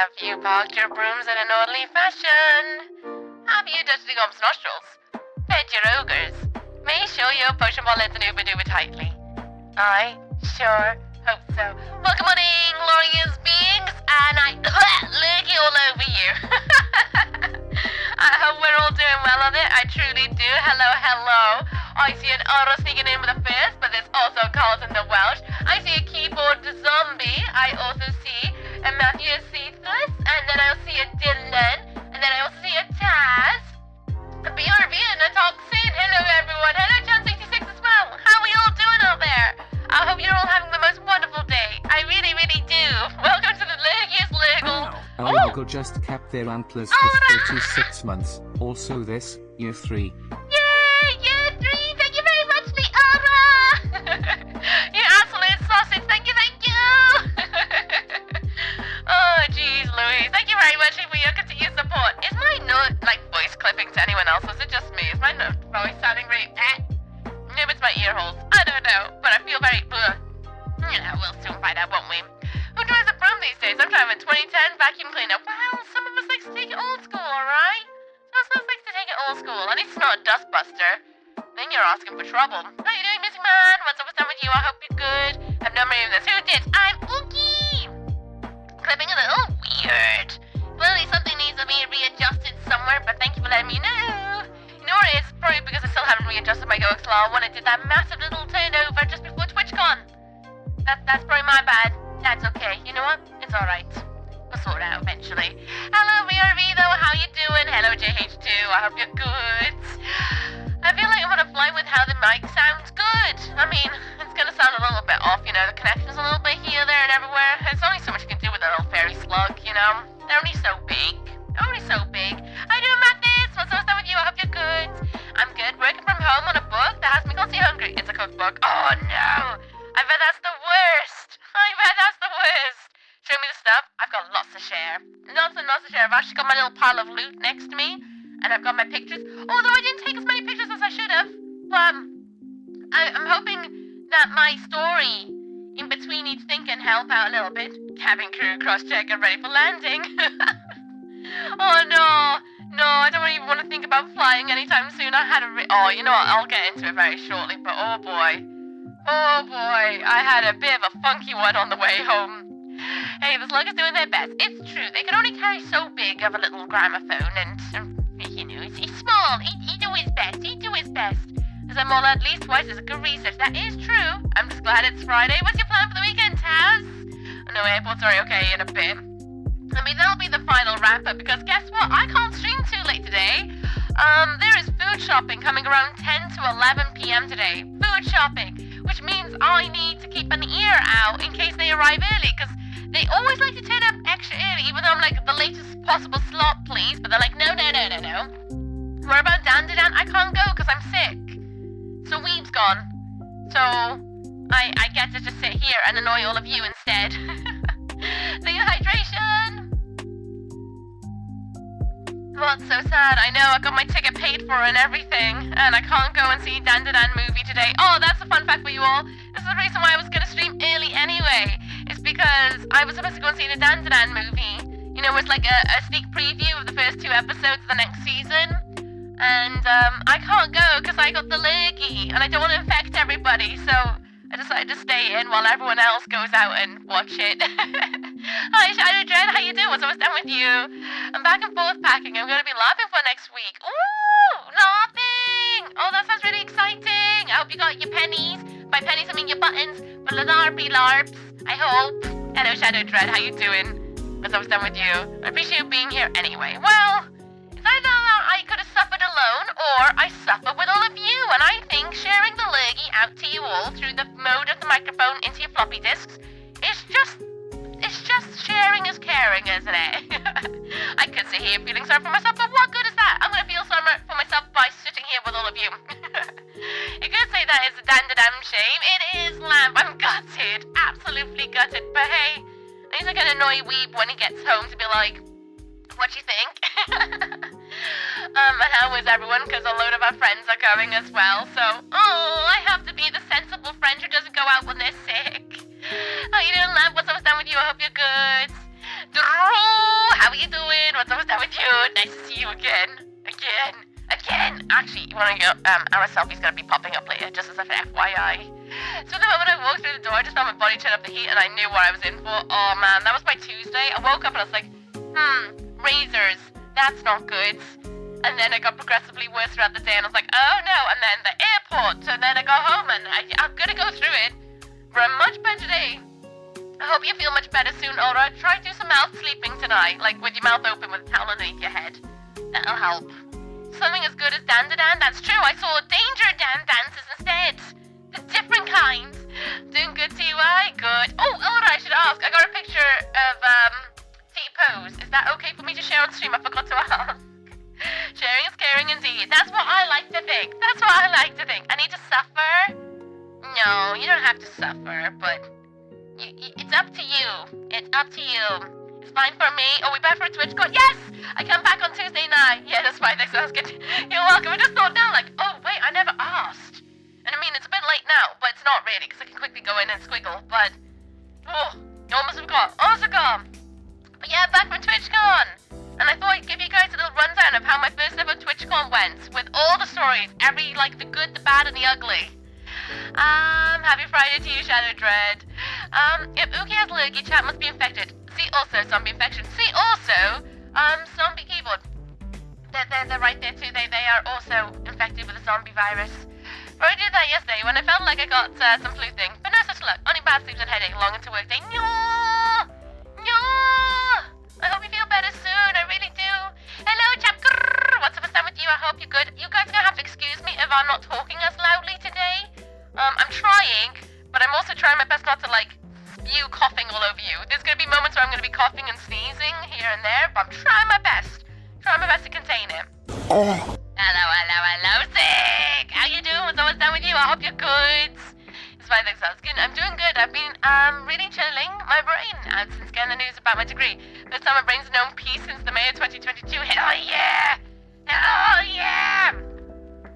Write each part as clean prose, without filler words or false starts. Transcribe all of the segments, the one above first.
Have you parked your brooms in an orderly fashion? Have you dusted the gum's nostrils? Fed your ogres? Made sure your potion ball lets an uber-duber tightly? I sure hope so. Well, good morning, glorious beings, and I lurky all over you. I hope we're all doing well on it. I truly do. Hello, hello. I see an Aura sneaking in with a fist, but there's also Carlton the Welsh. I see a keyboard zombie. I also see a Matthew Cephas, and then I see a Dylan, and then I also see a Taz, a BRB, and a Toxin. Hello, everyone. Hello, John66 as well. How are we all doing out there? I hope you're all having the most wonderful day. I really, really do. Welcome to the lurkiest lurgle. Our lurgle just kept their antlers for 36 months. Also this, year 3. Yay, year 3. Thank you very much, the Aura. You absolute sausage. Thank you, thank you. Oh, jeez, Louise. Thank you very much for your continued support. Is my note, voice clipping to anyone else? Or is it just me? Is my note voice sounding really Maybe it's my ear holes. I don't know, but I feel very Yeah, we'll soon find out, won't we? Who drives a broom these days? I'm driving 2010 vacuum cleaner. Well, some of us like to take it old school, alright? Some of us like to take it old school. At least it's not a dustbuster. Then you're asking for trouble. How you doing, missing man? What's up with you? I hope you're good. I've no memory of this. Who did? I'm Ooky! Clipping a little weird. Clearly something needs to be readjusted somewhere, but thank you for letting me know. You know what it is? Probably because I still haven't readjusted my GoXLR when I did that massive little turnover just before TwitchCon. That's probably my bad. That's okay. You know what? It's alright. We'll sort it out eventually. Hello, VRV though. How you doing? Hello, JH2. I hope you're good. I feel like I'm on a flight with how the mic sounds good. I mean, it's gonna sound a little bit off, you know. The connection's a little bit here, there, and everywhere. There's only so much you can do with a little fairy slug, you know. They're only so big. They're only so big. How you doing, Mathis? What's up with you? I hope you're good. I'm good. Working from home on a book that has me constantly hungry. It's a cookbook. Oh no! I bet that's the worst. I bet that's the worst. Show me the stuff. I've got lots to share. Lots and lots to share. I've actually got my little pile of loot next to me. And I've got my pictures. Although I didn't take as many pictures as I should have. But I'm hoping that my story in between each thing can help out a little bit. Cabin crew cross-check and ready for landing. Oh no. No, I don't even want to think about flying anytime soon. I had you know what? I'll get into it very shortly. But oh boy. Oh boy. I had a bit of a funky one on the way home. Hey, the slug is doing their best. It's true. They can only carry so big of a little gramophone and you know, he's small. He do his best. He do his best. As I'm all at least twice as good research. That is true. I'm just glad it's Friday. What's your plan for the weekend, Taz? No, airports are okay in a bit. I mean, that'll be the final wrap-up because guess what? I can't stream too late today. There is food shopping coming around 10 to 11 p.m. today. Food shopping, which means I need to keep an ear out in case they arrive early because they always like to turn up extra early, even though I'm like the latest possible slot, please. But they're like, no. What about Dan? I can't go because I'm sick. So Weeb's gone. So I get to just sit here and annoy all of you instead. The hydration. Well, it's so sad. I know I got my ticket paid for and everything, and I can't go and see Dan movie today. Oh, that's a fun fact for you all. This is the reason why I was gonna stream early anyway. It's because I was supposed to go and see the Dan movie. You know, it's like a sneak preview of the first 2 episodes of the next season. And I can't go because I got the lurgy, and I don't want to infect everybody, so I decided to stay in while everyone else goes out and watch it. Hi, Shadow Dread, how you doing? What's almost done with you? I'm back and forth packing. I'm going to be laughing for next week. Ooh, laughing! Oh, that sounds really exciting. I hope you got your pennies. By pennies, I mean your buttons. But LARPy LARPs, I hope. Hello, Shadow Dread, how you doing? What's almost done with you? I appreciate you being here anyway. Well, it's either I could have suffered alone, or I suffer with all of you, and I think sharing the lurgy out to you all through the mode of the microphone into your floppy disks is just sharing is caring, isn't it? I could sit here feeling sorry for myself, but what good is that? I'm gonna feel sorry for myself by sitting here with all of you. You could say that is a damn shame. It is, lamp. I'm gutted, absolutely gutted, but hey, at least I can annoy Weeb when he gets home to be like, what you think? And how is everyone? Because a load of our friends are going as well. So, I have to be the sensible friend who doesn't go out when they're sick. How you doing, Lamp? What's up with you? I hope you're good. How are you doing? What's always done with you? Nice to see you again. Actually, one of your our selfies gonna be popping up later, just as an FYI. So the moment I walked through the door, I just felt my body turn up the heat, and I knew what I was in for. Oh man, that was my Tuesday. I woke up and I was like, razors, that's not good. And then it got progressively worse throughout the day, and I was like, oh no. And then the airport, and then I got home, and I'm gonna go through it for a much better day. I hope you feel much better soon, alright? Try to do some mouth sleeping tonight, like with your mouth open with a towel underneath your head. That'll help. Something as good as dan-da-dan, that's true. I saw danger dances instead. The different kinds. Doing good, TY? Good. Oh, alright, I should ask. I got a picture of, T-pose. Is that okay for me to share on stream? I forgot to ask. Sharing is caring indeed. That's what I like to think. I need to suffer? No, you don't have to suffer, but it's up to you. It's fine for me. Oh, we better for a Twitch call. Yes! I come back on Tuesday night. Yeah, that's fine. Thanks for asking. You're welcome. I just thought now, like, oh, wait, I never asked. And I mean, it's a bit late now, but it's not really, because I can quickly go in and squiggle. But, almost forgot. But yeah, back from TwitchCon. And I thought I'd give you guys a little rundown of how my first ever TwitchCon went, with all the stories, the good, the bad, and the ugly. Happy Friday to you, Shadow Dread. If Ooky has lurgy, chat must be infected. See also zombie infection. See also, zombie keyboard. They're right there too. They are also infected with a zombie virus. But I did that yesterday when I felt like I got some flu thing. But no such luck. Only bad sleeps and headache long into work day. No. I hope you feel better soon. I really do. Hello, chap. What's up with you? I hope you're good. You guys are gonna have to excuse me if I'm not talking as loudly today. I'm trying, but I'm also trying my best not to spew coughing all over you. There's gonna be moments where I'm gonna be coughing and sneezing here and there, but I'm trying my best to contain it. Hello, sick! How you doing? What's always done with you? I hope you're good. It's fine, thanks, sounds good. I'm doing good. I've been, really chilling my brain since getting the news about my degree. First time my brain's known peace since the May of 2022. Hell yeah!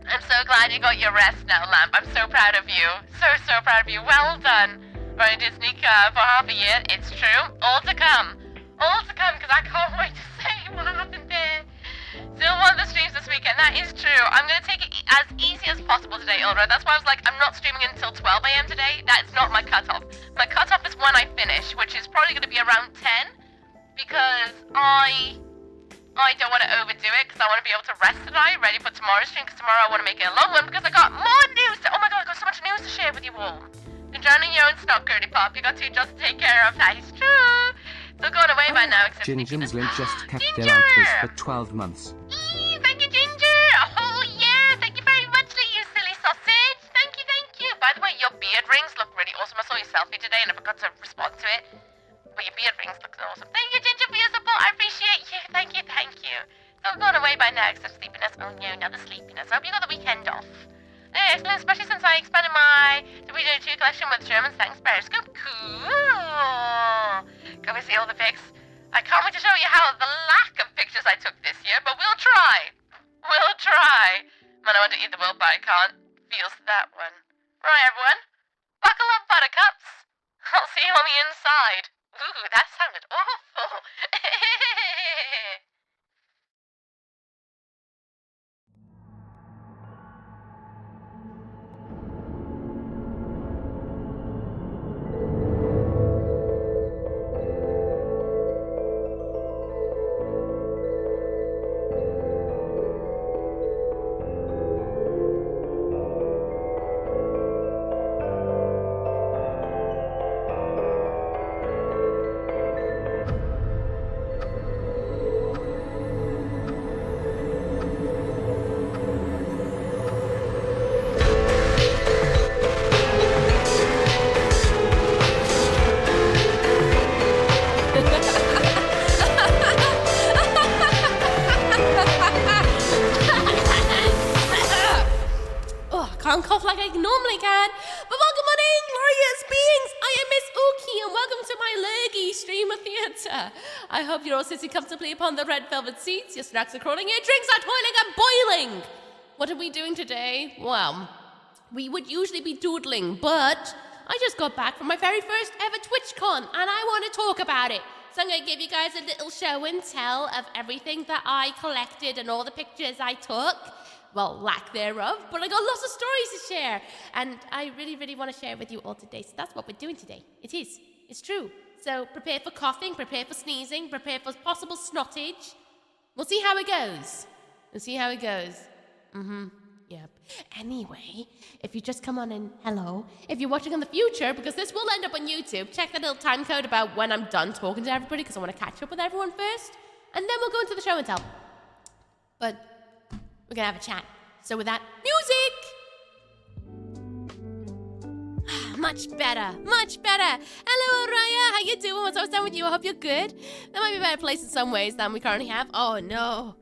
I'm so glad you got your rest now, Lamp. I'm so proud of you. So proud of you. Well done. Right, I did sneak for half a year. It's true. All to come, because I can't wait to say what happened there. Still want the streams this weekend. That is true. I'm going to take it as easy as possible today, Ulra. That's why I was like, I'm not streaming until 12 a.m. today. That's not my cutoff. My cutoff is when I finish, which is probably going to be around 10, because I don't want to overdo it, because I want to be able to rest tonight, ready for tomorrow's stream, because tomorrow I want to make it a long one, because I got more news. Oh my god, I got so much news to share with you all. You're drowning your own snot, Gertie Pop. You got 2 jobs to take care of. That is true. Still going away by now, except Ginger's Link just kept their outros for 12 months. Thank you, Ginger. Oh yeah, thank you very much, you silly sausage. Thank you. By the way, your beard rings look really awesome. I saw your selfie today and I forgot to respond to it. But your beard rings look awesome. Thank you, Ginger, for your support. I appreciate you. Thank you. Still going away by now, except sleepiness. Oh no, another sleepiness. I hope you got the weekend off. Excellent, especially since I expanded my Video 2 collection with German Thanks Periscope. Cool. Can we see all the pics? I can't wait to show you how the lack of pictures I took this year, but we'll try. Man, I want to eat the world, but I can't. Feels that one. Right, everyone. Buckle up, buttercups. I'll see you on the inside. Ooh, that sounded awful. Can't cough like I normally can. But welcome morning, glorious beings. I am Miss Ooky, and welcome to my lurgy stream of theatre. I hope you're all sitting comfortably upon the red velvet seats. Your snacks are crawling, your drinks are toiling and boiling. What are we doing today? Well, we would usually be doodling, but I just got back from my very first ever TwitchCon, and I want to talk about it. So I'm going to give you guys a little show and tell of everything that I collected and all the pictures I took. Well, lack thereof, but I got lots of stories to share. And I really, really want to share it with you all today. So that's what we're doing today. It is. It's true. So prepare for coughing, prepare for sneezing, prepare for possible snottage. We'll see how it goes. Yep. Anyway, if you just come on in, hello. If you're watching in the future, because this will end up on YouTube, check that little time code about when I'm done talking to everybody, because I want to catch up with everyone first. And then we'll go into the show and tell. But we're going to have a chat. So with that, music! Much better. Hello, Araya. How you doing? What's always done with you? I hope you're good. That might be a better place in some ways than we currently have. Oh, no.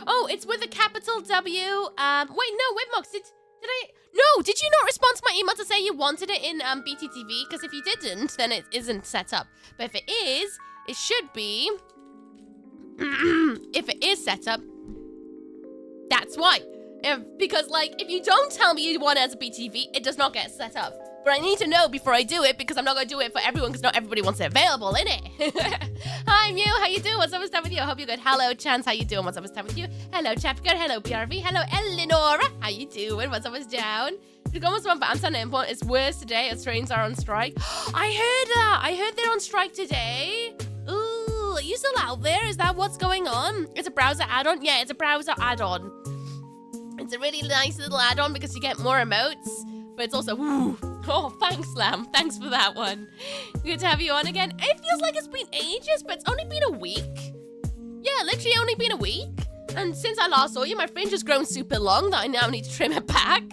Oh, it's with a capital W. Wait, no, Whitmox, did I... No, did you not respond to my email to say you wanted it in BTTV? Because if you didn't, then it isn't set up. But if it is, it should be... if it is set up, that's why. Because, if you don't tell me you want it as a BTV, it does not get set up. But I need to know before I do it, because I'm not going to do it for everyone, because not everybody wants it available, innit? Hi, Mew, how you doing? What's up with time with you? I hope you're good. Hello, Chance, how you doing? What's up with time with you? Hello, Chapker. Hello, BRV. Hello, Eleonora. How you doing? What's up with down? We've almost one, but I'm telling you, it's worse today as trains are on strike. I heard that. I heard they're on strike today. Ooh, are you still out there? Is that what's going on? It's a browser add-on? Yeah, it's a browser add-on. It's a really nice little add-on because you get more emotes. But it's also, woo. Oh, thanks, Lam. Thanks for that one. Good to have you on again. It feels like it's been ages, but it's only been a week. Yeah, literally only been a week. And since I last saw you, my fringe has grown super long that I now need to trim it back.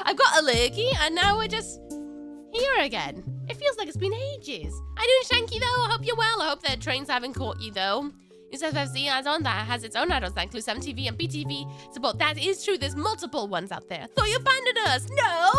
I've got a lurgy, and now we're just here again. It feels like it's been ages. I doing Shanky, though? I hope you're well. I hope that trains haven't caught you, though. It's FFC add-on that has its own add-ons that include 7TV and BTV support. That is true. There's multiple ones out there. Thought you abandoned us. No!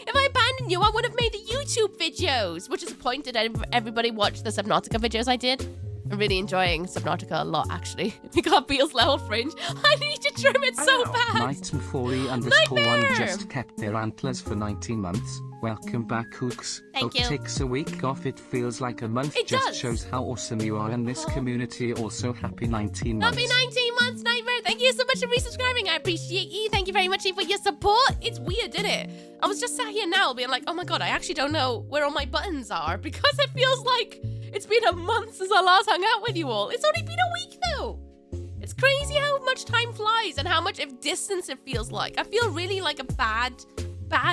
If I abandoned you, I would have made the YouTube videos. Which is the point. Did everybody watch the Subnautica videos I did? I'm really enjoying Subnautica a lot, actually. We got Beal's level fringe. I need to trim it so bad. Knight&4E_1 just kept their antlers for 19 months. Welcome back, Hooks. Thank you. Takes a week off. It feels like a month. It just does. shows how awesome you are in this community. Also, happy 19 months. Happy 19 months, Nightmare. Thank you so much for resubscribing. I appreciate you. Thank you very much for your support. It's weird, isn't it? I was just sat here now being like, oh my god, I actually don't know where all my buttons are because it feels like it's been a month since I last hung out with you all. It's only been a week though. It's crazy how much time flies and how much of distance it feels like. I feel really like a bad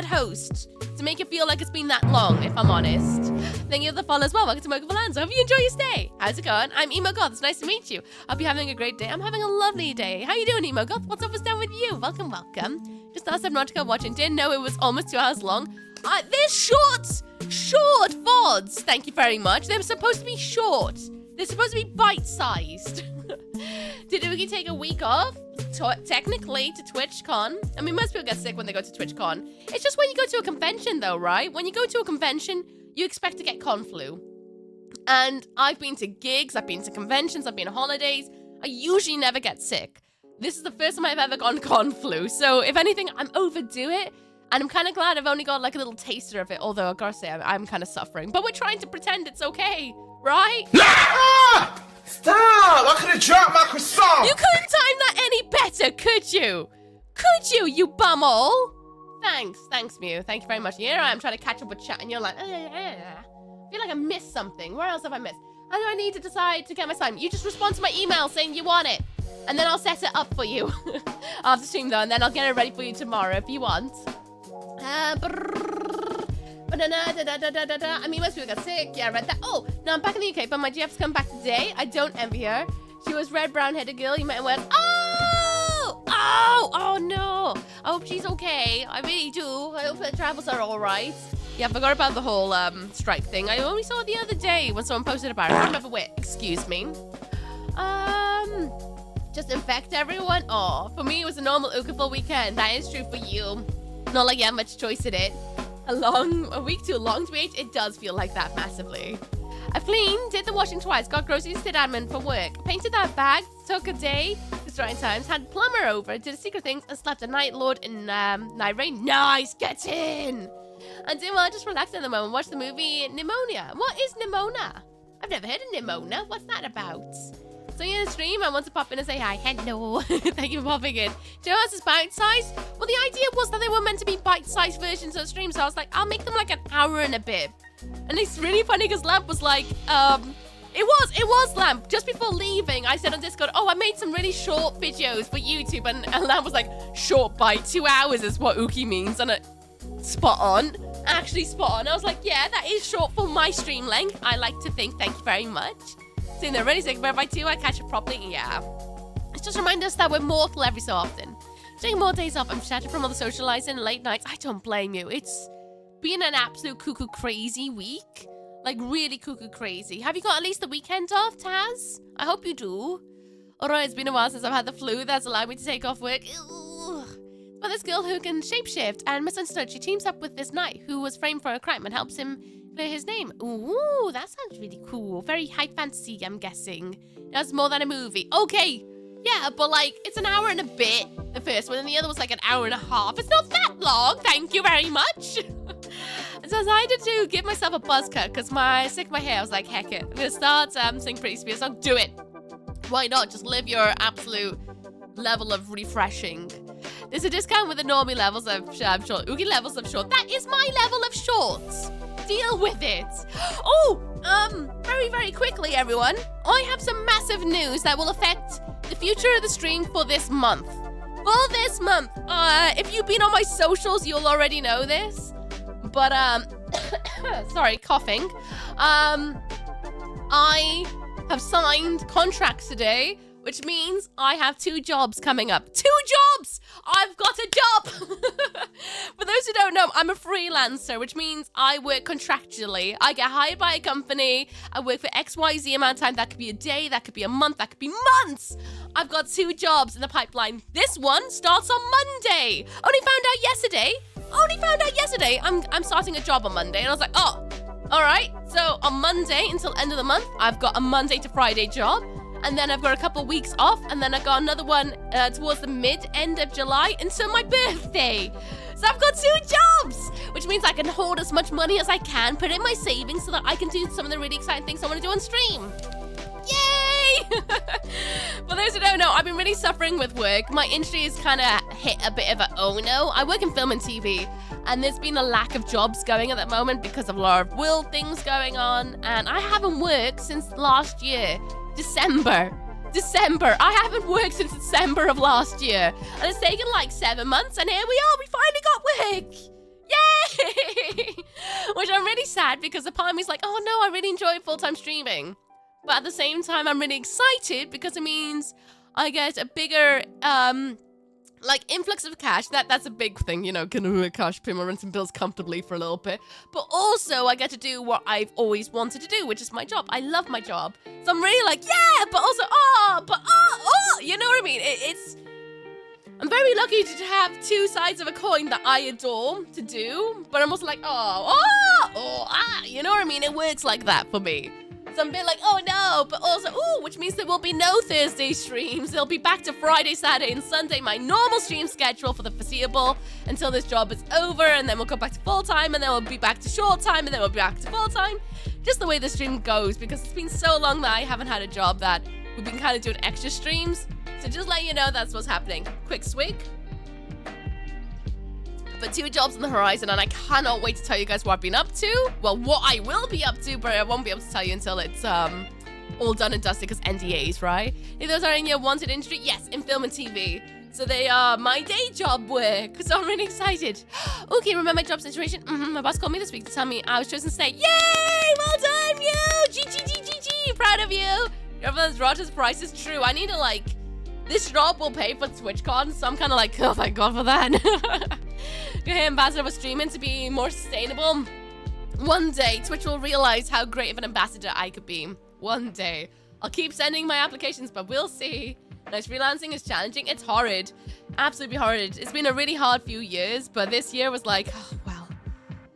host to make it feel like it's been that long, if I'm honest. Thank you for the follow as well. Welcome to Mocha Lands. I hope you enjoy your stay. How's it going? I'm Emo Goth. It's nice to meet you. Hope you're having a great day. I'm having a lovely day. How you doing, Emo Goth? What's up with down with you? Welcome. Just asked Subnautica watching. Didn't know it was almost 2 hours long. They're short VODs. Thank you very much. They're supposed to be short. They're supposed to be bite-sized. Did we take a week off? Technically to TwitchCon. I mean, most people get sick when they go to TwitchCon. It's just when you go to a convention though, right? When you go to a convention, you expect to get con flu. And I've been to gigs, I've been to conventions, I've been to holidays. I usually never get sick. This is the first time I've ever gone con flu. So if anything, I'm overdue it. And I'm kind of glad I've only got like a little taster of it. Although I gotta say, I'm kind of suffering. But we're trying to pretend it's okay, right? Stop! I could have dropped my croissant! You couldn't time that any better, could you? Could you bumhole? Thanks, Mew. Thank you very much. Here I am trying to catch up with chat, and you're like, I feel like I missed something. Where else have I missed? How do I need to decide to get my time? You just respond to my email saying you want it, and then I'll set it up for you after stream though, and then I'll get it ready for you tomorrow if you want. I mean, most people got sick. Yeah, I read that. Oh, no, I'm back in the UK, but my GF's come back today. I don't envy her. She was red, brown-headed girl. You met and went, oh no. I hope she's okay. I really do. I hope her travels are all right. Yeah, I forgot about the whole strike thing. I only saw it the other day when someone posted about it. I don't remember where. Excuse me. Just infect everyone. Oh, for me, it was a normal Ukaful weekend. That is true for you. Not like you have much choice in it. A week too long to wait. It does feel like that massively. I've cleaned, did the washing twice, got groceries, did admin for work, painted that bag, took a day, destroying times, had plumber over, did secret things, and slept a night lord in night rain. Nice, get in. And doing well, just relaxed at the moment. Watch the movie Pneumonia. What is Pneumonia? I've never heard of Nimona. What's that about? So in the stream, I want to pop in and say hi. Hello. Thank you for popping in. Do you know how this is bite-sized? Well, the idea was that they were meant to be bite-sized versions of the stream, so I was like, I'll make them like an hour and a bit. And it's really funny because Lamp was like, it was Lamp. Just before leaving, I said on Discord, oh, I made some really short videos for YouTube. And Lamp was like, short by 2 hours is what Ooky means. And spot on. Actually spot on. I was like, yeah, that is short for my stream length. I like to think. Thank you very much. Seeing they're ready, so by 2, I catch it properly. Yeah. It's just remind us that we're mortal every so often. Taking more days off. I'm shattered from all the socializing and late nights. I don't blame you. It's been an absolute cuckoo crazy week. Like, really cuckoo crazy. Have you got at least the weekend off, Taz? I hope you do. Alright, it's been a while since I've had the flu. That's allowed me to take off work. But this girl who can shapeshift and misunderstood, she teams up with this knight who was framed for a crime and helps him clear his name. Ooh, that sounds really cool. Very high fantasy, I'm guessing. That's more than a movie. Okay, yeah, but like, it's an hour and a bit, the first one, and the other was like an hour and a half. It's not that long, thank you very much. So I decided to give myself a buzz cut because sick of my hair. I was like, heck it. I'm going to start singing Pretty Spears song. Do it. Why not? Just live your absolute level of refreshing. There's a discount with the normie levels of short. Ooky levels of short. That is my level of shorts. Deal with it. Oh, very, very quickly, everyone. I have some massive news that will affect the future of the stream for this month. For this month. If you've been on my socials, you'll already know this. But, sorry, coughing. I have signed contracts today, which means I have 2 jobs coming up. 2 jobs! I've got a job! For those who don't know, I'm a freelancer, which means I work contractually. I get hired by a company. I work for XYZ amount of time. That could be a day, that could be a month, that could be months. I've got 2 jobs in the pipeline. This one starts on Monday. Only found out yesterday. I'm starting a job on Monday. And I was like, oh, all right. So on Monday until end of the month, I've got a Monday to Friday job. And then I've got a couple of weeks off. And then I've got another one towards the end of July until my birthday. So I've got 2 jobs, which means I can hold as much money as I can, put in my savings so that I can do some of the really exciting things I want to do on stream. Yay! For those who don't know, I've been really suffering with work. My industry has kind of hit a bit of a oh no. I work in film and TV, and there's been a lack of jobs going at the moment because of a lot of will things going on, and I haven't worked since last year. December. I haven't worked since December of last year. And it's taken like 7 months, and here we are. We finally got work. Yay! Which I'm really sad because a part of me is like, oh no, I really enjoy full-time streaming. But at the same time, I'm really excited because it means I get a bigger, like, influx of cash. That's a big thing, you know, can cash, pay my rent and bills comfortably for a little bit. But also, I get to do what I've always wanted to do, which is my job. I love my job. So I'm really like, yeah, but also, you know what I mean? I'm very lucky to have 2 sides of a coin that I adore to do. But I'm also like, you know what I mean? It works like that for me. So I'm a bit like, oh no, but also, which means there will be no Thursday streams. They'll be back to Friday, Saturday, and Sunday, my normal stream schedule for the foreseeable until this job is over, and then we'll go back to full-time, and then we'll be back to short-time, and then we'll be back to full-time. Just the way the stream goes, because it's been so long that I haven't had a job that we've been kind of doing extra streams. So just let you know that's what's happening. Quick swig. But 2 jobs on the horizon, and I cannot wait to tell you guys what I've been up to. Well, what I will be up to, but I won't be able to tell you until it's all done and dusted because NDAs, right? If those are in your wanted industry, yes, in film and TV. So they are my day job work. So I'm really excited. Okay, remember my job situation? My boss called me this week to tell me I was chosen to stay. Yay! Well done, you! GG! Proud of you! Everyone's Rogers price is true. I need to, like, this job will pay for TwitchCon, so I'm kind of like, oh, thank God for that. Okay, ambassador for streaming to be more sustainable. One day, Twitch will realize how great of an ambassador I could be. One day. I'll keep sending my applications, but we'll see. Nice, freelancing is challenging. It's horrid. Absolutely horrid. It's been a really hard few years, but this year was like, oh, well.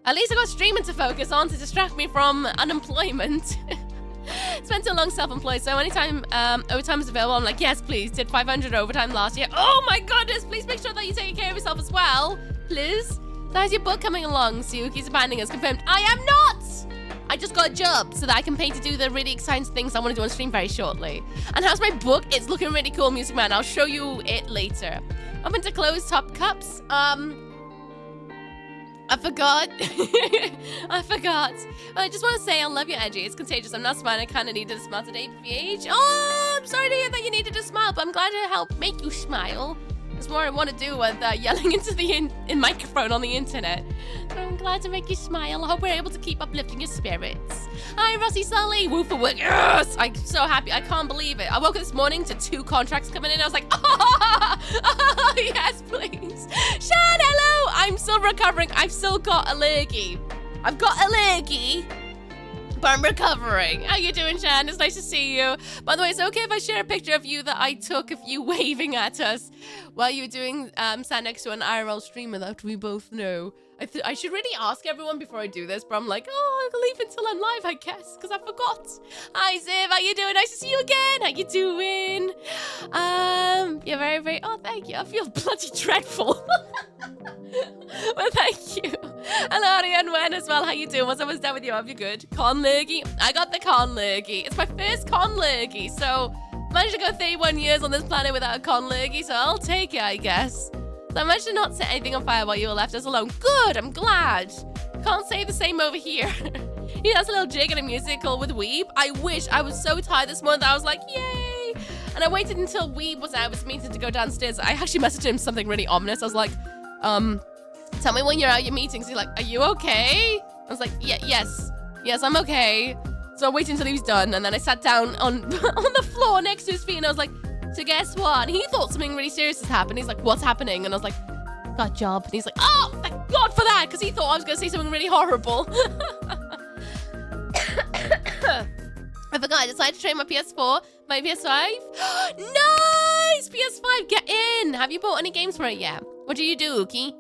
At least I got streaming to focus on to distract me from unemployment. Spent so long self-employed, so anytime overtime is available, I'm like, yes, please. Did 500 overtime last year. Oh my goodness, please make sure that you take care of yourself as well. Please. So how's your book coming along? Ooky's abandoning us. Confirmed. I am not! I just got a job so that I can pay to do the really exciting things I want to do on stream very shortly. And how's my book? It's looking really cool, Music Man. I'll show you it later. I'm into closed top cups. I forgot. I forgot. I just want to say I love your energy. It's contagious. I'm not smiling. I kind of needed a smile today, PH. Oh, I'm sorry to hear that you needed a smile, but I'm glad to help make you smile. There's more I want to do with yelling into the microphone on the internet. So I'm glad to make you smile. I hope we're able to keep uplifting your spirits. Hi, Rossi Sully. Woo for work. Yes! I'm so happy. I can't believe it. I woke up this morning to 2 contracts coming in. I was like, oh, yes, please. Shan, hello. I'm still recovering. I've still got a lurgy. I've got a lurgy, but I'm recovering. How you doing, Shan? It's nice to see you. By the way, it's okay if I share a picture of you that I took of you waving at us while you were doing sat next to an IRL streamer that we both know. I should really ask everyone before I do this, but I'm like, oh, I'll leave until I'm live, I guess, because I forgot. Hi, Ziv. How you doing? Nice to see you again. How you doing? You're very, very... Oh, thank you. I feel bloody dreadful. Well, thank you. Hello, Ariane Wen as well. How you doing? What's up? What's down with you? Hope you're good. Con lurgy. I got the con lurgy. It's my first con lurgy, so managed to go 31 years on this planet without a con lurgy, so I'll take it, I guess. So I managed to not set anything on fire while you were left us alone. Good, I'm glad. Can't say the same over here. Yeah, that's a little jig in a musical with Weeb. I wish. I was so tired this morning that I was like, yay. And I waited until Weeb was out. I was meeting to go downstairs. I actually messaged him something really ominous. I was like, tell me when you're at your meetings. He's like, are you okay? I was like, yes, I'm okay. So I waited until he was done, and then I sat down on the floor next to his feet, and I was like, so guess what? And he thought something really serious has happened. He's like, what's happening? And I was like, got a job. And he's like, oh, thank God for that, because he thought I was going to say something really horrible. I forgot, I decided to trade my PS4, my PS5. Nice! PS5, get in! Have you bought any games for it yet? What do you do, Ooky?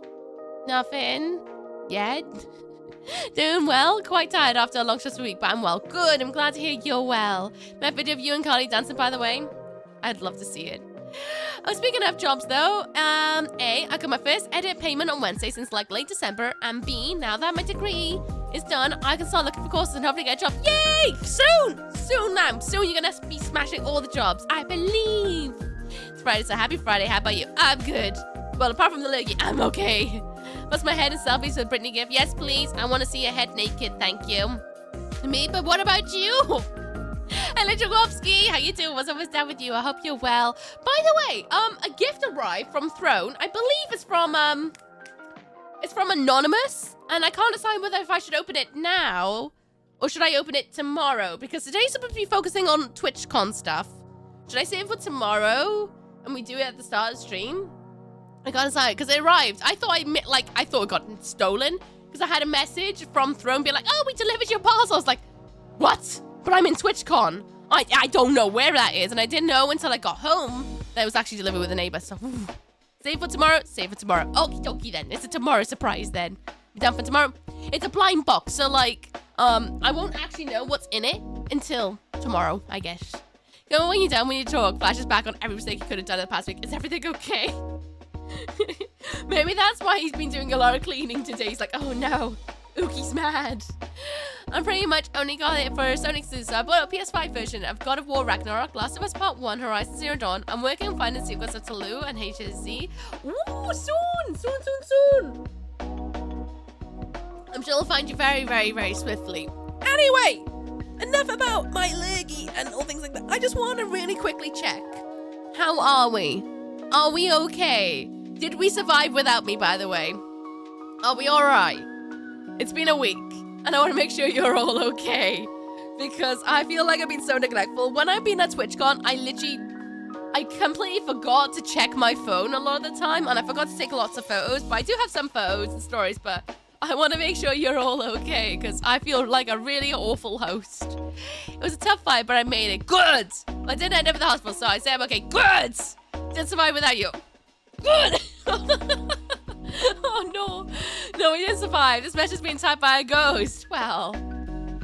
Nothing yet. Doing well. Quite tired after a long stressful week, but I'm well. Good, I'm glad to hear you're well. My video of you and Carly dancing, by the way. I'd love to see it. Oh, speaking of jobs though, A, I got my first edit payment on Wednesday since like late December, and B, now that my degree is done, I can start looking for courses and hopefully get a job. Yay! Soon now. Soon you're gonna be smashing all the jobs, I believe. It's Friday, so happy Friday. How about you? I'm good. Well, apart from the lurgy, I'm okay. What's my head in selfies with Brittany gift? Yes, please. I want to see your head naked, thank you. Me, but what about you? Hello, Jagovsky. How you doing? What's up? What's down with you? I hope you're well. By the way, a gift arrived from Throne. I believe it's from Anonymous, and I can't decide whether if I should open it now or should I open it tomorrow, because today's supposed to be focusing on TwitchCon stuff. Should I save it for tomorrow and we do it at the start of the stream? I can't decide because it arrived. I thought it got stolen because I had a message from Throne being like, "Oh, we delivered your parcel." I was like, "What?" But I'm in TwitchCon. I don't know where that is, and I didn't know until I got home that it was actually delivered with a neighbor. So, save for tomorrow. Save for tomorrow. Okie dokie then. It's a tomorrow surprise then. Be done for tomorrow. It's a blind box, so like, I won't actually know what's in it until tomorrow, I guess. Go when you're done, when you talk. Flashes back on every mistake you could have done in the past week. Is everything okay? Maybe that's why he's been doing a lot of cleaning today. He's like, oh no, Ooky's mad. I'm pretty much only got it for Sony exclusive. So I bought a PS5 version of God of War Ragnarok, Last of Us Part 1, Horizon Zero Dawn. I'm working on finding sequels of Toulouse and HSZ. Ooh, soon. I'm sure I'll find you very, very, very swiftly. Anyway, enough about my lurgy and all things like that. I just want to really quickly check. How are we? Are we okay? Did we survive without me, by the way? Are we alright? It's been a week, and I want to make sure you're all okay, because I feel like I've been so neglectful. When I've been at TwitchCon, I completely forgot to check my phone a lot of the time, and I forgot to take lots of photos, but I do have some photos and stories, but I want to make sure you're all okay, because I feel like a really awful host. It was a tough fight, but I made it. Good! I didn't end up in the hospital, so I say I'm okay. Good! Didn't survive without you. Good! Oh no. No, we didn't survive. This message is being typed by a ghost. Well,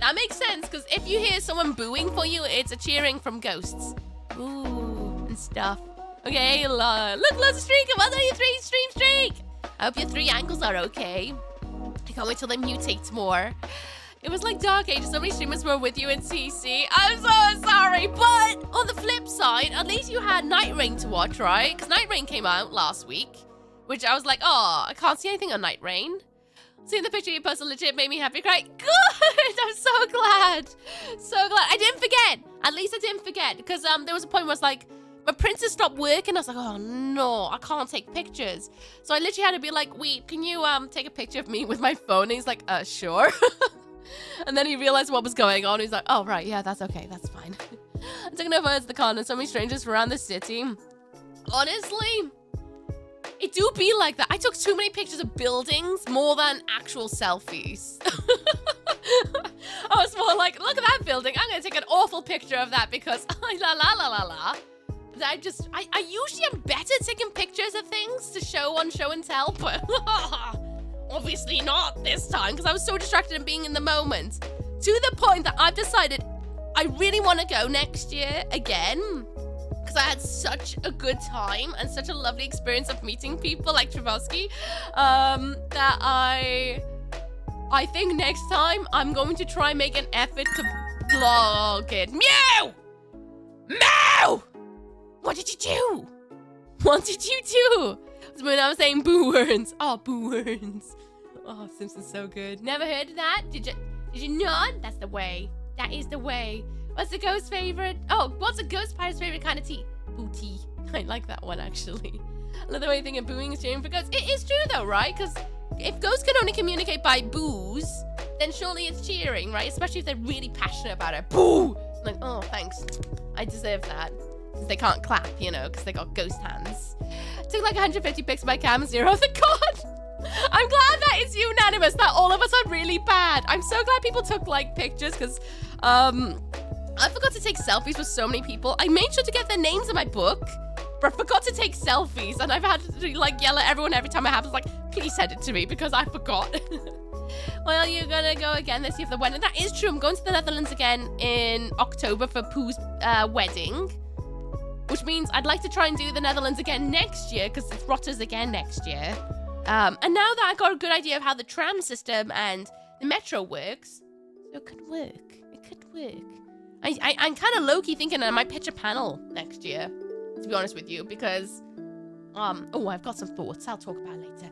that makes sense, because if you hear someone booing for you, it's a cheering from ghosts. Ooh, and stuff. Okay, look, lots of streak. 133 stream streak. I hope your 3 ankles are okay. I can't wait till they mutate more. It was like Dark Ages. So many streamers were with you in CC. I'm so sorry. But on the flip side, at least you had Night Rain to watch, right? Because Night Rain came out last week, which I was like, oh, I can't see anything on Night Rain. Seeing the picture you posted legit made me happy. Cry. Good. I'm so glad. So glad. I didn't forget. At least I didn't forget. Because there was a point where I was like, my printer stopped working. I was like, oh no, I can't take pictures. So I literally had to be like, wait, can you take a picture of me with my phone? And he's like, sure. And then he realized what was going on. He's like, oh right, yeah, that's okay, that's fine. I took no photos of the con and so many strangers around the city. Honestly, it do be like that. I took too many pictures of buildings more than actual selfies. I was more like, look at that building. I'm gonna take an awful picture of that because la la la la la. I usually am better at taking pictures of things to show on show and tell, but obviously not this time because I was so distracted in being in the moment. To the point that I've decided I really want to go next year again because I had such a good time and such a lovely experience of meeting people like Bluesky that I think next time I'm going to try and make an effort to vlog it. Meow! Meow! What did you do? What did you do? When I was saying boo words. Oh, boo words. Oh, Simpsons so good. Never heard of that? Did you not? That's the way. That is the way. What's the ghost favorite? Oh, what's a ghost pirate's favorite kind of tea? Boo tea. I like that one actually. I love the way you think of booing is cheering for ghosts. It is true though, right? Because if ghosts can only communicate by boos, then surely it's cheering, right? Especially if they're really passionate about it. Boo! I'm like, oh, thanks. I deserve that. They can't clap, you know, because they got ghost hands. Took like 150 pics by cam, 0 of the god. I'm glad that it's unanimous that all of us are really bad. I'm so glad people took like pictures because I forgot to take selfies with so many people. I made sure to get their names in my book, but I forgot to take selfies, and I've had to like yell at everyone every time I have. It's like, please send it to me because I forgot. Well, you're gonna go again this year for the wedding. That is true. I'm going to the Netherlands again in October for Pooh's wedding. Which means I'd like to try and do the Netherlands again next year because it's Rotters again next year. And now that I got a good idea of how the tram system and the metro works, so it could work. It could work. I'm kind of low-key thinking I might pitch a panel next year, to be honest with you, because oh, I've got some thoughts I'll talk about later.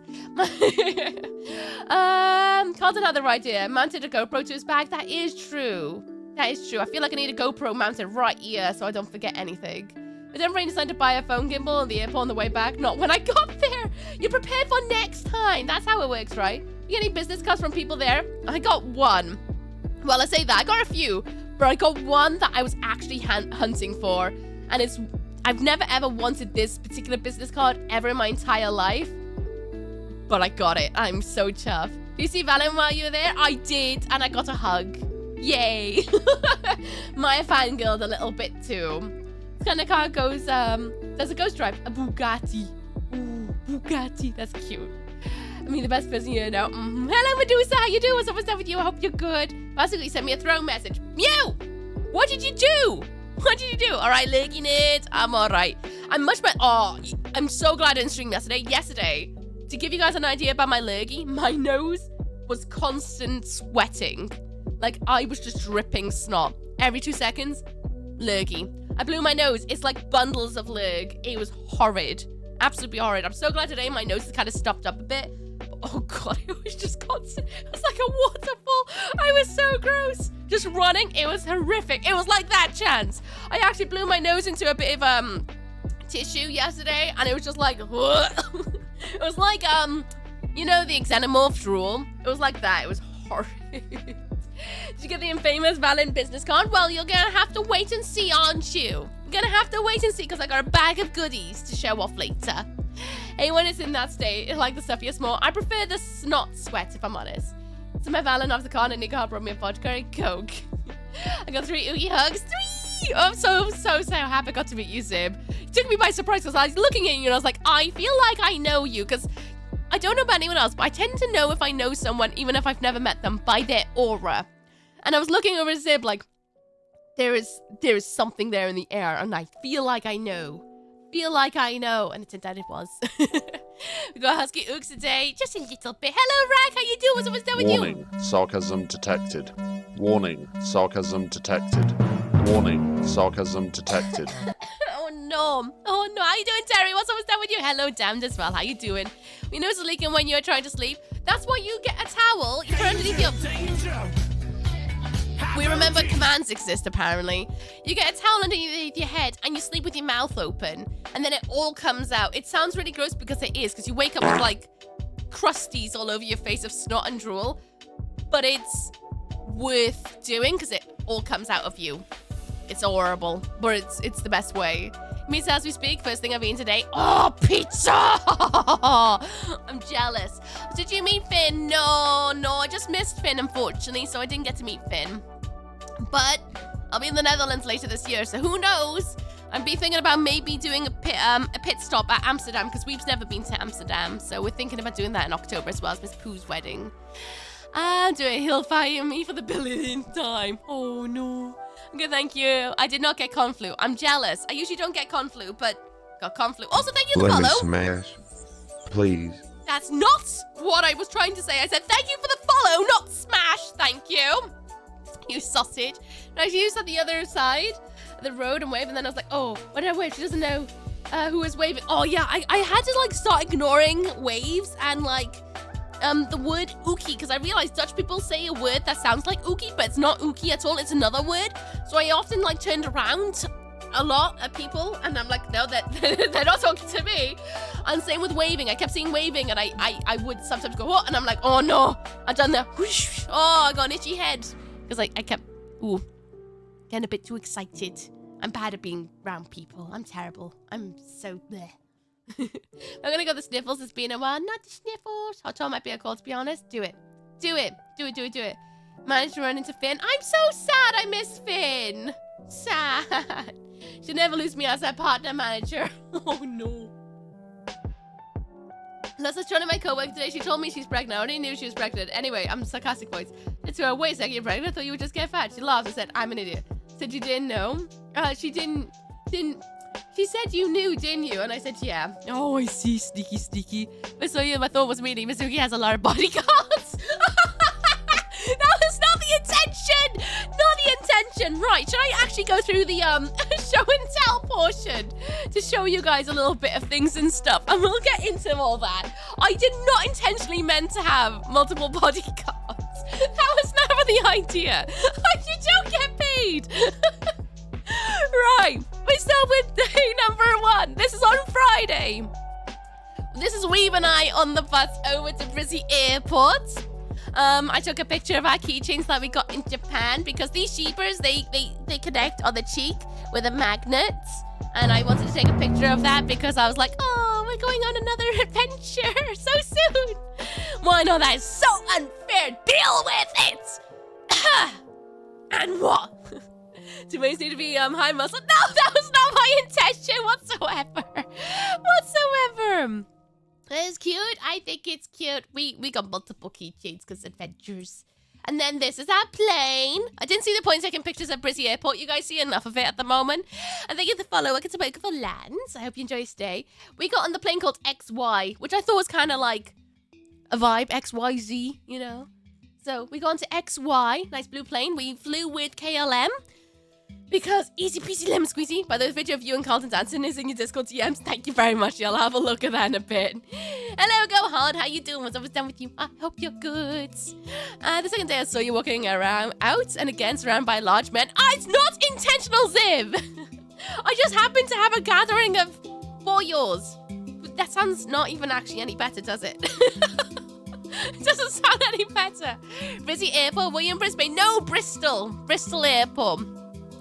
Carlton had the right idea. Mounted a GoPro to his bag. That is true. That is true. I feel like I need a GoPro mounted right here so I don't forget anything. But then Rain decided to buy a phone gimbal in the airport on the way back. Not when I got there. You're prepared for next time. That's how it works, right? You get any business cards from people there? I got one. Well, I say that. I got a few. But I got one that I was actually hunting for. And I've never ever wanted this particular business card ever in my entire life. But I got it. I'm so chuffed. Did you see Valen while you were there? I did. And I got a hug. Yay. Maya fangirled a little bit too. This kind of car goes, there's a ghost drive. A Bugatti. Ooh, Bugatti. That's cute. I mean, the best person you know. Hello, Medusa. How you doing? What's up with you? I hope you're good. Basically, sent me a throne message. Mew! What did you do? What did you do? All right, leggy nerds. I'm all right. I'm much better. Oh, I'm so glad I didn't stream yesterday. Yesterday, to give you guys an idea about my lurgy, my nose was constant sweating. Like, I was just dripping snot. Every 2 seconds, lurgy. I blew my nose. It's like bundles of lurg. It was horrid. Absolutely horrid. I'm so glad today my nose is kind of stopped up a bit. But, oh, God, it was just constant. It was like a waterfall. I was so gross. Just running. It was horrific. It was like that, Chance. I actually blew my nose into a bit of, tissue yesterday, and it was just like, it was like, you know, the Xenomorph rule? It was like that. It was horrid. Did you get the infamous Valen business card? Well, you're gonna have to wait and see, aren't you? You're gonna have to wait and see because I got a bag of goodies to show off later. Hey, when it's in that state, like the stuffiest more. I prefer the snot sweat, if I'm honest. So my Valen off the card and Nico brought me a vodka and Coke. I got 3 oogie hugs. 3! Oh, I'm so happy I got to meet you, Zib. You took me by surprise because I was looking at you and I was like, I feel like I know you because I don't know about anyone else, but I tend to know if I know someone, even if I've never met them, by their aura. And I was looking over at Zib like, there is something there in the air, and I feel like I know. And it turned out it was. We got Husky Ooks today, just a little bit. Hello, Rack, how you doing? What's up with you? Warning, sarcasm detected. Warning, sarcasm detected. Warning, sarcasm detected. Oh no, how you doing, Terry? What's up with you? Hello, Damned as well, how you doing? We know it's leaking when you're trying to sleep. That's why you get a towel, you put underneath your... We remember commands exist, apparently. You get a towel underneath your head and you sleep with your mouth open, and then it all comes out. It sounds really gross because it is, because you wake up with like crusties all over your face of snot and drool, but it's worth doing because it all comes out of you. It's horrible, but it's the best way. Meetz, as we speak, first thing I've eaten today. Oh, pizza! I'm jealous. Did you meet Finn? No, I just missed Finn, unfortunately, so I didn't get to meet Finn. But I'll be in the Netherlands later this year, so who knows? I'd be thinking about maybe doing a pit stop at Amsterdam, because we've never been to Amsterdam, so we're thinking about doing that in October as well as Miss Pooh's wedding. He'll fire me for the billionth time. Oh no. Okay, thank you. I did not get conflu. I'm jealous. I usually don't get conflu, but got conflu. Also, thank you for the Let me follow. smash, please. That's not what I was trying to say. I said thank you for the follow, not smash. Thank you. You sausage. And I used at the other side of the road and wave, and then I was like, oh, what did I wave? She doesn't know who was waving. Oh yeah, I had to like start ignoring waves and like the word ooky, because I realized Dutch people say a word that sounds like ooky, but it's not ooky at all. It's another word. So I often like turned around a lot at people, and I'm like, no, they're not talking to me. And same with waving. I kept seeing waving, and I would sometimes go, oh, and I'm like, oh no, I've done the whoosh. Oh, I got an itchy head. Because I kept, getting a bit too excited. I'm bad at being around people. I'm terrible. I'm so bleh. I'm gonna go the sniffles. It's been a while. Not the sniffles. Hot Tom might be a call, to be honest. Do it. Managed to run into Finn. I'm so sad I miss Finn. Sad. She'll never lose me as her partner manager. Oh no. Plus, I was trying to my co-worker today. She told me she's pregnant. I already knew she was pregnant. Anyway, I'm sarcastic voice. It's her, wait a second, you're pregnant? I thought you would just get fat. She laughed. I said, I'm an idiot. Said you didn't know? She didn't. She said you knew, didn't you? And I said, yeah. Oh, I see. Sneaky. But so yeah, my thought was really, Missooky has a lot of bodyguards. That was not the intention. Not the intention. Right, should I actually go through the show and tell portion to show you guys a little bit of things and stuff, and we'll get into all that. I did not intentionally meant to have multiple bodyguards. That was never the idea. You don't get paid. Right, we start with day number 1. This is on Friday. This is Weave and I on the bus over to Brisbane Airport. I took a picture of our keychains that we got in Japan, because these sheepers, they connect on the cheek with a magnet. And I wanted to take a picture of that because I was like, oh, we're going on another adventure so soon. Well, I know that is so unfair. Deal with it. And what? Do waist need to be high muscle? No, that was not my intention whatsoever. It's cute. I think it's cute. We got multiple keychains because adventures. And then this is our plane. I didn't see the point taking pictures at Brisbane Airport. You guys see enough of it at the moment. And thank you for the follow. It's a beautiful lands. I hope you enjoy your stay. We got on the plane called XY, which I thought was kind of like a vibe. XYZ, you know. So we got onto XY. Nice blue plane. We flew with KLM. Because easy peasy lemon squeezy. By the way, the video of you and Carlton dancing is in your Discord DMs. Thank you very much. Y'all have a look at that in a bit. Hello, go hard. How you doing? What's always done with you? I hope you're good. The second day I saw you walking around out and again surrounded by large men. It's not intentional, Ziv. I just happened to have a gathering of 4 yours. That sounds not even actually any better, does it? It doesn't sound any better. Brisbane Airport. Were you in Brisbane? No, Bristol. Bristol Airport.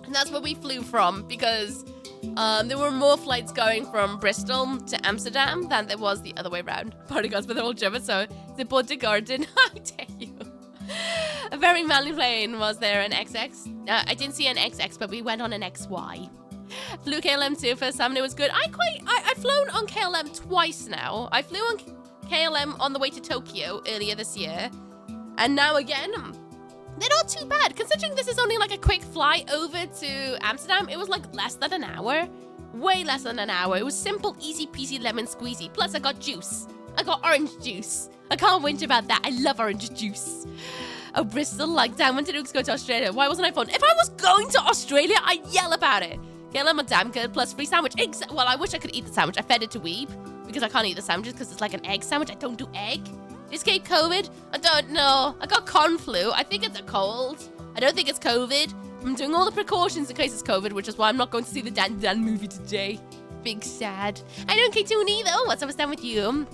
And that's where we flew from, because there were more flights going from Bristol to Amsterdam than there was the other way around. Bodyguards, but they're all German, so the bodyguardin. How dare you? A very manly plane. Was there an XX? I didn't see an XX, but we went on an XY. Flew KLM too. First time, and it was good. I've flown on KLM twice now. I flew on KLM on the way to Tokyo earlier this year, and now again. They're not too bad, considering this is only like a quick fly over to Amsterdam. It was like less than an hour, way less than an hour. It was simple, easy peasy lemon squeezy. Plus, I got juice. I got orange juice. I can't whinge about that. I love orange juice. Oh, Bristol, like, damn, when did Ooks go to Australia? Why wasn't I phone? If I was going to Australia, I'd yell about it. Get on my damn good plus free sandwich. Well, I wish I could eat the sandwich. I fed it to Weeb because I can't eat the sandwiches because it's like an egg sandwich. I don't do egg. Escape COVID? I don't know. I got con flu. I think it's a cold. I don't think it's COVID. I'm doing all the precautions in case it's COVID, which is why I'm not going to see the Dan Dan movie today. Big sad. I don't K-Tune either. What's up with you?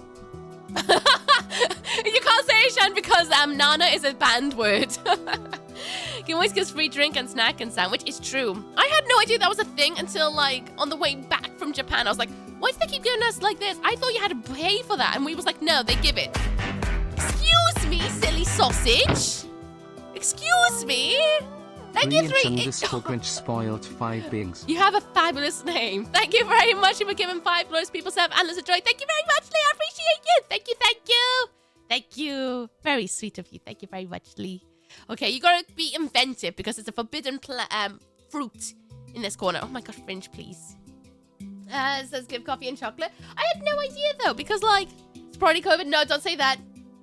You can't say Shan because Nana is a banned word. Can always get free drink and snack and sandwich. It's true. I had no idea that was a thing until like on the way back from Japan. I was like, why do they keep giving us like this? I thought you had to pay for that. And we was like, no, they give it. Excuse me, silly sausage. Excuse me. Thank you, three. Grinch spoiled 5 beings. You have a fabulous name. Thank you very much for giving 5 glorious people serve and joy. Thank you very much, Lee. I appreciate you. Thank you, thank you. Thank you. Very sweet of you. Thank you very much, Lee. Okay, you gotta be inventive because it's a forbidden fruit in this corner. Oh my gosh, Fringe, please. It says give coffee and chocolate. I had no idea though because like it's probably COVID. No, don't say that.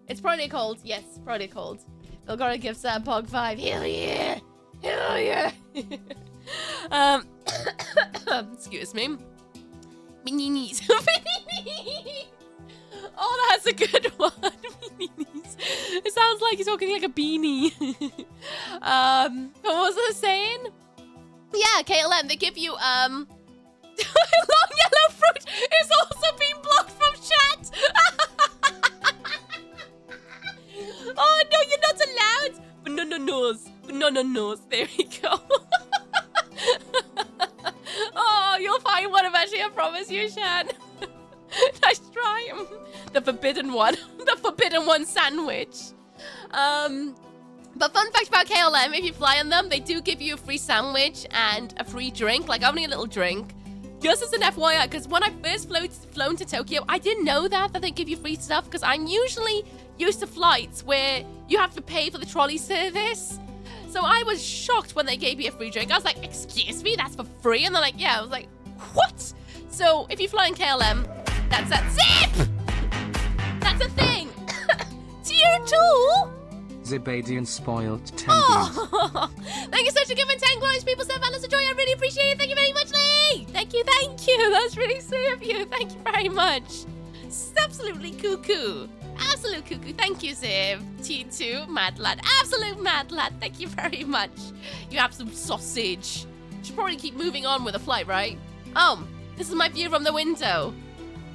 It's probably a cold. Yes, probably a cold. They'll gotta give Sam Pog 5. Hell yeah. Hell yeah. Excuse me. Beanies. Oh, that's a good one. Beanies. It sounds like he's talking like a beanie. What was I saying? Yeah, KLM, they give you, long yellow fruit is also being blocked from chat. Oh, no, you're not allowed. Bananas. There we go. Oh, you'll find one eventually, I promise you, Shan. Nice try. The forbidden one. The forbidden one sandwich. But fun fact about KLM, if you fly on them, they do give you a free sandwich and a free drink, like only a little drink. Just as an FYI, because when I first flown to Tokyo, I didn't know that they give you free stuff, because I'm usually used to flights where you have to pay for the trolley service. So I was shocked when they gave me a free drink. I was like, excuse me, that's for free? And they're like, yeah. I was like, what? So if you fly in KLM, that's that zip! That's a thing! Tier 2? Zibadian spoiled 10 beans. Oh, thank you so much for giving 10 glorious people so balance of joy. I really appreciate it. Thank you very much, Lee. Thank you. That's really sweet of you. Thank you very much. It's absolutely cuckoo. Absolute cuckoo. Thank you, Ziv. T2, mad lad. Absolute mad lad. Thank you very much. You absolute sausage. Should probably keep moving on with the flight, right? Oh, this is my view from the window.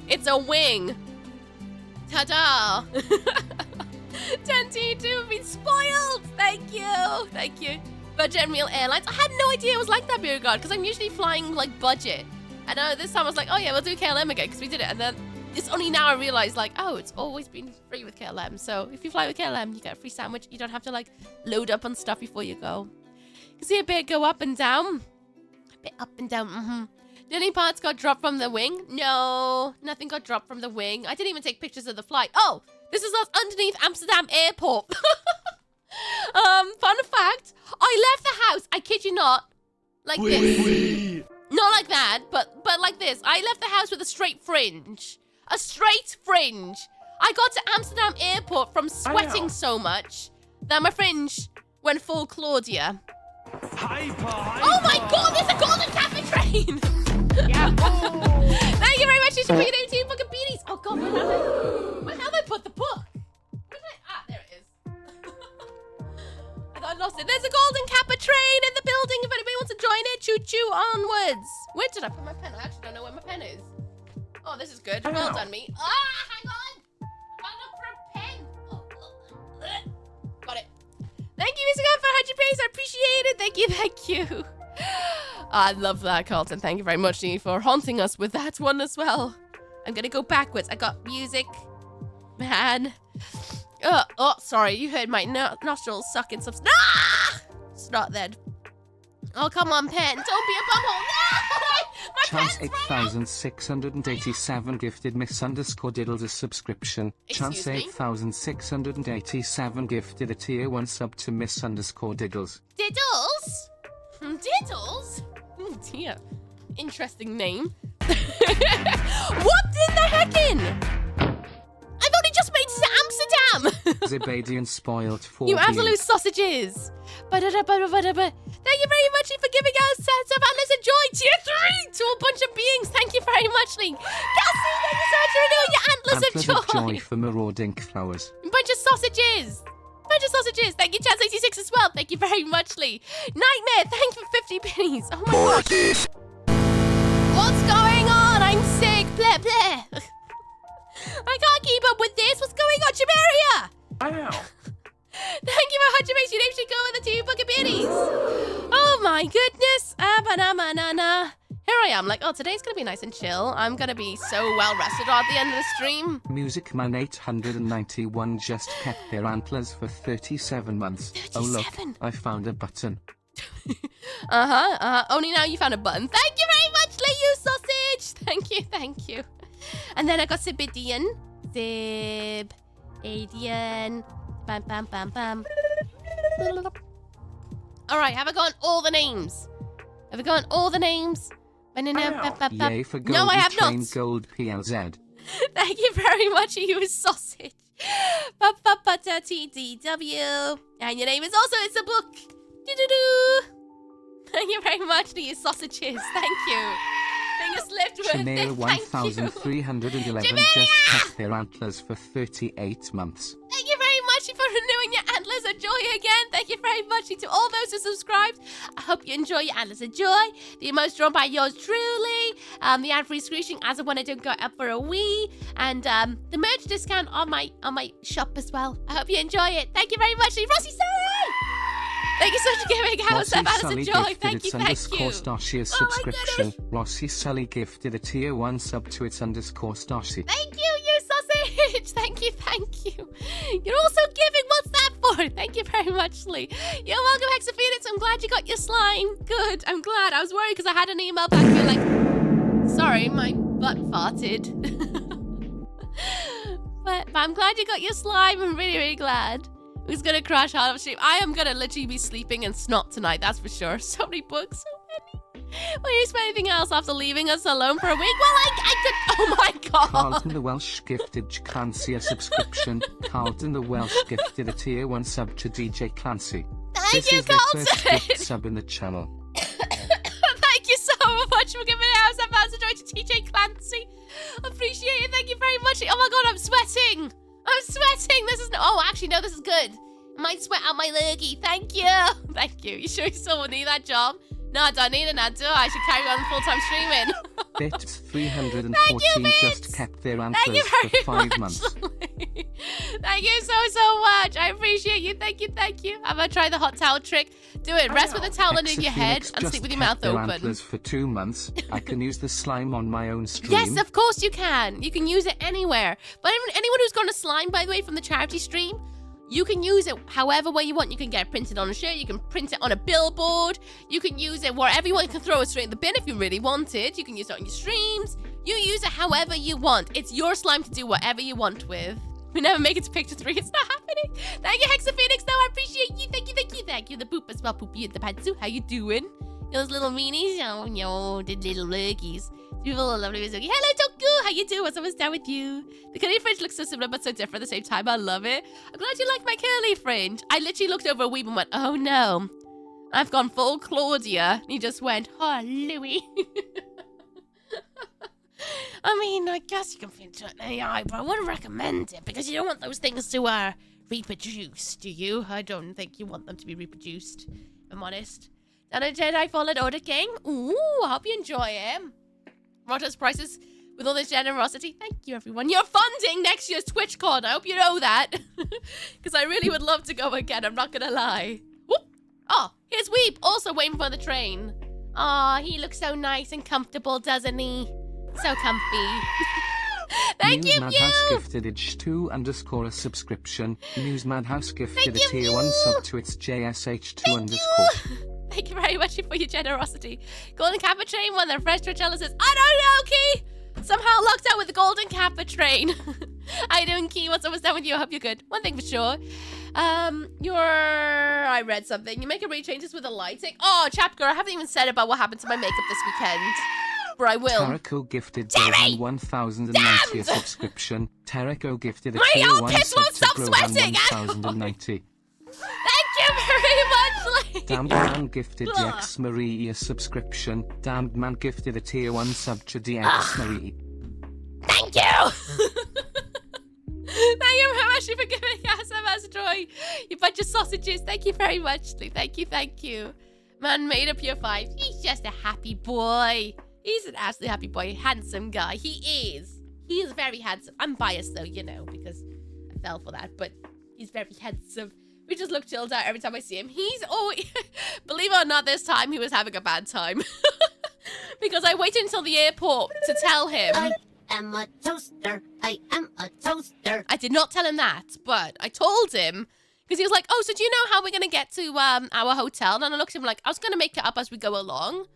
It's a wing. Ta-da. 10T2 have been spoiled. Thank you. Budget and Real Airlines. I had no idea it was like that, Beer God, because I'm usually flying like budget. And this time I was like, oh yeah, we'll do KLM again because we did it. And then it's only now I realized like, oh, it's always been free with KLM. So if you fly with KLM, you get a free sandwich. You don't have to like load up on stuff before you go. You can see a bit go up and down. A bit up and down. Did any parts got dropped from the wing? No, nothing got dropped from the wing. I didn't even take pictures of the flight. Oh, this is us underneath Amsterdam airport. Fun fact, I left the house, I kid you not, like this. Not like that, but like this. I left the house with a straight fringe. A straight fringe. I got to Amsterdam airport from sweating so much that my fringe went full Claudia. Oh my god, there's a golden cafe train! Yeah. Thank you very much, Tisha, for your 18 fucking beanies. Oh god, where have I put the book? There it is. I thought I lost it. There's a golden kappa train in the building. If anybody wants to join it, choo-choo onwards. Where did I put my pen? I actually don't know where my pen is. Oh, this is good. Well done, me. Hang on. I'm looking for a pen. Got it. Thank you, Mr. God, for 100 praise. I appreciate it. Thank you. I love that, Carlton. Thank you very much, Dee, for haunting us with that one as well. I'm gonna go backwards. I got music. Man. Oh, sorry. You heard my nostrils sucking some... Start then. Oh, come on, pen. Don't be a bumhole. No! My Chance pen's 8687 gifted miss_diddles a subscription. Chance 8687 gifted a tier 1 sub to miss_diddles. Diddles? Diddles? Oh dear. Interesting name. What in the heckin'? I've only just made it to Amsterdam. Zibadian spoiled for You being. absolute sausages. Thank you very much for giving us sets of Atlas and Joy tier 3 to a bunch of beings. Thank you very much, Lee. Kelsey, thank you so much for renewing your Antlers Antlers of of Joy. joy for marauding flowers. Bunch of sausages. Bunch of sausages. Thank you, Chance86 as well. Thank you very much, Lee. Nightmare, thank you for 50 pennies. Oh my gosh. What's going on? I'm sick. Bleh, bleh. I can't keep up with this. What's going on, Chimeria? Ow. Thank you for 100 makes your name should go in the 2 book of beauties. Oh my goodness. Banana. Here I am, like, oh, today's gonna be nice and chill. I'm gonna be so well rested at the end of the stream. Music Man 891 just kept their antlers for 37 months. 37? Oh look, I found a button. Only now you found a button. Thank you very much, Lee, you sausage. Thank you. And then I got Zibidian. Adian. Bam. All right, have I gotten all the names? Yay for Gold No, I have Train not. Gold PLZ. Thank you very much, you sausage. TDW. And your name is also, it's a book. Do-do-do. Thank you very much, you sausages. Thank you. Fingers lift with Chanel it. Thank you. 1311 just kept their antlers for 38 months. Thank you very much for renewing your Antlers of Joy again. Thank you very much to all those who subscribed. I hope you enjoy your Antlers of Joy. The emotes drawn by yours truly. The ad-free screeching as of when I don't go up for a wee. And the merch discount on my shop as well. I hope you enjoy it. Thank you very much, Rossi Sully. Thank you so much for giving House of Antlers of Joy. Thank you. Starship Oh my subscription. Rossi Sully gifted a tier 1 sub to its _Starship. Thank you, you sausage. Thank you. You're also giving. What's that for? Thank you very much, Lee. You're welcome, Hexaphoenix. I'm glad you got your slime. Good. I'm glad. I was worried because I had an email back being like, sorry, my butt farted. but I'm glad you got your slime. I'm really, really glad. Who's gonna crash hard off stream? I am gonna literally be sleeping in snot tonight. That's for sure. So many books. So many. Will you spend anything else after leaving us alone for a week? Well, I could. Oh my god. Carlton the Welsh gifted Clancy a subscriction. Carlton the Welsh gifted a tier 1 sub to DJ Clancy. Thank you, This is their first Carlton. gift sub in the channel. Thank you so much for giving it House of Antlers of Joy to TJ Clancy. Appreciate it. Thank you very much. Oh my god, I'm sweating. This is oh, actually no, this is good. I might sweat out my lurgy. Thank you. You sure you still will need that job? No, I don't need it now, do I? I should carry on full-time streaming. Bits 314 Bits. just kept their Thank antlers you for very 5 much. months. Thank you so much. I appreciate you. Thank you. I'm gonna try the hot towel trick. Do it. Rest with a towel under your head and sleep with your mouth open. Antlers for 2 months. I can use the slime on my own stream. Yes, of course you can. You can use it anywhere. But anyone who's gone to slime, by the way, from the charity stream, you can use it however way you want. You can get it printed on a shirt. You can print it on a billboard. You can use it wherever you want. You can throw it straight in the bin if you really want it. You can use it on your streams. You use it however you want. It's your slime to do whatever you want with. We never make it to picture 3. It's not happening. Thank you, Hexaphoenix. No, I appreciate you. Thank you. The poop as well. Poopy and the pantsu. How you doing? Those little meanies. Oh, no, the little lurkies. Beautiful, lovely Missooky. Hello, Toku. How you doing? What's up down with you? The curly fringe looks so similar but so different at the same time. I love it. I'm glad you like my curly fringe. I literally looked over a weeb and went, oh no. I've gone full Claudia. And he just went, oh, Louie. I mean, I guess you can fit to an AI, but I wouldn't recommend it because you don't want those things to reproduce, do you? I don't think you want them to be reproduced, if I'm honest. Done a Jedi Fallen Order King? Ooh, I hope you enjoy it. Roger's prices with all this generosity. Thank you, everyone. You're funding next year's TwitchCon. I hope you know that. Because I really would love to go again. I'm not going to lie. Whoop. Oh, here's Weep. Also waiting for the train. Aw, he looks so nice and comfortable, doesn't he? So comfy. Thank you, Madhouse gifted H2 _ a subscription. News Madhouse gifted a tier 1 sub to its JSH2 _. Thank you very much for your generosity. Golden Kappa Train won their first Twitch says, I don't know, Key. Somehow locked out with the Golden Kappa Train. How you doing, Key? What's down with you? I hope you're good. One thing for sure. I read something. You make a changes with the lighting. Oh, chap girl, I haven't even said about what happened to my makeup this weekend. But I will. Tarako gifted Jerry! Brohan 1090 a subscription. Tarako gifted a My tier 1 armpits sub won't to stop Brohan sweating! 1090. Thank you very much, Lee. Damned Man gifted DX Marie a subscription. Damned Man gifted a tier 1 sub to DX Marie. Thank you. Thank you very much for giving us a joy. You bunch of sausages. Thank you very much, Lee. Thank you, thank you. Man made up your 5. He's just a happy boy. He's an absolutely happy boy. Handsome guy. He is. He is very handsome. I'm biased though, you know, because I fell for that. But he's very handsome. We just look chilled out every time I see him. He's always... Believe it or not, this time he was having a bad time. Because I waited until the airport to tell him. I am a toaster. I am a toaster. I did not tell him that, but I told him. Because he was like, oh, so do you know how we're going to get to our hotel? And I looked at him like, I was going to make it up as we go along.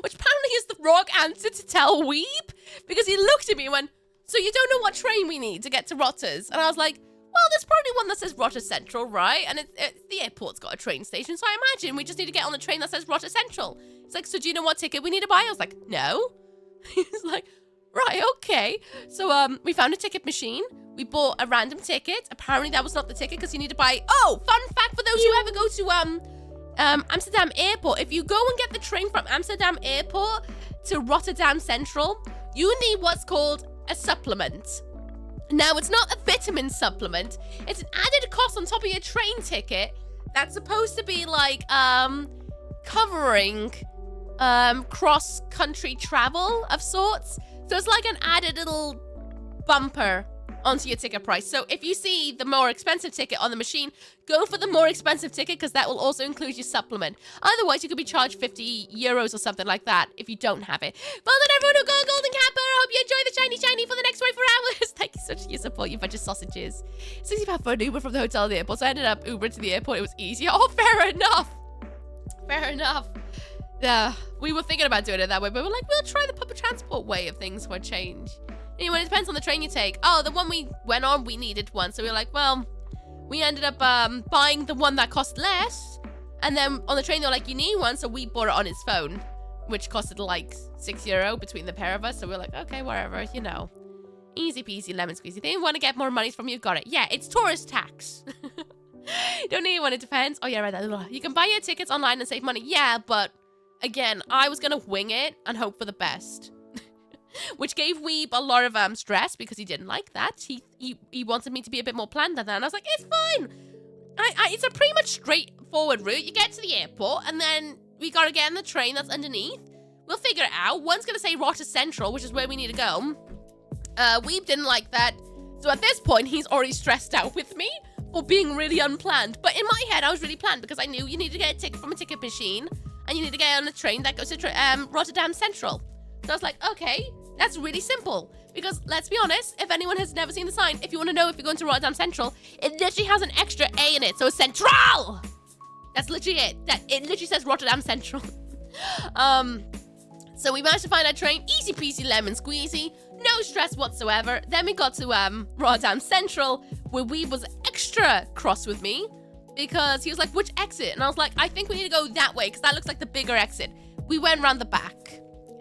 Which apparently is the wrong answer to tell Weeb. Because he looked at me and went, so you don't know what train we need to get to Rotters? And I was like, well, there's probably one that says Rotter Central, right? And the airport's got a train station, so I imagine we just need to get on the train that says Rotter Central. He's like, so do you know what ticket we need to buy? I was like, no. He's like, right, okay. So we found a ticket machine. We bought a random ticket. Apparently that was not the ticket because you need to buy... Oh, fun fact for those who ever go to Amsterdam Airport. If you go and get the train from Amsterdam Airport to Rotterdam Central, you need what's called a supplement. Now, it's not a vitamin supplement. It's an added cost on top of your train ticket that's supposed to be like covering cross-country travel of sorts. So it's like an added little bumper onto your ticket price. So if you see the more expensive ticket on the machine, go for the more expensive ticket because that will also include your supplement. Otherwise, you could be charged 50 euros or something like that if you don't have it. Well done, everyone who got a golden capper. I hope you enjoy the shiny for the next 24 hours. Thank you so much for your support, you bunch of sausages. £60 for an Uber from the hotel to the airport. So I ended up Uber to the airport. It was easier. Oh, fair enough. Fair enough. We were thinking about doing it that way, but we're like, we'll try the public transport way of things for a change. Anyway, it depends on the train you take. Oh, the one we went on, we needed one. So we were like, well, we ended up buying the one that cost less. And then on the train, they were like, you need one. So we bought it on his phone, which costed like €6 between the pair of us. So we were like, okay, whatever, you know. Easy peasy, lemon squeezy. They want to get more money from you, got it. Yeah, it's tourist tax. Don't need one, it depends. Oh, yeah, right. You can buy your tickets online and save money. Yeah, but again, I was going to wing it and hope for the best. Which gave Weeb a lot of stress because he didn't like that. He wanted me to be a bit more planned than that. And I was like, it's fine. It's a pretty much straightforward route. You get to the airport and then we got to get on the train that's underneath. We'll figure it out. One's going to say Rotter Central, which is where we need to go. Weeb didn't like that. So at this point, he's already stressed out with me for being really unplanned. But in my head, I was really planned because I knew you need to get a ticket from a ticket machine and you need to get on a train that goes to Rotterdam Central. So I was like, okay. That's really simple. Because, let's be honest, if anyone has never seen the sign, if you want to know if you're going to Rotterdam Central, it literally has an extra A in it, so it's Central! That's literally it. It literally says Rotterdam Central. So we managed to find our train. Easy peasy lemon squeezy. No stress whatsoever. Then we got to Rotterdam Central, where Weeb was extra cross with me. Because he was like, which exit? And I was like, I think we need to go that way, because that looks like the bigger exit. We went round the back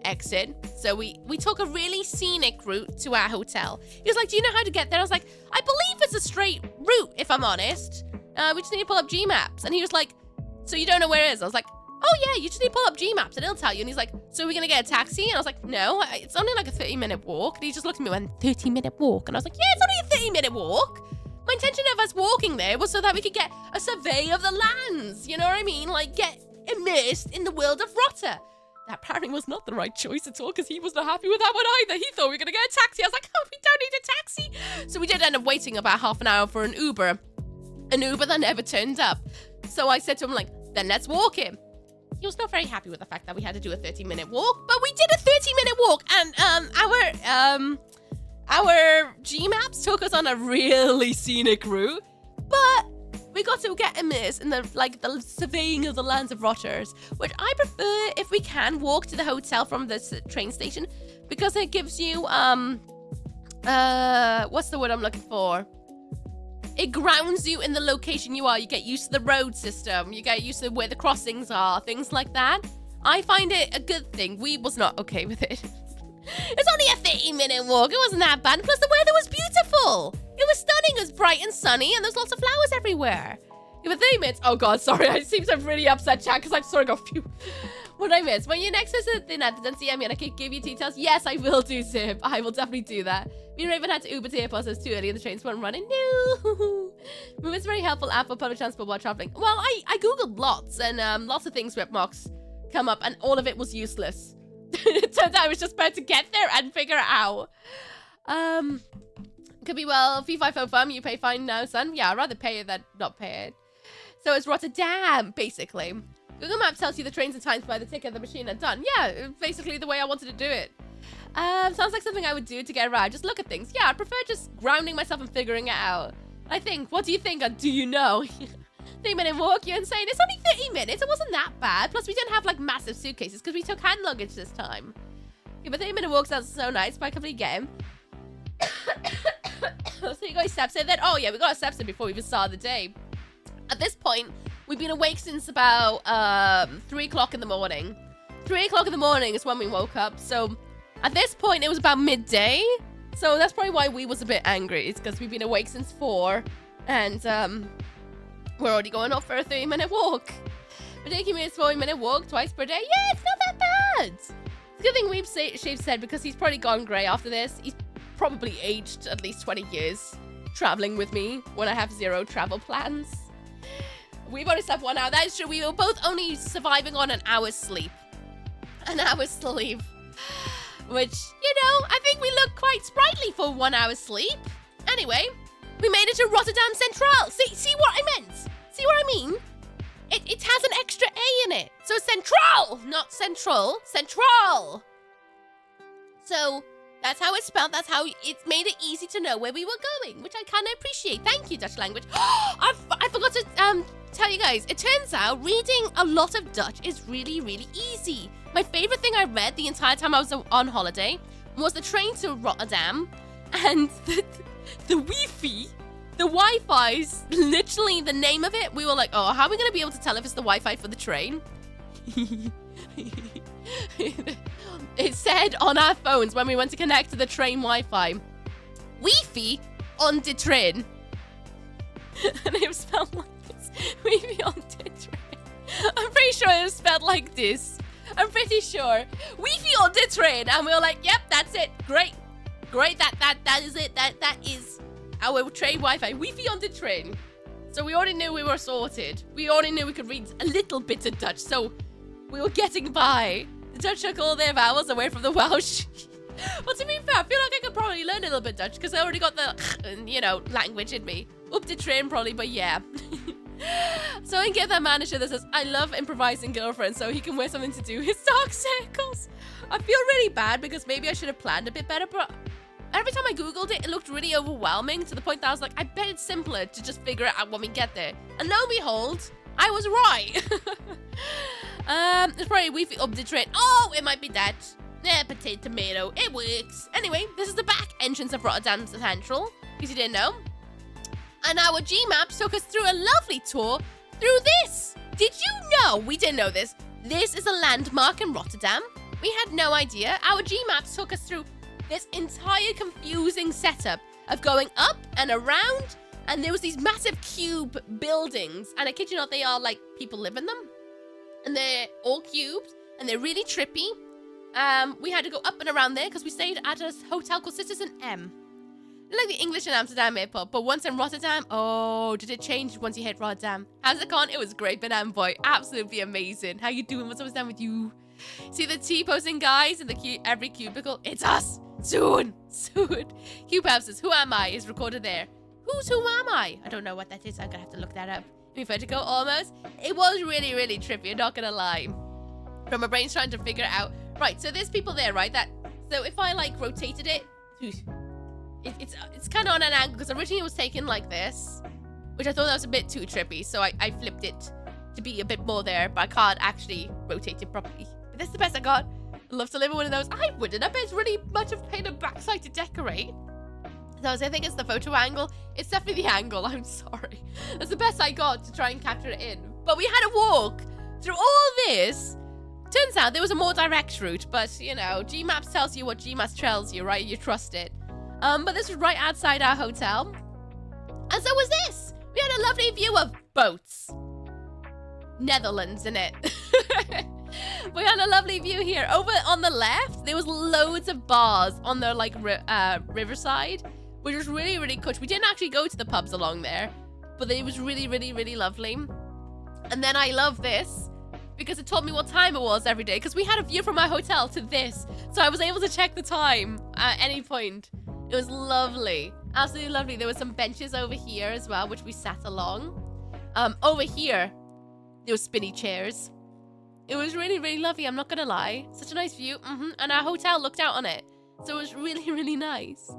exit. So we took a really scenic route to our hotel. He was like, do you know how to get there? I was like, I believe it's a straight route, if I'm honest. We just need to pull up Gmaps. And he was like, so you don't know where it is? I was like, oh yeah, you just need to pull up Gmaps and it'll tell you. And he's like, so we're gonna get a taxi? And I was like, no, it's only like a 30-minute walk. And he just looked at me and went, 30-minute walk? And I was like, yeah, it's only a 30-minute walk. My intention of us walking there was so that we could get a survey of the lands. You know what I mean? Like, get immersed in the world of Rotter. That apparently was not the right choice at all because he was not happy with that one either. He thought we were going to get a taxi. I was like, oh, we don't need a taxi. So we did end up waiting about half an hour for an Uber. An Uber that never turned up. So I said to him, like, then let's walk him. He was not very happy with the fact that we had to do a 30-minute walk. But we did a 30-minute walk. And our Gmaps took us on a really scenic route. But we got to get immersed in the surveying of the lands of Rotters, which I prefer if we can walk to the hotel from the train station because it gives you what's the word I'm looking for? It grounds you in the location you are. You get used to the road system. You get used to where the crossings are, things like that. I find it a good thing. We was not okay with it. It's only a 30-minute walk. It wasn't that bad. Plus, the weather was beautiful. It was stunning. It was bright and sunny, and there's lots of flowers everywhere. Yeah, but 30 minutes. Oh, God, sorry. I seem to really upset chat because I'm sort of phew. What did I miss? When you next visit the Netherlands, I'm going to give you details. Yes, I will do, Zip. I will definitely do that. Me and Raven had to Uber to airport, so it's too early and the trains weren't running. No. Move is a very helpful app for public transport while traveling. Well, I Googled lots, and lots of things with marks come up, and all of it was useless. It turns out I was just about to get there and figure it out. Could be, well, fee fi fo fum, you pay fine now, son. Yeah, I'd rather pay it than not pay it. So it's Rotterdam, basically. Google Maps tells you the trains and times by the ticket the machine had done. Yeah, basically the way I wanted to do it. Sounds like something I would do to get around. Just look at things. Yeah, I prefer just grounding myself and figuring it out. I think, what do you think? Do you know? 30-minute walk, you're insane. It's only 30 minutes. It wasn't that bad. Plus, we didn't have, like, massive suitcases because we took hand luggage this time. Yeah, but 30-minute walk sounds so nice, but I completely get him. So you got steps in then? Oh, yeah, we got our steps in before we even started the day. At this point, we've been awake since about 3 o'clock in the morning. 3 o'clock in the morning is when we woke up. So at this point, it was about midday. So that's probably why we was a bit angry. It's because we've been awake since 4. And we're already going off for a 30-minute walk. We're taking me a 40-minute walk twice per day. Yeah, it's not that bad. It's a good thing we've said because he's probably gone grey after this. He's probably aged at least 20 years traveling with me when I have 0 travel plans. We've only slept 1 hour. That is true. We were both only surviving on an hour's sleep. An hour's sleep. Which, you know, I think we look quite sprightly for 1 hour's sleep. Anyway, we made it to Rotterdam Central. See what I meant? See what I mean? It has an extra A in it. So Central, not Central. Central. So that's how it's spelled. That's how it's made it easy to know where we were going, which I kind of appreciate. Thank you, Dutch language. I forgot to tell you guys. It turns out reading a lot of Dutch is really, really easy. My favorite thing I read the entire time I was on holiday was the train to Rotterdam, and the Wi-Fi. The Wi-Fi's literally the name of it. We were like, oh, how are we going to be able to tell if it's the Wi-Fi for the train? It said on our phones when we went to connect to the train Wi-Fi, Wi-Fi on the train. And it was spelled like this. Wi-Fi on the train. I'm pretty sure it was spelled like this. I'm pretty sure. Wi-Fi on the train. And we were like, yep, that's it. Great. Great. That is it. That is our train Wi-Fi. Wi-Fi on the train. So we already knew we were sorted. We already knew we could read a little bit of Dutch. So we were getting by. The Dutch took all their vowels away from the Welsh. Well, to be fair, I feel like I could probably learn a little bit Dutch because I already got the, you know, language in me. Up the train probably, but yeah. So I get that manager that says, I love improvising girlfriends so he can wear something to do his dark circles. I feel really bad because maybe I should have planned a bit better, but every time I Googled it, it looked really overwhelming to the point that I was like, I bet it's simpler to just figure it out when we get there. And lo and behold, I was right. It's probably Wi-Fi up the train. Oh, it might be that. Potato, tomato. It works. Anyway, this is the back entrance of Rotterdam Central, because you didn't know. And our G-Maps took us through a lovely tour through this. Did you know? We didn't know this. This is a landmark in Rotterdam. We had no idea. Our G-Maps took us through this entire confusing setup of going up and around, and there was these massive cube buildings, and I kid you not, they are like people live in them, and they're all cubed, and they're really trippy. We had to go up and around there because we stayed at a hotel called Citizen M. Like the English and Amsterdam airport, but once in Rotterdam, oh, did it change once you hit Rotterdam? How's it gone? It was great, Banana Boy. Absolutely amazing. How you doing? What's down with you? See the T-posing guys in the every cubicle? It's us. Soon. Cube houses. Who am I? Is recorded there. Who am I? I don't know what that is. I'm gonna have to look that up. We vertigo almost. It was really, really trippy. I'm not gonna lie. But my brain's trying to figure it out. Right. So there's people there, right? So if I like rotated it, it's kind of on an angle because originally it was taken like this, which I thought that was a bit too trippy. So I flipped it to be a bit more there, but I can't actually rotate it properly. But that's the best I got. I'd love to live in one of those. I wouldn't. I bet it's really much of a pain in the backside to decorate. So I think it's the photo angle. It's definitely the angle. I'm sorry. That's the best I got to try and capture it in. But we had to walk through all this Turns out there was a more direct route, but, you know, Gmaps tells you what Gmaps tells you, right? You trust it. But this was right outside our hotel. And so was this. We had a lovely view of boats. Netherlands in it. We had a lovely view here. Over on the left, there was loads of bars on the, like, riverside, which was really, really cool. We didn't actually go to the pubs along there, but it was really, really, really lovely. And then I love this, because it told me what time it was every day, because we had a view from our hotel to this, so I was able to check the time at any point. It was lovely. Absolutely lovely. There were some benches over here as well, which we sat along. Over here, there were spinny chairs. It was really, really lovely, I'm not gonna lie. Such a nice view, and our hotel looked out on it. So it was really, really nice.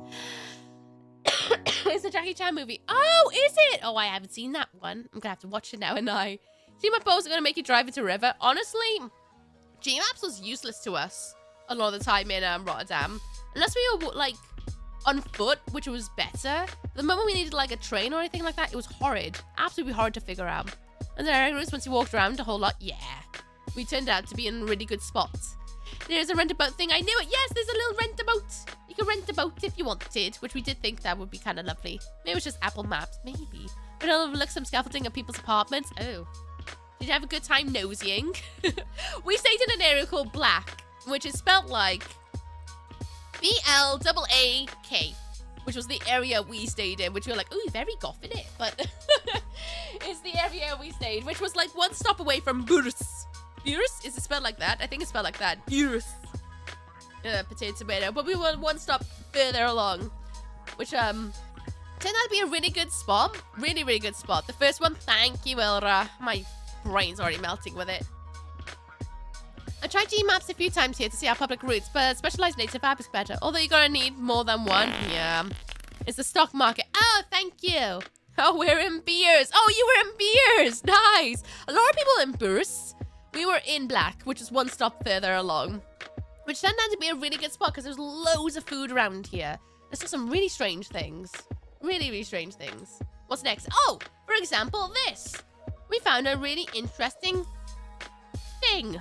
It's a Jackie Chan movie. Oh, is it? Oh, I haven't seen that one. I'm gonna have to watch it now, and I. Gmaps are gonna make you drive into a river. Honestly, Gmaps was useless to us a lot of the time in Rotterdam. Unless we were, like, on foot, which was better. The moment we needed, like, a train or anything like that, it was horrid. Absolutely horrid to figure out. And then once we walked around a whole lot, yeah. We turned out to be in really good spots. There's a rent-a-boat thing. I knew it. Yes, there's a little rent-a-boat. You can rent a boat if you wanted, which we did think that would be kind of lovely. Maybe it was just Apple Maps. Maybe. But I'll overlook some scaffolding at people's apartments. Oh. Did you have a good time nosying? We stayed in an area called Black, which is spelled like B-L-A-A-K, which was the area we stayed in, which we were like, ooh, very goth in it. But it's the area we stayed, which was like one stop away from Boers. Boers? Is it spelled like that? I think it's spelled like that. Boers. Potato, tomato. But we were one stop further along, which turned out to be a really good spot. Really, really good spot. The first one, thank you, Ilra. My brain's already melting with it. I tried Gmaps a few times here to see our public routes, but specialized native app is better. Although you're gonna need more than one. Yeah. It's the stock market. Oh, thank you. Oh, we're in Beers. Oh, you were in Beers. Nice. A lot of people in Boers. We were in Black, which is one stop further along. Which turned out to be a really good spot because there's loads of food around here. There's just some really strange things. Really, really strange things. What's next? Oh, for example, this. We found a really interesting thing.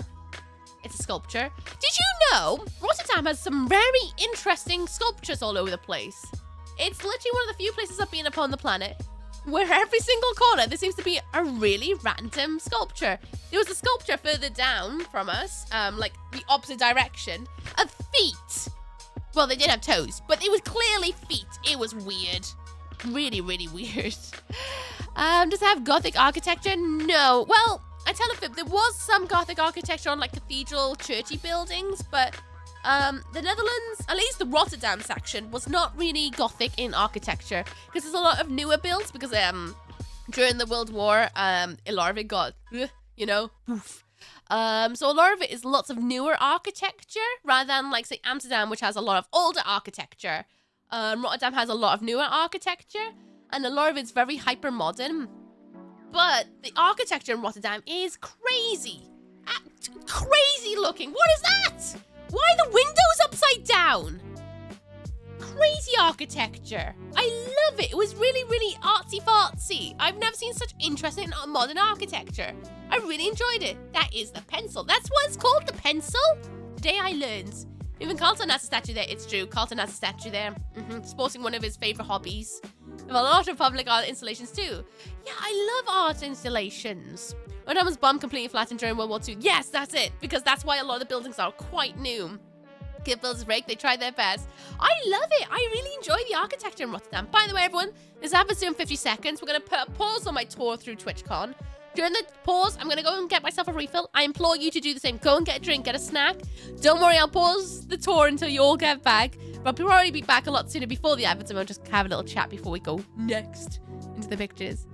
It's a sculpture. Did you know Rotterdam has some very interesting sculptures all over the place? It's literally one of the few places I've been upon the planet where every single corner there seems to be a really random sculpture. There was a sculpture further down from us, like the opposite direction, of feet. Well, they did have toes, but it was clearly feet. It was weird. Really, really weird. Does it have Gothic architecture? No. Well, I tell a fib, there was some Gothic architecture on like cathedral, churchy buildings, but the Netherlands, at least the Rotterdam section, was not really Gothic in architecture because there's a lot of newer builds because during the World War, a lot of it got, you know, poof. So a lot of it is lots of newer architecture rather than like say Amsterdam, which has a lot of older architecture. Rotterdam has a lot of newer architecture and a lot of it's very hyper modern. But the architecture in Rotterdam is crazy. Crazy looking. What is that? Why are the windows upside down? Crazy architecture. I love it. It was really, really artsy-fartsy. I've never seen such interesting modern architecture. I really enjoyed it. That is the pencil. That's what it's called, the pencil? Today I learned. Even Carlton has a statue there. It's true. Carlton has a statue there. Sporting one of his favorite hobbies. We have a lot of public art installations too. Yeah, I love art installations. Rotterdam was bombed completely flattened during World War II. Yes, that's it. Because that's why a lot of the buildings are quite new. Give builders a break. They tried their best. I love it. I really enjoy the architecture in Rotterdam. By the way, everyone, this happens soon in 50 seconds. We're going to put a pause on my tour through TwitchCon. During the pause, I'm going to go and get myself a refill. I implore you to do the same. Go and get a drink, get a snack. Don't worry, I'll pause the tour until you all get back. But we'll probably be back a lot sooner before the adverts, and we'll just have a little chat before we go next into the pictures.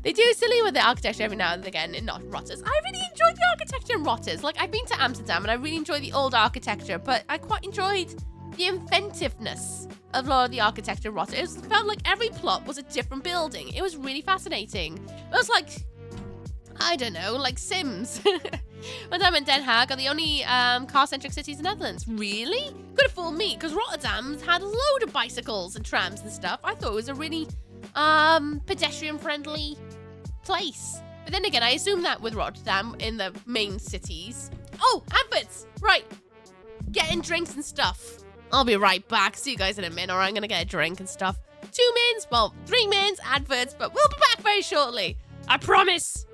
They do silly with the architecture every now and again in Rotters. I really enjoyed the architecture in Rotters. Like, I've been to Amsterdam, and I really enjoyed the old architecture, but I quite enjoyed the inventiveness of a lot of the architecture in Rotters. It felt like every plot was a different building. It was really fascinating. It was like, I don't know, like Sims. Rotterdam and Den Haag are the only car-centric cities in the Netherlands. Really? Could have fooled me, because Rotterdam's had a load of bicycles and trams and stuff. I thought it was a really pedestrian-friendly place. But then again, I assume that with Rotterdam in the main cities, Oh, adverts. Right. Getting drinks and stuff. I'll be right back. See you guys in a minute, or I'm gonna get a drink and stuff. 2 mins, well, 3 mins, adverts, but we'll be back very shortly. I promise.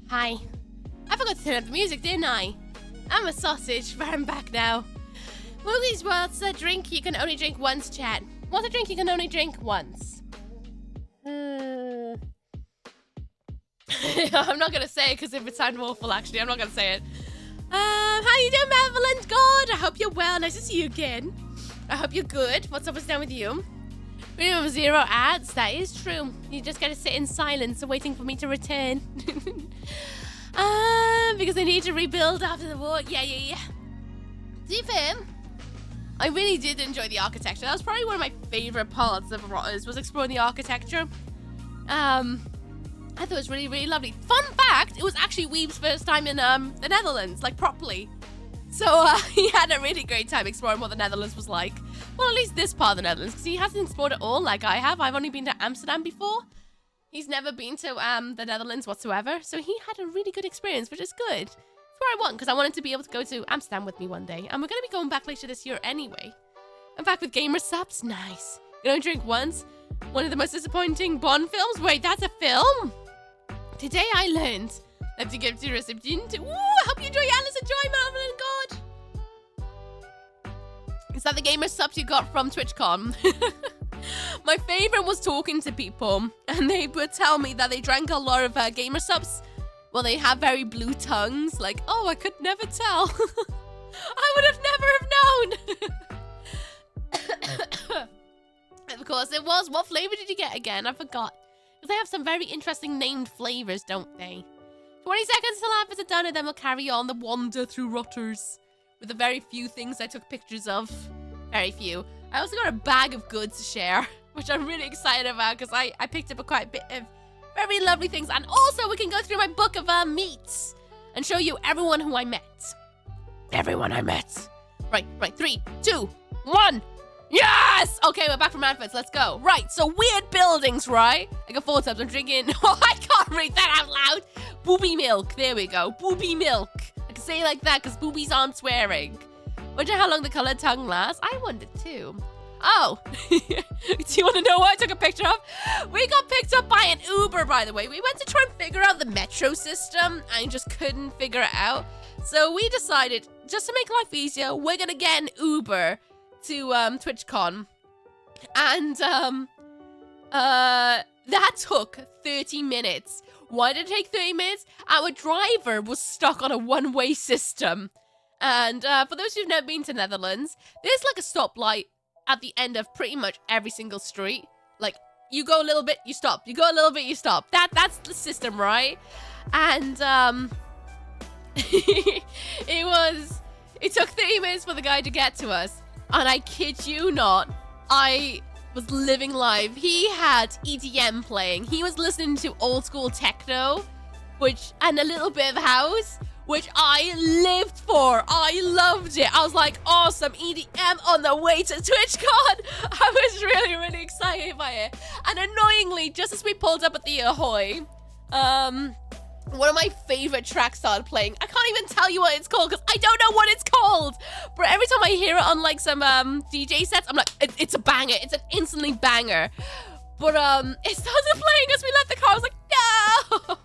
Hi. I forgot to turn up the music, didn't I? I'm a sausage, but I'm back now. Movies, what's a drink you can only drink once, chat? What's a drink you can only drink once? I'm not gonna say it because if it sounds awful, actually, I'm not gonna say it. How you doing, Malevolent God? I hope you're well. Nice to see you again. I hope you're good. What's up? What's down with you? We have 0 ads. That is true. You just gotta sit in silence, waiting for me to return. Because I need to rebuild after the war. Yeah. To be fair, I really did enjoy the architecture. That was probably one of my favorite parts of Rotters, was exploring the architecture. I thought it was really, really lovely. Fun fact, it was actually Weeb's first time in the Netherlands, like properly. So he had a really great time exploring what the Netherlands was like. Well, at least this part of the Netherlands, because he hasn't explored it all like I have. I've only been to Amsterdam before. He's never been to the Netherlands whatsoever. So he had a really good experience, which is good. It's where I want, because I wanted to be able to go to Amsterdam with me one day. And we're going to be going back later this year anyway. I'm back with Gamer Subs. Nice. You don't drink once. One of the most disappointing Bond films. Wait, that's a film? Today I learned that to give to the recipient. Ooh, I hope you enjoy Alice. Enjoy, Malevolent God. Is that the Gamer Subs you got from TwitchCon? My favorite was talking to people, and they would tell me that they drank a lot of Gamer Subs. Well, they have very blue tongues. Like, oh, I could never tell. I would have never have known. Of course, it was. What flavor did you get again? I forgot. They have some very interesting named flavors, don't they? 20 seconds till after it's done, and then we'll carry on the wander through Rotters with the very few things I took pictures of. Very few. I also got a bag of goods to share, which I'm really excited about because I picked up quite a bit of very lovely things. And also, we can go through my book of Meetz and show you everyone who I met. Everyone I met. Right. 3, 2, 1. Yes! Okay, we're back from adverts. Let's go. Right, so weird buildings, right? I got 4 tabs. I'm drinking... Oh, I can't read that out loud. Booby milk. There we go. Booby milk. I can say it like that because boobies aren't swearing. Wonder how long the colored tongue lasts. I wondered too. Oh. Do you want to know what I took a picture of? We got picked up by an Uber, by the way. We went to try and figure out the metro system and just couldn't figure it out. So we decided, just to make life easier, we're going to get an Uber to TwitchCon, and that took 30 minutes. Why did it take 30 minutes? Our driver was stuck on a one-way system, and for those who've never been to Netherlands, there's like a stoplight at the end of pretty much every single street. Like, you go a little bit, you stop. You go a little bit, you stop. That's the system, right? And it took 30 minutes for the guy to get to us. And I kid you not, I was living life. He had EDM playing. He was listening to old school techno, and a little bit of house, which I lived for. I loved it. I was like, awesome, EDM on the way to TwitchCon. I was really, really excited by it. And annoyingly, just as we pulled up at the Ahoy, one of my favorite tracks started playing. I can't even tell you what it's called because I don't know what it's called. But every time I hear it on like some DJ sets, I'm like, it's a banger. It's an instantly banger. But it started playing as we left the car. I was like, no.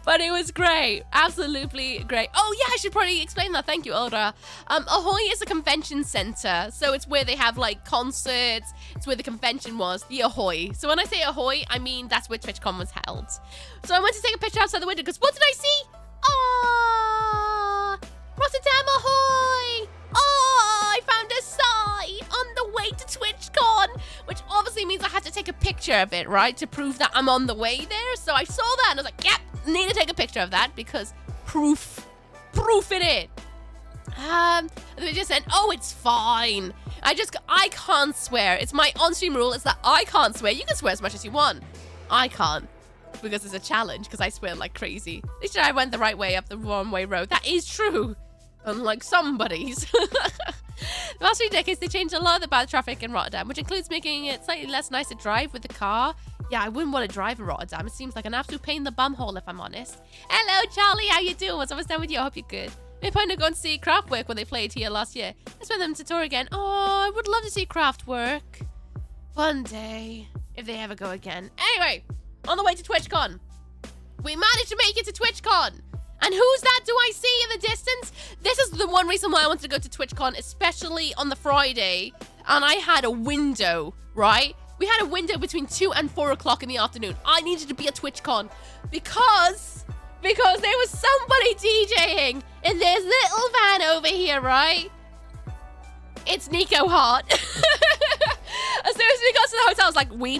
But it was great. Absolutely great. Oh, yeah, I should probably explain that. Thank you, Audra. Ahoy is a convention center. So it's where they have, like, concerts. It's where the convention was, the Ahoy. So when I say Ahoy, I mean that's where TwitchCon was held. So I went to take a picture outside the window because what did I see? Oh, Rotterdam Ahoy. Oh, I found a sign on the way to TwitchCon, which obviously means I had to take a picture of it, right, to prove that I'm on the way there. So I saw that and I was like, yep, need to take a picture of that because proof it is. And they just said, oh, it's fine. I can't swear. It's my on-stream rule is that I can't swear. You can swear as much as you want. I can't because it's a challenge because I swear like crazy. They said I went the right way up the wrong way road. That is true. Unlike somebody's. The last 3 decades, they changed a lot of the traffic in Rotterdam, which includes making it slightly less nice to drive with the car. Yeah, I wouldn't want to drive in Rotterdam. It seems like an absolute pain in the bumhole, if I'm honest. Hello, Charlie. How you doing? What's up with you? I hope you're good. Maybe plan to go and see Kraftwerk when they played here last year. Let's spend them to tour again. Oh, I would love to see Kraftwerk. One day, if they ever go again. Anyway, on the way to TwitchCon. We managed to make it to TwitchCon. And who's that do I see in the distance? This is the one reason why I wanted to go to TwitchCon, especially on the Friday. And I had a window, right? We had a window between 2 and 4 o'clock in the afternoon. I needed to be at TwitchCon because there was somebody DJing in this little van over here, right? It's Nico Hart. As soon as we got to the hotel, I was like, we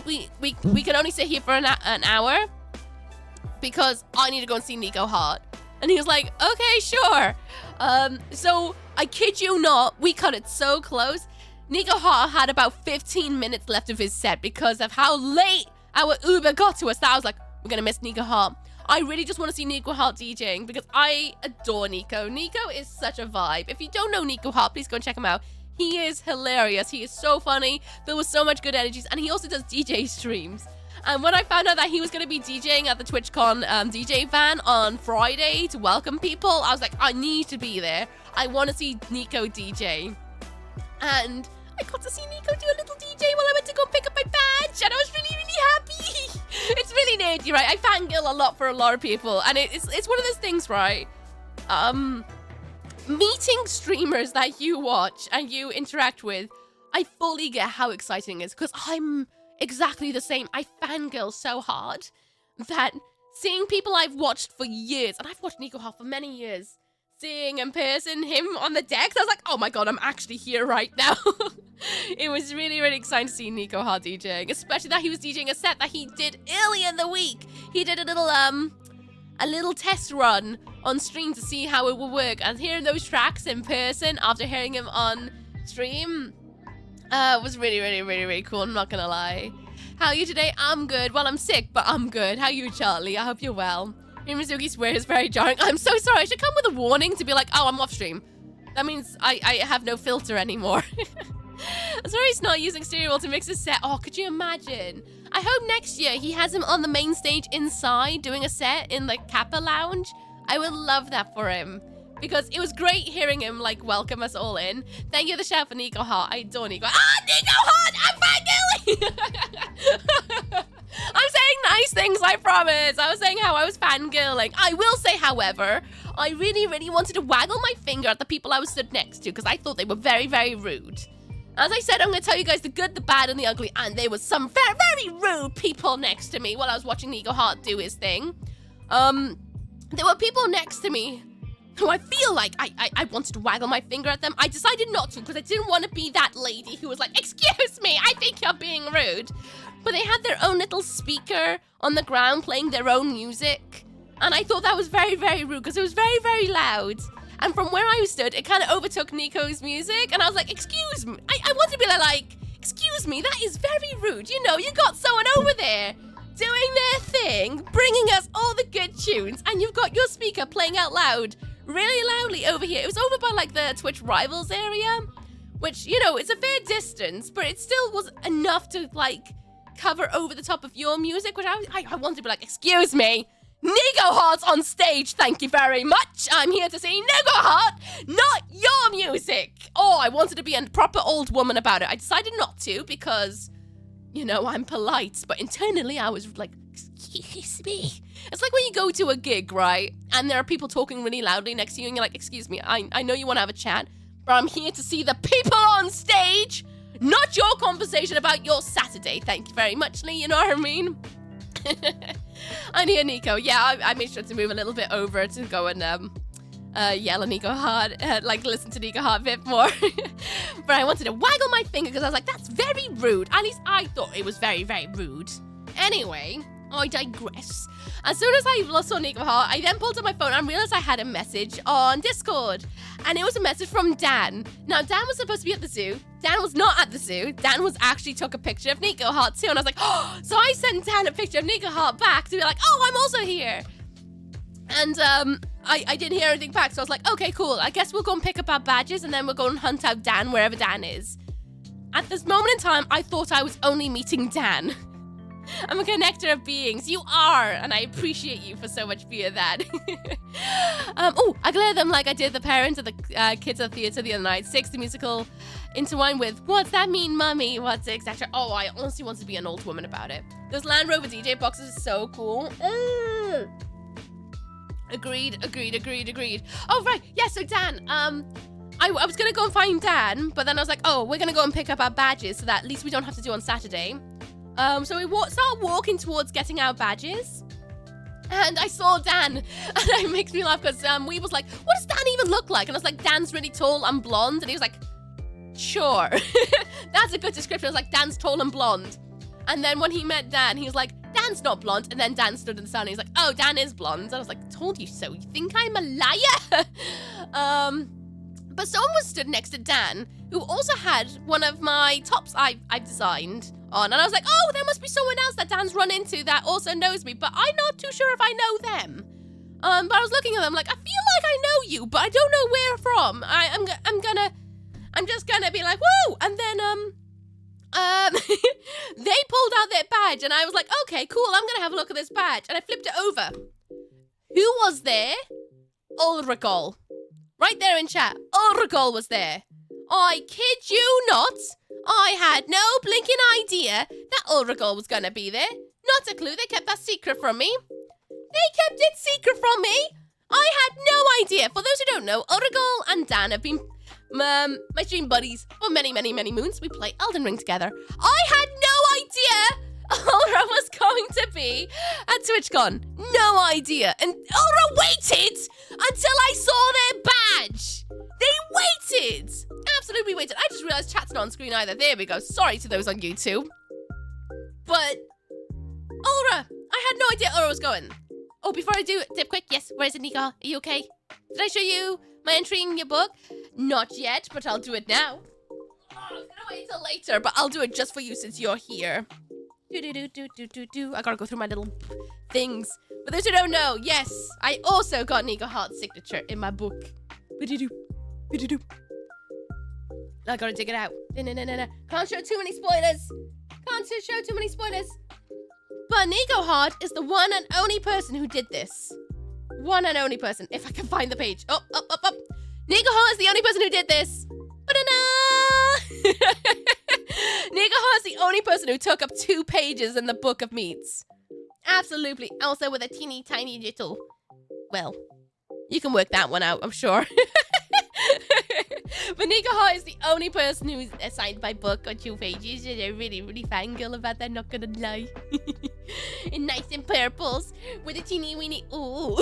can only sit here for an hour because I need to go and see Nico Hart. And he was like, okay, sure. So I kid you not, we cut it so close. Nico Hart had about 15 minutes left of his set because of how late our Uber got to us. That I was like, we're going to miss Nico Hart. I really just want to see Nico Hart DJing because I adore Nico. Nico is such a vibe. If you don't know Nico Hart, please go and check him out. He is hilarious. He is so funny, filled with so much good energies. And he also does DJ streams. And when I found out that he was going to be DJing at the TwitchCon DJ van on Friday to welcome people, I was like, I need to be there. I want to see Nico DJ. And I got to see Nico do a little DJ while I went to go pick up my badge. And I was really, really happy. It's really nerdy, right? I fangirl a lot for a lot of people. And it's one of those things, right? Meeting streamers that you watch and you interact with, I fully get how exciting it is because I'm exactly the same. I fangirl so hard that seeing people I've watched for years, and I've watched Nico Hart for many years, seeing in person him on the decks, I was like, oh my god, I'm actually here right now. It was really, really exciting to see Nico Hart DJing, especially that he was DJing a set that he did earlier in the week. He did a little test run on stream to see how it would work, and hearing those tracks in person after hearing him on stream was really, really, really, really cool. I'm not gonna lie. How are you today? I'm good. Well, I'm sick, but I'm good. How are you, Charlie? I hope you're well. Missooky swear is very jarring. I'm so sorry. I should come with a warning to be like, oh, I'm off stream. That means I have no filter anymore. I'm sorry he's not using Stereo to mix his set. Oh, could you imagine? I hope next year he has him on the main stage inside doing a set in the Kappa Lounge. I would love that for him. Because it was great hearing him, like, welcome us all in. Thank you, the shout for Nico Hart. I adore Nico. Ah, Nico Hart! I'm fangirling! I'm saying nice things, I promise. I was saying how I was fangirling. I will say, however, I really, really wanted to waggle my finger at the people I was stood next to because I thought they were very, very rude. As I said, I'm going to tell you guys the good, the bad, and the ugly. And there was some very, very rude people next to me while I was watching Nico Hart do his thing. There were people next to me who I feel like I wanted to waggle my finger at them. I decided not to because I didn't want to be that lady who was like, excuse me, I think you're being rude. But they had their own little speaker on the ground playing their own music. And I thought that was very, very rude because it was very, very loud. And from where I stood, it kind of overtook Nico's music. And I was like, excuse me. I wanted to be like, excuse excuse me, that is very rude. You know, you got someone over there doing their thing, bringing us all the good tunes, and you've got your speaker playing out loud, really loudly over here. It was over by, like, the Twitch Rivals area, which, you know, it's a fair distance, but it still was enough to, like, cover over the top of your music, which I wanted to be like, excuse me, Nico Heart's on stage, thank you very much. I'm here to see Nico Heart, not your music. Oh, I wanted to be a proper old woman about it. I decided not to because, you know, I'm polite, but internally I was like, excuse me. It's like when you go to a gig, right? And there are people talking really loudly next to you and you're like, excuse me, I know you want to have a chat, but I'm here to see the people on stage, not your conversation about your Saturday. Thank you very much, Lee, you know what I mean? And here, Nico. Yeah, I made sure to move a little bit over to go and yell at Nico Hart, like listen to Nico Hart a bit more. But I wanted to waggle my finger because I was like, that's very rude. At least I thought it was very, very rude. Anyway, I digress. As soon as I saw Nico Hart, I then pulled up my phone and realized I had a message on Discord. And it was a message from Dan. Now, Dan was supposed to be at the zoo. Dan was not at the zoo. Dan actually took a picture of Nico Hart too. And I was like, oh, so I sent Dan a picture of Nico Hart back to be like, oh, I'm also here. And I didn't hear anything back. So I was like, okay, cool. I guess we'll go and pick up our badges and then we'll go and hunt out Dan wherever Dan is. At this moment in time, I thought I was only meeting Dan. I'm a connector of beings. You are, and I appreciate you for so much via that. Oh, I glared them like I did the parents of the kids at the theater the other night. 60 musical intertwined with, what's that mean, mummy? What's it, etc. Oh, I honestly want to be an old woman about it. Those Land Rover DJ boxes are so cool. Agreed. Oh, right. Yeah, so Dan, I was going to go and find Dan, but then I was like, oh, we're going to go and pick up our badges so that at least we don't have to do on Saturday. So we start walking towards getting our badges, and I saw Dan, and it makes me laugh because we was like, what does Dan even look like? And I was like, Dan's really tall and blonde, and he was like, sure. That's a good description. I was like, Dan's tall and blonde. And then when he met Dan, he was like, Dan's not blonde. And then Dan stood in the sun, and he's like, oh, Dan is blonde. And I was like, told you so. You think I'm a liar? But someone was stood next to Dan, who also had one of my tops I've designed on. And I was like, oh, there must be someone else that Dan's run into that also knows me, but I'm not too sure if I know them. But I was looking at them like, I feel like I know you, but I don't know where from. I'm just gonna be like, whoa! And then, they pulled out their badge, and I was like, okay, cool, I'm gonna have a look at this badge. And I flipped it over. Who was there? Ulricol. Right there in chat. Ulricol was there. I kid you not. I had no blinking idea that Ulricol was gonna be there. Not a clue. They kept that secret from me. They kept it secret from me. I had no idea. For those who don't know, Ulricol and Dan have been my stream buddies for many, many, many moons. We play Elden Ring together. I had no idea Ulra was going to be at TwitchCon. No idea. And Ulra waited until I saw their badge. They waited. Absolutely waited. I just realized chat's not on screen either. There we go. Sorry to those on YouTube. But Ulra, I had no idea Ulra was going. Oh, before I do it, dip quick. Yes, where is it, Nika? Are you okay? Did I show you my entry in your book? Not yet, but I'll do it now. Oh, I was gonna wait until later, but I'll do it just for you since you're here. I gotta go through my little things. For those who don't know, yes, I also got Nico Hart's signature in my book. I gotta dig it out. Can't show too many spoilers. Can't show too many spoilers. But Nico Hart is the one and only person who did this. One and only person. If I can find the page. Oh, up. Nico Hart is the only person who did this. Nico Hart is the only person who took up 2 pages in the book of Meetz. Absolutely. Also with a teeny tiny little... Well, you can work that one out, I'm sure. But Nico Hart is the only person who's assigned my book on 2 pages, and I'm really, really fangirl about that, not gonna lie. And nice in purples, with a teeny weeny, ooh.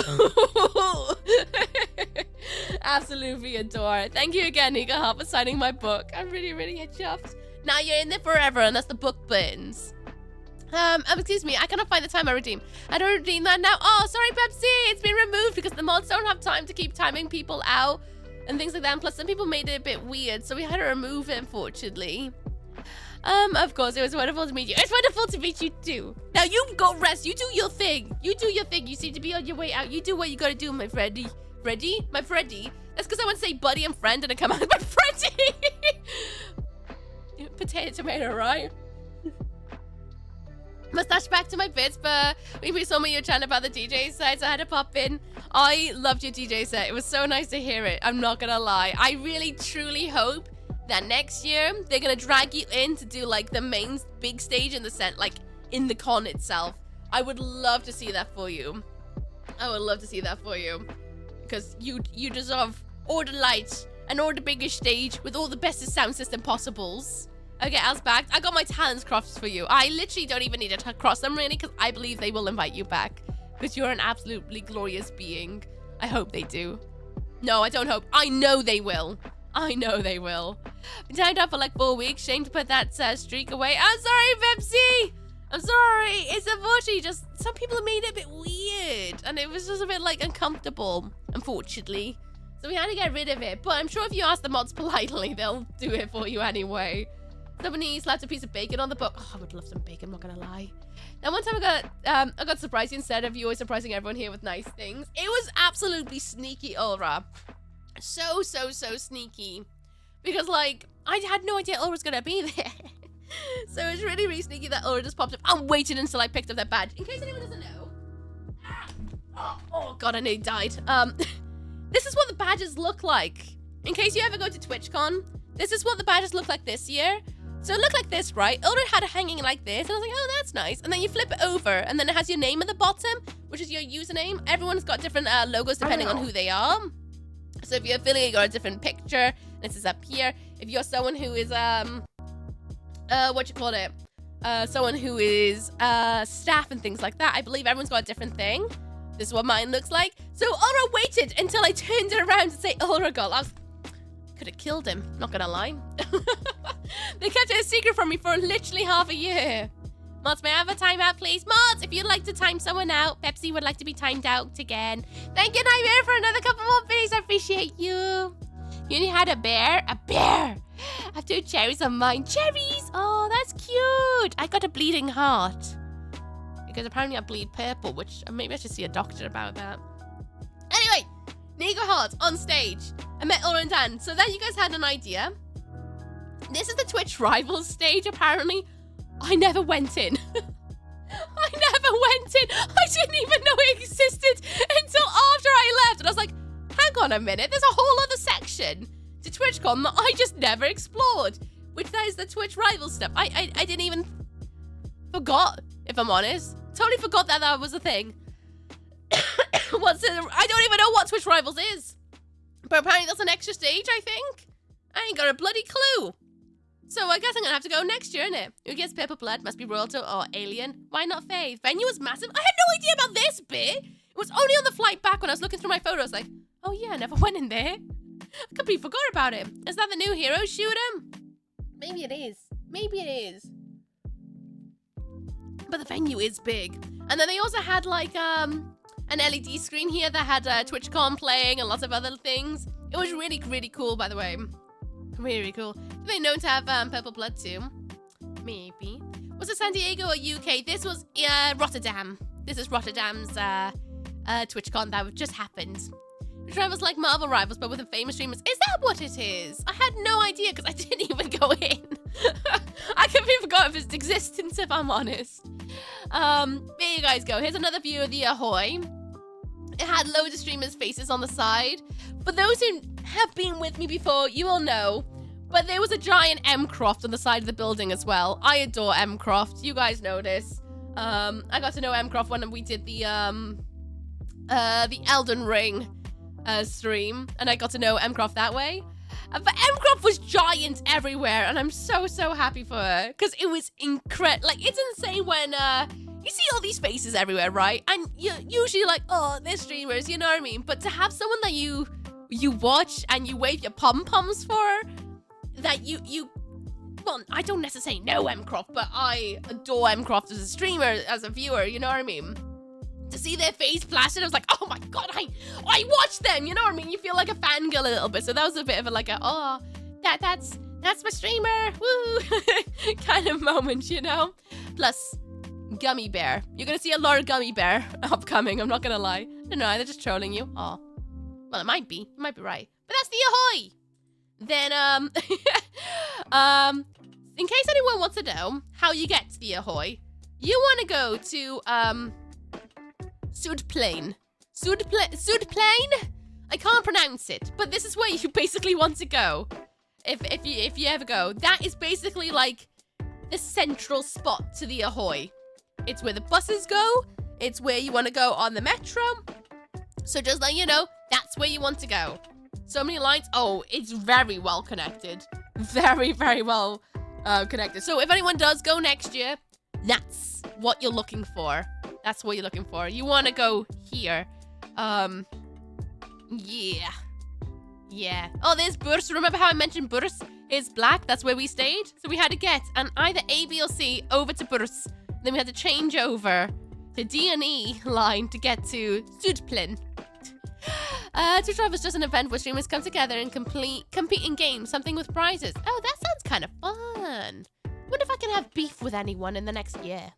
Absolutely adore. Thank you again, Nico Hart, for signing my book. I'm really, really chuffed. Now you're in there forever, unless the book burns. Excuse me, I cannot find the time I redeem. I don't redeem that now. Oh, sorry, Pepsi, it's been removed because the mods don't have time to keep timing people out and things like that. And plus, some people made it a bit weird, so we had to remove it, unfortunately. Of course, it was wonderful to meet you. It's wonderful to meet you too. Now you go rest. You do your thing. You do your thing. You seem to be on your way out. You do what you gotta do, my Freddy. Freddy? My Freddy? That's because I want to say buddy and friend and I come out with my Freddy. Potato, tomato, right? Mustache back to my bits, but we saw me your channel about the DJ set, so I had to pop in. I loved your DJ set. It was so nice to hear it. I'm not gonna lie. I really, truly hope that next year they're gonna drag you in to do like the main big stage in the set, like in the con itself. I would love to see that for you. I would love to see that for you. Because you deserve all the lights and all the biggest stage with all the bestest sound system possibles. Okay, as back, I got my talents crossed for you. I literally don't even need to cross them really because I believe they will invite you back. Because you're an absolutely glorious being. I hope they do. No, I don't hope. I know they will. I know they will. Been timed up for like 4 weeks. Shame to put that streak away. I'm sorry, Pepsi. I'm sorry. It's unfortunately just some people have made it a bit weird. And it was just a bit like uncomfortable, unfortunately. So we had to get rid of it. But I'm sure if you ask the mods politely, they'll do it for you anyway. Somebody slapped a piece of bacon on the book. Oh, I would love some bacon, I'm not gonna lie. Now, one time I got surprised instead of you always surprising everyone here with nice things. It was absolutely sneaky, Ulra. So sneaky. Because, like, I had no idea Ulra was gonna be there. So it was really, really sneaky that Ulra just popped up. I'm waiting until I picked up that badge. In case anyone doesn't know. Oh God, I nearly died. This is what the badges look like. In case you ever go to TwitchCon, this is what the badges look like this year. So it looked like this, right? Ulra had it hanging like this, and I was like, oh, that's nice. And then you flip it over, and then it has your name at the bottom, which is your username. Everyone's got different logos depending on who they are. So if you're affiliate, you got a different picture. This is up here. If you're someone who is, someone who is staff and things like that, I believe everyone's got a different thing. This is what mine looks like. So Ulra waited until I turned it around to say Ulra Girl. I could have killed him, not gonna lie. They kept it a secret from me for literally half a year. Mods, may I have a timeout, please? Mods, if you'd like to time someone out, Pepsi would like to be timed out again. Thank you, Nightmare, for another couple more videos. I appreciate you. You only had a bear? A bear! I have 2 cherries on mine. Cherries! Oh, that's cute. I got a bleeding heart. Because apparently I bleed purple, which maybe I should see a doctor about that. Anyway, Nego Heart on stage. I met Ulra and Dan. So then you guys had an idea. This is the Twitch Rivals stage, apparently. I never went in. I never went in. I didn't even know it existed until after I left. And I was like, hang on a minute. There's a whole other section to TwitchCon that I just never explored. Which that is the Twitch Rivals stuff. I didn't even forgot, if I'm honest. Totally forgot that that was a thing. I don't even know what Twitch Rivals is. But apparently that's an extra stage, I think. I ain't got a bloody clue. So I guess I'm gonna have to go next year, innit? Who gets purple blood? Must be Royalto or Alien. Why not Faith? Venue was massive. I had no idea about this bit. It was only on the flight back when I was looking through my photos like, oh yeah, I never went in there. I completely forgot about it. Is that the new hero? Shoot him? Maybe it is. Maybe it is. But the venue is big. And then they also had like an LED screen here that had TwitchCon playing and lots of other things. It was really, really cool, by the way. Really, really cool. Are they known to have purple blood too? Maybe. Was it San Diego or UK? This was Rotterdam. This is Rotterdam's TwitchCon that just happened. It was like Marvel Rivals, but with the famous streamers. Is that what it is? I had no idea because I didn't even go in. I completely forgot of its existence, if I'm honest. There you guys go. Here's another view of the Ahoy. It had loads of streamers' faces on the side. For those who have been with me before, you will know. But there was a giant M Croft on the side of the building as well. I adore M Croft. You guys know this. I got to know M Croft when we did the Elden Ring stream, and I got to know M Croft that way. But M Croft was giant everywhere, and I'm so happy for her because it was incredible. Like, it's insane when you see all these faces everywhere, right? And you're usually like, oh, they're streamers, you know what I mean? But to have someone that you watch and you wave your pom-poms for, that you well, I don't necessarily know M Croft, but I adore M Croft as a streamer, as a viewer, you know what I mean? To see their face plastered, I was like, oh my god, I watch them, you know what I mean? You feel like a fangirl a little bit, so that was a bit of a like a, oh, that's That's my streamer. Woo! Kind of moment, you know? Plus, gummy bear. You're gonna see a lot of gummy bear upcoming, I'm not gonna lie. I don't know, they're just trolling you. Oh. Well, it might be. You might be right. But that's the ahoy! Then, in case anyone wants to know how you get to the ahoy, you want to go to, Sudplane. Sudplane? I can't pronounce it, but this is where you basically want to go. If you ever go. That is basically like the central spot to the ahoy. It's where the buses go. It's where you want to go on the metro. So just let you know, that's where you want to go. So many lines. Oh, it's very well connected. Very, very well connected. So if anyone does go next year, that's what you're looking for. That's what you're looking for. You want to go here. Yeah. Yeah. Oh, there's Burs. Remember how I mentioned Burs is black? That's where we stayed. So we had to get an either A, B, or C over to Burs. Then we had to change over the D&E line to get to Sudplin. Twitch Live was just an event where streamers come together and compete in games, something with prizes. Oh, that sounds kind of fun. Wonder if I can have beef with anyone in the next year.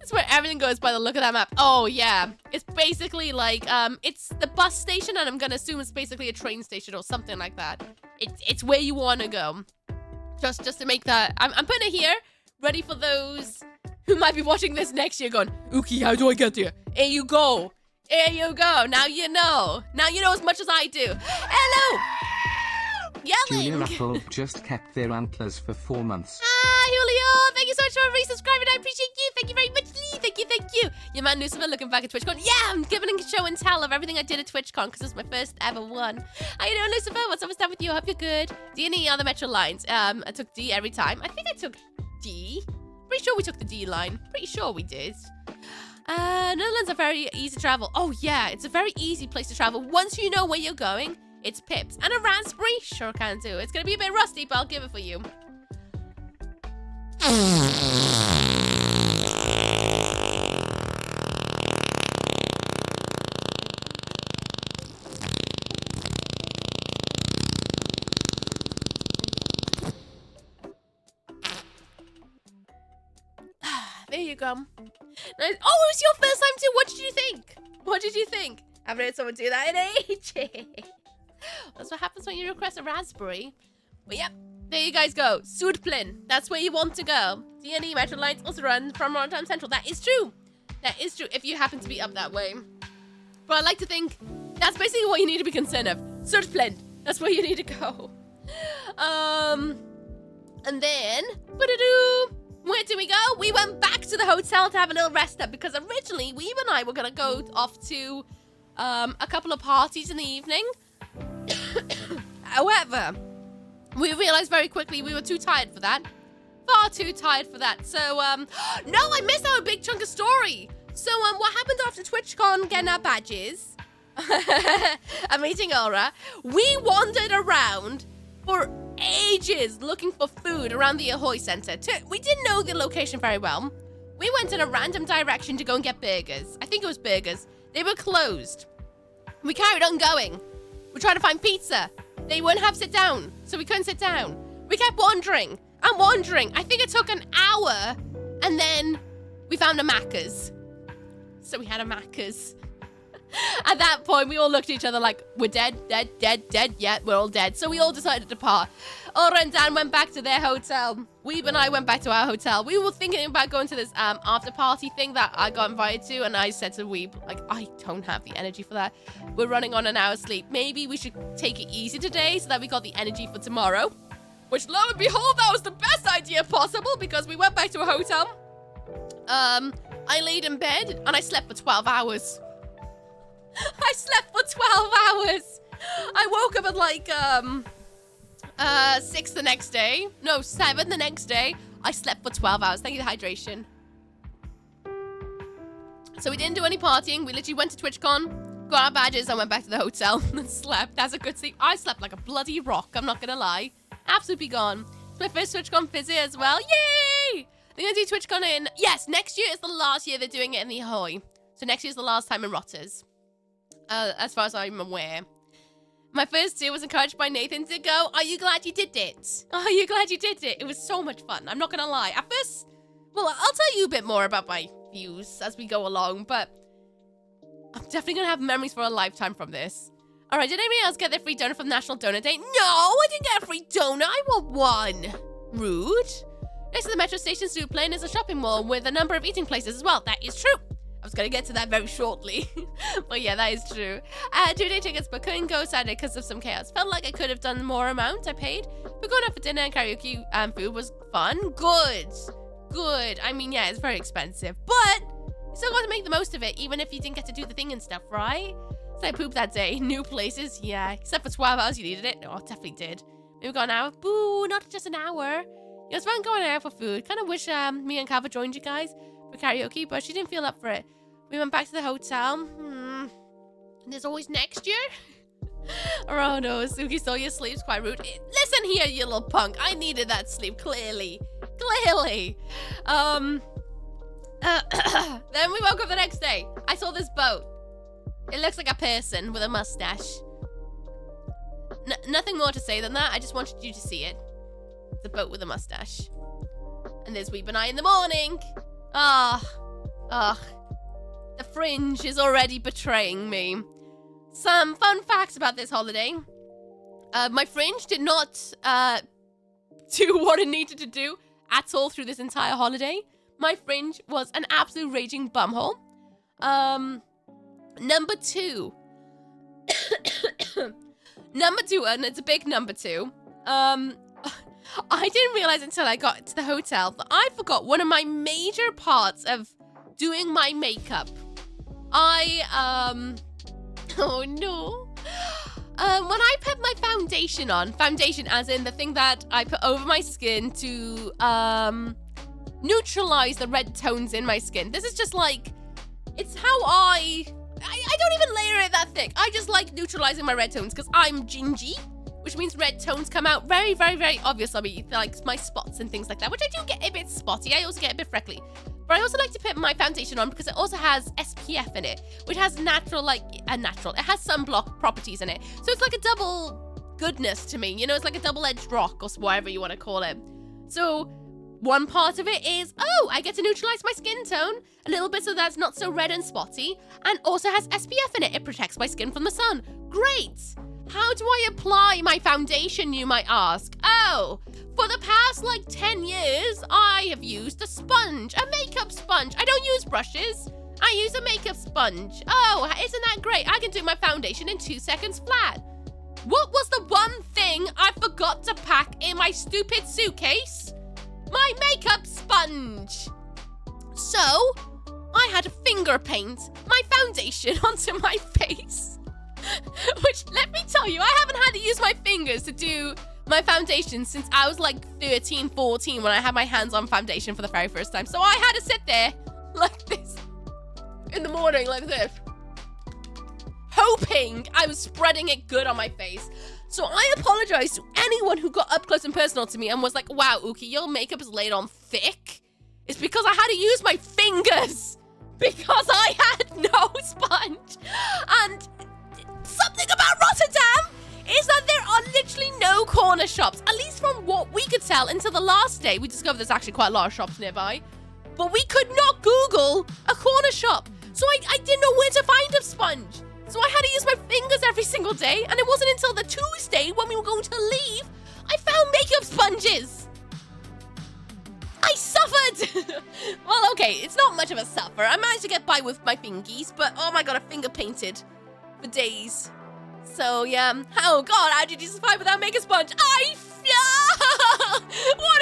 It's where everything goes by the look of that map. Oh, yeah. It's basically like, it's the bus station, and I'm gonna assume it's basically a train station or something like that. It's where you want to go. Just to make that... I'm putting it here, ready for those who might be watching this next year going, Ooky, how do I get there? Here you go. Here you go. Now you know. Now you know as much as I do. Hello! Yelling! Julia Apple just kept their antlers for 4 months. Ah, Julio! Thank you so much for resubscribing. I appreciate you. Thank you very much, Lee. Thank you, thank you. Your man Lucifer looking back at TwitchCon. Yeah, I'm giving a show and tell of everything I did at TwitchCon because it was my first ever one. How you doing, Lucifer? What's up with stuff with you? I hope you're good. D and E are the metro lines. I took D every time. I think I took D. Pretty sure we took the D line. Pretty sure we did. Netherlands are very easy to travel. Oh, yeah. It's a very easy place to travel. Once you know where you're going, it's pips. And a raspberry? Sure can do. It's going to be a bit rusty, but I'll give it for you. There you go. Nice. Oh, it was your first time too. What did you think? What did you think? I haven't heard someone do that in ages. That's what happens when you request a raspberry. But yep, there you guys go. Sudplin. That's where you want to go. D&E metro lines also run from Rotterdam Central. That is true. That is true if you happen to be up that way. But I like to think that's basically what you need to be concerned of. Sudplin. That's where you need to go. And then, where do we go? We went back to the hotel to have a little rest up because originally Weeb and I were gonna go off to a couple of parties in the evening. However, we realized very quickly we were too tired for that. Far too tired for that. So, no, I missed out a big chunk of story. So, what happened after TwitchCon getting our badges? I'm meeting Aura. We wandered around for ages looking for food around the Ahoy Center. We didn't know the location very well. We went in a random direction to go and get burgers. I think it was burgers. They were closed. We carried on going. We tried to find pizza. They wouldn't have sit down, so we couldn't sit down. We kept wandering and wandering. I think it took an hour, and then we found a Macca's. So we had a Macca's. At that point, we all looked at each other like, we're dead. Yeah, we're all dead. So we all decided to depart. Aura and Dan went back to their hotel. Weeb and I went back to our hotel. We were thinking about going to this after party thing that I got invited to, and I said to Weeb, like, I don't have the energy for that. We're running on an hour's sleep. Maybe we should take it easy today so that we got the energy for tomorrow. Which, lo and behold, that was the best idea possible because we went back to a hotel. I laid in bed and I slept for 12 hours. I slept for 12 hours. I woke up at like 6 the next day. No, 7 the next day. I slept for 12 hours. Thank you for the hydration. So we didn't do any partying. We literally went to TwitchCon, got our badges, and went back to the hotel and slept. That's a good sleep. I slept like a bloody rock. I'm not gonna lie. Absolutely gone. It's my first TwitchCon visit as well. Yay! They're gonna do TwitchCon in... Yes, next year is the last year they're doing it in the Ahoy. So next year's the last time in Rotters. As far as I'm aware. My first 2 was encouraged by Nathan to go, are you glad you did it? Are you glad you did it? It was so much fun. I'm not going to lie. At first, well, I'll tell you a bit more about my views as we go along, but I'm definitely going to have memories for a lifetime from this. All right, did anybody else get their free donut from National Donut Day? No, I didn't get a free donut. I want one. Rude. Next to the metro station soup lane is a shopping mall with a number of eating places as well. That is true. I was going to get to that very shortly. But yeah, that is true. 2-day tickets, but couldn't go Saturday because of some chaos. Felt like I could have done more amount I paid. But going out for dinner and karaoke and food was fun. Good. Good. I mean, yeah, it's very expensive. But you still got to make the most of it, even if you didn't get to do the thing and stuff, right? So I pooped that day. New places, yeah. Except for 12 hours, you needed it. No, I definitely did. Maybe got an hour. Boo, not just an hour. It was fun going out for food. Kind of wish me and Kava joined you guys for karaoke, but she didn't feel up for it. We went back to the hotel. There's always next year. Oh no, Suki stole your sleep's quite rude. Listen here, you little punk. I needed that sleep, clearly. Clearly. Then we woke up the next day. I saw this boat. It looks like a person with a mustache. Nothing more to say than that. I just wanted you to see it. It's a boat with a mustache. And there's Weep and I in the morning. The fringe is already betraying me. Some fun facts about this holiday. My fringe did not do what it needed to do at all through this entire holiday. My fringe was an absolute raging bumhole. Number 2. Number 2, and it's a big number 2. I didn't realize until I got to the hotel that I forgot one of my major parts of doing my makeup. Oh no. When I put my foundation on, foundation as in the thing that I put over my skin to neutralize the red tones in my skin. This is just like, it's how I don't even layer it that thick. I just like neutralizing my red tones because I'm gingy, which means red tones come out very, very, very obvious on me, like my spots and things like that, which I do get a bit spotty. I also get a bit freckly. But I also like to put my foundation on because it also has SPF in it, which has it has sunblock properties in it. So it's like a double goodness to me, you know, it's like a double-edged rock or whatever you want to call it. So one part of it is, I get to neutralize my skin tone a little bit so that's not so red and spotty, and also has SPF in it. It protects my skin from the sun. Great. How do I apply my foundation, you might ask? Oh, for the past, 10 years, I have used a sponge, a makeup sponge. I don't use brushes. I use a makeup sponge. Oh, isn't that great? I can do my foundation in 2 seconds flat. What was the one thing I forgot to pack in my stupid suitcase? My makeup sponge. So, I had to finger paint my foundation onto my face. Which, let me tell you, I haven't had to use my fingers to do my foundation since I was 13, 14 when I had my hands on foundation for the very first time. So I had to sit there like this in the morning like this, hoping I was spreading it good on my face. So I apologize to anyone who got up close and personal to me and was like, wow, Ooky, your makeup is laid on thick. It's because I had to use my fingers because I had no sponge. And something about Rotterdam is that there are literally no corner shops, at least from what we could tell until the last day. We discovered there's actually quite a lot of shops nearby, but we could not Google a corner shop. So I didn't know where to find a sponge. So I had to use my fingers every single day, and it wasn't until the Tuesday when we were going to leave, I found makeup sponges. I suffered. Well, okay, it's not much of a suffer. I managed to get by with my fingies, but oh my god, I finger painted for days. So yeah, oh god, how did you survive without makeup sponge? What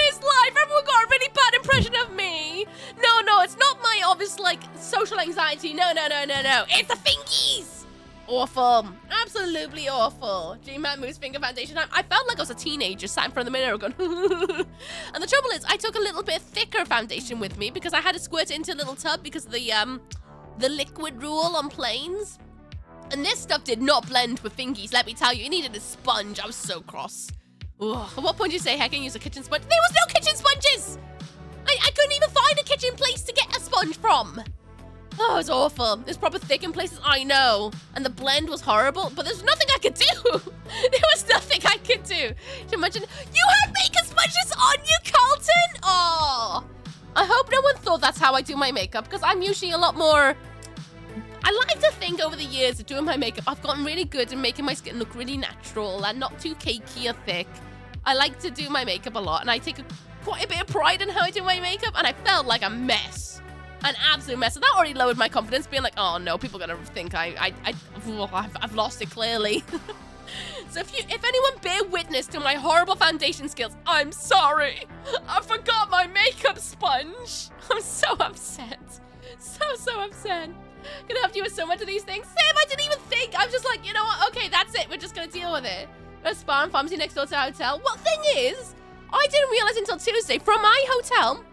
is life? Everyone got a really bad impression of me. No, it's not my obvious social anxiety. No. It's the fingies. Awful, absolutely awful. Dream-Man moves finger foundation time. I felt like I was a teenager sat in front of the mirror going, and the trouble is, I took a little bit thicker foundation with me because I had to squirt it into a little tub because of the liquid rule on planes. And this stuff did not blend with fingies, let me tell you. It needed a sponge. I was so cross. Ugh. At what point did you say, heck, I can use a kitchen sponge? There was no kitchen sponges! I couldn't even find a kitchen place to get a sponge from. Oh, it's awful. It's proper thick in places, I know. And the blend was horrible, but there's nothing I could do. There was nothing I could do. To imagine, you had makeup sponges on you, Carlton? Oh. I hope no one thought that's how I do my makeup, because I'm usually a lot more... I like to think over the years of doing my makeup, I've gotten really good at making my skin look really natural and not too cakey or thick. I like to do my makeup a lot, and I take quite a bit of pride in how I do my makeup, and I felt like a mess. An absolute mess. And that already lowered my confidence, being like, oh no, people are gonna think I've lost it clearly. So if anyone bear witness to my horrible foundation skills, I'm sorry. I forgot my makeup sponge. I'm so upset. So upset. Gonna have to deal with so much of these things. Sam, I didn't even think. I'm just like, you know what? Okay, that's it. We're just gonna deal with it. A spa and pharmacy next door to the hotel. Well, thing is, I didn't realize until Tuesday, from my hotel,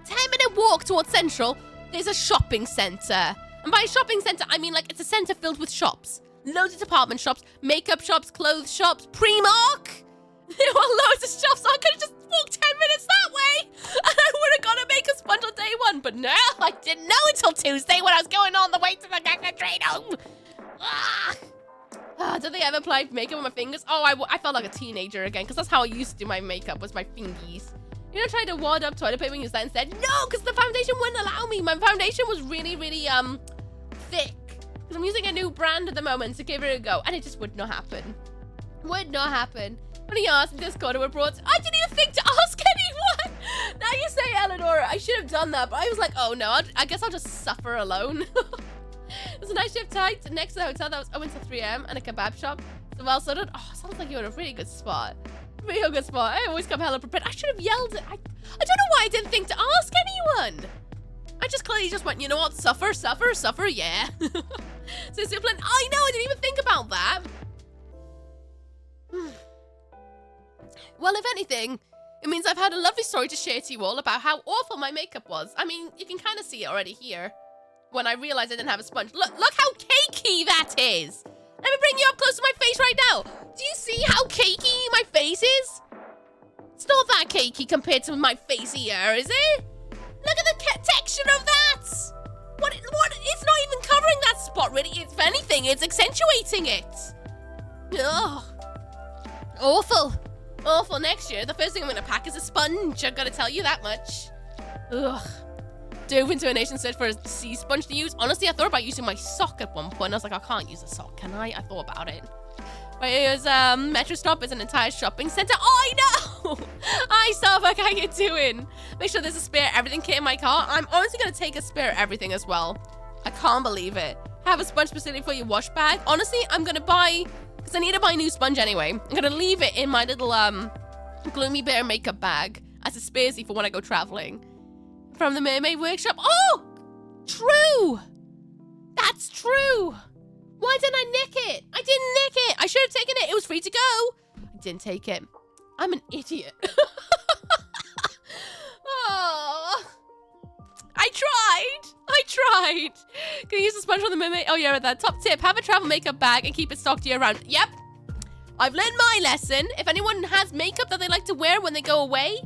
10-minute walk towards Central, there's a shopping centre. And by a shopping centre, I mean like it's a centre filled with shops. Loads of department shops, makeup shops, clothes shops, Primark. There were loads of shops, so I could have just walked 10 minutes that way. And I would have got a makeup sponge on day one. But no, I didn't know until Tuesday when I was going on the way to the train home. I don't think I ever applied makeup on my fingers. Oh, I felt like a teenager again, because that's how I used to do my makeup, was my fingies. You know, trying to wad up toilet paper and use that instead? No, because the foundation wouldn't allow me. My foundation was really, really, thick. Because I'm using a new brand at the moment to give it a go, and it just would not happen. Would not happen. When he asked in Discord, we brought, I didn't even think to ask anyone. Now you say, Eleanor, I should have done that, but I was like, oh no, I guess I'll just suffer alone. There's a nice shift tight next to the hotel that was open till 3 a.m. and a kebab shop. So well sorted. Oh, sounds like you're in a really good spot. Real good spot. I always come hella prepared. I should have yelled it. I don't know why I didn't think to ask anyone. I just clearly just went, you know what? Suffer, yeah. So Suplan, I know, I didn't even think about that. Well, if anything, it means I've had a lovely story to share to you all about how awful my makeup was. I mean, you can kind of see it already here. When I realized I didn't have a sponge. Look how cakey that is. Let me bring you up close to my face right now. Do you see how cakey my face is? It's not that cakey compared to my face here, is it? Look at the texture of that. What? It's not even covering that spot, really. If anything, it's accentuating it. Ugh. Awful. Awful. Next year, the first thing I'm going to pack is a sponge. I've got to tell you that much. Ugh. Dove into a nation search for a sea sponge to use. Honestly, I thought about using my sock at one point. I was like, I can't use a sock, can I? I thought about it. But it was Metro Stop is an entire shopping center. Oh, I know! Hi, Starbuck, how you doing? Make sure there's a spare everything kit in my car. I'm honestly going to take a spare everything as well. I can't believe it. Have a sponge specifically for your wash bag. Honestly, I'm going to buy, because I need to buy a new sponge anyway. I'm going to leave it in my little Gloomy Bear makeup bag as a sparesy for when I go traveling. From the Mermaid Workshop. Oh! True! That's true! Why didn't I nick it? I didn't nick it! I should have taken it. It was free to go. I didn't take it. I'm an idiot. Oh. I tried. Can you use the sponge from the Mermaid? Oh, yeah, that top tip. Have a travel makeup bag and keep it stocked year round. Yep. I've learned my lesson. If anyone has makeup that they like to wear when they go away,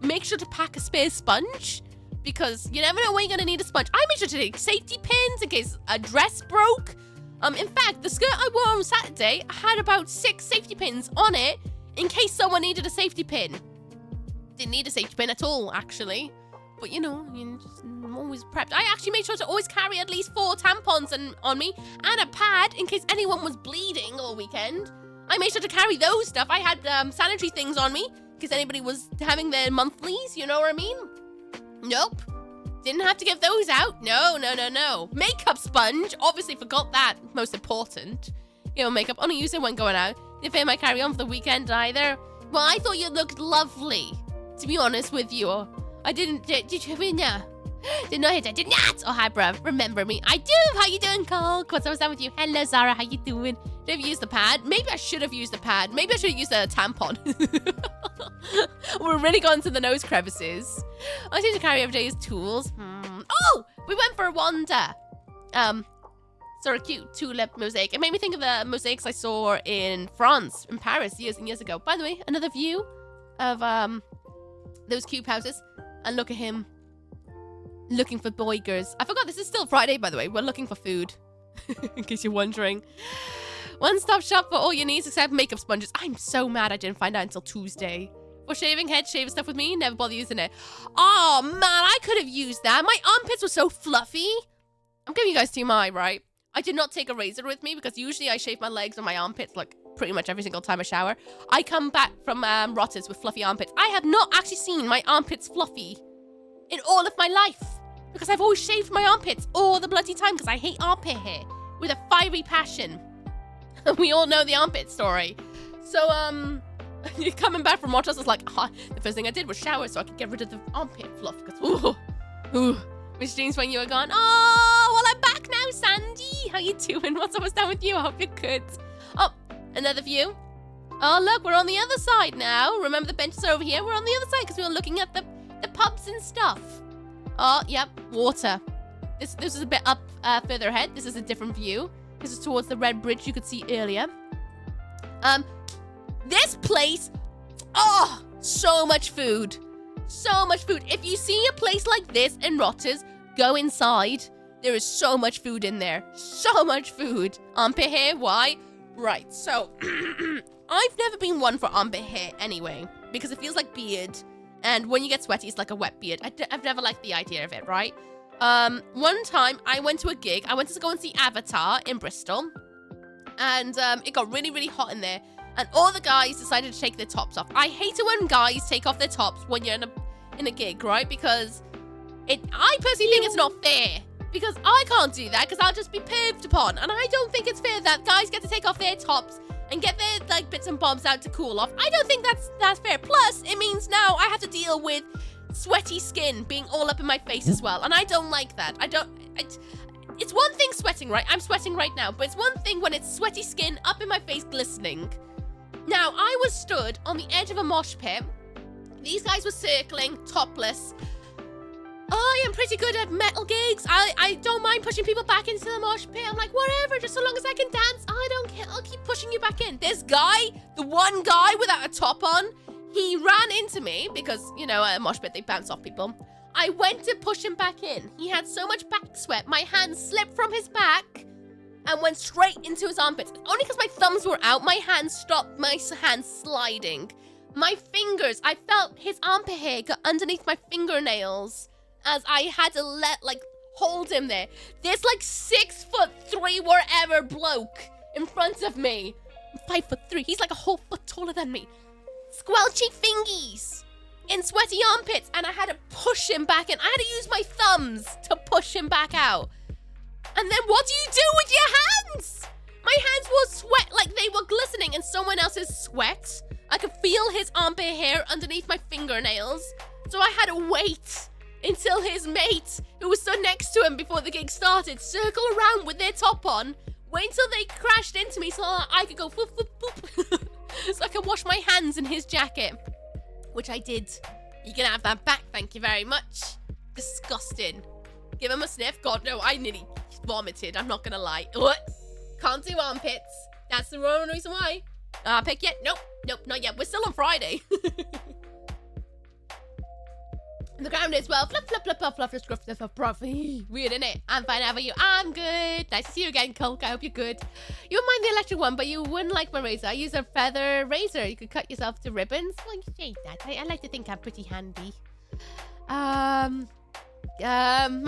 make sure to pack a spare sponge, because you never know when you're gonna need a sponge. I made sure to take safety pins in case a dress broke. In fact, the skirt I wore on Saturday had about 6 safety pins on it in case someone needed a safety pin. Didn't need a safety pin at all, actually. But you know, I'm always prepped. I actually made sure to always carry at least 4 tampons on me and a pad in case anyone was bleeding all weekend. I made sure to carry those stuff. I had sanitary things on me in case anybody was having their monthlies, you know what I mean? Nope. Didn't have to give those out. No. Makeup sponge. Obviously forgot that. Most important. You know, makeup. Only use it when going out. Didn't fit my carry-on for the weekend either. Well, I thought you looked lovely, to be honest with you. I didn't. Did you? No. Did not hit it. Did not. Oh, hi, bruv. Remember me. I do. How you doing, Cole? What's up with you? Hello, Zara. How you doing? Did I use the pad? Maybe I should have used the pad. Maybe I should have used a tampon. We're really going to the nose crevices. I seem to carry every day as tools. Oh, we went for a Wanda. Sort of cute tulip mosaic. It made me think of the mosaics I saw in France, in Paris, years and years ago. By the way, another view of those cube houses. And look at him. looking for boygers. I forgot this is still Friday, by the way. We're looking for food, in case you're wondering. One-stop shop for all your needs except makeup sponges. I'm so mad I didn't find out until Tuesday. For shaving head, shave stuff with me, never bother using it. Oh, man, I could have used that. My armpits were so fluffy. I'm giving you guys TMI, right? I did not take a razor with me because usually I shave my legs and my armpits like pretty much every single time I shower. I come back from rotters with fluffy armpits. I have not actually seen my armpits fluffy in all of my life because I've always shaved my armpits all the bloody time because I hate armpit hair with a fiery passion. We all know the armpit story. So, coming back from rotters, I was like, the first thing I did was shower so I could get rid of the armpit fluff because, which means when you were gone, oh, well, I'm back now, Sandy. How you doing? What's almost done with you? I hope you're good. Oh, another view. Oh, look, we're on the other side now. Remember the benches are over here? We're on the other side because we were looking at the pubs and stuff. Oh, yep, water. This is a bit up further ahead. This is a different view. This is towards the red bridge you could see earlier. This place, oh, so much food. So much food. If you see a place like this in Rotters, go inside. There is so much food in there. So much food. Armpit hair, why? Right, so I've never been one for armpit hair anyway, because it feels like beard. And when you get sweaty, it's like a wet beard. I've never liked the idea of it, right? One time I went to a gig. I went to go and see Avatar in Bristol. And it got really, really hot in there. And all the guys decided to take their tops off. I hate it when guys take off their tops when you're in a gig, right? Because I personally think it's not fair. Because I can't do that because I'll just be perved upon. And I don't think it's fair that guys get to take off their tops and get their like bits and bobs out to cool off. I don't think that's fair. Plus, it means now I have to deal with sweaty skin being all up in my face as well. And I don't like that. It's one thing sweating, right? I'm sweating right now. But it's one thing when it's sweaty skin up in my face glistening. Now, I was stood on the edge of a mosh pit. These guys were circling, topless. I am pretty good at metal gigs. I don't mind pushing people back into the mosh pit. I'm like, whatever, just so long as I can dance, I don't care. I'll keep pushing you back in. This guy, the one guy without a top on, he ran into me because, you know, at a mosh pit, they bounce off people. I went to push him back in. He had so much back sweat, my hand slipped from his back and went straight into his armpits. Only because my thumbs were out, my hand stopped my hand sliding. My fingers, I felt his armpit hair go underneath my fingernails as I had to hold him there. This 6'3" whatever bloke in front of me. I'm 5'3". He's like a whole foot taller than me. Squelchy fingies in sweaty armpits, and I had to push him back in. I had to use my thumbs to push him back out. And then what do you do with your hands? My hands were sweat, like they were glistening in someone else's sweat. I could feel his armpit hair underneath my fingernails. So I had to wait until his mate, who was stood next to him before the gig started, circle around with their top on, wait until they crashed into me so I could go boop, boop, boop. So I could wash my hands in his jacket, which I did. You can have that back, thank you very much. Disgusting. Give him a sniff. God, no, I nearly vomited, I'm not gonna lie. What? Can't do armpits. That's the wrong reason why. Armpit yet? Nope, not yet. We're still on Friday. The ground is well, fluff, fluff, fluff, fluff, fluff, fluff, fluff, fluff, fluff. Weird, innit? I'm fine, how are you? I'm good. Nice to see you again, Coke. I hope you're good. You wouldn't mind the electric one, but you wouldn't like my razor. I use a feather razor. You could cut yourself to ribbons. Well, you say that. I like to think I'm pretty handy. Might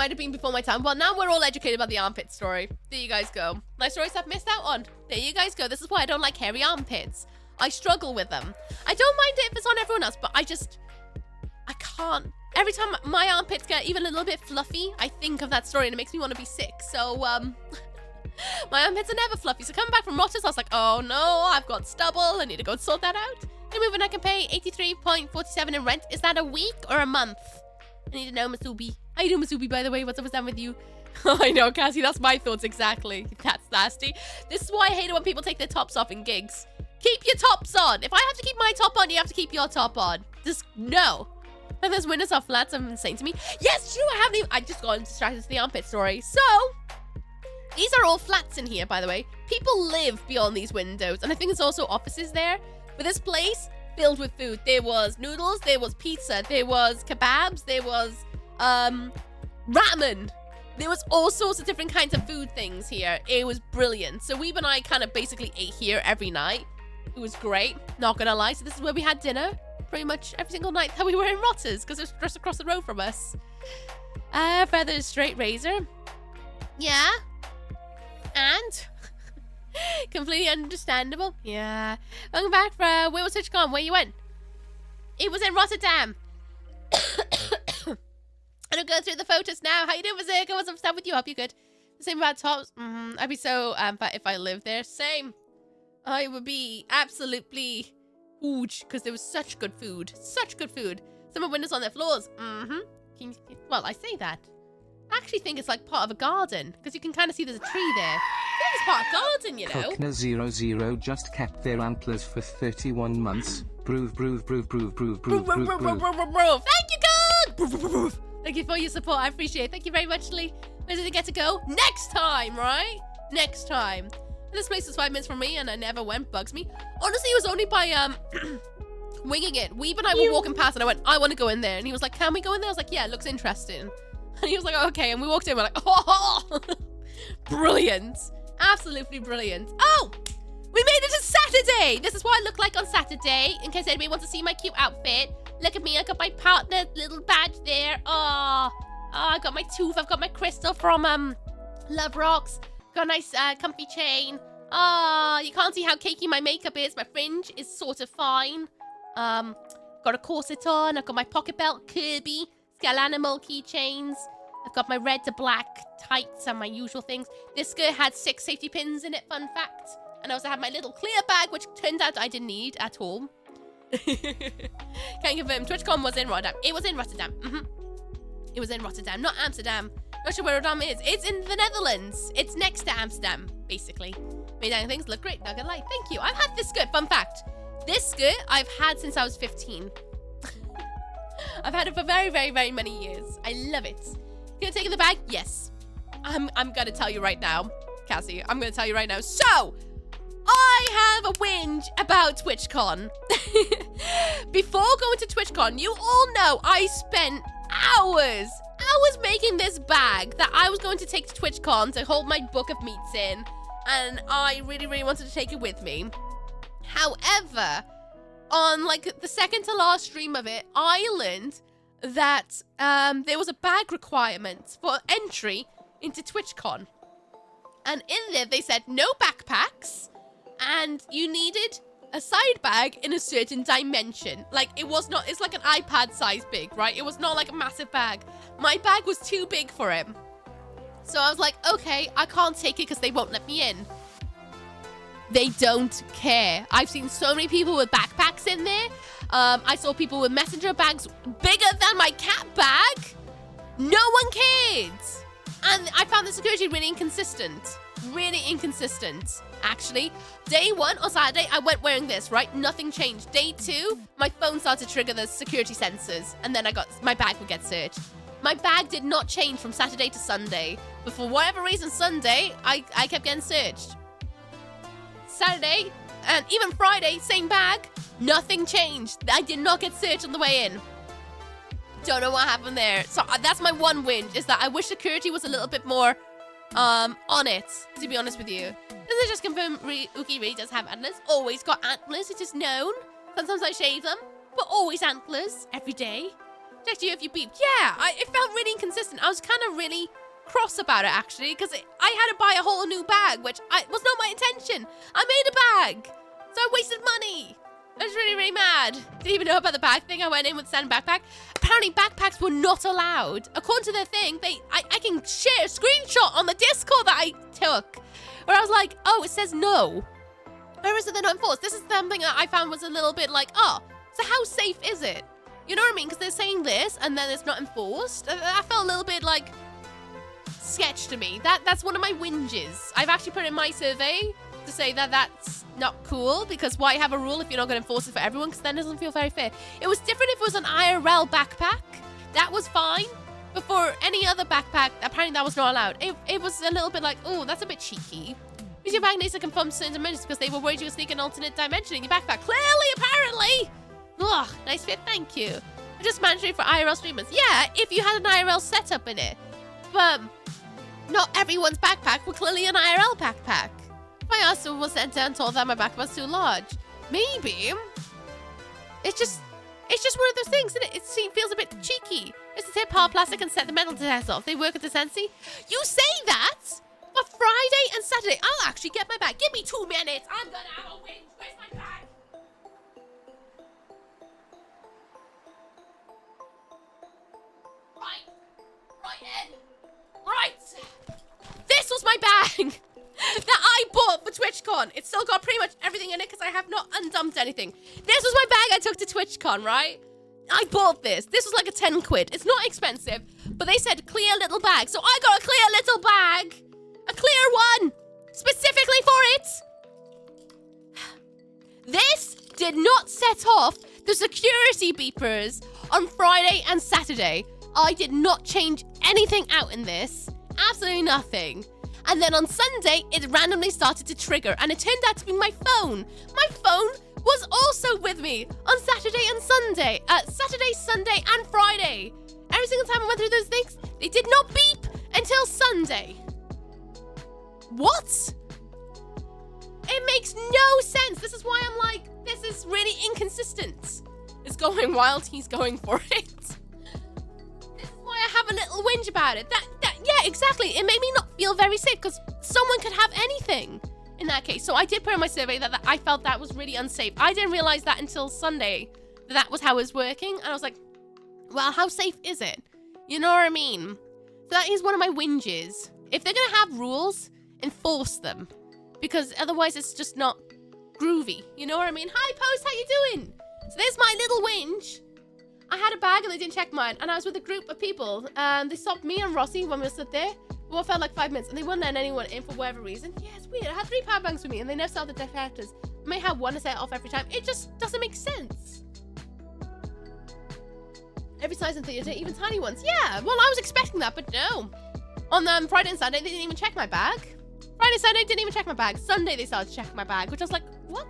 have been before my time. Well, now we're all educated about the armpit story. There you guys go. My stories I've missed out on. There you guys go. This is why I don't like hairy armpits. I struggle with them. I don't mind it if it's on everyone else, but I can't. Every time my armpits get even a little bit fluffy, I think of that story and it makes me want to be sick. So, my armpits are never fluffy. So coming back from Rotters, I was like, oh no, I've got stubble. I need to go and sort that out. Then moving, I can pay 83.47 in rent. Is that a week or a month? I need to know, Masubi. How you doing, Masubi, by the way? What's up with you? I know, Cassie, that's my thoughts exactly. That's nasty. This is why I hate it when people take their tops off in gigs. Keep your tops on. If I have to keep my top on, you have to keep your top on. Just no. And those windows are flats, I'm insane to me. Yes, true, I just got distracted to the armpit story. So, these are all flats in here, by the way. People live beyond these windows, and I think there's also offices there. But this place, filled with food. There was noodles, there was pizza, there was kebabs, there was, ramen. There was all sorts of different kinds of food things here. It was brilliant. So Weeb and I kind of basically ate here every night. It was great, not gonna lie. So this is where we had dinner pretty much every single night that we were in Rotters, because it was just across the road from us. Feathers, straight razor. Yeah. And completely understandable. Yeah. Welcome back for where was TwitchCon? Where you went? It was in Rotterdam. I don't go through the photos now. How you doing, Berserker? What's up with you? Hope you're good. The same about tops. I'd be so fat if I lived there. Same. I would be absolutely huge because there was such good food. Such good food. Some of windows on their floors. Well, I say that. I actually think it's like part of a garden because you can kind of see there's a tree there. I think it's part of a garden, you know. Kokna00 just kept their antlers for 31 months. Broove. Thank you, God. Thank you for your support. I appreciate it. Thank you very much, Lee. Where did it get to go? Next time, right? Next time. This place is 5 minutes from me and I never went. Bugs me. Honestly, it was only by winging it. Weeb and I were walking past and I went, I want to go in there. And he was like, can we go in there? I was like, yeah, it looks interesting. And he was like, okay. And we walked in. We're like, oh, brilliant. Absolutely brilliant. Oh, we made it to Saturday. This is what I look like on Saturday. In case anybody wants to see my cute outfit. Look at me. I got my partner little badge there. Oh, I got my tooth. I've got my crystal from Love Rocks. Got a nice comfy chain. Oh, you can't see how cakey my makeup is. My fringe is sort of fine. Got a corset on. I've got my pocket belt, Kirby, skull animal keychains. I've got my red to black tights and my usual things. This skirt had 6 safety pins in it, fun fact. And I also have my little clear bag, which turned out I didn't need at all. Can't confirm. TwitchCon was in Rotterdam. It was in Rotterdam. It was in Rotterdam, not Amsterdam. Not sure where Rotterdam is. It's in the Netherlands. It's next to Amsterdam, basically. Made down things look great. Not gonna lie. Thank you. I've had this skirt. Fun fact. This skirt I've had since I was 15. I've had it for very, very, very many years. I love it. Can I take in the bag? Yes. I'm gonna tell you right now, Cassie. I'm gonna tell you right now. So, I have a whinge about TwitchCon. Before going to TwitchCon, you all know I spent hours making this bag that I was going to take to TwitchCon to hold my book of Meetz in, and I really, really wanted to take it with me. However, on like the second to last stream of it, I learned that there was a bag requirement for entry into TwitchCon, and in there they said no backpacks, and you needed a side bag in a certain dimension. Like, it was not, it's like an iPad size big, right? It was not like a massive bag. My bag was too big for him. So I was like, okay, I can't take it because they won't let me in. They don't care. I've seen so many people with backpacks in there. I saw people with messenger bags bigger than my cat bag. No one cared. And I found the security really inconsistent. Really inconsistent, actually. Day 1 on Saturday, I went wearing this, right? Nothing changed. Day 2, my phone started to trigger the security sensors, and then my bag would get searched. My bag did not change from Saturday to Sunday, but for whatever reason, Sunday, I kept getting searched. Saturday, and even Friday, same bag, nothing changed. I did not get searched on the way in. Don't know what happened there. So that's my one whinge, is that I wish security was a little bit more on it, to be honest with you. Does it just confirm Ooky really does have antlers? Always got antlers, it is known. Sometimes I shave them, but always antlers, every day. Check you if you beeped. Yeah, it felt really inconsistent. I was kind of really cross about it, actually, because I had to buy a whole new bag, which was not my intention. I made a bag, so I wasted money. I was really, really mad. Didn't even know about the bag thing. I went in with a standard backpack. Apparently, backpacks were not allowed. According to their thing, I can share a screenshot on the Discord that I took, where I was like, oh, it says no. Where is it they're not enforced? This is something that I found was a little bit like, oh, so how safe is it? You know what I mean? Because they're saying this, and then it's not enforced. That felt a little bit like sketch to me. That's one of my whinges. I've actually put in my survey to say that that's not cool, because why have a rule if you're not going to enforce it for everyone? Because then it doesn't feel very fair. It was different if it was an IRL backpack. That was fine. But for any other backpack, apparently that was not allowed. It was a little bit like, oh, that's a bit cheeky. Because your bag needs to confirm certain dimensions because they were worried you would sneak an alternate dimension in your backpack. Clearly, apparently. Ugh, nice fit, thank you. Just mandatory for IRL streamers. Yeah, if you had an IRL setup in it. but not everyone's backpack was clearly an IRL backpack. If I also was sent down and told that my backpack was too large, maybe it's just one of those things, isn't it? It feels a bit cheeky. It's to take hard plastic and set the metal detectors off. They work at the Sensi. You say that? But Friday and Saturday, I'll actually get my bag. Give me 2 minutes. I'm gonna have a win. Where's my bag? Right. This was my bag that I bought for TwitchCon. It's still got pretty much everything in it because I have not undumped anything. This was my bag I took to TwitchCon, right? I bought this. This was like a 10 quid. It's not expensive, but they said clear little bag. So I got a clear little bag. A clear one. Specifically for it. This did not set off the security beepers on Friday and Saturday. I did not change anything out in this. Absolutely nothing. And then on Sunday, it randomly started to trigger, and it turned out to be my phone. My phone was also with me on Saturday and Sunday. Saturday, Sunday, and Friday. Every single time I went through those things, they did not beep until Sunday. What? It makes no sense. This is why I'm like, this is really inconsistent. It's going wild, he's going for it. This is why I have a little whinge about it. Yeah, exactly. It made me not feel very safe because someone could have anything in that case. So I did put in my survey that I felt that was really unsafe. I didn't realize that until Sunday, that was how it was working. And I was like, well, how safe is it? You know what I mean? So that is one of my whinges. If they're going to have rules, enforce them. Because otherwise it's just not groovy. You know what I mean? Hi, Post, how you doing? So there's my little whinge. I had a bag and they didn't check mine. And I was with a group of people. They stopped me and Rossi when we were stood there. We all felt like 5 minutes. And they wouldn't let anyone in for whatever reason. Yeah, it's weird. I had 3 power banks with me and they never saw the detectors. I may have one to set off every time. It just doesn't make sense. Every size in theatre, even tiny ones. Yeah, well, I was expecting that, but no. On Friday and Saturday, they didn't even check my bag. Friday, Saturday, didn't even check my bag. Sunday, they started to check my bag, which I was like, what?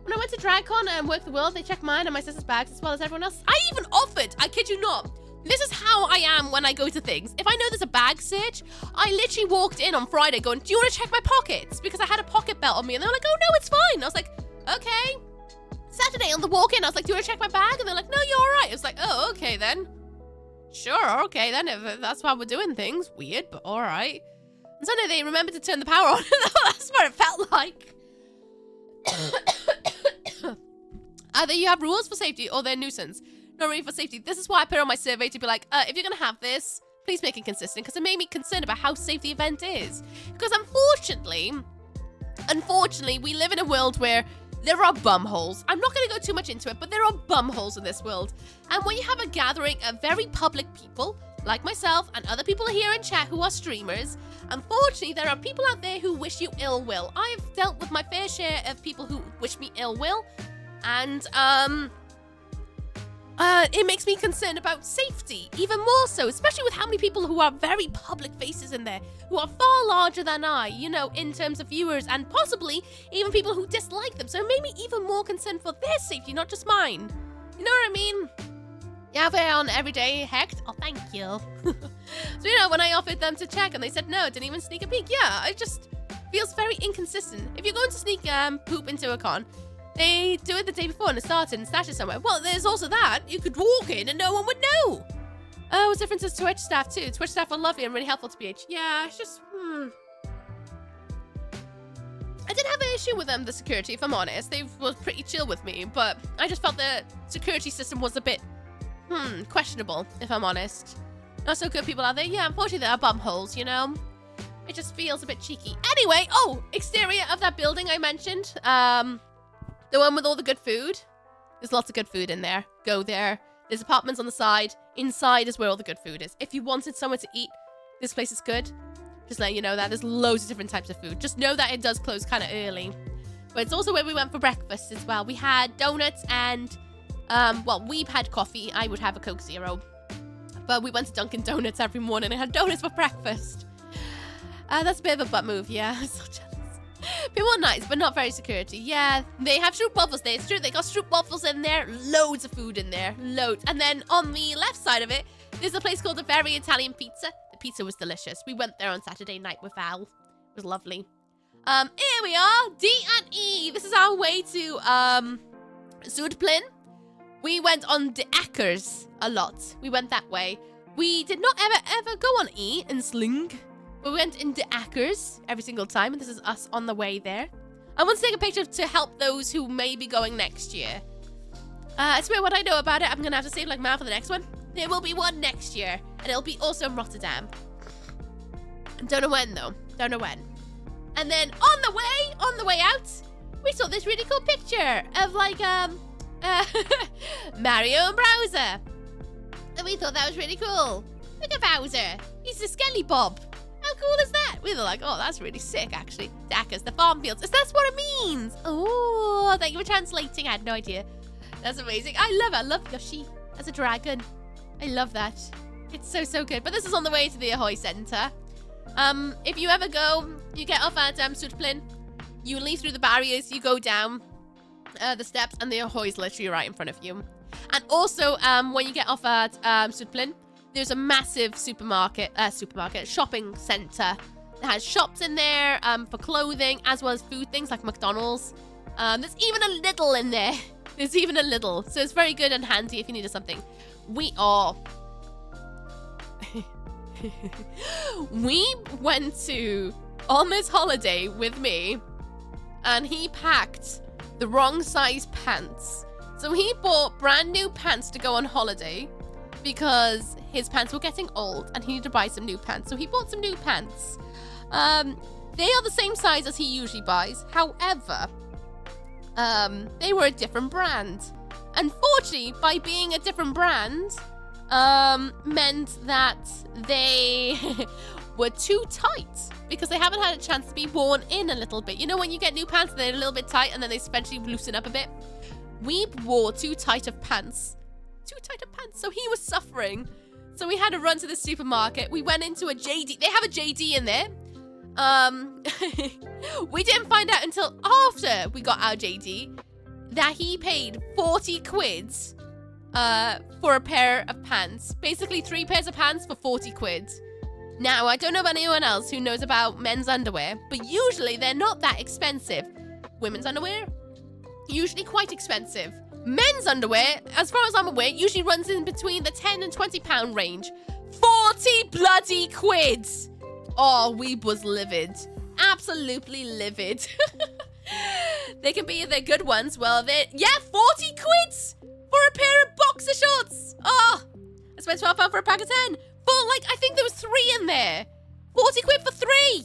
When I went to DragCon and Work the World, they checked mine and my sister's bags as well as everyone else. I even offered, I kid you not. This is how I am when I go to things. If I know there's a bag search, I literally walked in on Friday going, do you want to check my pockets? Because I had a pocket belt on me. And they're like, oh, no, it's fine. I was like, okay. Saturday on the walk-in, I was like, do you want to check my bag? And they're like, no, you're all right. I was like, oh, okay then. Sure, okay then. If that's how we're doing things. Weird, but all right. And Sunday, they remembered to turn the power on. That's what it felt like. Either you have rules for safety or they're nuisance. Not really for safety. This is why I put on my survey to be like, if you're going to have this, please make it consistent. Because it made me concerned about how safe the event is. Because unfortunately, we live in a world where there are bumholes. I'm not going to go too much into it, but there are bumholes in this world. And when you have a gathering of very public people, like myself and other people here in chat who are streamers, unfortunately, there are people out there who wish you ill will. I've dealt with my fair share of people who wish me ill will. And, it makes me concerned about safety, even more so, especially with how many people who are very public faces in there, who are far larger than I, you know, in terms of viewers, and possibly even people who dislike them. So it made me even more concerned for their safety, not just mine. You know what I mean? Yeah, they're on everyday hecked. Oh, thank you. So, you know, when I offered them to check and they said no, didn't even sneak a peek. Yeah, it just feels very inconsistent. If you're going to sneak poop into a con, they do it the day before and it started and stash it somewhere. Well, there's also that. You could walk in and no one would know. Oh, what's the difference is Twitch staff too. Twitch staff are lovely and really helpful to BH. Yeah, it's just, I didn't have an issue with them, the security, if I'm honest. They were pretty chill with me, but I just felt the security system was a bit, questionable, if I'm honest. Not so good people out there. Yeah, unfortunately there are bum holes, you know? It just feels a bit cheeky. Anyway, exterior of that building I mentioned. The one with all the good food. There's lots of good food in there. Go there. There's apartments on the side. Inside is where all the good food is. If you wanted somewhere to eat, this place is good. Just letting you know that. There's loads of different types of food. Just know that it does close kind of early. But it's also where we went for breakfast as well. We had donuts and, we've had coffee. I would have a Coke Zero. But we went to Dunkin' Donuts every morning and had donuts for breakfast. That's a bit of a butt move, yeah. I'm so jealous. People are nice, but not very security. Yeah, they have stroop waffles there. It's true, they got stroop waffles in there. Loads of food in there. Loads. And then on the left side of it, there's a place called the Very Italian Pizza. The pizza was delicious. We went there on Saturday night with Val. It was lovely. Here we are, D and E. This is our way to Zuidplein. We went on De Akkers a lot. We went that way. We did not ever go on E and Sling. We went in De Akkers every single time, and this is us on the way there. I want to take a picture to help those who may be going next year. I swear what I know about it, I'm going to have to save like mad for the next one. There will be one next year, and it'll be also in Rotterdam. Don't know when, though. Don't know when. And then on the way out, we saw this really cool picture of like, Mario and Bowser. And we thought that was really cool. Look at Bowser. He's a Skelly Bob. How cool is that? We were like, oh, that's really sick, actually. Dackers, the farm fields. That's what it means. Oh, thank you for translating. I had no idea. That's amazing. I love Yoshi as a dragon. I love that. It's so good. But this is on the way to the Ahoy Center. If you ever go, you get off at Zuidplein. You leave through the barriers, you go down the steps, and the Ahoy is literally right in front of you. And also, when you get off at Zuidplein, there's a massive shopping center. It has shops in there for clothing, as well as food things like McDonald's. There's even a Lidl in there. There's even a Lidl. So it's very good and handy if you needed something. We went on this holiday with me, and he packed the wrong size pants. So he bought brand new pants to go on holiday because his pants were getting old and he needed to buy some new pants. So he bought some new pants. They are the same size as he usually buys. However, they were a different brand. Unfortunately, by being a different brand, meant that they were too tight because they haven't had a chance to be worn in a little bit. You know when you get new pants, they're a little bit tight and then they eventually loosen up a bit? We wore too tight of pants. So he was suffering. So we had to run to the supermarket. We went into a JD. They have a JD in there. We didn't find out until after we got our JD that he paid 40 quid for a pair of pants. Basically 3 pairs of pants for 40 quid. Now, I don't know about anyone else who knows about men's underwear, but usually they're not that expensive. Women's underwear, usually quite expensive. Men's underwear, as far as I'm aware, usually runs in between the 10 and 20 pound range. 40 bloody quid! Oh, we was livid. Absolutely livid. They can be the good ones. Well, they're... Yeah, 40 quid for a pair of boxer shorts. Oh, I spent £12 for a pack of 10. For, like, I think there was 3 in there. 40 quid for 3.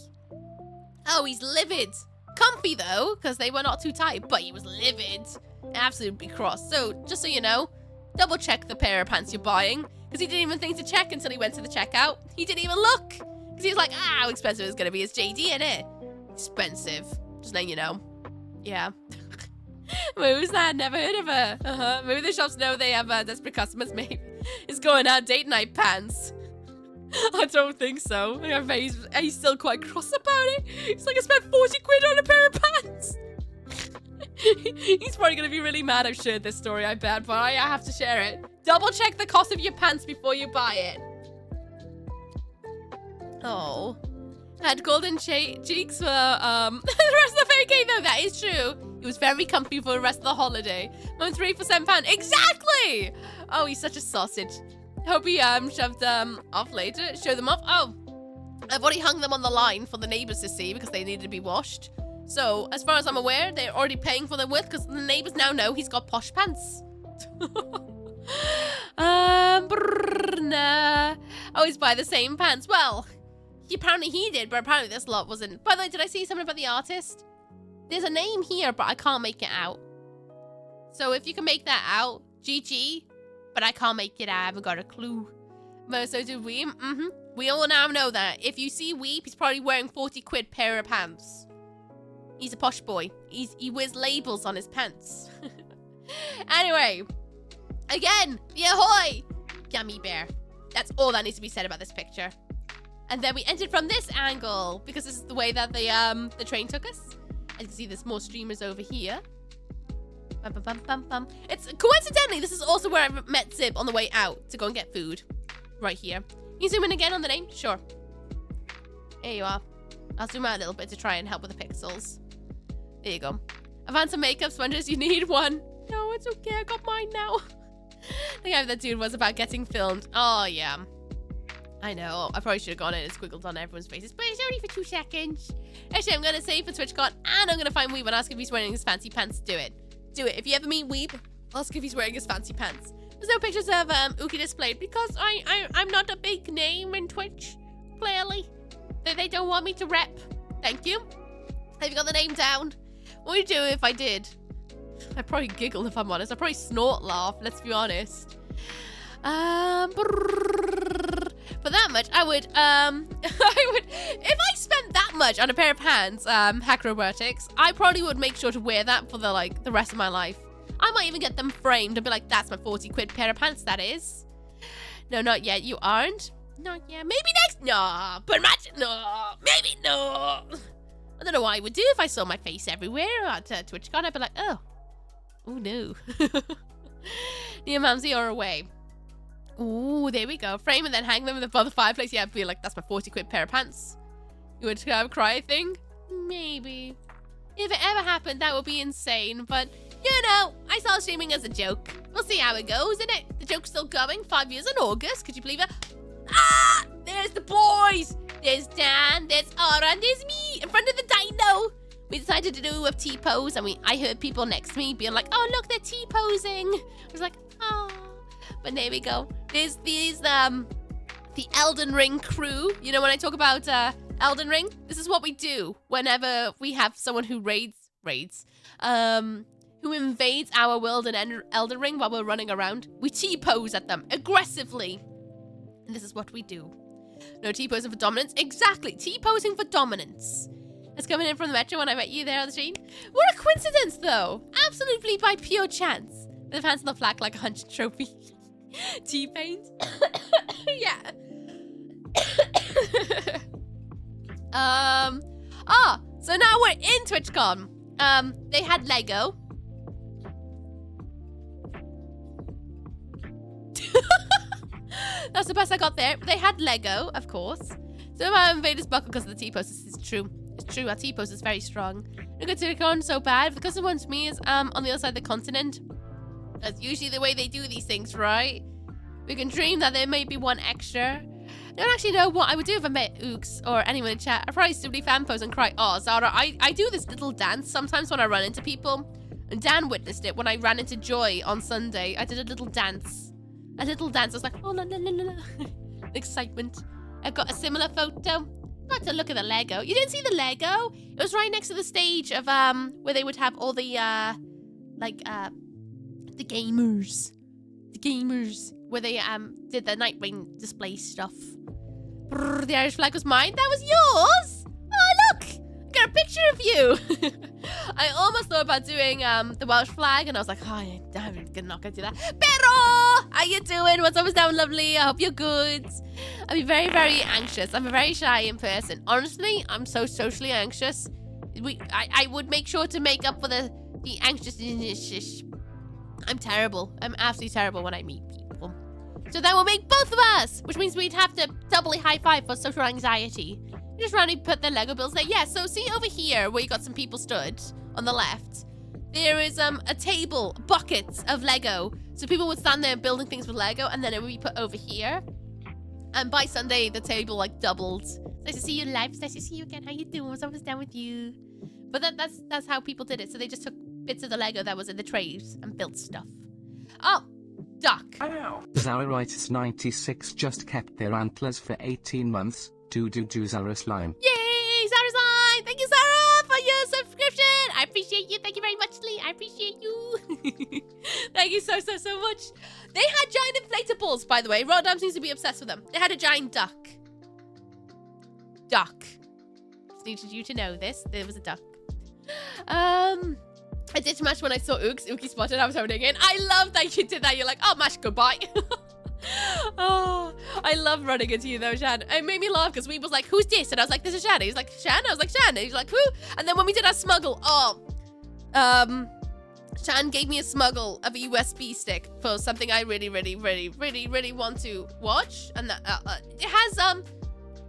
Oh, he's livid. Comfy, though, because they were not too tight, but he was livid. Absolutely cross. So, just so you know, double check the pair of pants you're buying, because he didn't even think to check until he went to the checkout. He didn't even look, because he was like, how expensive is going to be? It's JD, innit? Expensive. Just letting you know. Yeah. Who's that? Never heard of her. Maybe the shops know they have desperate customers. Maybe it's going out date night pants. I don't think so. He's still quite cross about it. He's like, I spent 40 quid on a pair of pants. He's probably going to be really mad I've shared this story, I bet, but I have to share it. Double check the cost of your pants before you buy it. Oh. Had golden cheeks for the rest of the vacation, though. That is true. It was very comfy for the rest of the holiday. Mum 3 for £7. Exactly! Oh, he's such a sausage. Hope he shoved off later. Show them off. Oh, I've already hung them on the line for the neighbours to see because they needed to be washed. So, as far as I'm aware, they're already paying for their worth because the neighbours now know he's got posh pants. Nah. Always buy the same pants. Well, apparently he did, but apparently this lot wasn't. By the way, did I see something about the artist? There's a name here, but I can't make it out. So if you can make that out, GG. But I can't make it out. I haven't got a clue. But so do we. We all now know that if you see Weep, he's probably wearing 40 quid pair of pants. He's a posh boy. He wears labels on his pants. Anyway, again, the Ahoy Gummy Bear. That's all that needs to be said about this picture. And then we entered from this angle because this is the way that the train took us. As you can see, there's more streamers over here. It's coincidentally, this is also where I met Zib on the way out to go and get food. Right here. You zoom in again on the name? Sure. There you are. I'll zoom out a little bit to try and help with the pixels. There you go. I found some makeup sponges. You need one. No, it's okay. I got mine now. The guy that dude was about getting filmed. Oh, yeah. I know. I probably should have gone in and squiggled on everyone's faces, but it's only for 2 seconds. Actually, I'm going to save for TwitchCon, and I'm going to find Weeb and ask if he's wearing his fancy pants. Do it. Do it. If you ever meet Weeb, ask if he's wearing his fancy pants. There's no pictures of Ooky displayed because I'm not a big name in Twitch, clearly. They don't want me to rep. Thank you. Have you got the name down? What would you do if I did? I'd probably giggle if I'm honest. I'd probably snort laugh, let's be honest. For that much, I would, if I spent that much on a pair of pants, Hackrobotics, I probably would make sure to wear that for the rest of my life. I might even get them framed and be like, that's my 40 quid pair of pants, that is. No, not yet. You aren't? Not yet. Maybe next. No. But imagine. No. Maybe no. I don't know what I would do if I saw my face everywhere at TwitchCon. I'd be like, oh. Oh, no. Near Mamsie or away. Ooh, there we go. Frame and then hang them above the fireplace. Yeah, I'd be like, that's my 40 quid pair of pants. You would cry a thing? Maybe. If it ever happened, that would be insane. But, you know, I saw streaming as a joke. We'll see how it goes, innit? The joke's still going. 5 years in August. Could you believe it? Ah! There's the boys! There's Dan, there's Aura, and there's me in front of the dino. We decided to do a T-pose, and I heard people next to me being like, oh, look, they're T-posing. I was like, oh. But there we go. There's these, the Elden Ring crew. You know, when I talk about Elden Ring, this is what we do whenever we have someone who who invades our world in Elden Ring while we're running around. We T-pose at them aggressively. And this is what we do. No T-posing for dominance. Exactly. T-posing for dominance. It's coming in from the metro when I met you there on the stream. What a coincidence, though. Absolutely by pure chance. With the hands on the flag like a hunched trophy. T-paint. Yeah. So now we're in TwitchCon. They had Lego. That's the best I got there. They had Lego, of course. So I invaded this buckle because of the T-pose. This is true. It's true. Our T-pose is very strong. Look at TwitchCon so bad because the one to me is on the other side of the continent. That's usually the way they do these things, right? We can dream that there may be one extra. I don't actually know what I would do if I met Ooks or anyone in chat. I'd probably simply fan pose and cry, oh, Zara, I do this little dance sometimes when I run into people. And Dan witnessed it when I ran into Joy on Sunday. I did a little dance. I was like, oh, la, la, la, la. Excitement. I got a similar photo. Got to look at the Lego. You didn't see the Lego? It was right next to the stage of, where they would have all the, the gamers. The gamers. Where they, did the Nightwing display stuff. Brrr, the Irish flag was mine. That was yours? Oh, look! I got a picture of you. I almost thought about doing, the Welsh flag, and I was like, oh, I'm not gonna do that. Pero! How you doing? What's up, down, lovely? I hope you're good. I'm very, very anxious. I'm a very shy in person. Honestly, I'm so socially anxious. I would make sure to make up for the anxiousness. I'm terrible. I'm absolutely terrible when I meet people. So that will make both of us, which means we'd have to doubly high five for social anxiety. You just randomly put the Lego builds there. Yeah, so see over here where you got some people stood on the left. There is a table, buckets of Lego. So people would stand there building things with Lego, and then it would be put over here. And by Sunday, the table like doubled. Nice to see you live. It's nice to see you again. How you doing? What's up? What's down with you? But that's how people did it. So they just took bits of the Lego that was in the trays and built stuff. Oh, duck. Zararitis 96 just kept their antlers for 18 months. Do Zara slime. Yay, Zara slime! Thank you, Zara, for your subscription. I appreciate you. Thank you very much, Lee. I appreciate you. Thank you so much. They had giant inflatables, by the way. Rotterdam seems to be obsessed with them. They had a giant duck. Just needed you to know this. There was a duck. I did smash when I saw Ooky spotted. I was holding in. I love that you did that. You're like, oh, Mash, goodbye. Oh, I love running into you though, Shan. It made me laugh because we was like, who's this? And I was like, this is Shan. He's like, Shan? I was like, Shan. And he's like, who? And then when we did our smuggle, Shan gave me a smuggle of a USB stick for something I really want to watch. And that, it has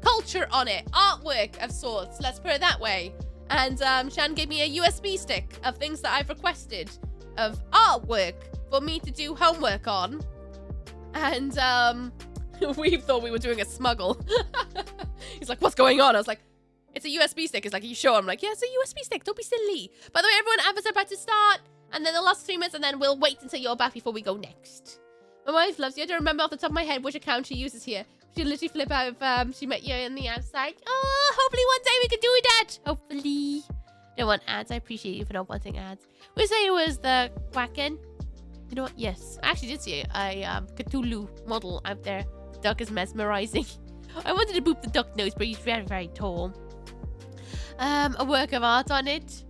culture on it, artwork of sorts, let's put it that way. And Shan gave me a USB stick of things that I've requested of artwork for me to do homework on. And we thought we were doing a smuggle. He's like, what's going on? I was like, it's a USB stick. He's like, are you sure? I'm like, yeah, it's a USB stick. Don't be silly. By the way, everyone, adverts are about to start. And then the last 3 minutes, and then we'll wait until you're back before we go next. My wife loves you. I don't remember off the top of my head which account she uses here. She'd literally flip out if she met you on the outside. Oh, hopefully one day we can do that. Hopefully. Don't want ads. I appreciate you for not wanting ads. We say it was the Quacken. You know what? Yes. I actually did see a Cthulhu model out there. The duck is mesmerizing. I wanted to boop the duck nose, but he's very tall. A work of art on it.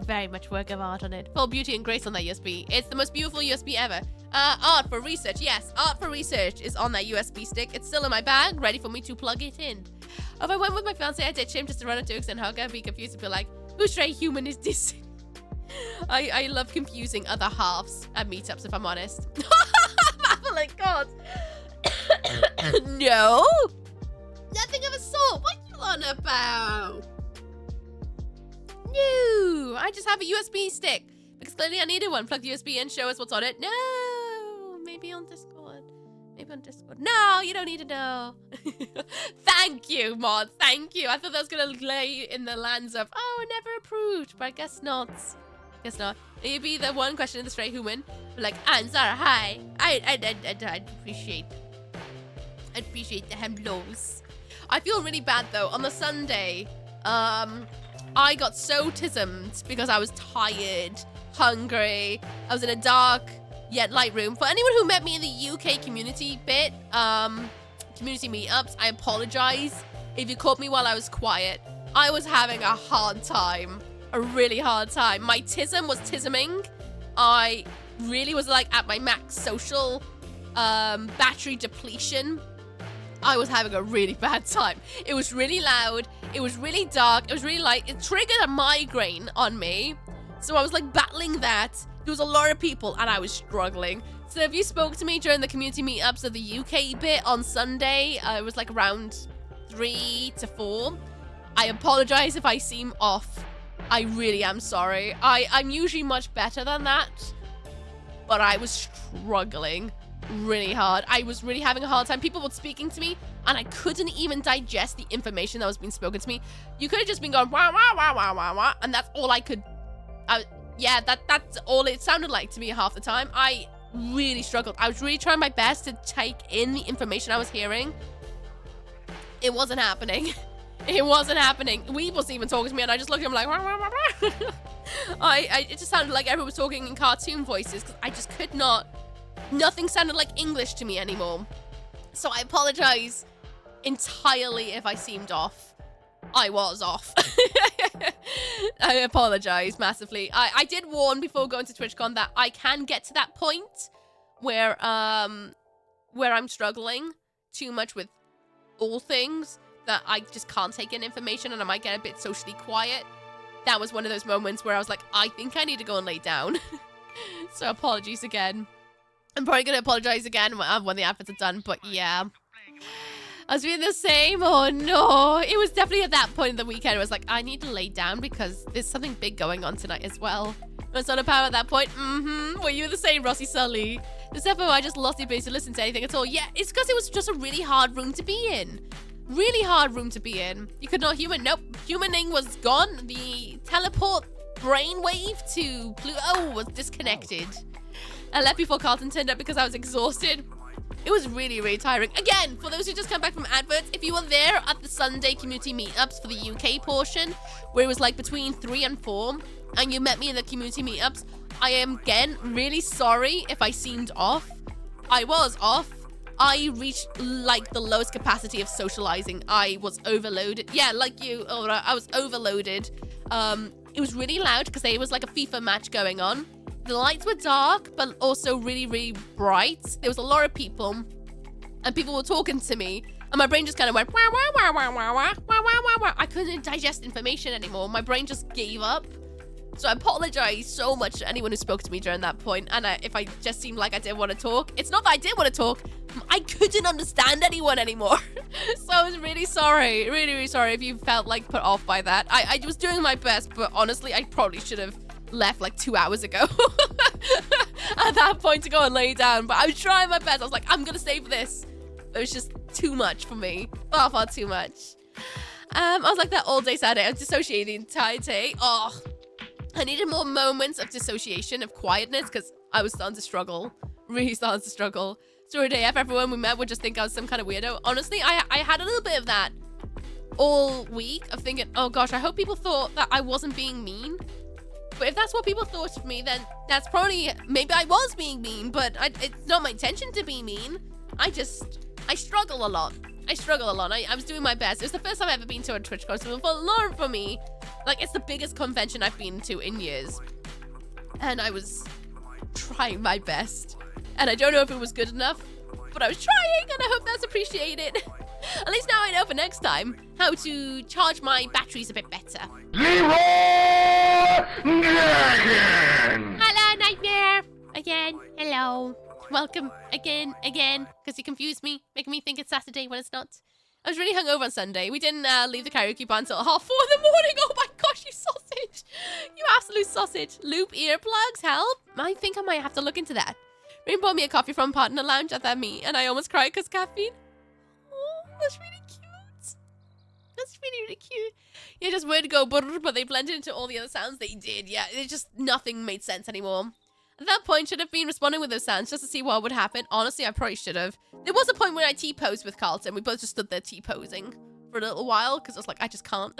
Very much work of art on it. Full beauty and grace on that USB. It's the most beautiful USB ever. Art for research. Yes, art for research is on that USB stick. It's still in my bag, ready for me to plug it in. If I went with my fiance, I'd ditch him just to run up to Ux and hug her, be confused and be like, whose stray human is this? I love confusing other halves at meetups, if I'm honest. Baffling, God. No. Nothing of a sort. What are you on about? No, I just have a USB stick because clearly I needed one. Plug the USB in, show us what's on it. No, maybe on Discord. Maybe on Discord. No, you don't need to know. Thank you, mod. Thank you. I thought that was gonna lay in the lands of never approved, but I guess not. Guess not. Maybe the one question in the stray human, like, answer hi. I'd appreciate. I'd appreciate the hellos. I feel really bad though. On the Sunday, I got so tismed because I was tired, hungry. I was in a dark yet light room. For anyone who met me in the UK community bit, community meetups, I apologize if you caught me while I was quiet. I was having a hard time, a really hard time. My tism was tisming. I really was like at my max social battery depletion. I was having a really bad time. It was really loud. It was really dark. It was really light. It triggered a migraine on me. So I was like battling that. There was a lot of people and I was struggling. So if you spoke to me during the community meetups of the UK bit on Sunday, it was like around 3 to 4. I apologize if I seem off. I really am sorry. I'm usually much better than that. But I was struggling really hard. I was really having a hard time. People were speaking to me and I couldn't even digest the information that was being spoken to me. You could have just been going wah wah wah wah wah wah, and that's all I could. Yeah, that's all it sounded like to me half the time. I really struggled. I was really trying my best to take in the information I was hearing. It wasn't happening. It wasn't happening. Weeb wasn't even talking to me and I just looked at him like wah, wah, wah, wah. It just sounded like everyone was talking in cartoon voices because I just could not. Nothing sounded like English to me anymore. So I apologize entirely if I seemed off. I was off. I apologize massively. I did warn before going to TwitchCon that I can get to that point where I'm struggling too much with all things that I just can't take in information and I might get a bit socially quiet. That was one of those moments where I was like, I think I need to go and lay down. So apologies again. I'm probably going to apologize again when the outfits are done, but yeah. I was feeling the same. Oh no. It was definitely at that point in the weekend. It was like, I need to lay down because there's something big going on tonight as well. I was on a power at that point. Were you the same, Rossi Sully? The stuff I just lost the ability to listen to anything at all. Yeah, it's because it was just a really hard room to be in. Really hard room to be in. You could not human. Nope. Humaning was gone. The teleport brainwave to Pluto was disconnected. I left before Carlton turned up because I was exhausted. It was really, really tiring. Again, for those who just come back from adverts, if you were there at the Sunday community meetups for the UK portion, where it was like between 3 and 4, and you met me in the community meetups, I am, again, really sorry if I seemed off. I was off. I reached, like, the lowest capacity of socializing. I was overloaded. Yeah, like you, Aura, I was overloaded. It was really loud because there was, like, a FIFA match going on. The lights were dark, but also really, really bright. There was a lot of people, and people were talking to me, and my brain just kind of went, wah, wah, wah, wah, wah, wah, wah, wah, wah, wah. I couldn't digest information anymore. My brain just gave up. So I apologize so much to anyone who spoke to me during that point. And if I just seemed like I didn't want to talk, it's not that I didn't want to talk. I couldn't understand anyone anymore. So I was really sorry. Really, really sorry if you felt like put off by that. I was doing my best, but honestly, I probably should have left like 2 hours ago at that point to go and lay down. But I was trying my best. I was like, I'm going to stay for this. It was just too much for me. Far, far too much. I was like that all day Saturday. I was dissociating the entire day. Oh, I needed more moments of dissociation, of quietness, because I was starting to struggle. Really starting to struggle. So day after everyone we met would just think I was some kind of weirdo. Honestly, I had a little bit of that all week of thinking, oh gosh, I hope people thought that I wasn't being mean. But if that's what people thought of me, then that's probably, maybe I was being mean, but it's not my intention to be mean. I struggle a lot. I was doing my best. It was the first time I've ever been to a Twitch concert. For me, like, it's the biggest convention I've been to in years. And I was trying my best. And I don't know if it was good enough, but I was trying, and I hope that's appreciated. At least now I know for next time how to charge my batteries a bit better. Hello, Nightmare! Again, hello. Welcome again, because you confused me, making me think it's Saturday when it's not. I was really hungover on Sunday. We didn't leave the karaoke bar until 4:30 in the morning. Oh my gosh, you sausage. You absolute sausage. Loop earplugs, help. I think I might have to look into that. Rain bought me a coffee from Partner Lounge at that meet, and I almost cried because caffeine. Oh, that's really cute. That's really, really cute. Yeah, just weird to go, but they blended into all the other sounds they did. Yeah, it just, nothing made sense anymore. At that point, should have been responding with those sounds just to see what would happen. Honestly, I probably should have. There was a point where I T-posed with Carlton. We both just stood there T-posing for a little while because I was like, I just can't.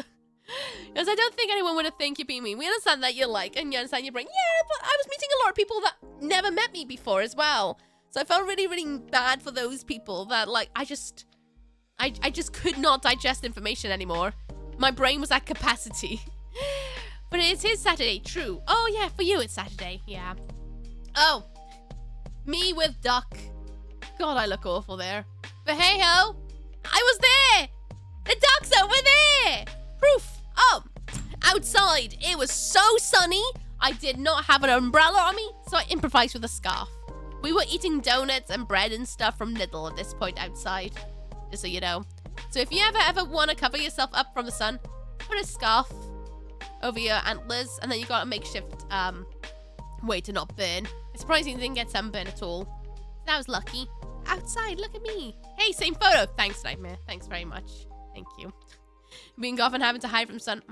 Because I don't think anyone would have think you're being mean. We understand that you're like, and you understand your brain. Yeah, but I was meeting a lot of people that never met me before as well. So I felt really, really bad for those people that, like, I just could not digest information anymore. My brain was at capacity. But it is Saturday, true. Oh, yeah, for you it's Saturday, yeah. Oh, me with duck. God, I look awful there. But hey-ho, I was there. The duck's over there. Proof. Oh, outside, it was so sunny. I did not have an umbrella on me, so I improvised with a scarf. We were eating donuts and bread and stuff from Lidl at this point outside, just so you know. So if you ever want to cover yourself up from the sun, put a scarf over your antlers, and then you got a makeshift way to not burn. It's surprising you didn't get sunburn at all. That was lucky. Outside, look at me. Hey, same photo. Thanks, Nightmare. Thanks very much. Thank you. Being off and having to hide from sun.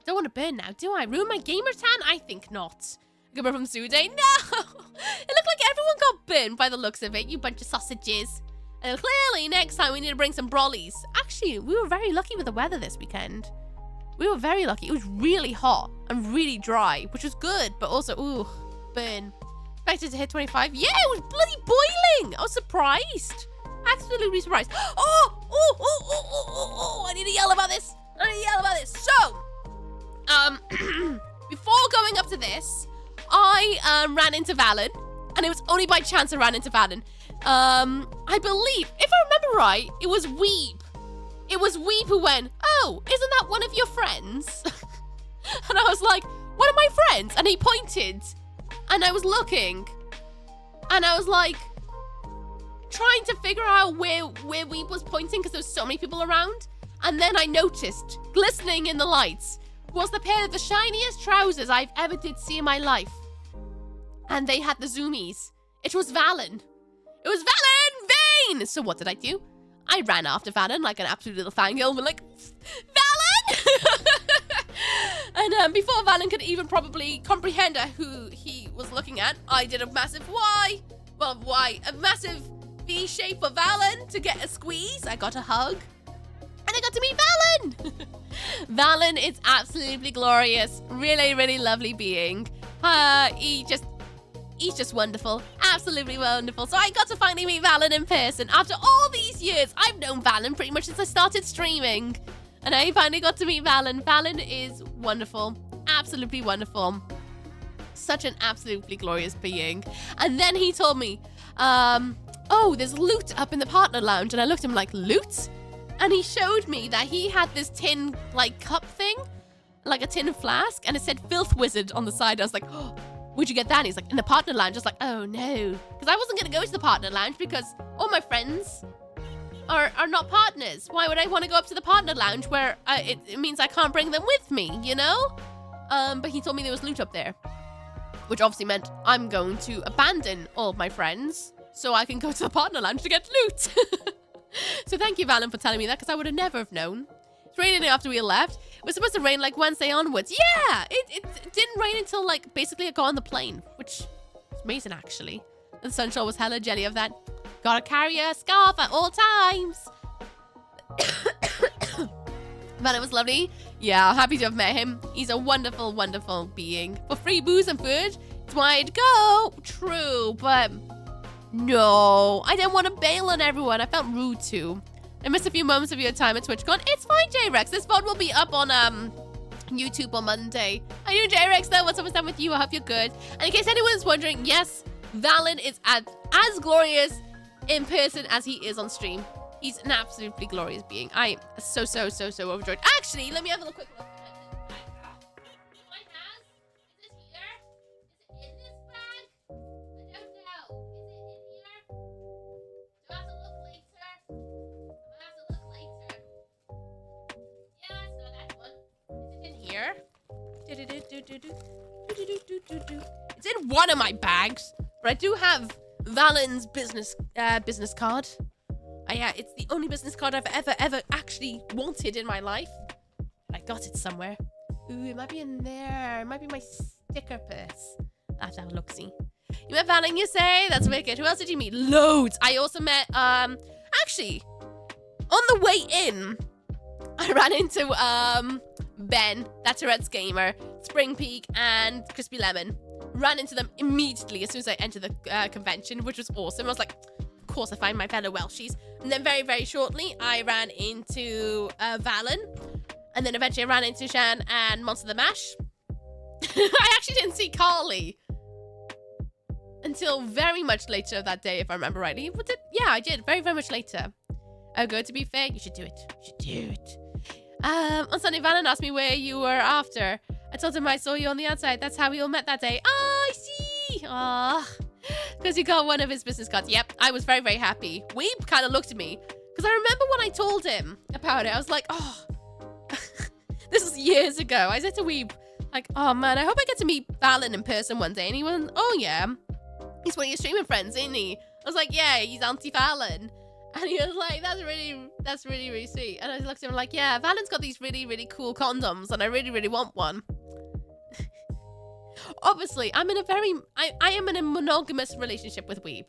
Don't want to burn now, do I? Ruin my gamer tan? I think not. Goodbye from Suday. No! It looked like everyone got burned by the looks of it, you bunch of sausages. And clearly, next time we need to bring some brollies. Actually, we were very lucky with the weather this weekend. We were very lucky. It was really hot and really dry, which was good, but also, ooh, burn. Expected to hit 25. Yeah, it was bloody boiling. I was surprised. Absolutely surprised. Oh, I need to yell about this. So, before going up to this, I ran into Valen, and it was only by chance I ran into Valen. I believe, if I remember right, it was Weeb. It was Weeb who went, oh, isn't that one of your friends? And I was like, one of my friends? And he pointed, and I was looking, and I was like, trying to figure out where Weeb was pointing because there was so many people around. And then I noticed, glistening in the lights, was the pair of the shiniest trousers I've ever did see in my life. And they had the zoomies. It was Valen. It was Valen Vane! So what did I do? I ran after Valen like an absolute little fangirl and like, Valen! And before Valen could even probably comprehend who he was looking at, I did a massive Y. Well, Y. A massive V shape for Valen to get a squeeze. I got a hug. And I got to meet Valen! Valen is absolutely glorious. Really, really lovely being. He's just wonderful. Absolutely wonderful. So I got to finally meet Valen in person. After all these years, I've known Valen pretty much since I started streaming. And I finally got to meet Valen. Valen is wonderful. Absolutely wonderful. Such an absolutely glorious being. And then he told me, oh, there's loot up in the partner lounge. And I looked at him like, loot? And he showed me that he had this tin, like, cup thing. like a tin flask, and it said Filth Wizard on the side. I was like, oh, where'd you get that? And he's like, in the partner lounge. I was like, oh no. Because I wasn't going to go to the partner lounge because all my friends are not partners. Why would I want to go up to the partner lounge where it means I can't bring them with me, you know? But he told me there was loot up there, which obviously meant I'm going to abandon all of my friends so I can go to the partner lounge to get loot. So thank you, Valen, for telling me that, because I would have never have known. It's raining after we left. It was supposed to rain like Wednesday onwards. Yeah, it didn't rain until like basically I got on the plane, which is amazing actually. The sunshine was hella jelly of that. Gotta carry a scarf at all times. Valen was lovely. Yeah, happy to have met him. He's a wonderful, wonderful being. For free booze and food, it's why I'd go. True, but no, I didn't want to bail on everyone. I felt rude too. I missed a few moments of your time at TwitchCon. It's fine, J-Rex. This VOD will be up on YouTube on Monday. How are you, J-Rex, though? What's up with you? I hope you're good. And in case anyone's wondering, yes, Valen is as glorious in person as he is on stream. He's an absolutely glorious being. I am so overjoyed. Actually, let me have a quick look. It's in one of my bags, but I do have Valen's business card. Yeah, it's the only business card I've ever actually wanted in my life. I got it somewhere. Ooh, it might be in there. It might be my sticker purse. I have to have a look-see. You met Valen, you say? That's wicked. Who else did you meet? Loads. I also met, actually, on the way in, I ran into, Ben, that's Tourette's Gamer, Spring Peak, and Crispy Lemon. Ran into them immediately as soon as I entered the convention, which was awesome. I was like, of course I find my fellow Welshies. And then very shortly, I ran into Valen. And then eventually I ran into Shan and Monster the Mash. I actually didn't see Carly until very much later that day, if I remember rightly. Yeah, I did. Very much later. Oh, good. To be fair, you should do it. You should do it. On Sunday, Valen asked me where you were after. I told him I saw you on the outside. That's how we all met that day. Oh, I see. Aw. Because you got one of his business cards. Yep, I was very happy. Weeb kind of looked at me. Because I remember when I told him about it, I was like, oh. This was years ago. I said to Weeb, like, oh man, I hope I get to meet Valen in person one day. And he went, oh yeah. He's one of your streaming friends, isn't he? I was like, yeah, he's Auntie Valen. And he was like, that's really sweet. And I looked at him like, yeah, Valen's got these really cool condoms and I really want one. Obviously, I am in a monogamous relationship with Weeb.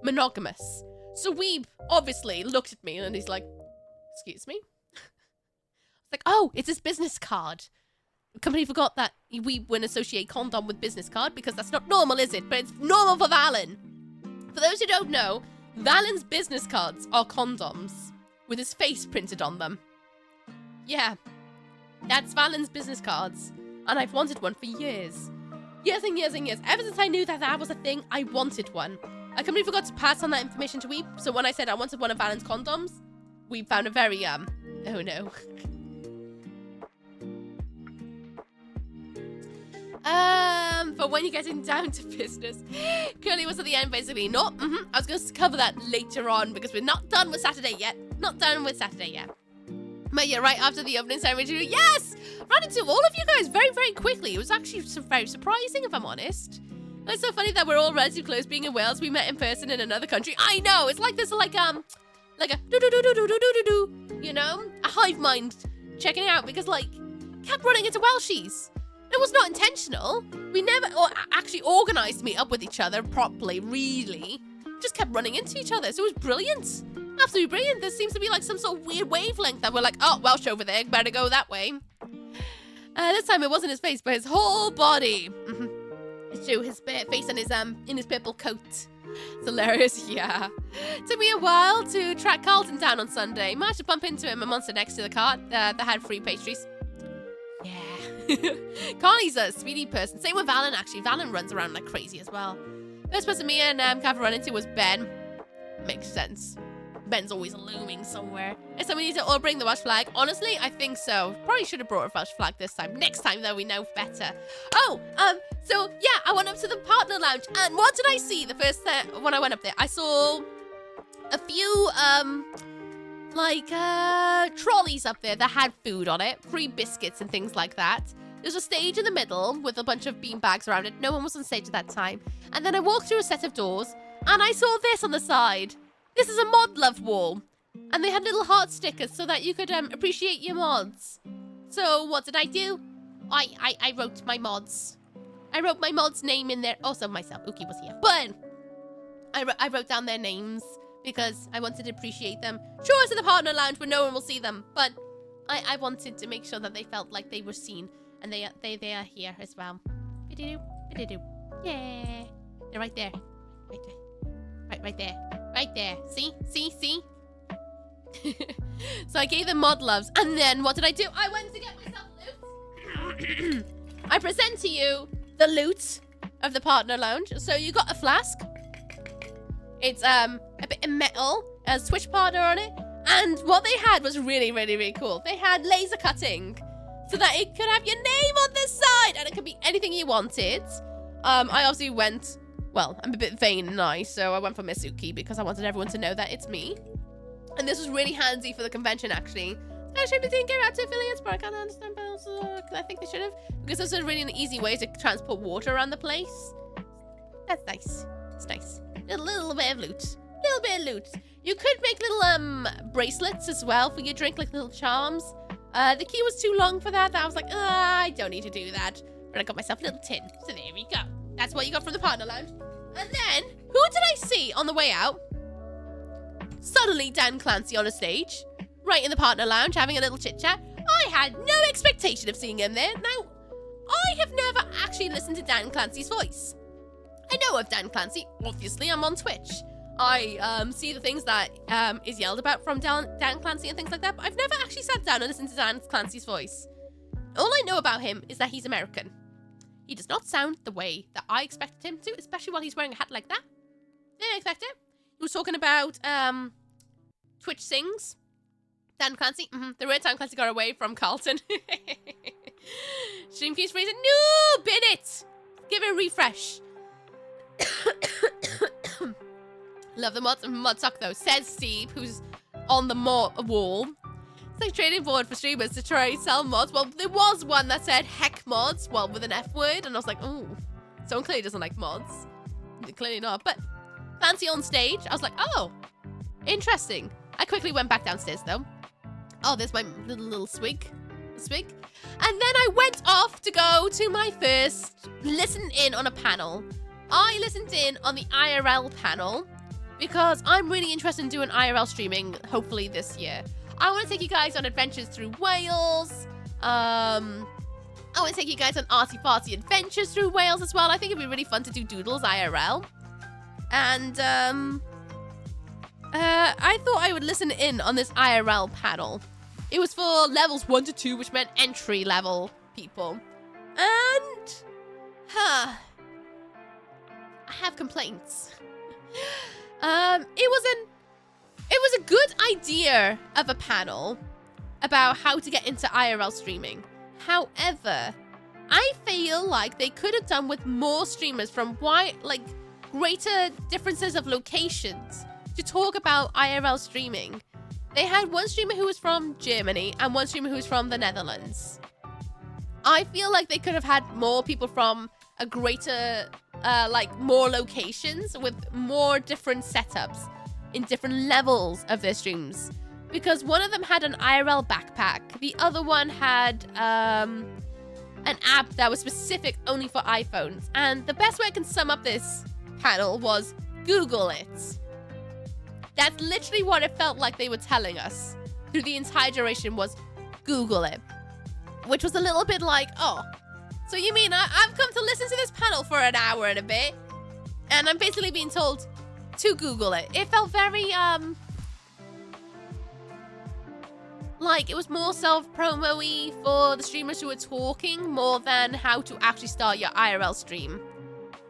Monogamous. So Weeb obviously looked at me and he's like, excuse me? It's like, oh, it's his business card. The company forgot that Weeb wouldn't associate condom with business card because that's not normal, is it? But it's normal for Valen. For those who don't know, Valen's business cards are condoms with his face printed on them. Yeah, that's Valen's business cards. And I've wanted one for years. Years and years. Ever since I knew that was a thing, I wanted one. I completely forgot to pass on that information to Weeb. So when I said I wanted one of Valen's condoms, Weeb found a very, oh no. But when you're getting down to business, Curly was at the end basically. No, I was going to cover that later on because we're not done with Saturday yet. But yeah, right after the opening ceremony, yes! Ran into all of you guys very quickly. It was actually very surprising, if I'm honest. It's so funny that we're all relatively close. Being in Wales, we met in person in another country. I know, it's like there's like a do-do-do-do-do-do-do-do, you know? A hive mind checking it out because, like, kept running into Welshies. It was not intentional. We never actually organised to meet up with each other properly, really. Just kept running into each other, so it was brilliant. Absolutely brilliant. There seems to be like some sort of weird wavelength that we're like, oh, Welsh over there, better go that way. This time it wasn't his face, but his whole body. It's true, his face and his in his purple coat. It's hilarious, yeah. Took me a while to track Carlton down on Sunday. Managed to bump into him a monster next to the cart that had free pastries. Yeah. Carly's a speedy person. Same with Valen, actually. Valen runs around like crazy as well. First person me and Cav run into was Ben. Makes sense. Ben's always looming somewhere. Is somebody need to all bring the Welsh flag? Honestly, I think so. Probably should have brought a Welsh flag this time. Next time, though, we know better. Oh, so yeah, I went up to the partner lounge, and what did I see the first when I went up there? I saw a few, trolleys up there that had food on it, free biscuits and things like that. There's a stage in the middle with a bunch of bean bags around it. No one was on stage at that time. And then I walked through a set of doors, and I saw this on the side. This is a mod love wall. And they had little heart stickers so that you could appreciate your mods. So what did I do? I wrote my mods. I wrote my mod's name in there. Also myself. Ooky was here. But I wrote down their names because I wanted to appreciate them. Sure, it's in the partner lounge where no one will see them. But I wanted to make sure that they felt like they were seen. And they are here as well. Bididoo, bididoo. Yeah. They're right there. Right there. Right there. Right there. See? See? See? So I gave them mod loves. And then what did I do? I went to get myself loot. I present to you the loot of the partner lounge. So you got a flask. It's a bit of metal. It has Twitch partner on it. And what they had was really, really, really cool. They had laser cutting. So that it could have your name on this side. And it could be anything you wanted. I obviously went... Well, I'm a bit vain and nice, so I went for missooky because I wanted everyone to know that it's me. And this was really handy for the convention, actually. I didn't get out to affiliates, but I can't understand. I think they should have. Because this is really an easy way to transport water around the place. That's nice. It's nice. A little bit of loot. Little bit of loot. You could make little bracelets as well for your drink, like little charms. The queue was too long for that. I was like, I don't need to do that. But I got myself a little tin. So there we go. That's what you got from the partner lounge. And then, who did I see on the way out? Suddenly, Dan Clancy on a stage. Right in the partner lounge, having a little chit-chat. I had no expectation of seeing him there. Now, I have never actually listened to Dan Clancy's voice. I know of Dan Clancy. Obviously, I'm on Twitch. I see the things that is yelled about from Dan Clancy and things like that, but I've never actually sat down and listened to Dan Clancy's voice. All I know about him is that he's American. He does not sound the way that I expected him to, especially while he's wearing a hat like that. Didn't expect it. He was talking about Twitch sings. Dan Clancy. The rare time Clancy got away from Carlton. Stream keeps freezing. No, bin it. Give it a refresh. Love the mods. Mod suck though, says Steve, who's on the wall. It's like trading forward for streamers to try and sell mods. Well, there was one that said heck mods, well, with an F word, and I was like, oh, someone clearly doesn't like mods. Clearly not, but Fancy on stage. I was like, oh, interesting. I quickly went back downstairs though. Oh, there's my little swig. And then I went off to go to my first listen in on a panel. I listened in on the IRL panel because I'm really interested in doing IRL streaming, hopefully this year. I want to take you guys on adventures through Wales. I want to take you guys on arty-farty adventures through Wales as well. I think it'd be really fun to do Doodles IRL. And I thought I would listen in on this IRL panel. It was for levels 1 to 2, which meant entry level people. And I have complaints. It was a good idea of a panel about how to get into IRL streaming. However, I feel like they could have done with more streamers from greater differences of locations to talk about IRL streaming. They had one streamer who was from Germany and one streamer who was from the Netherlands. I feel like they could have had more people from a greater, more locations with more different setups in different levels of their streams. Because one of them had an IRL backpack. The other one had an app that was specific only for iPhones. And the best way I can sum up this panel was Google it. That's literally what it felt like they were telling us through the entire duration was Google it. Which was a little bit like, oh, so you mean I've come to listen to this panel for an hour and a bit, and I'm basically being told to Google it. It felt very, like it was more self-promo-y for the streamers who were talking more than how to actually start your IRL stream.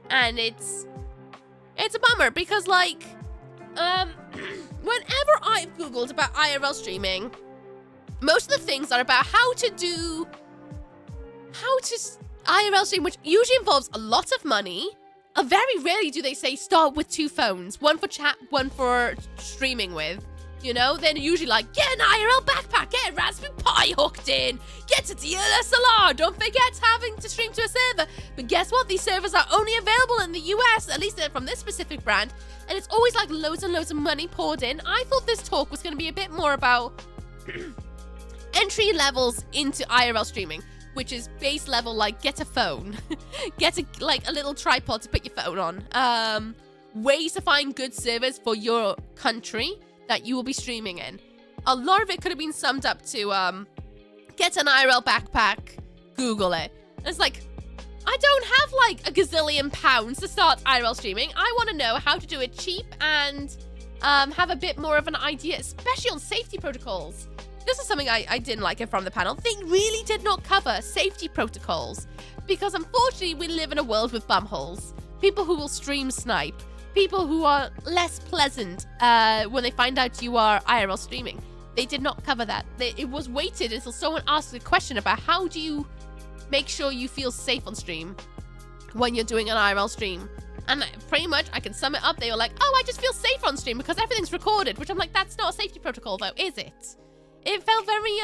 And it's a bummer because, like, whenever I've Googled about IRL streaming, most of the things are about how to IRL stream, which usually involves a lot of money. Very rarely do they say start with 2 phones, one for chat, one for streaming with. You know, then usually like, get an IRL backpack, get a Raspberry Pi hooked in, get a DSLR, don't forget having to stream to a server. But guess what? These servers are only available in the US, at least they're from this specific brand, and it's always like loads and loads of money poured in. I thought this talk was going to be a bit more about entry levels into IRL streaming, which is base level, like get a phone, get a little tripod to put your phone on, ways to find good servers for your country that you will be streaming in. A lot of it could have been summed up to get an IRL backpack, Google it. And it's like, I don't have like a gazillion pounds to start IRL streaming. I want to know how to do it cheap and have a bit more of an idea, especially on safety protocols. This is something I didn't like it from the panel. They really did not cover safety protocols because unfortunately we live in a world with bumholes. People who will stream snipe. People who are less pleasant when they find out you are IRL streaming. They did not cover that. It was waited until someone asked a question about how do you make sure you feel safe on stream when you're doing an IRL stream. And pretty much, I can sum it up. They were like, oh, I just feel safe on stream because everything's recorded. Which I'm like, that's not a safety protocol though, is it? It felt very,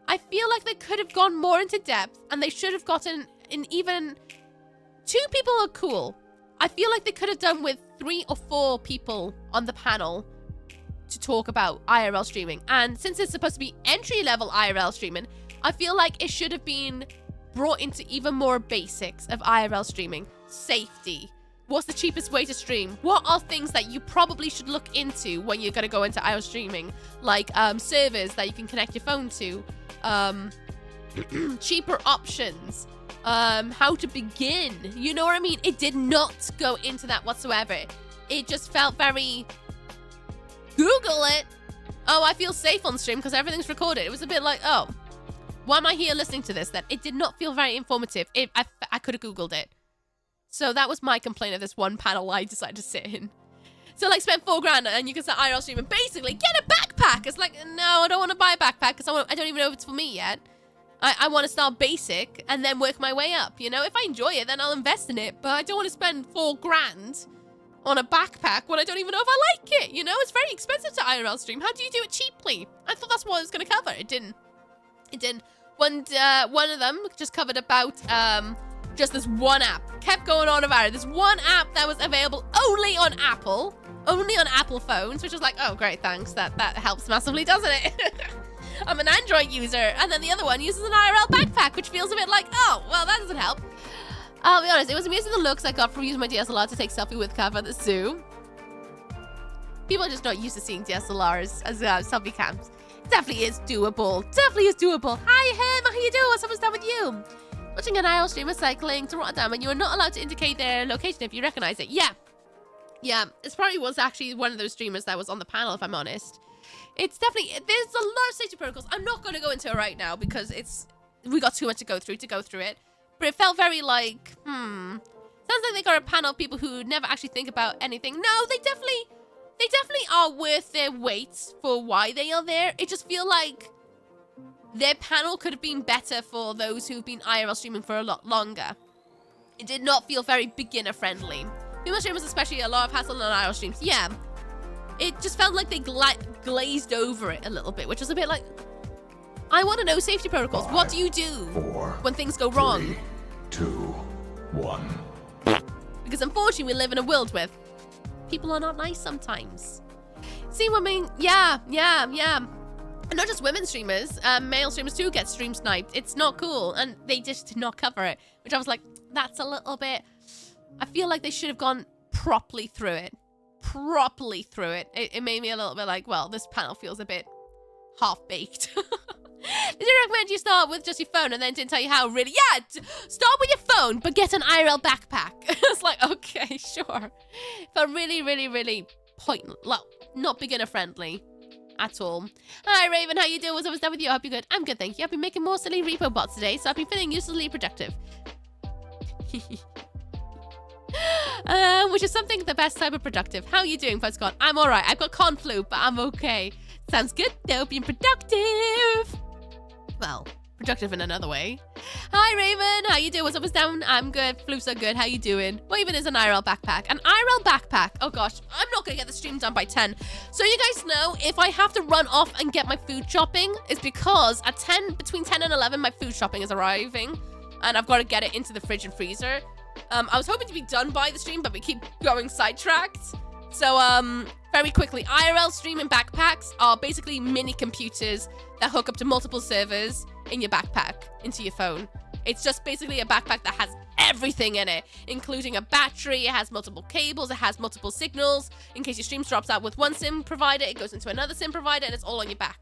I feel like they could have gone more into depth and they should have gotten in even 2 people are cool. I feel like they could have done with 3 or 4 people on the panel to talk about IRL streaming. And since it's supposed to be entry-level IRL streaming, I feel like it should have been brought into even more basics of IRL streaming. Safety. What's the cheapest way to stream? What are things that you probably should look into when you're going to go into IRL streaming? Like servers that you can connect your phone to. Cheaper options. How to begin. You know what I mean? It did not go into that whatsoever. It just felt very Google it. Oh, I feel safe on stream because everything's recorded. It was a bit like, oh, why am I here listening to this then? It did not feel very informative. I could have Googled it. So that was my complaint of this one panel I decided to sit in. So like spend $4,000 and you can start IRL streaming. Basically, get a backpack. It's like, no, I don't want to buy a backpack because I don't even know if it's for me yet. I want to start basic and then work my way up. You know, if I enjoy it, then I'll invest in it. But I don't want to spend $4,000 on a backpack when I don't even know if I like it. You know, it's very expensive to IRL stream. How do you do it cheaply? I thought that's what I was going to cover. It didn't. It didn't. One of them just covered about just this one app. Kept going on about it. This one app that was available only on Apple phones, which is like, oh, great, thanks. That helps massively, doesn't it? I'm an Android user. And then the other one uses an IRL backpack, which feels a bit like, oh, well, that doesn't help. I'll be honest, it was amusing the looks I got from using my DSLR to take selfie with Cav at the zoo. People are just not used to seeing DSLRs as selfie cams. It definitely is doable. Definitely is doable. Hi, Hem, how you doing? What's up and stuff with you? Watching an IRL streamer cycling to Rotterdam, and you are not allowed to indicate their location if you recognize it. Yeah. Yeah, it probably was actually one of those streamers that was on the panel, if I'm honest. It's definitely, there's a lot of safety protocols. I'm not going to go into it right now because we got too much to go through it. But it felt very like, sounds like they got a panel of people who never actually think about anything. No, they definitely are worth their weight for why they are there. It just feel like their panel could have been better for those who've been IRL streaming for a lot longer. It did not feel very beginner friendly. Female streamers especially a lot of hassle on IRL streams. Yeah. It just felt like they glazed over it a little bit, which was a bit like, I want to know safety protocols. 5, what do you do 4, when things go wrong? 3, 2, 1. Because unfortunately, we live in a world where people are not nice sometimes. See, women, yeah. And not just women streamers, male streamers too get stream sniped. It's not cool, and they just did not cover it, which I was like, that's a little bit, I feel like they should have gone properly through it. It made me a little bit like, well, this panel feels a bit half-baked. Did you recommend you start with just your phone and then didn't tell you how really? Yeah, start with your phone, but get an IRL backpack. It's like, okay, sure. Felt really, really, really pointless. Well, not beginner friendly at all. Hi, Raven, how you doing? What's up with you? I hope you're good. I'm good, thank you. I've been making more silly repo bots today, so I've been feeling uselessly productive. Which is something the best type of productive. How are you doing, Fuzzcon? I'm alright. I've got con flu, but I'm okay. Sounds good though, being productive. Well, productive in another way. Hi Raven, how you doing? What's up, what's down? I'm good. Flu's so good. How you doing? What even is an IRL backpack? An IRL backpack. Oh gosh, I'm not gonna get the stream done by 10. So you guys know if I have to run off and get my food shopping, it's because at 10, between 10 and 11, my food shopping is arriving, and I've got to get it into the fridge and freezer. I was hoping to be done by the stream, but we keep going sidetracked. So, very quickly, IRL streaming backpacks are basically mini computers that hook up to multiple servers in your backpack, into your phone. It's just basically a backpack that has everything in it, including a battery. It has multiple cables. It has multiple signals. In case your stream drops out with one SIM provider, it goes into another SIM provider, and it's all on your back,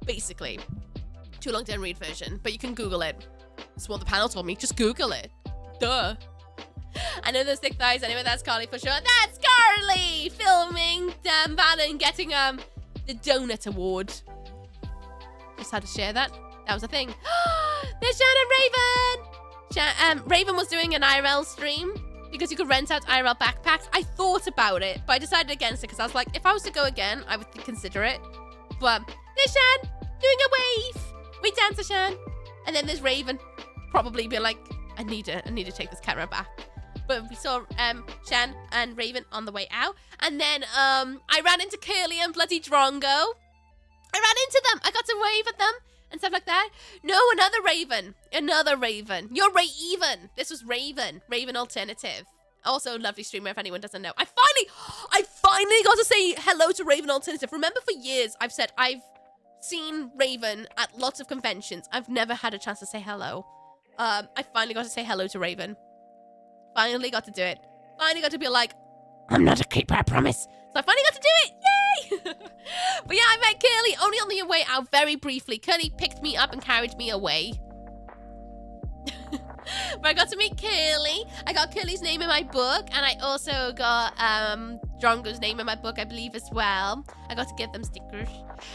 basically. Too long to read version, but you can Google it. That's what the panel told me. Just Google it. Duh. I know those thick thighs. Anyway, that's Carly for sure. That's Carly filming Vanna and getting the donut award. Just had to share that. That was a thing. There's Shannon Raven. Raven was doing an IRL stream because you could rent out IRL backpacks. I thought about it, but I decided against it because I was like, if I was to go again, I would consider it. But there's Shan doing a wave. We dance, Shan. And then there's Raven, probably be like, I need to take this camera back. But we saw Shan and Raven on the way out. And then I ran into Curly and bloody Drongo. I ran into them. I got to wave at them and stuff like that. No, another Raven. Another Raven. You're Ray-Even. This was Raven. Raven Alternative. Also, lovely streamer if anyone doesn't know. I finally got to say hello to Raven Alternative. Remember, for years, I've said I've seen Raven at lots of conventions. I've never had a chance to say hello. I finally got to say hello to Raven. Finally got to do it. Finally got to be like, I'm not a creeper, I promise. So I finally got to do it. Yay! But yeah, I met Curly only on the way out very briefly. Curly picked me up and carried me away. But I got to meet Curly. I got Curly's name in my book, and I also got Drongo's name in my book, I believe, as well. I got to give them stickers.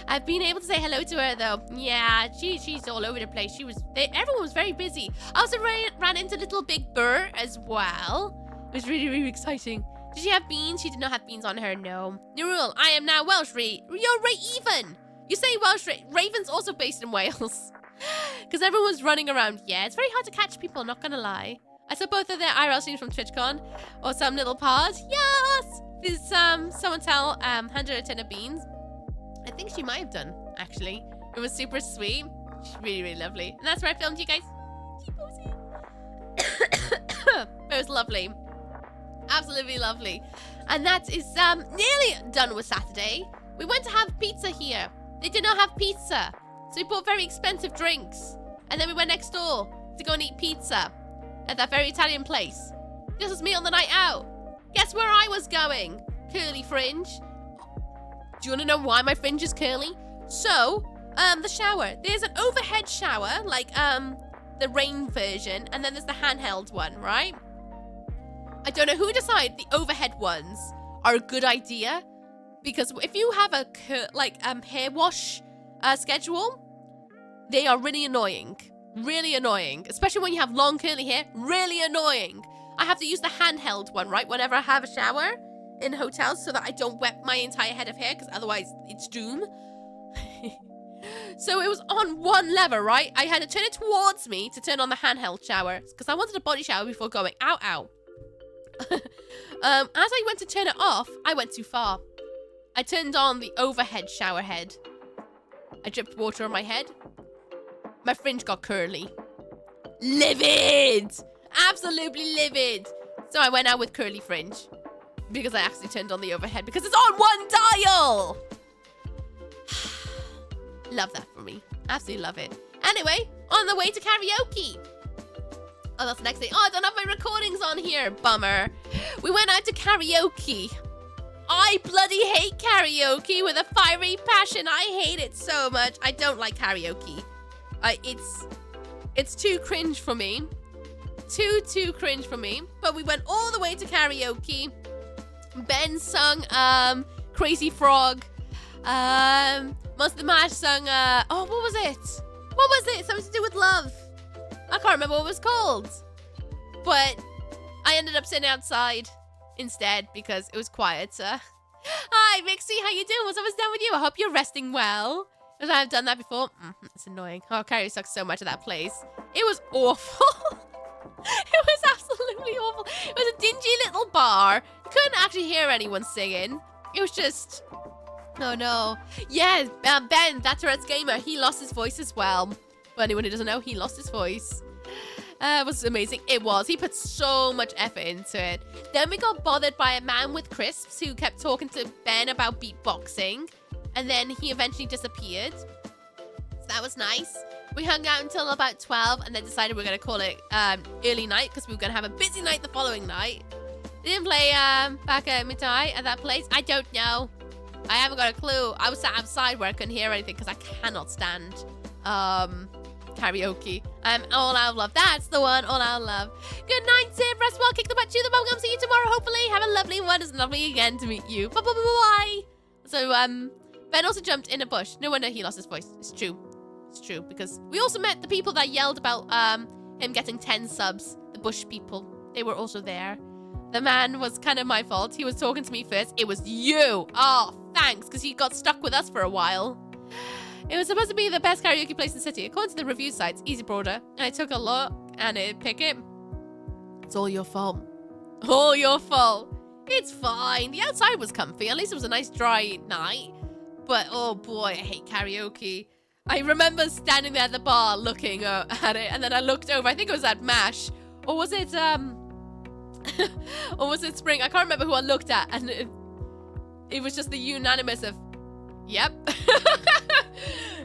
I've been able to say hello to her, though. Yeah, she's all over the place. Everyone was very busy. I also ran into Little Big Bird as well. It was really, really exciting. Did she have beans? She did not have beans on her, no. Nurul, I am now Welsh. You're Ray-Even. You say Welsh. Raven's also based in Wales. Because everyone's running around. Yeah, it's very hard to catch people, not gonna lie. I saw both of their IRL streams from TwitchCon. Or some little pause. Yes! Did someone tell Handler a tin of beans? I think she might have done, actually. It was super sweet. She's really, really lovely. And that's where I filmed you guys. It was lovely. Absolutely lovely. And that is nearly done with Saturday. We went to have pizza here. They did not have pizza. So we bought very expensive drinks. And then we went next door to go and eat pizza at that very Italian place. This was me on the night out. Guess where I was going? Curly fringe. Do you want to know why my fringe is curly? So, the shower. There's an overhead shower, like the rain version, and then there's the handheld one, right? I don't know who decided the overhead ones are a good idea, because if you have a hair wash schedule, they are really annoying. Really annoying. Especially when you have long curly hair. Really annoying. I have to use the handheld one, right? Whenever I have a shower in hotels so that I don't wet my entire head of hair, because otherwise it's doom. So it was on one lever, right? I had to turn it towards me to turn on the handheld shower, because I wanted a body shower before going. Ow, ow. As I went to turn it off, I went too far. I turned on the overhead shower head. I dripped water on my head. My fringe got curly. Livid! Absolutely livid! So I went out with curly fringe. Because I actually turned on the overhead. Because it's on one dial! Love that for me. Absolutely love it. Anyway, on the way to karaoke. Oh, that's the next thing. Oh, I don't have my recordings on here. Bummer. We went out to karaoke. I bloody hate karaoke with a fiery passion. I hate it so much. I don't like karaoke. It's too cringe for me. Too cringe for me. But we went all the way to karaoke. Ben sung Crazy Frog. Monster Mash sung what was it? What was it? Something to do with love. I can't remember what it was called. But I ended up sitting outside instead because it was quieter. Hi, Mixie, how you doing? What's up down with you? I hope you're resting well. Because I've done that before. It's annoying. Oh, Carrie sucks so much at that place. It was awful. It was absolutely awful. It was a dingy little bar. You couldn't actually hear anyone singing. It was just... Oh, no. Yeah, Ben, that's Tourette's Gamer. He lost his voice as well. For anyone who doesn't know, he lost his voice. It was amazing. It was. He put so much effort into it. Then we got bothered by a man with crisps who kept talking to Ben about beatboxing. And then he eventually disappeared. So that was nice. We hung out until about 12 and then decided we were going to call it early night because we were going to have a busy night the following night. They didn't play back at midnight at that place. I don't know. I haven't got a clue. I was sat outside where I couldn't hear anything because I cannot stand karaoke. I'm all out of love. That's the one. All out of love. Good night, Sid. Rest well. Kick the butt. Chew the bum. See you tomorrow. Hopefully. Have a lovely one. It's lovely again to meet you. Bye bye bye bye. So Ben also jumped in a bush. No wonder he lost his voice. It's true. It's true because we also met the people that yelled about him getting 10 subs. The bush people. They were also there. The man was kind of my fault. He was talking to me first. It was you. Oh, thanks, because he got stuck with us for a while. It was supposed to be the best karaoke place in the city. According to the review sites, easy border. And I took a look and it picked it. It's all your fault. All your fault. It's fine. The outside was comfy. At least it was a nice dry night. But oh boy, I hate karaoke. I remember standing there at the bar looking at it. And then I looked over. I think it was at MASH. Or was it, or was it Spring? I can't remember who I looked at. And it was just the unanimous of, yep.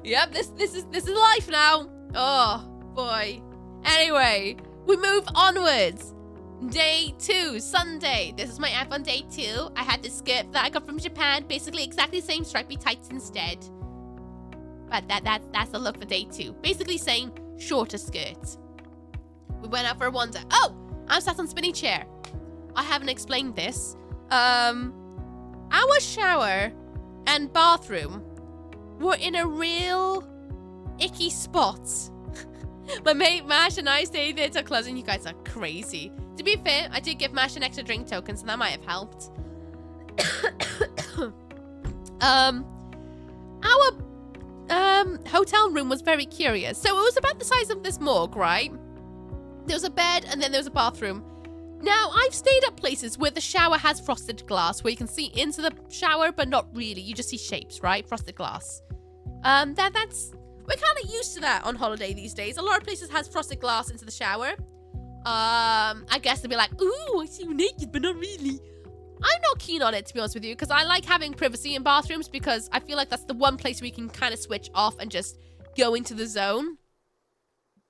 Yep, this is life now. Oh, boy. Anyway, we move onwards. Day 2, Sunday. This is my app on day 2. I had this skirt that I got from Japan. Basically exactly the same stripy tights instead. But that's the look for day 2. Basically saying shorter skirts. We went out for a wander. Oh, I'm sat on spinny chair. I haven't explained this. Our shower and bathroom were in a real icky spot. My mate Mash and I stayed there till closing. You guys are crazy. To be fair, I did give Mash an extra drink token, so that might have helped. Our hotel room was very curious. So it was about the size of this morgue, right? There was a bed and then there was a bathroom. Now, I've stayed at places where the shower has frosted glass, where you can see into the shower, but not really. You just see shapes, right? Frosted glass. We're kind of used to that on holiday these days. A lot of places has frosted glass into the shower. I guess they'll be like, ooh, I see you naked, but not really. I'm not keen on it, to be honest with you, because I like having privacy in bathrooms because I feel like that's the one place where you can kind of switch off and just go into the zone.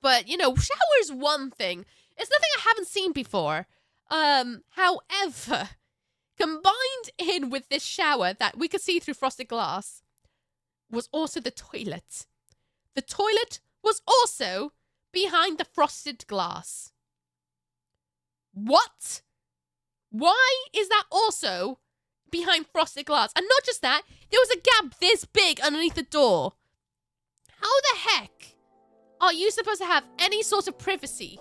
But, you know, shower is one thing. It's nothing I haven't seen before. However, combined in with this shower that we could see through frosted glass was also the toilet. The toilet was also behind the frosted glass. What? Why is that also behind frosted glass? And not just that, there was a gap this big underneath the door. How the heck are you supposed to have any sort of privacy?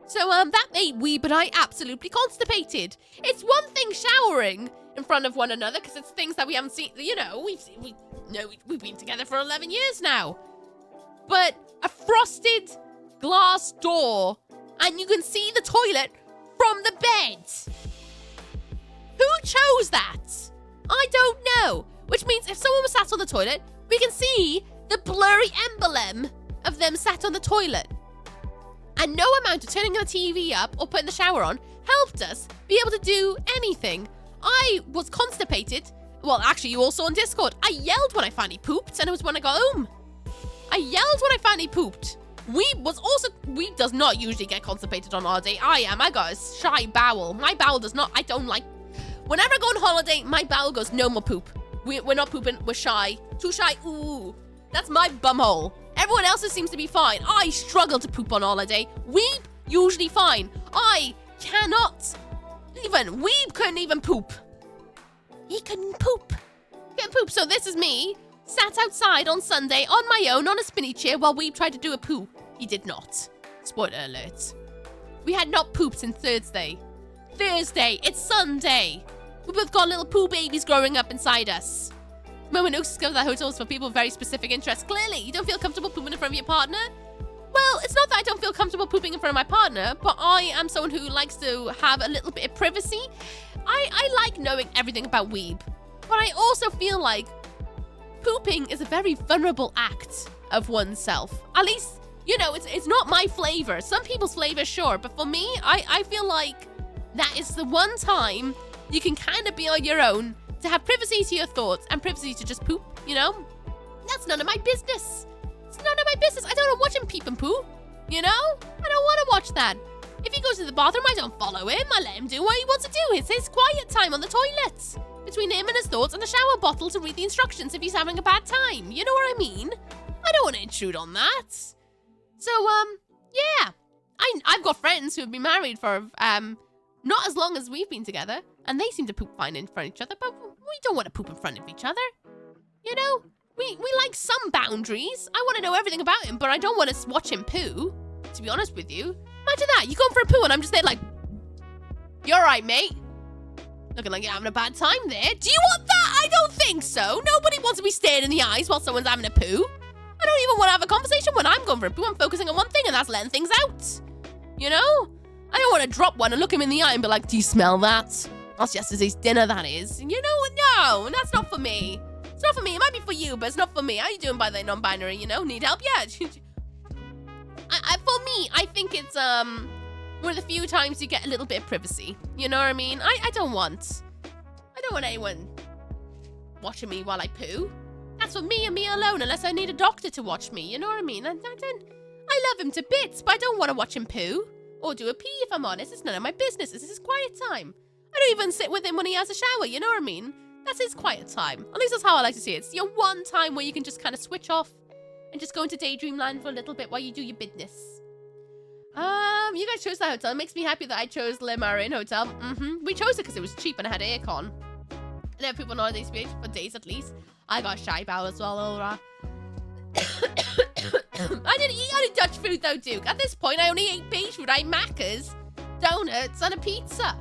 So, that made Weeb and I absolutely constipated. It's one thing showering in front of one another, because it's things that we haven't seen, you know, we've been together for 11 years now. But a frosted glass door, and you can see the toilet from the bed. Who chose that? I don't know. Which means if someone was sat on the toilet, we can see the blurry emblem of them sat on the toilet. And no amount of turning the TV up or putting the shower on helped us be able to do anything. I was constipated. Well, actually, you all saw on Discord. I yelled when I finally pooped, and it was when I got home. I yelled when I finally pooped. Weeb does not usually get constipated on holiday. I got a shy bowel. My bowel does not, I don't like. Whenever I go on holiday, my bowel goes, no more poop. We're not pooping, we're shy. Too shy, ooh. That's my bumhole. Everyone else's seems to be fine. I struggle to poop on holiday. Weeb, usually fine. I cannot. Even Weeb couldn't even poop. He couldn't poop. So this is me, sat outside on Sunday on my own on a spinny chair while Weeb tried to do a poo. He did not. Spoiler alert. We had not pooped since Thursday. It's Sunday. We both got little poo babies growing up inside us. Remember, Nooks discovered that hotels for people with very specific interests. Clearly, you don't feel comfortable pooping in front of your partner? Well, it's not that I don't feel comfortable pooping in front of my partner, but I am someone who likes to have a little bit of privacy. I like knowing everything about weeb, but I also feel like pooping is a very vulnerable act of oneself. At least, you know, it's not my flavor. Some people's flavor, sure, but for me, I feel like that is the one time you can kind of be on your own to have privacy to your thoughts and privacy to just poop, you know? That's none of my business. It's none of my business. I don't want to watch him peep and poo, you know? I don't want to watch that. If he goes to the bathroom, I don't follow him. I let him do what he wants to do. It's his quiet time on the toilet. Between him and his thoughts and the shower bottle to read the instructions if he's having a bad time. You know what I mean? I don't want to intrude on that. So, yeah. I've got friends who have been married for, not as long as we've been together. And they seem to poop fine in front of each other, but we don't want to poop in front of each other. You know? We like some boundaries. I want to know everything about him, but I don't want to watch him poo, to be honest with you. Imagine that. You going for a poo and I'm just there like, you alright, mate? Looking like you're having a bad time there. Do you want that? I don't think so. Nobody wants to be stared in the eyes while someone's having a poo. I don't even want to have a conversation when I'm going for a poo. I'm focusing on one thing and that's letting things out. You know? I don't want to drop one and look him in the eye and be like, do you smell that? That's yesterday's dinner, that is. You know, no, that's not for me. It's not for me. It might be for you, but it's not for me. How you doing by the non-binary, you know? Need help? Yeah. For me, I think it's, one of the few times you get a little bit of privacy. You know what I mean? I don't want anyone watching me while I poo. That's for me and me alone, unless I need a doctor to watch me. You know what I mean? I love him to bits, but I don't want to watch him poo. Or do a pee, if I'm honest. It's none of my business. This is his quiet time. I don't even sit with him when he has a shower, you know what I mean? That's his quiet time. At least that's how I like to see it. It's your one time where you can just kind of switch off and just go into daydream land for a little bit while you do your business. You guys chose that hotel. It makes me happy that I chose Le Marin Hotel. We chose it because it was cheap and it had aircon. And there are people on holidays for days at least. I got shy bow as well, Laura. I didn't eat any Dutch food though, Duke. At this point, I only ate beige food. I ate Macca's, donuts, and a pizza.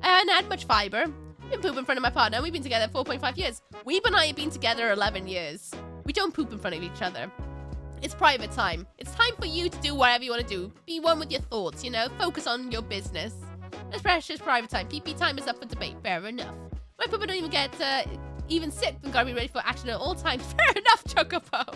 I hadn't had much fiber. I've been pooping in front of my partner. We've been together 4.5 years. Weeb and I have been together 11 years. We don't poop in front of each other. It's private time. It's time for you to do whatever you want to do. Be one with your thoughts, you know? Focus on your business. It's precious private time. PP time is up for debate. Fair enough. My pooping don't even get even sit and gotta be ready for action at all times. Fair enough, Chocobo.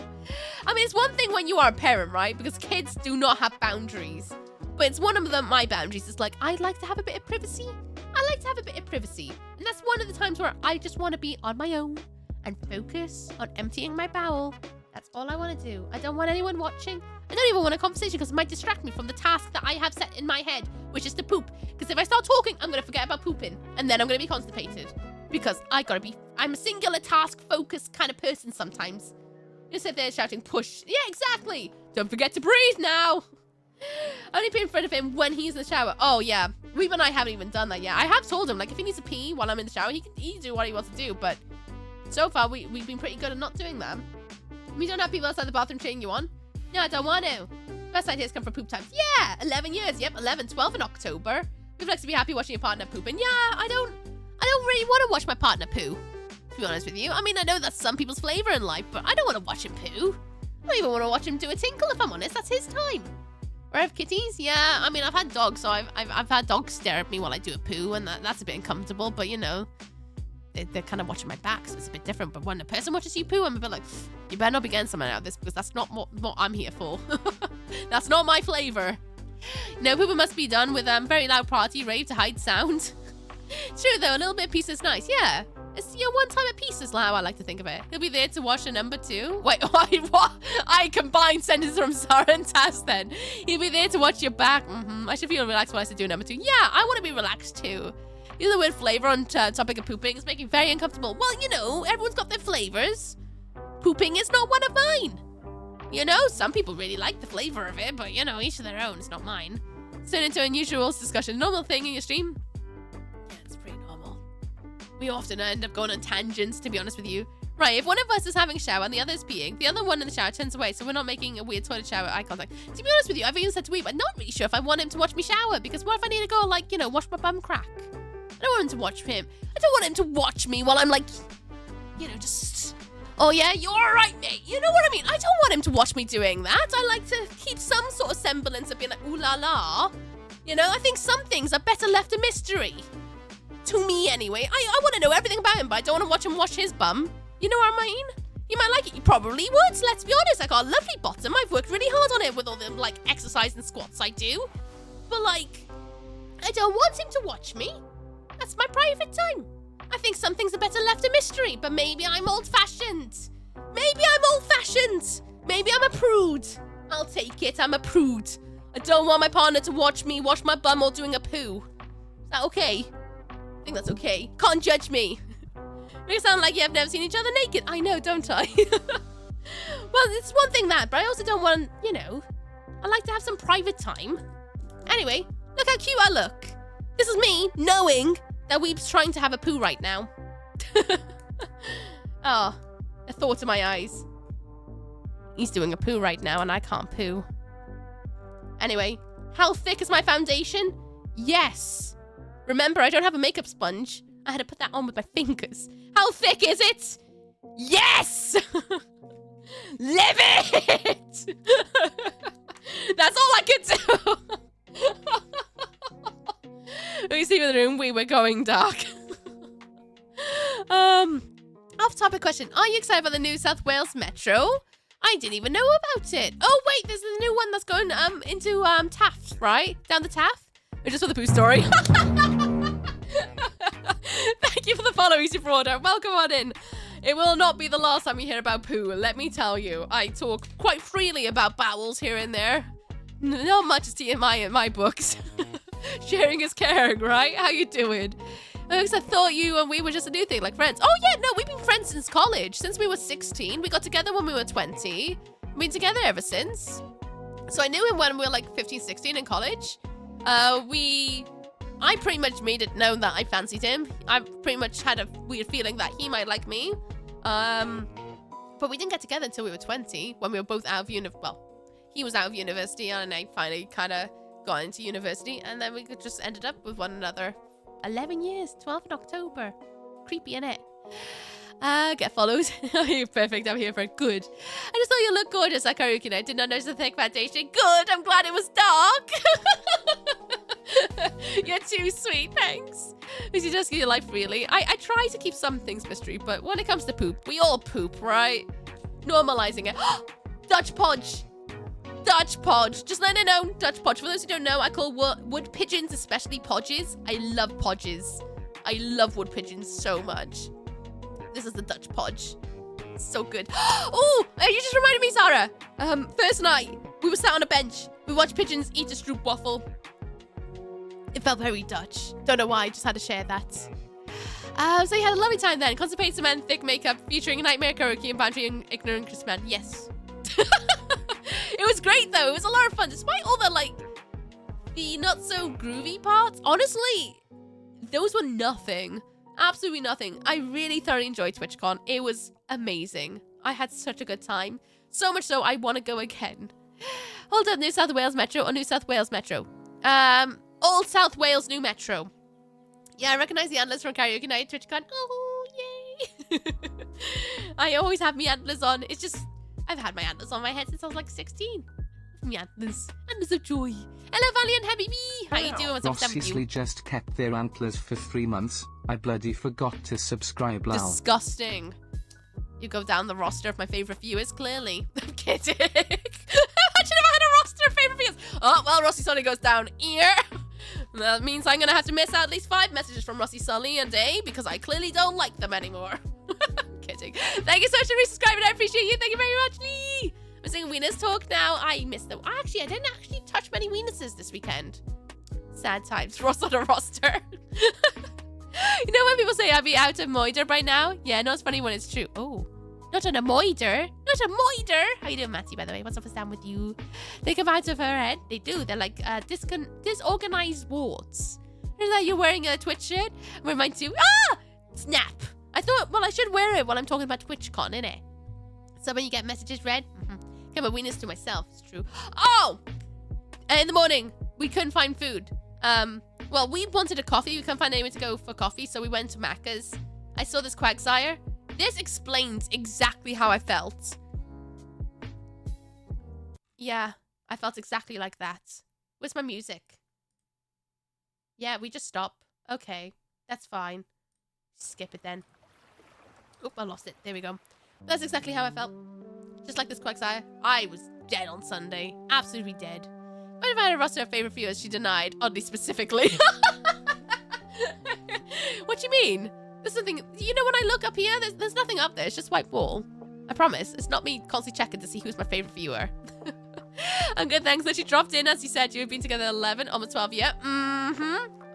I mean, it's one thing when you are a parent, right? Because kids do not have boundaries. But it's one of my boundaries. It's like, I'd like to have a bit of privacy. I like to have a bit of privacy. And that's one of the times where I just want to be on my own and focus on emptying my bowel. That's all I want to do. I don't want anyone watching. I don't even want a conversation because it might distract me from the task that I have set in my head, which is to poop. Because if I start talking, I'm going to forget about pooping. And then I'm going to be constipated. Because I'm a singular task focused kind of person sometimes. You sit there shouting, push. Yeah, exactly. Don't forget to breathe now. Only pee in front of him when he's in the shower. Oh, yeah. Weeb and I haven't even done that yet. I have told him, like, if he needs to pee while I'm in the shower, he can do what he wants to do. But so far, we've been pretty good at not doing that. We don't have people outside the bathroom cheering you on. No, I don't want to. Best ideas come from poop times. Yeah, 11 years. Yep, 11, 12 in October. We'd like to be happy watching your partner pooping. Yeah, I don't really want to watch my partner poo, to be honest with you. I mean, I know that's some people's flavor in life, but I don't want to watch him poo. I don't even want to watch him do a tinkle, if I'm honest. That's his time. Or I have kitties. Yeah, I mean, I've had dogs, so I've had dogs stare at me while I do a poo, and that's a bit uncomfortable, but you know, they're kind of watching my back, so it's a bit different. But when a person watches you poo, I'm a bit like, you better not be getting something out of this, because that's not what I'm here for. That's not my flavor. No, pooping must be done with very loud party rave to hide sound. True though, a little bit of peace is nice. Yeah, it's your one time of peace is how I like to think of it. He'll be there to watch a number 2. Wait, what? I combined sentences from Sarah and Taz then. He'll be there to watch your back. I should feel relaxed while I do number 2. Yeah, I want to be relaxed too. The word flavor on topic of pooping is making very uncomfortable. Well, you know, everyone's got their flavors. Pooping is not one of mine. You know, some people really like the flavor of it, but you know, each of their own. It's not mine. It's turned into a unusual discussion. Normal thing in your stream? Yeah, it's pretty normal. We often end up going on tangents, to be honest with you. Right, if one of us is having a shower and the other is peeing, the other one in the shower turns away, so we're not making a weird toilet shower eye contact. To be honest with you, I've even said to Weeb, I'm not really sure if I want him to watch me shower, because what if I need to go, like, you know, wash my bum crack? I don't want him to watch him. I don't want him to watch me while I'm, like, you know, just... Oh, yeah, you're all right, mate. You know what I mean? I don't want him to watch me doing that. I like to keep some sort of semblance of being like, ooh la la. You know, I think some things are better left a mystery. To me, anyway. I want to know everything about him, but I don't want to watch him wash his bum. You know what I mean? You might like it. You probably would. Let's be honest. I got a lovely bottom. I've worked really hard on it with all the, like, exercise and squats I do. But, like, I don't want him to watch me. That's my private time. I think some things are better left a mystery, but maybe I'm old-fashioned. Maybe I'm old-fashioned. Maybe I'm a prude. I'll take it. I'm a prude. I don't want my partner to watch me wash my bum while doing a poo. Is that okay? I think that's okay. Can't judge me. Make it sound like you have never seen each other naked. I know, don't I? Well, it's one thing that, but I also don't want, you know, I like to have some private time. Anyway, look how cute I look. This is me knowing that Weeb's trying to have a poo right now. Oh, a thought in my eyes. He's doing a poo right now and I can't poo. Anyway, how thick is my foundation? Yes. Remember, I don't have a makeup sponge. I had to put that on with my fingers. How thick is it? Yes! Live it! That's all I can do. We see in the room, we were going dark. Off-topic question. Are you excited about the New South Wales Metro? I didn't even know about it. Oh, wait, there's a new one that's going into Taft, right? Down the Taft? Or just for the poo story. Thank you for the follow, Easy Broader. Welcome on in. It will not be the last time you hear about poo, let me tell you. I talk quite freely about bowels here and there. Not much is TMI in my books. Sharing is caring, right? How you doing? Because I thought you and we were just a new thing, like friends. Oh yeah, no, we've been friends since college. Since we were 16. We got together when we were 20. We've been together ever since. So I knew him when we were like 15, 16 in college. I pretty much made it known that I fancied him. I pretty much had a weird feeling that he might like me. But we didn't get together until we were 20, when we were both out of he was out of university and I finally kind of got into university, and then we just ended up with one another. 11 years, 12th in October. Creepy, innit? Get followed. You're perfect. I'm here for it. Good. I just thought you looked gorgeous at karaoke night. Did not notice the thick foundation. Good. I'm glad it was dark. You're too sweet. Thanks. You just get your life really. I try to keep some things mystery, but when it comes to poop, we all poop, right? Normalizing it. Dutch podge. Dutch podge. Just letting it know. Dutch podge. For those who don't know, I call wood pigeons, especially podges. I love podges. I love wood pigeons so much. This is the Dutch podge. It's so good. Oh, you just reminded me, Sarah. First night, we were sat on a bench. We watched pigeons eat a stroop waffle. It felt very Dutch. Don't know why, just had to share that. So you had a lovely time then. Constipated men, thick makeup, featuring Nightmare Karaoke and Pantry and Ignorant Chris Man. Yes. It was great though. It was a lot of fun. Despite all the the not so groovy parts. Honestly, those were nothing. Absolutely nothing. I really thoroughly enjoyed TwitchCon. It was amazing. I had such a good time. So much so, I want to go again. Hold up, New South Wales Metro or New South Wales Metro? Old South Wales New Metro. Yeah, I recognize the antlers from karaoke night at TwitchCon. Oh, yay. I always have me antlers on. It's just, I've had my antlers on my head since I was like 16. Me antlers. Antlers of joy. Hello, Valiant Habibi. How you doing? What's up, Rossisly just kept their antlers for 3 months. I bloody forgot to subscribe, lol. Disgusting. You go down the roster of my favorite viewers, clearly. I'm kidding. Imagine if I had a roster of favorite viewers. Oh, well, Rossi Sully goes down here. That means I'm going to have to miss out at least 5 messages from Rossi Sully a day because I clearly don't like them anymore. I'm kidding. Thank you so much for resubscribing. I appreciate you. Thank you very much, Lee. I'm saying Wieners Talk now. I missed them. Actually, I didn't actually touch many Wienerses this weekend. Sad times. Ross on a roster. You know when people say I'd be out of moider by now? Yeah, no, it's funny when it's true. Oh, not on a moider. Not a moider. How you doing, Matty, by the way? What's up with Sam with you? They come out of her head. They do. They're like disorganized warts. Is that you're wearing a Twitch shirt? Remind you. Ah! Snap. I thought, well, I should wear it while I'm talking about TwitchCon, innit? So when you get messages read, keep my weenus to myself, it's true. Oh! In the morning, we couldn't find food. Well, we wanted a coffee. We couldn't find anywhere to go for coffee, so we went to Macca's. I saw this Quagsire. This explains exactly how I felt. Yeah, I felt exactly like that. Where's my music? Yeah, we just stop. Okay, that's fine. Skip it then. Oop, I lost it. There we go. That's exactly how I felt. Just like this Quagsire. I was dead on Sunday. Absolutely dead. But if I had a roster of favorite viewers, she denied, oddly specifically. What do you mean? There's something, you know, when I look up here, there's nothing up there. It's just white wall. I promise. It's not me constantly checking to see who's my favorite viewer. I'm good, thanks. That she dropped in, as you said, you've been together 11, almost 12, yeah.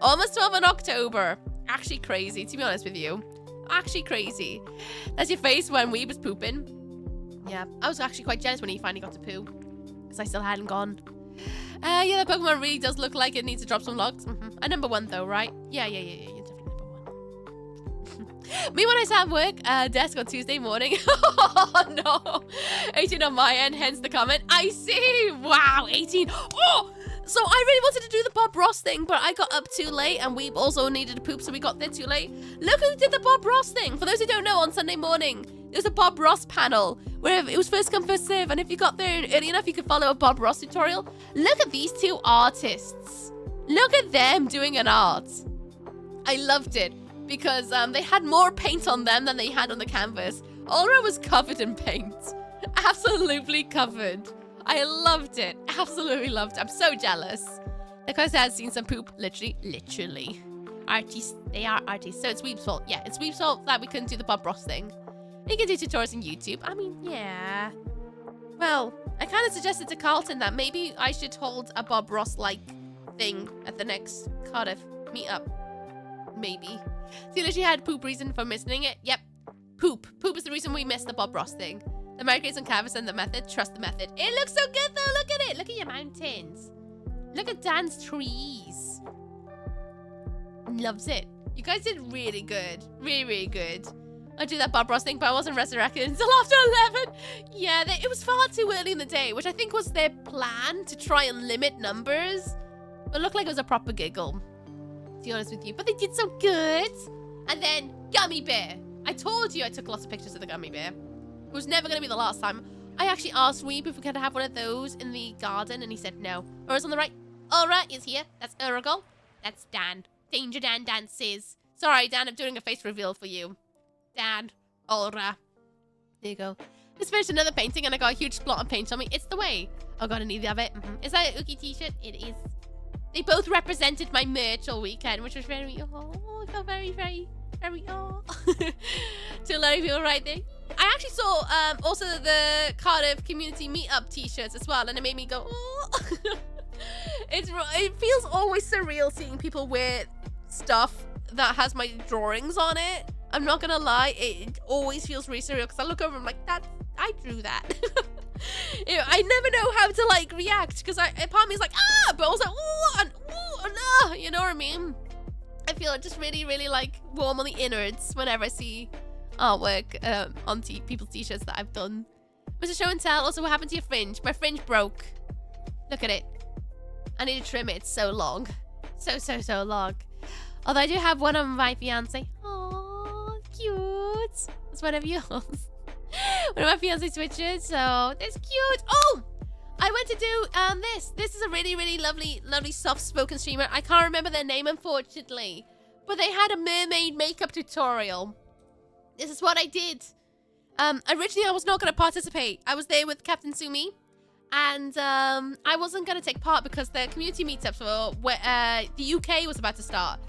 Almost 12 in October. Actually crazy, to be honest with you. Actually crazy. That's your face when we was pooping. Yeah, I was actually quite jealous when he finally got to poo. Because I still hadn't gone. Yeah, the Pokemon really does look like it needs to drop some logs. I'm number 1 though, right? Yeah, you're definitely number 1. Me when I start work, desk on Tuesday morning. Oh no. 18 on my end, hence the comment. I see. Wow, 18. Oh! So I really wanted to do the Bob Ross thing, but I got up too late and we also needed to poop, so we got there too late. Look who did the Bob Ross thing. For those who don't know, on Sunday morning, there was a Bob Ross panel where it was first come, first serve, and if you got there early enough, you could follow a Bob Ross tutorial. Look at these two artists. Look at them doing an art. I loved it because they had more paint on them than they had on the canvas. Aura was covered in paint. Absolutely covered. I loved it. Absolutely loved it. I'm so jealous. Because I had seen some poop. Literally. Artists. They are artists. So it's Weeb's fault. Yeah, it's Weeb's fault that we couldn't do the Bob Ross thing. You can do tutorials on YouTube. I mean, yeah. Well, I kind of suggested to Carlton that maybe I should hold a Bob Ross-like thing at the next Cardiff meetup. Maybe. So you literally had poop reason for missing it? Yep. Poop. Poop is the reason we missed the Bob Ross thing. The markers on canvas and the method. Trust the method. It looks so good though. Look at it. Look at your mountains. Look at Dan's trees. Loves it. You guys did really good. Really good. I do that Bob Ross thing, but I wasn't resurrected until after 11. Yeah, it was far too early in the day, which I think was their plan to try and limit numbers. But it looked like it was a proper giggle, to be honest with you. But they did so good. And then Gummy Bear. I told you I took lots of pictures of the Gummy Bear. It was never going to be the last time. I actually asked Weeb if we could have one of those in the garden, and he said no. Aura's on the right. Aura is here. That's Uragol. That's Dan. Danger Dan dances. Sorry, Dan, I'm doing a face reveal for you. Dan. Aura. There you go. Just finished another painting, and I got a huge splot of paint on me. It's the way. Oh god, I need to have it. Is that an Ooky t-shirt? It is. They both represented my merch all weekend, which was very, oh, I felt very, oh. Too low people right there. I actually saw also the Cardiff community meetup t-shirts as well, and it made me go, oh. It feels always surreal seeing people wear stuff that has my drawings on it. I'm not gonna lie, it always feels really surreal because I look over and I'm like, I drew that. I never know how to like react because a part of me is like, ah, but also, ooh, and no, you know what I mean? I feel just really, really like warm on the innards whenever I see artwork on people's t-shirts that I've done. Mr. Show and Tell, also what happened to your fringe? My fringe broke. Look at it. I need to trim it. It's so long. So long. Although I do have one on my fiance. Oh, cute. That's one of yours. One of my fiance switches. So that's cute. Oh, I went to do this. This is a really, really lovely soft-spoken streamer. I can't remember their name, unfortunately. But they had a mermaid makeup tutorial. This is what I did. Originally, I was not going to participate. I was there with Captain Sumi. And I wasn't going to take part because the community meetups for the UK was about to start.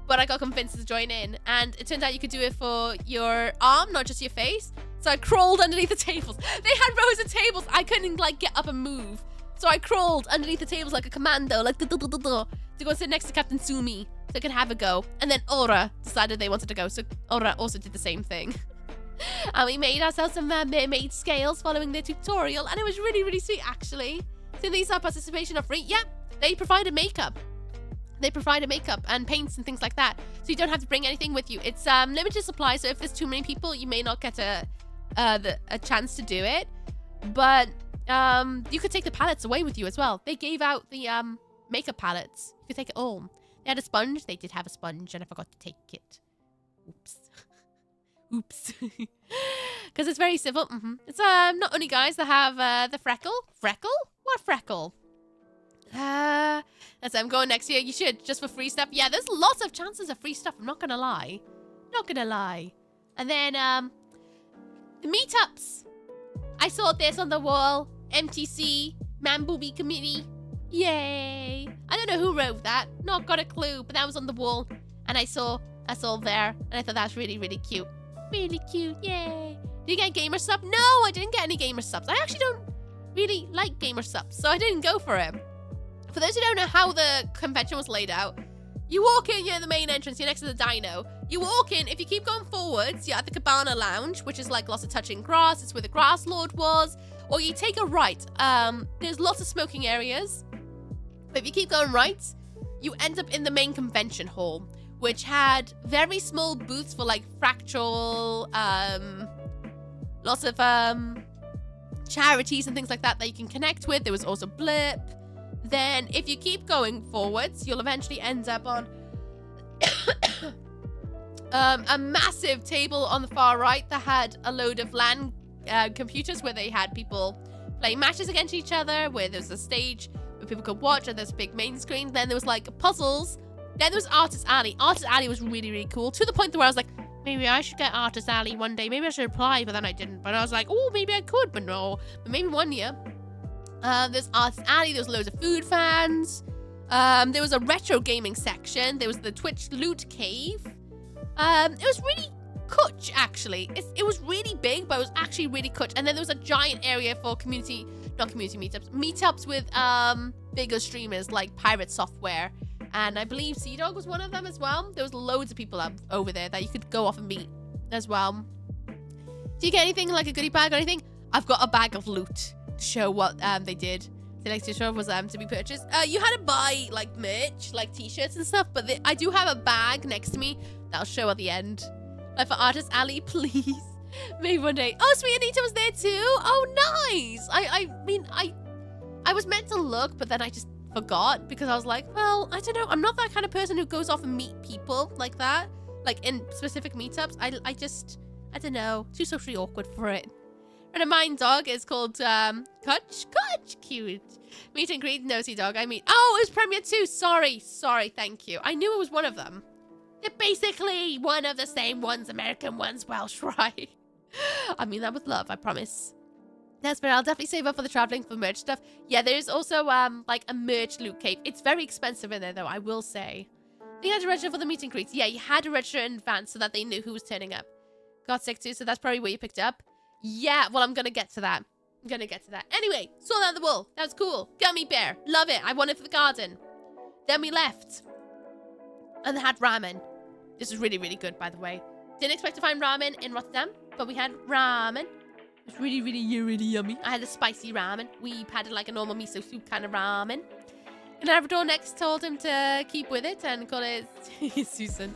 But I got convinced to join in. And it turned out you could do it for your arm, not just your face. So I crawled underneath the tables. They had rows of tables. I couldn't, like, get up and move. So I crawled underneath the tables like a commando, like, to go sit next to Captain Sumi so I could have a go. And then Aura decided they wanted to go. So Aura also did the same thing. And we made ourselves some mermaid scales following their tutorial. And it was really, really sweet, actually. So these are participation are free. Yeah, they provided makeup. They provide a makeup and paints and things like that, so you don't have to bring anything with you. It's limited supply, so if there's too many people, you may not get a chance to do it. But you could take the palettes away with you as well. They gave out the makeup palettes. You could take it all. They had a sponge. They did have a sponge, and I forgot to take it. Oops. Oops. Because it's very civil. It's not only guys that have the freckle. Freckle? What freckle? That's I'm going next year. You should, just for free stuff. Yeah, there's lots of chances of free stuff. I'm not gonna lie. Not gonna lie. And then the meetups. I saw this on the wall. MTC, Man Booby Committee. Yay! I don't know who wrote that. Not got a clue, but that was on the wall, and I saw that's all there, and I thought that was really, really cute. Really cute. Yay! Did you get gamer sub? No, I didn't get any gamer subs. I actually don't really like gamer subs, so I didn't go for it. For those who don't know how the convention was laid out, you walk in, you're in the main entrance, you're next to the dino. You walk in, if you keep going forwards, you're at the Cabana Lounge, which is like lots of touching grass. It's where the Grass Lord was. Or you take a right. There's lots of smoking areas. But if you keep going right, you end up in the main convention hall, which had very small booths for like fractal, lots of charities and things like that you can connect with. There was also Blip. Then if you keep going forwards, you'll eventually end up on a massive table on the far right that had a load of LAN computers where they had people playing matches against each other, where there was a stage where people could watch, and there's a big main screen. Then there was like puzzles. Then there was Artist Alley. Artist Alley was really, really cool, to the point where I was like, maybe I should get Artist Alley one day. Maybe I should apply, but then I didn't. But I was like, oh, maybe I could, but no. But maybe one year. There's Artist Alley. There was loads of food fans. There was a retro gaming section. There was the Twitch loot cave. It was really kutch, actually. It was really big, but it was actually really kutch. And then there was a giant area for meetups with bigger streamers like Pirate Software. And I believe Sea-Dog was one of them as well. There was loads of people up over there that you could go off and meet as well. Do you get anything like a goodie bag or anything? I've got a bag of loot to show what they did. The next show was to be purchased. You had to buy like merch, like t-shirts and stuff, but I do have a bag next to me that I'll show at the end. Like for Artist Alley, please. Maybe one day. Oh, Sweet Anita was there too. Oh, nice. I mean, I was meant to look, but then I just forgot because I was like, well, I don't know. I'm not that kind of person who goes off and meet people like that, like in specific meetups. I don't know. Too socially awkward for it. And mine dog is called Kutch. Cute. Meet and greet, nosy dog. Oh, it was Premier 2. Sorry, thank you. I knew it was one of them. They're basically one of the same ones. American ones, Welsh, right? I mean that with love, I promise. That's fair. I'll definitely save up for the traveling for merch stuff. Yeah, there's also like a merch loot cave. It's very expensive in there though, I will say. You had to register for the meet and greets. Yeah, you had to register in advance so that they knew who was turning up. Got sick too, so that's probably where you picked up. Yeah, well, I'm gonna get to that. Anyway, saw that on the wall. That was cool. Gummy bear. Love it. I want it for the garden. Then we left. And they had ramen. This is really, really good, by the way. Didn't expect to find ramen in Rotterdam, but we had ramen. It was really, really, really yummy. I had a spicy ramen. We had like a normal miso soup kind of ramen. And Labrador next told him to keep with it and call it Susan.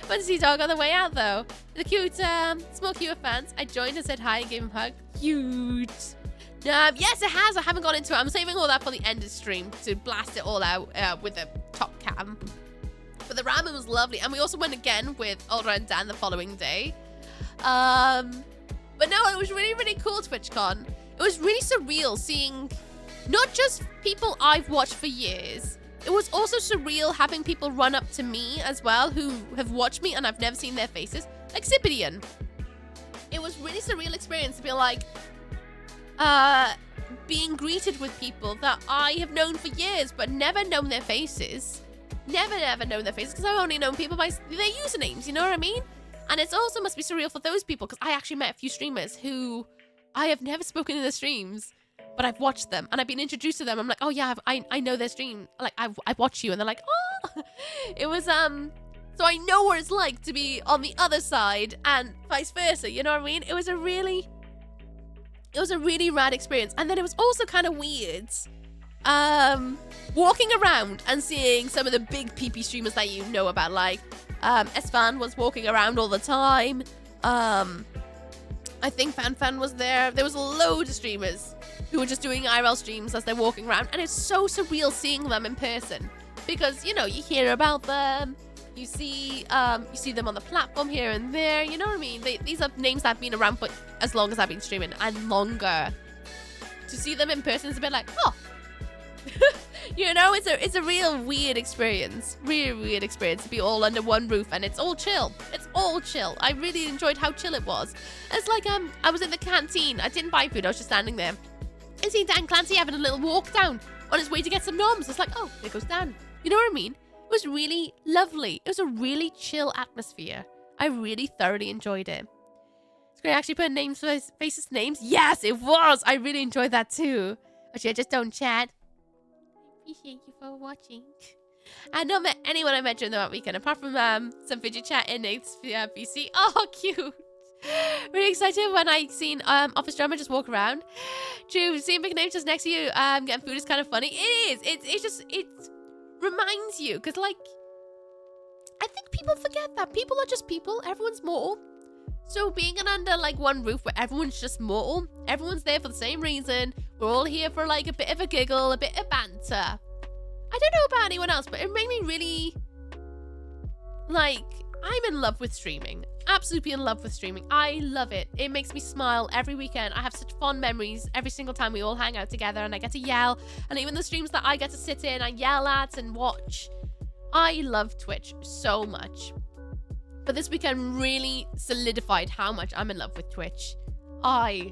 Went to see dog on the way out though. The cute, small cute fans. I joined and said hi and gave him a hug. Cute. Yes, it has. I haven't got into it. I'm saving all that for the end of stream to blast it all out with the top cam. But the ramen was lovely. And we also went again with Ulra and Dan the following day. But no, it was really, really cool, TwitchCon. It was really surreal seeing not just people I've watched for years. It was also surreal having people run up to me as well who have watched me and I've never seen their faces. Like Sipidian. It was really surreal experience to be like, being greeted with people that I have known for years but never known their faces. Never known their faces because I've only known people by their usernames, you know what I mean? And it also must be surreal for those people because I actually met a few streamers who I have never spoken in their streams, but I've watched them and I've been introduced to them. I'm like, oh yeah, I know their stream. Like I watch you, and they're like, oh, it was so I know what it's like to be on the other side and vice versa. You know what I mean? It was a really rad experience. And then it was also kind of weird walking around and seeing some of the big PP streamers that you know about, like S-Fan was walking around all the time. I think Fan was there. There was a load of streamers who were just doing IRL streams as they're walking around, and it's so surreal seeing them in person because, you know, you hear about them, you see them on the platform here and there, you know what I mean? These are names that have been around for as long as I've been streaming and longer. To see them in person is a bit like, oh, you know, it's a real weird experience. Really weird experience to be all under one roof, and it's all chill. It's all chill. I really enjoyed how chill it was. It's like I was in the canteen. I didn't buy food. I was just standing there. I see Dan Clancy having a little walk down on his way to get some noms. It's like, oh, there goes Dan. You know what I mean? It was really lovely. It was a really chill atmosphere. I really thoroughly enjoyed it. It's great actually putting names for faces to names. Yes, it was. I really enjoyed that too. Actually, I just don't chat. Appreciate you for watching. I not met anyone I met during the weekend apart from some fidget chat in Nate's PC. Oh, cute. Really excited when I seen Office Drummer just walk around. True, seeing big names just next to you getting food is kind of funny. It is. It reminds you because, like, I think people forget that people are just people. Everyone's mortal. So being under like one roof where everyone's just mortal, everyone's there for the same reason. We're all here for like a bit of a giggle, a bit of banter. I don't know about anyone else, but it made me really, like, I'm in love with streaming. Absolutely in love with streaming. I love it. It makes me smile every weekend. I have such fond memories every single time we all hang out together and I get to yell. And even the streams that I get to sit in, I yell at and watch. I love Twitch so much. But this weekend really solidified how much I'm in love with Twitch. I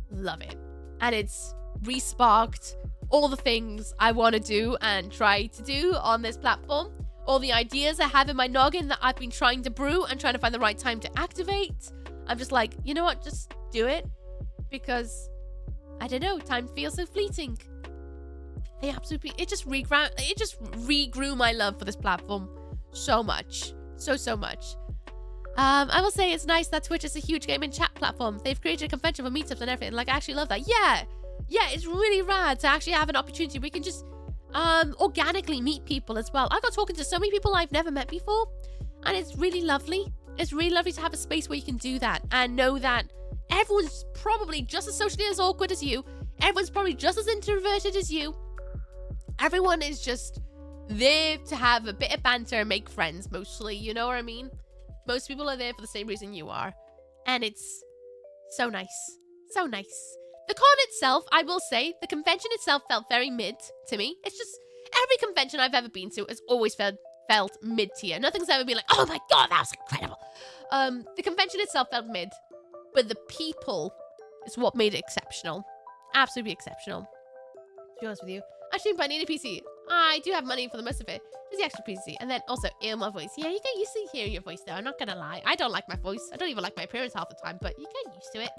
love it. And it's re-sparked all the things I want to do and try to do on this platform. All the ideas I have in my noggin that I've been trying to brew and trying to find the right time to activate. I'm just like, you know what? Just do it. Because, I don't know, time feels so fleeting. It just regrew my love for this platform so much. So much. I will say it's nice that Twitch is a huge gaming chat platform. They've created a convention for meetups and everything. Like, I actually love that. Yeah, it's really rad to actually have an opportunity. We can just organically meet people as well. I got talking to so many people I've never met before, and it's really lovely. It's really lovely to have a space where you can do that and know that everyone's probably just as socially as awkward as you. Everyone's probably just as introverted as you. Everyone is just there to have a bit of banter and make friends, mostly, you know what I mean? Most people are there for the same reason you are. And it's so nice. So nice. The con itself, I will say, the convention itself felt very mid to me. It's just, every convention I've ever been to has always felt mid-tier. Nothing's ever been like, oh my god, that was incredible. The convention itself felt mid. But the people is what made it exceptional. Absolutely exceptional. To be honest with you. Actually, if I need a PC, I do have money for the most of it. Just the extra PC. And then also, ear my voice. Yeah, you get used to hearing your voice though. I'm not gonna lie. I don't like my voice. I don't even like my appearance half the time, but you get used to it.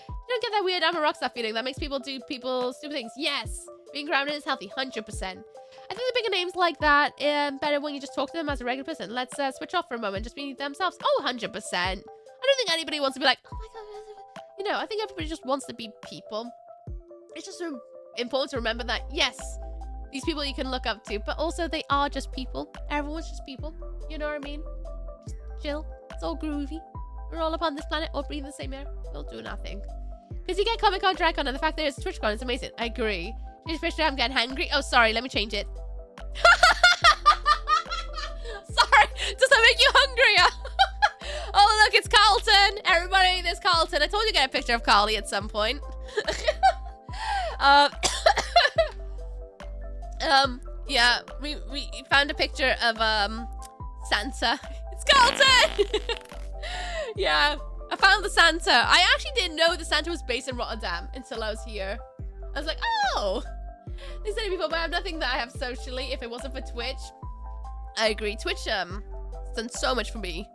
You don't get that weird I'm a rockstar feeling that makes people do stupid things. Yes, being grounded is healthy, 100%. I think the bigger names like that, better when you just talk to them as a regular person. Let's switch off for a moment, just be themselves. Oh, 100%. I don't think anybody wants to be like, oh my god, you know, I think everybody just wants to be people. It's just so important to remember that, yes, these people you can look up to, but also they are just people. Everyone's just people. You know what I mean? Just chill. It's all groovy. We're all upon this planet, all breathing the same air. We'll do nothing. Because you get Comic-Con, DragCon, and the fact that it's TwitchCon, it's amazing. I agree. I'm getting hungry. Oh, sorry. Let me change it. Sorry. Does that make you hungrier? Oh, look. It's Carlton. Everybody, there's Carlton. I told you to get a picture of Carly at some point. Yeah, we found a picture of Santa. It's Carlton. Yeah, I found the Santa. I actually didn't know the Santa was based in Rotterdam until I was here. I was like, oh, these are people, but I have nothing that I have socially. If it wasn't for Twitch, I agree. Twitch has done so much for me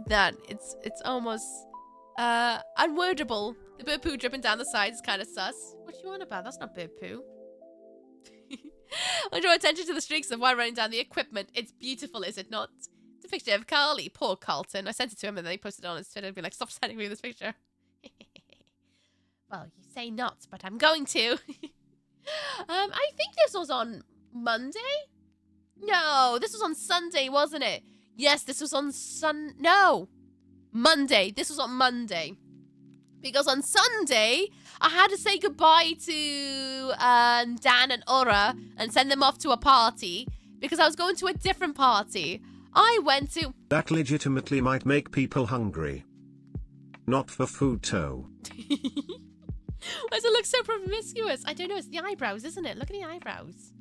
that it's almost unwordable. The bird poo dripping down the sides is kind of sus. What you on about? That's not bird poo. I draw attention to the streaks of while running down the equipment. It's beautiful, is it not? It's a picture of Carly. Poor Carlton. I sent it to him and then he posted it on his Twitter and be like, stop sending me this picture. Well, you say not, but I'm going to. I think this was on Monday? No, this was on Sunday, wasn't it? Yes, this was on Monday. This was on Monday. Because on Sunday, I had to say goodbye to Dan and Ora and send them off to a party because I was going to a different party. I went to... That legitimately might make people hungry. Not for food, though. Why does it look so promiscuous? I don't know, it's the eyebrows, isn't it? Look at the eyebrows.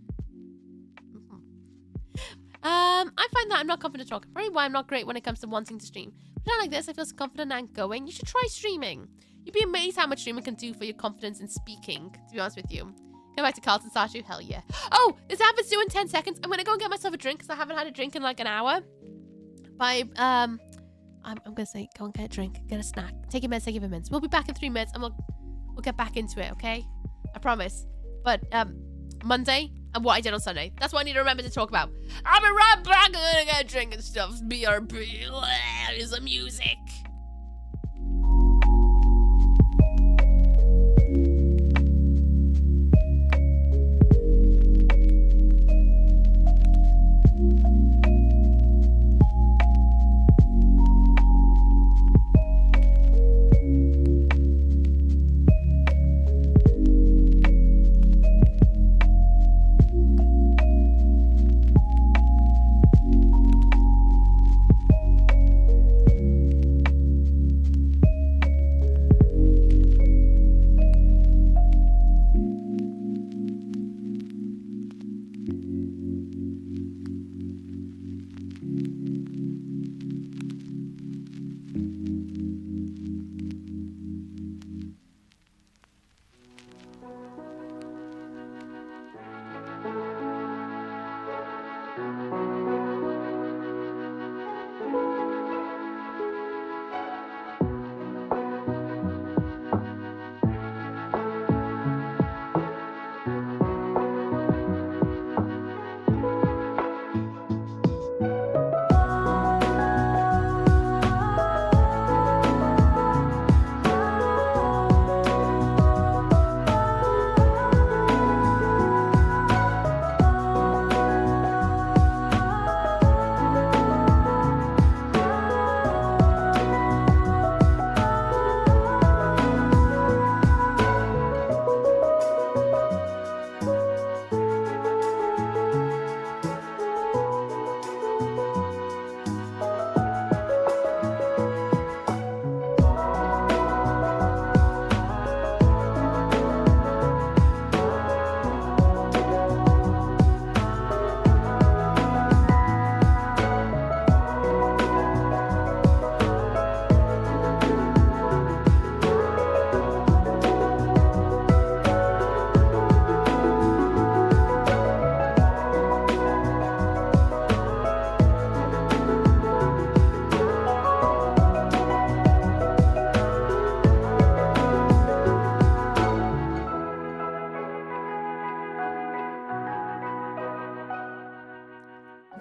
I find that I'm not confident to talk. Probably why I'm not great when it comes to wanting to stream. But like this, I feel so confident and going. You should try streaming. You'd be amazed how much streaming can do for your confidence in speaking, to be honest with you. Go back to Carlton Statue, hell yeah. Oh, this happens due in 10 seconds. I'm gonna go and get myself a drink because I haven't had a drink in like an hour. I'm gonna say go and get a drink, get a snack, take your meds, take your minutes. We'll be back in 3 minutes and we'll get back into it, okay? I promise. But Monday and what I did on Sunday. That's what I need to remember to talk about. I'll be right back. I'm gonna get a drink and stuff. BRB. There's some music.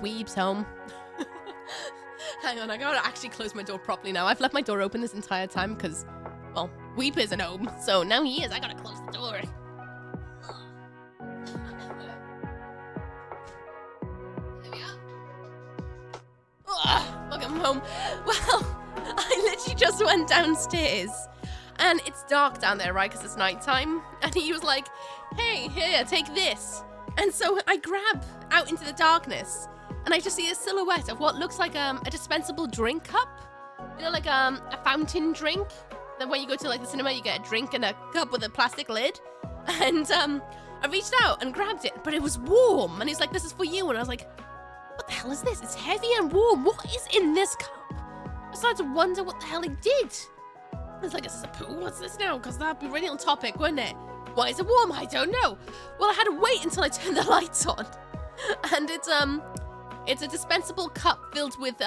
Weeb's home. Hang on, I gotta actually close my door properly now. I've left my door open this entire time because, well, Weep isn't home. So now he is. I gotta close the door. There we are. Welcome home. Well, I literally just went downstairs and it's dark down there, right? Because it's nighttime. And he was like, hey, here, take this. And so I grab out into the darkness and I just see a silhouette of what looks like a dispensable drink cup. You know, like a fountain drink. Then when you go to like the cinema, you get a drink in a cup with a plastic lid. And I reached out and grabbed it, but it was warm. And he's like, this is for you. And I was like, what the hell is this? It's heavy and warm. What is in this cup? I started to wonder what the hell he did. I was like, is this a poo? What's this now? Because that'd be really on topic, wouldn't it? Why is it warm? I don't know. Well, I had to wait until I turned the lights on. And it's a dispensable cup filled with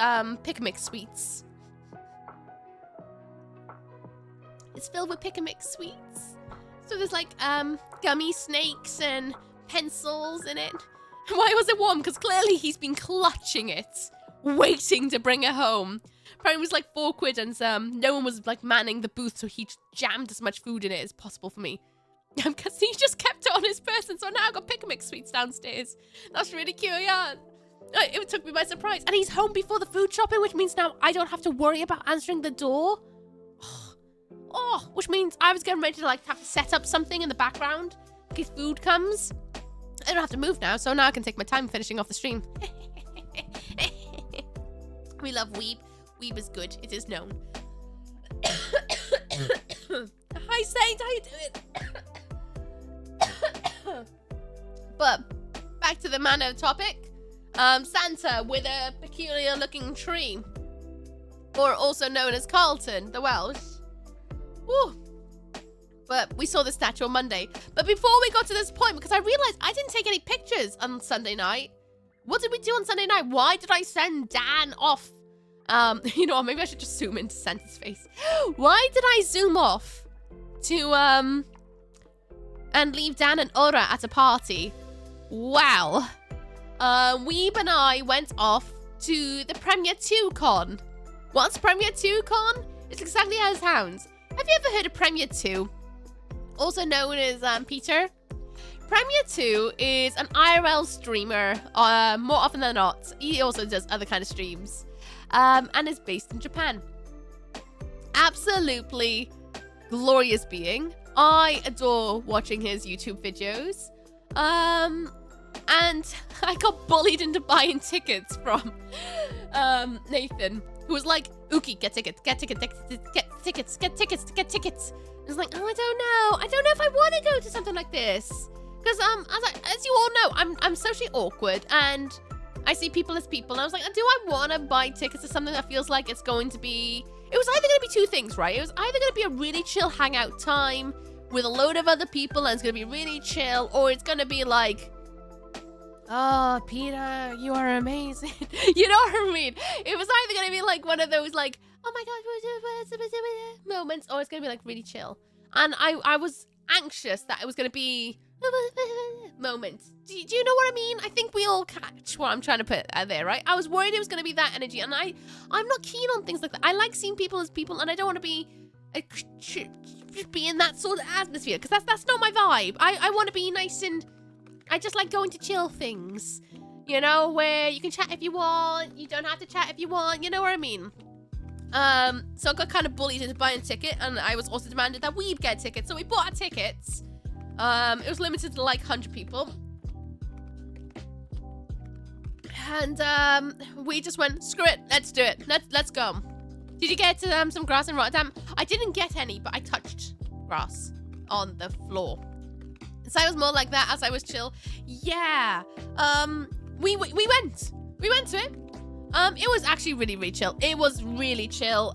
pick-a-mix sweets. It's filled with pick-a-mix sweets. So there's like gummy snakes and pencils in it. Why was it warm? Because clearly he's been clutching it, waiting to bring it home. Apparently it was like £4 and no one was like manning the booth, so he jammed as much food in it as possible for me. Because he just kept it on his person, so now I've got pick-a-mix sweets downstairs. That's really cute, yeah. It took me by surprise. And he's home before the food shopping, which means now I don't have to worry about answering the door. Oh, which means I was getting ready to like have to set up something in the background in case food comes. I don't have to move now, so now I can take my time finishing off the stream. We love Weeb. Weeb is good. It is known. Hi, Saint. How you doing? But back to the main topic. Santa with a peculiar looking tree. Or also known as Carlton, the Welsh. Woo. But we saw the statue on Monday. But before we got to this point, because I realized I didn't take any pictures on Sunday night. What did we do on Sunday night? Why did I send Dan off? You know, maybe I should just zoom into Santa's face. Why did I zoom off to, and leave Dan and Ora at a party? Wow. Weeb and I went off to the Premiere 2 Con. What's Premiere 2 Con? It's exactly how it sounds. Have you ever heard of Premiere 2? Also known as, Peter? Premiere 2 is an IRL streamer, more often than not. He also does other kind of streams. And is based in Japan. Absolutely glorious being. I adore watching his YouTube videos. And I got bullied into buying tickets from Nathan, who was like, Ooky, get tickets, get tickets, get tickets, get tickets, get tickets. I was like, oh, I don't know if I want to go to something like this. Because as you all know, I'm socially awkward and I see people as people. And I was like, do I want to buy tickets to something that feels like it's going to be... It was either going to be two things, right? It was either going to be a really chill hangout time with a load of other people and it's going to be really chill, or it's going to be like, oh, Peter, you are amazing. You know what I mean? It was either going to be like one of those like, oh my God, moments, or it's going to be like really chill. And I was anxious that it was going to be moments. Do you know what I mean? I think we all catch what I'm trying to put out there, right? I was worried it was going to be that energy, and I'm not keen on things like that. I like seeing people as people, and I don't want to be in that sort of atmosphere, because that's not my vibe. I want to be nice, and I just like going to chill things, you know, where you can chat if you want, you don't have to chat if you want, you know what I mean? So I got kind of bullied into buying a ticket, and I was also demanded that we get tickets, so we bought our tickets. It was limited to like 100 people. And we just went, screw it, let's do it. Let's go. Did you get some grass in Rotterdam? I didn't get any, but I touched grass on the floor. So I was more like that as I was chill. Yeah. We went to it. It was actually really, really chill. It was really chill.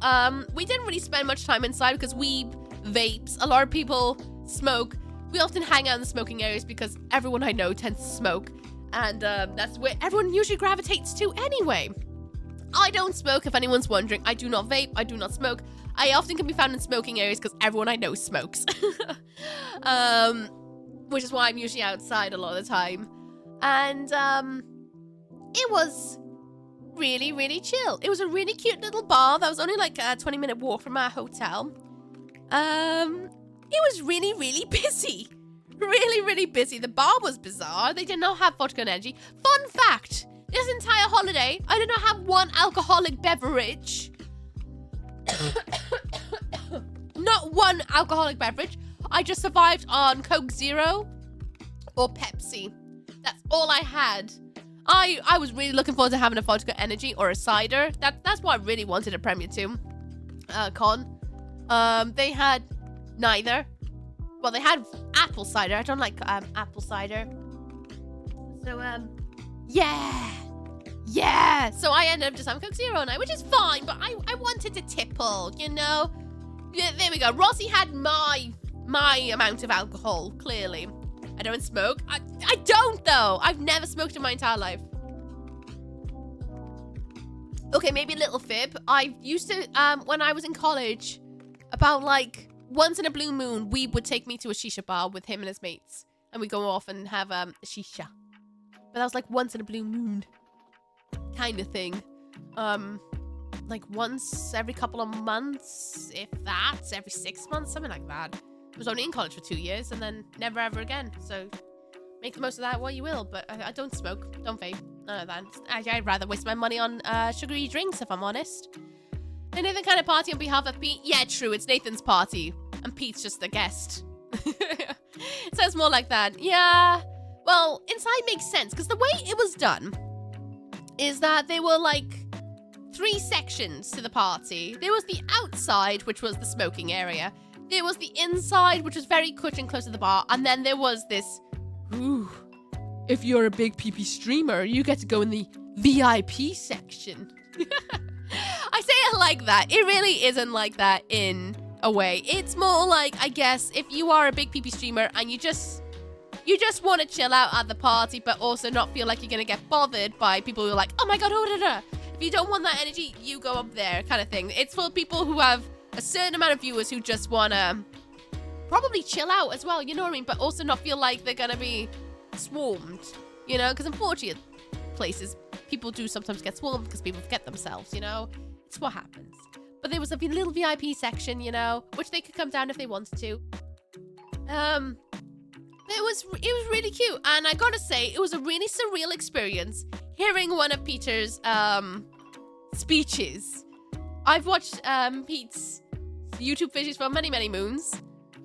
We didn't really spend much time inside because we vapes. A lot of people smoke. We often hang out in the smoking areas because everyone I know tends to smoke. And that's where everyone usually gravitates to anyway. I don't smoke, if anyone's wondering. I do not vape. I do not smoke. I often can be found in smoking areas because everyone I know smokes. Which is why I'm usually outside a lot of the time. And it was really, really chill. It was a really cute little bar that was only like a 20-minute walk from our hotel. It was really, really busy. Really, really busy. The bar was bizarre. They did not have vodka and energy. Fun fact, this entire holiday, I did not have one alcoholic beverage. Not one alcoholic beverage. I just survived on Coke Zero or Pepsi. That's all I had. I was really looking forward to having a vodka energy or a cider. That's what I really wanted at Premiere 2 Con. They had neither. Well, they had apple cider. I don't like apple cider. So, yeah. So I ended up just having Coke Zero night, which is fine, but I wanted to tipple, you know? Yeah, there we go. Rossi had my amount of alcohol, clearly. I don't smoke. I don't, though. I've never smoked in my entire life. Okay, maybe a little fib. I used to, when I was in college, about, like, once in a blue moon, we would take me to a shisha bar with him and his mates. And we'd go off and have a shisha. But that was like once in a blue moon kind of thing. Like once every couple of months, if that, every 6 months, something like that. was only in college for 2 years and then never ever again. So make the most of that while you will. But I don't smoke, don't vape, none of that. I'd rather waste my money on sugary drinks, if I'm honest. And Nathan kind of party on behalf of Pete. Yeah, true, it's Nathan's party. And Pete's just a guest. So it's more like that. Yeah. Well, inside makes sense, because the way it was done is that there were like 3 sections to the party. There was the outside, which was the smoking area. There was the inside, which was very cushion close to the bar. And then there was this, ooh, if you're a big PP streamer, you get to go in the VIP section. I say it like that. It really isn't like that in a way. It's more like, I guess, if you are a big PP streamer and you just want to chill out at the party, but also not feel like you're going to get bothered by people who are like, oh my god, if you don't want that energy, you go up there, kind of thing. It's for people who have a certain amount of viewers who just want to probably chill out as well, you know what I mean? But also not feel like they're going to be swarmed, you know? Because unfortunately, places, people do sometimes get swarmed because people forget themselves, you know? It's what happens. But there was a little VIP section, you know, which they could come down if they wanted to. It was really cute, and I gotta say, it was a really surreal experience hearing one of Peter's speeches. I've watched Pete's YouTube videos for many, many moons,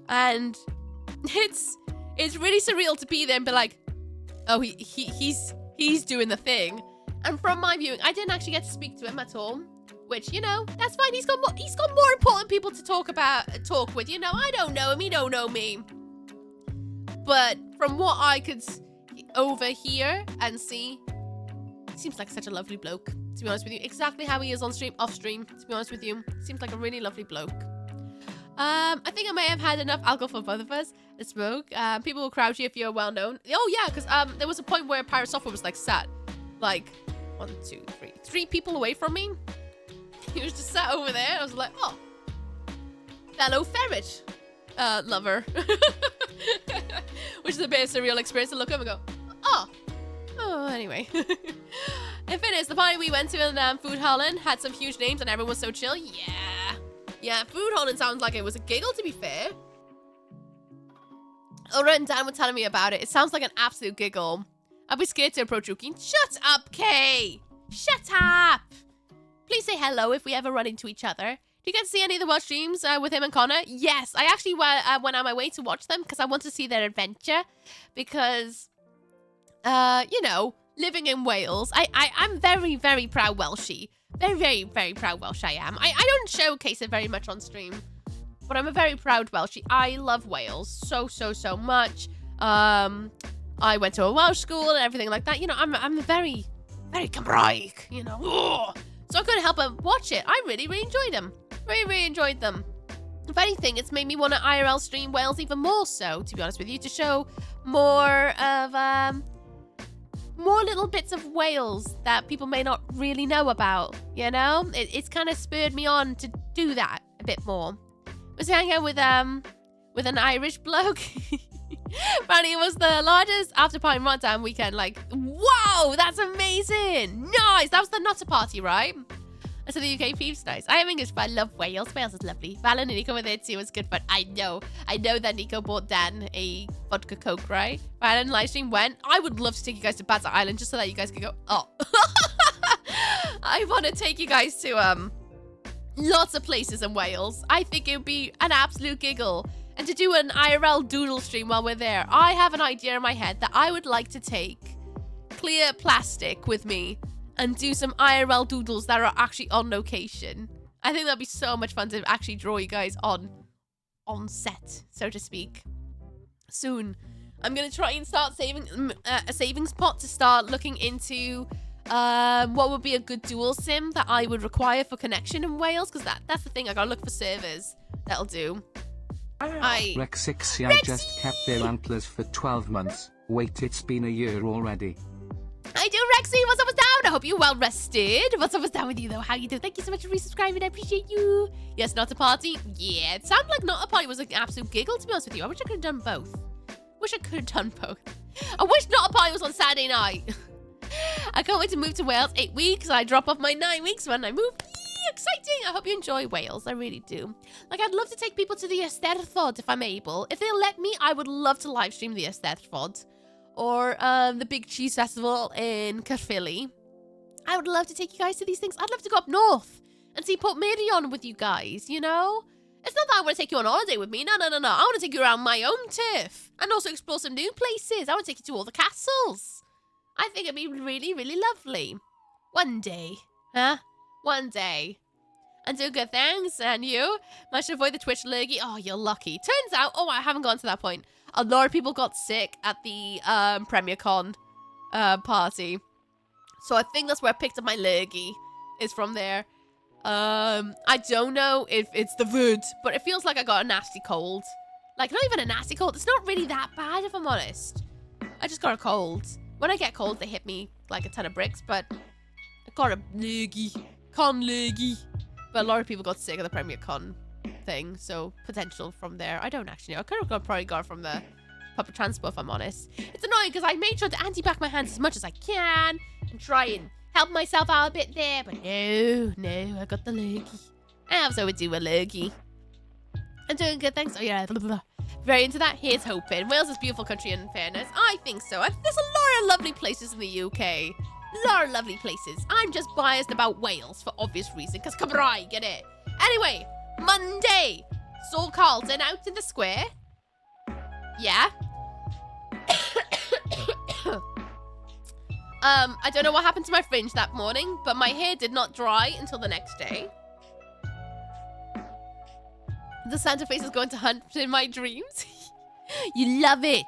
and it's really surreal to be there and be like, oh, he's doing the thing. And from my viewing, I didn't actually get to speak to him at all, which, you know, that's fine. He's got more important people to talk with. You know, I don't know him, he don't know me. But from what I could overhear and see, he seems like such a lovely bloke, to be honest with you. Exactly how he is on stream, off stream, to be honest with you. Seems like a really lovely bloke. I think I may have had enough alcohol for both of us to smoke. People will crowd you if you're well known. Oh yeah, because there was a point where Pirate Software was like sat like 1, 2, 3 people away from me. He was just sat over there. I was like, oh, fellow ferret lover. Which is a bit of a surreal experience to look up and go, oh, anyway. If it is, the party we went to in Food Holland had some huge names and everyone was so chill. Yeah, Food Holland sounds like it was a giggle, to be fair. Ulra and Dan were telling me about it. It sounds like an absolute giggle. I'll be scared to approach Rookie. Shut up, Kay! Shut up! Please say hello if we ever run into each other. Do you get to see any of the Welsh streams with him and Connor? Yes, I actually went on my way to watch them because I want to see their adventure. Because, you know, living in Wales, I'm very, very proud Welshie. Very, very, very proud Welsh I am. I don't showcase it very much on stream, but I'm a very proud Welshie. I love Wales so, so, so much. I went to a Welsh school and everything like that. You know, I'm very, very Cymraeg, you know. Ugh. So I couldn't help but watch it. I really, really enjoyed them. Really, really enjoyed them. If anything, it's made me want to IRL stream Wales even more so, to be honest with you, to show more of, more little bits of Wales that people may not really know about, you know? It's kind of spurred me on to do that a bit more. I was hanging out with an Irish bloke. Apparently it was the largest after party in Rotterdam weekend. Like, wow, that's amazing. Nice. That was the Nutter party, right? I said the UK peeps, nice. I am English, but I love Wales. Wales is lovely. Val and Nico were there too. It was good fun. I know that Nico bought Dan a vodka Coke, right? Val and livestream went. I would love to take you guys to Badger Island just so that you guys could go, oh. I want to take you guys to lots of places in Wales. I think it would be an absolute giggle. And to do an IRL doodle stream while we're there. I have an idea in my head that I would like to take clear plastic with me and do some IRL doodles that are actually on location. I think that'd be so much fun to actually draw you guys on set, so to speak. Soon. I'm going to try and start saving a savings pot to start looking into what would be a good dual sim that I would require for connection in Wales, because that's the thing. I gotta look for servers that'll do. Rexixi, I just kept their antlers for 12 months. Wait, it's been a year already. I do, Rexy. What's up, what's down? I hope you're well rested. What's up, what's down with you, though? How you doing? Thank you so much for resubscribing. I appreciate you. Yes, Not a Party. Yeah, it sounded like Not a Party was like an absolute giggle, to be honest with you. I wish I could have done both. I wish Not a Party was on Saturday night. I can't wait to move to Wales. 8 weeks. I drop off my 9 weeks when I move. Yeah, exciting. I hope you enjoy Wales. I really do. Like, I'd love to take people to the Eisteddfod if I'm able. If they'll let me, I would love to live stream the Eisteddfod. Or the Big Cheese Festival in Caerphilly. I would love to take you guys to these things. I'd love to go up north and see Port Merion with you guys, you know? It's not that I want to take you on holiday with me. No. I want to take you around my own turf. And also explore some new places. I want to take you to all the castles. I think it'd be really, really lovely. One day. Huh? One day. And do good things. And you? Managed to avoid the Twitch lurgy. Oh, you're lucky. Turns out, I haven't gotten to that point. A lot of people got sick at the Premier Con party. So I think that's where I picked up my lurgy. Is from there. I don't know if it's the VOD, but it feels like I got a nasty cold. Like, not even a nasty cold. It's not really that bad, if I'm honest. I just got a cold. When I get colds, they hit me like a ton of bricks, but I got a lurgy. Con lurgy. But a lot of people got sick at the Premier Con thing, so potential from there. I don't actually know. I could have probably got it from the public transport, if I'm honest. It's annoying because I made sure to anti-back my hands as much as I can and try and help myself out a bit there, but no, I got the lurgy. I also would do a lurgy. I'm doing good, thanks. Oh yeah, blah, blah, blah. Very into that. Here's hoping. Wales is a beautiful country, in fairness. I think so. There's a lot of lovely places in the UK. A lot of lovely places. I'm just biased about Wales for obvious reason, because Cymraeg, get it? Anyway, Monday. Saw Carlton out in the square. Yeah. I don't know what happened to my fringe that morning, but my hair did not dry until the next day. The Santa face is going to hunt in my dreams. You love it.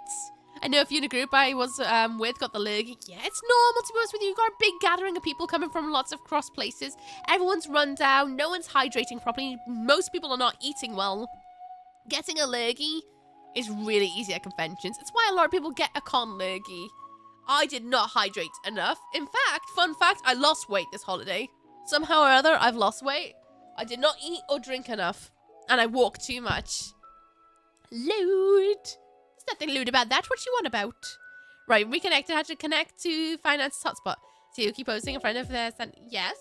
I know a few in a group I was with got the lurgy. Yeah, it's normal, to be honest with you. You've got a big gathering of people coming from lots of cross places. Everyone's run down. No one's hydrating properly. Most people are not eating well. Getting a lurgy is really easy at conventions. It's why a lot of people get a con lurgy. I did not hydrate enough. In fact, fun fact, I lost weight this holiday. Somehow or other, I've lost weight. I did not eat or drink enough. And I walk too much. Lewd. There's nothing lewd about that. What you want about? Right, reconnected. Had to connect to finance hotspot. So you keep posting in front of this. And yes.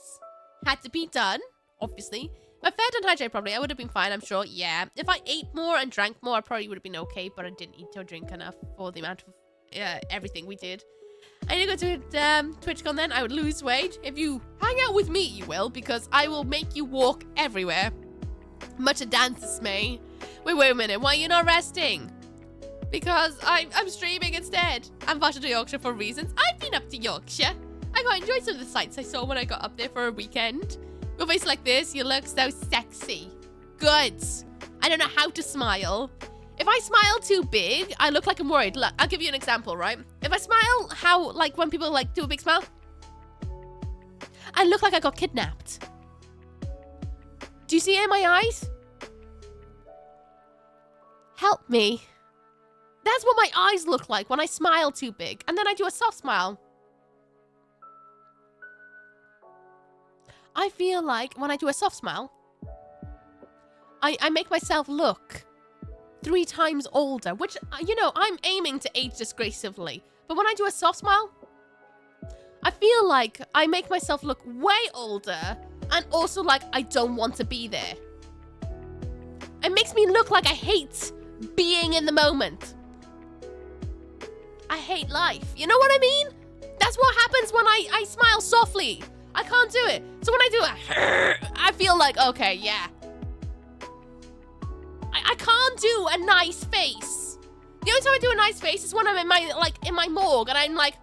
Had to be done. Obviously. If I fed and hydrated properly, I would have been fine, I'm sure. Yeah. If I ate more and drank more, I probably would have been okay. But I didn't eat or drink enough for the amount of everything we did. I need to go to TwitchCon then. I would lose weight. If you hang out with me, you will. Because I will make you walk everywhere. Much a dance dismay. Wait a minute. Why are you not resting? Because I'm streaming instead. I'm partial to Yorkshire for reasons. I've been up to Yorkshire. I quite enjoyed some of the sights I saw when I got up there for a weekend. Your face like this, you look so sexy. Good. I don't know how to smile. If I smile too big, I look like I'm worried. Look, I'll give you an example, right? If I smile, how, like, when people, like, do a big smile, I look like I got kidnapped. Do you see it in my eyes? Help me. That's what my eyes look like when I smile too big. And then I do a soft smile. I feel like when I do a soft smile, I make myself look 3 times older, which, you know, I'm aiming to age disgracefully. But when I do a soft smile, I feel like I make myself look way older and also like I don't want to be there. It makes me look like I hate being in the moment. I hate life. You know what I mean? That's what happens when I smile softly. I can't do it. So when I do it, I feel like, okay, yeah. I can't do a nice face. The only time I do a nice face is when I'm in my morgue and I'm like,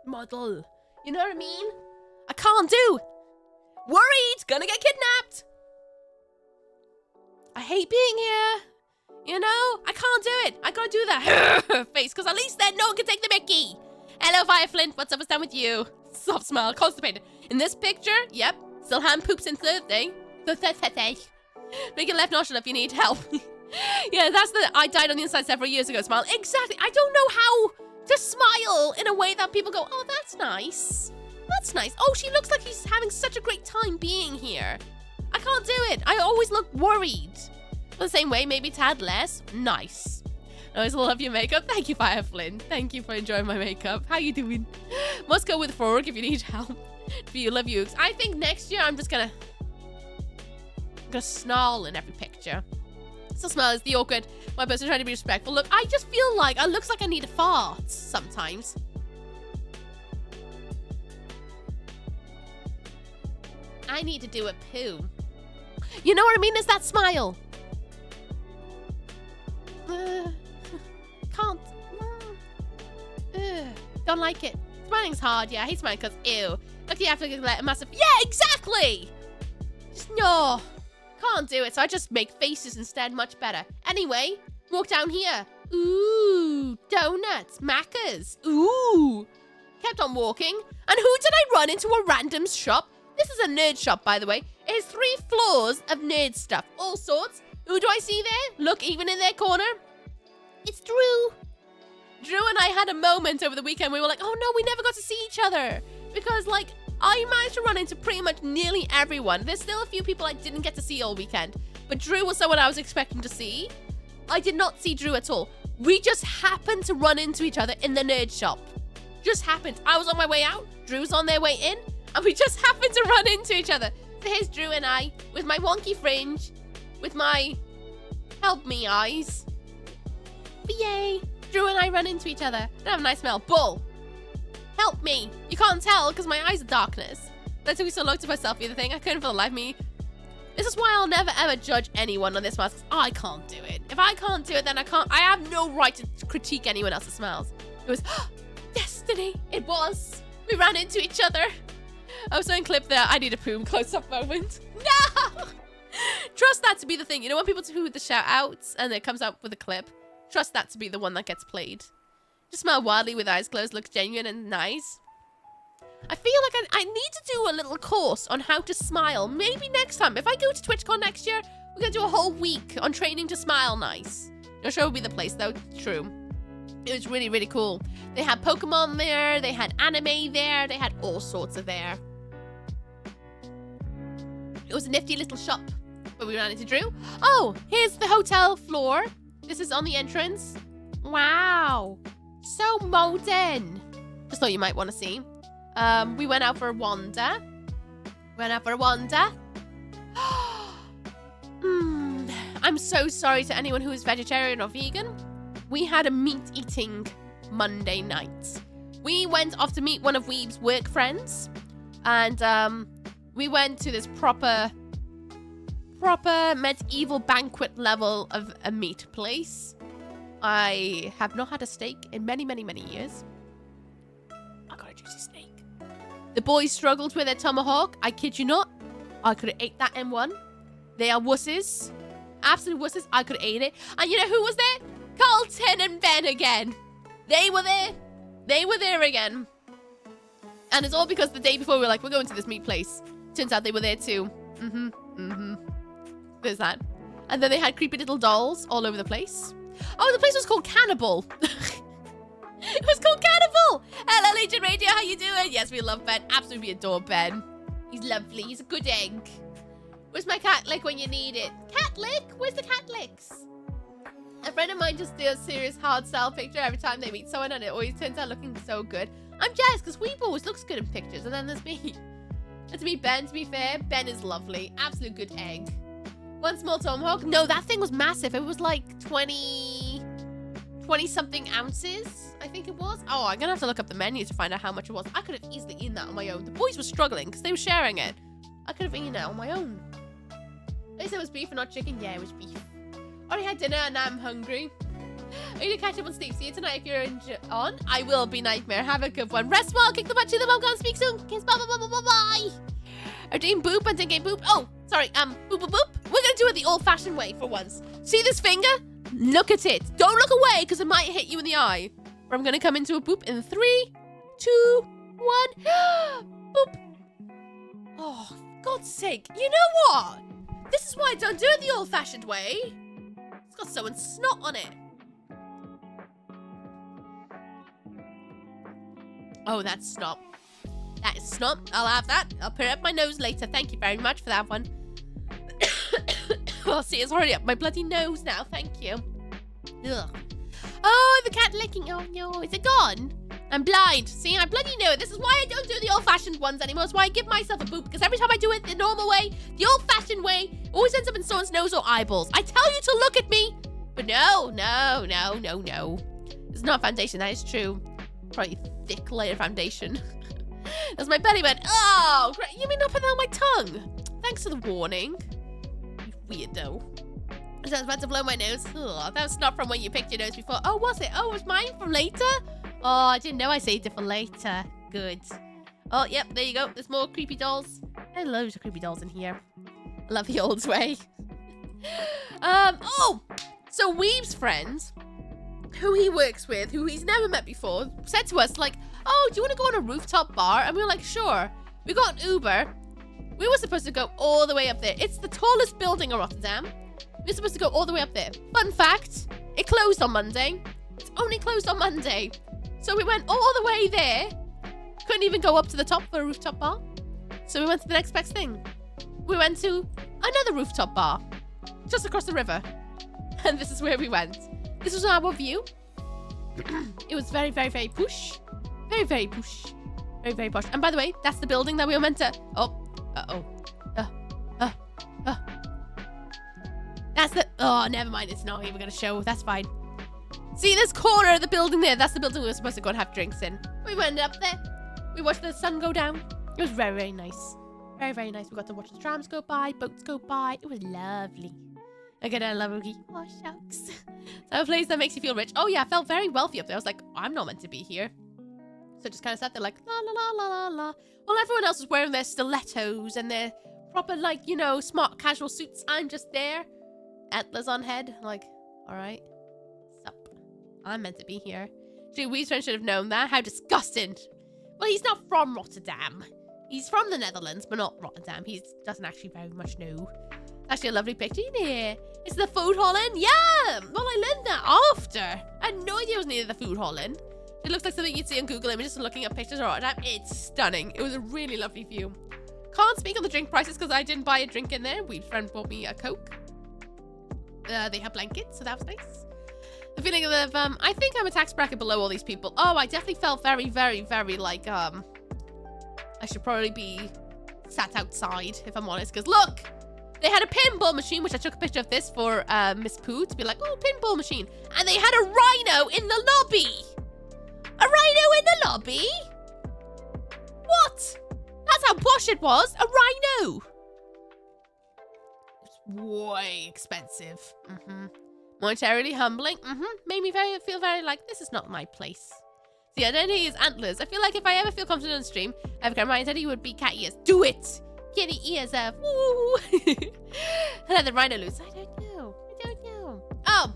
model. You know what I mean? I can't do. Worried, gonna get kidnapped. I hate being here. You know, I can't do it. I gotta do that face, because at least then no one can take the mickey. Hello, Fireflint. What's up? What's down with you? Soft smile, constipated. In this picture, yep, still hand poops in Thursday. Make it left nostril if you need help. Yeah, that's the I died on the inside several years ago smile. Exactly. I don't know how to smile in a way that people go, oh, that's nice. That's nice. Oh, she looks like she's having such a great time being here. I can't do it. I always look worried. The same way, maybe tad less. Nice. I always love your makeup. Thank you, Fire Flynn. Thank you for enjoying my makeup. How you doing? Must go with Frog if you need help. Love you. I think next year I'm just gonna snarl in every picture. So smile is the awkward one person trying to be respectful. Look, I just feel like it looks like I need a fart sometimes. I need to do a poo. You know what I mean? Is that smile? Can't. Don't like it. Smiling's hard. Yeah, I hate smiling because ew. Look, you have to let a massive. Yeah, exactly. Just no. Can't do it, so I just make faces instead. Much better. Anyway, walk down here. Ooh, donuts, macas. Ooh. Kept on walking. And who did I run into a random shop? This is a nerd shop, by the way. It has 3 floors of nerd stuff. All sorts. Who do I see there? Look, even in their corner. It's Drew. Drew and I had a moment over the weekend. We were like, oh no, we never got to see each other. Because, like, I managed to run into pretty much nearly everyone. There's still a few people I didn't get to see all weekend. But Drew was someone I was expecting to see. I did not see Drew at all. We just happened to run into each other in the nerd shop. Just happened. I was on my way out. Drew's on their way in. And we just happened to run into each other. So here's Drew and I, with my wonky fringe, with my help me eyes. But yay. Drew and I run into each other. I don't have a nice smell. Bull. Help me. You can't tell because my eyes are darkness. That took me so long to myself the other thing. I couldn't for the life of me. This is why I'll never ever judge anyone on this mask. I can't do it. If I can't do it, then I can't. I have no right to critique anyone else's smells. It was destiny. It was. We ran into each other. I was showing clip there. I need a poom close-up moment. No! Trust that to be the thing. You know when people do the shout-outs and it comes out with a clip? Trust that to be the one that gets played. Just smile wildly with eyes closed. Looks genuine and nice. I feel like I need to do a little course on how to smile. Maybe next time. If I go to TwitchCon next year, we're going to do a whole week on training to smile nice. No sure would be the place, though. True. It was really, really cool. They had Pokemon there. They had anime there. They had all sorts of there. It was a nifty little shop. But we ran into Drew. Oh, here's the hotel floor. This is on the entrance. Wow. So modern. Just thought you might want to see. We went out for a wander. I'm so sorry to anyone who is vegetarian or vegan. We had a meat-eating Monday night. We went off to meet one of Weeb's work friends. And we went to this proper medieval banquet level of a meat place. I have not had a steak in many, many, many years. I got a juicy steak. The boys struggled with their tomahawk. I kid you not. I could have ate that in one. They are wusses. Absolute wusses. I could have ate it. And you know who was there? Carlton and Ben again. They were there. They were there again. And it's all because the day before we were like, we're going to this meat place. Turns out they were there too. There's that. And then they had creepy little dolls all over the place. Oh, the place was called Cannibal. It was called Cannibal. Hello, Legion Radio. How you doing? Yes, we love Ben. Absolutely adore Ben. He's lovely. He's a good egg. Where's my cat lick when you need it? Cat lick? Where's the cat licks? A friend of mine just does a serious hard style picture every time they meet someone, and it always turns out looking so good. I'm jealous because Weeb always looks good in pictures, and then there's me. And to meet Ben, to be fair, Ben is lovely. Absolute good egg. One small tomahawk. No, that thing was massive. It was like 20 something ounces, I think it was. Oh, I'm gonna have to look up the menu to find out how much it was. I could have easily eaten that on my own. The boys were struggling because they were sharing it. I could have eaten it on my own. They said it was beef and not chicken. Yeah, it was beef. Already had dinner and now I'm hungry. I need to catch up on sleep. See you tonight if you're on. I will be Nightmare. Have a good one. Rest well. Kick the butt to the bum. Speak soon. Kiss. Bye bye bye bye bye. Are doing boop and thinking boop. Oh, sorry. Boop boop boop. We're gonna do it the old-fashioned way for once. See this finger? Look at it. Don't look away because it might hit you in the eye. Or I'm gonna come into a boop in 3, 2, 1. Boop. Oh, for God's sake. You know what? This is why I don't do it the old-fashioned way. It's got someone's snot on it. Oh, that's snot. That is snot. I'll have that. I'll put it up my nose later. Thank you very much for that one. Oh, see, it's already up my bloody nose now. Thank you. Ugh. cat licking? Oh no, is it gone? I'm blind. See, I bloody knew it. This is why I don't do the old-fashioned ones anymore. It's why I give myself a boot, because every time I do it the normal way, the old-fashioned way, always ends up in someone's nose or eyeballs. I tell you to look at me, but no. It's not foundation, that is true. Probably thick layer foundation. That's my belly button. Oh, great. You mean not put that on my tongue? Thanks for the warning. You weirdo. I was about to blow my nose. Ugh, that was not from when you picked your nose before. Oh, was it? Oh, it was mine from later? Oh, I didn't know I saved it for later. Good. Oh, yep, there you go. There's more creepy dolls. There's loads of creepy dolls in here. I love the old way. Oh! So Weeb's friends, who he works with, who he's never met before, said to us, like, oh, do you want to go on a rooftop bar? And we were like, sure. We got an Uber. We were supposed to go all the way up there. It's the tallest building in Rotterdam. We were supposed to go all the way up there. Fun fact, it closed on Monday. It's only closed on Monday. So we went all the way there. Couldn't even go up to the top for a rooftop bar. So we went to the next best thing. We went to another rooftop bar. Just across the river. And this is where we went. This was our view. It was very, very, very push. Very, very push. Very, very posh. And by the way, that's the building that we were meant to... Oh. Uh-oh. That's the... Oh, never mind. It's not even going to show. That's fine. See this corner of the building there? That's the building we were supposed to go and have drinks in. We went up there. We watched the sun go down. It was very, very nice. Very, very nice. We got to watch the trams go by, boats go by. It was lovely. Again, I love Oogie. Oh, shucks. So a place that makes you feel rich. Oh, yeah, I felt very wealthy up there. I was like, I'm not meant to be here. So just kind of sat there like, la, la, la, la, la, la. Well, everyone else was wearing their stilettos and their proper, like, you know, smart casual suits. I'm just there. Antlers on head. Like, all right. Sup. I'm meant to be here. Gee, Wee's friend should have known that. How disgusting. Well, he's not from Rotterdam. He's from the Netherlands, but not Rotterdam. He doesn't actually very much know. Actually, a lovely picture in here. It's the food hall in? Yeah! Well, I learned that after. I had no idea it was near the food hall in. It looks like something you'd see on Google Images and looking at pictures of Rotterdam. It's stunning. It was a really lovely view. Can't speak on the drink prices because I didn't buy a drink in there. Weed friend bought me a Coke. They had blankets, so that was nice. The feeling of, I think I'm a tax bracket below all these people. Oh, I definitely felt very, very, very like, I should probably be sat outside, if I'm honest. Because look, they had a pinball machine, which I took a picture of this for Miss Pooh to be like, oh, pinball machine. And they had a rhino in the lobby. A rhino in the lobby? What? That's how posh it was. A rhino. It's way expensive. Monetarily humbling. Made me feel very like, this is not my place. The identity is antlers. I feel like if I ever feel confident on stream, my identity would be cat ears. Do it! Get the ears up. Woo! And then the rhino loose. I don't know. Oh,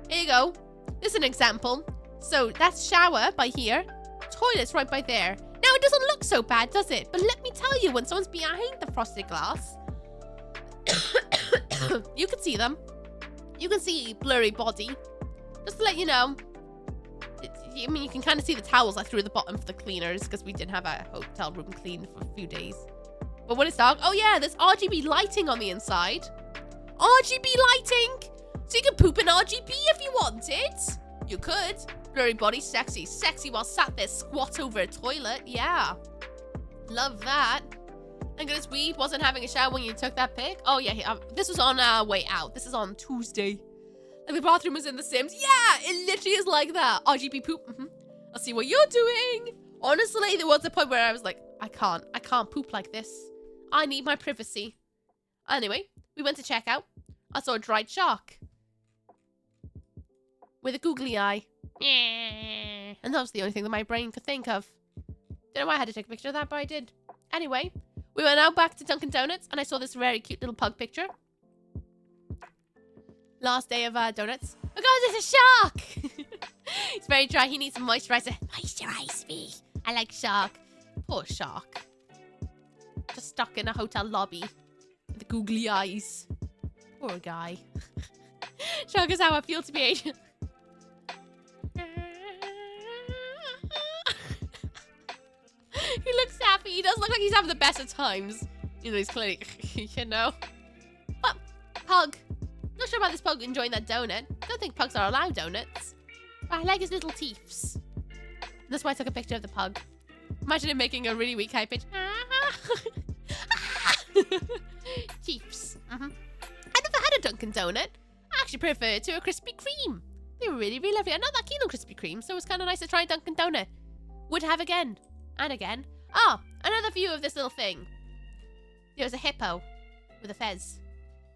here you go. This is an example. So that's shower by here. Toilet's right by there. Now it doesn't look so bad, does it? But let me tell you, when someone's behind the frosted glass, you can see them. You can see blurry body. Just to let you know. I mean, you can kind of see the towels I threw at the bottom for the cleaners because we didn't have a hotel room cleaned for a few days. But when it's dark, oh yeah, there's RGB lighting on the inside. RGB lighting! So you can poop in RGB if you wanted. You could. Blurry body, sexy. Sexy while sat there squat over a toilet. Yeah. Love that. Thank goodness we wasn't having a shower when you took that pic. Oh yeah, this was on our way out. This is on Tuesday. And the bathroom was in The Sims. Yeah, it literally is like that. RGB poop. I'll see what you're doing. Honestly, there was a point where I was like, I can't poop like this. I need my privacy. Anyway, we went to check out. I saw a dried shark. With a googly eye. And that was the only thing that my brain could think of. Don't know why I had to take a picture of that, but I did. Anyway, we went out back to Dunkin' Donuts, and I saw this very cute little pug picture. Last day of donuts. Oh god, there's a shark! It's very dry. He needs some moisturizer. Moisturize me. I like shark. Poor shark. Just stuck in a hotel lobby with the googly eyes. Poor guy. Shark is how I feel to be Asian. He looks happy. He does look like he's having the best of times. You know, he's clearly, you know. But, pug. Not sure about this pug enjoying that donut. Don't think pugs are allowed donuts. I like his little teeths. That's why I took a picture of the pug. Imagine him making a really weak high pitch. Teeths. I never had a Dunkin' Donut. I actually prefer it to a Krispy Kreme. They were really, really lovely. I'm not that keen on Krispy Kreme, so it was kind of nice to try Dunkin' Donut. Would have again. And again. Oh, another view of this little thing. There was a hippo with a fez.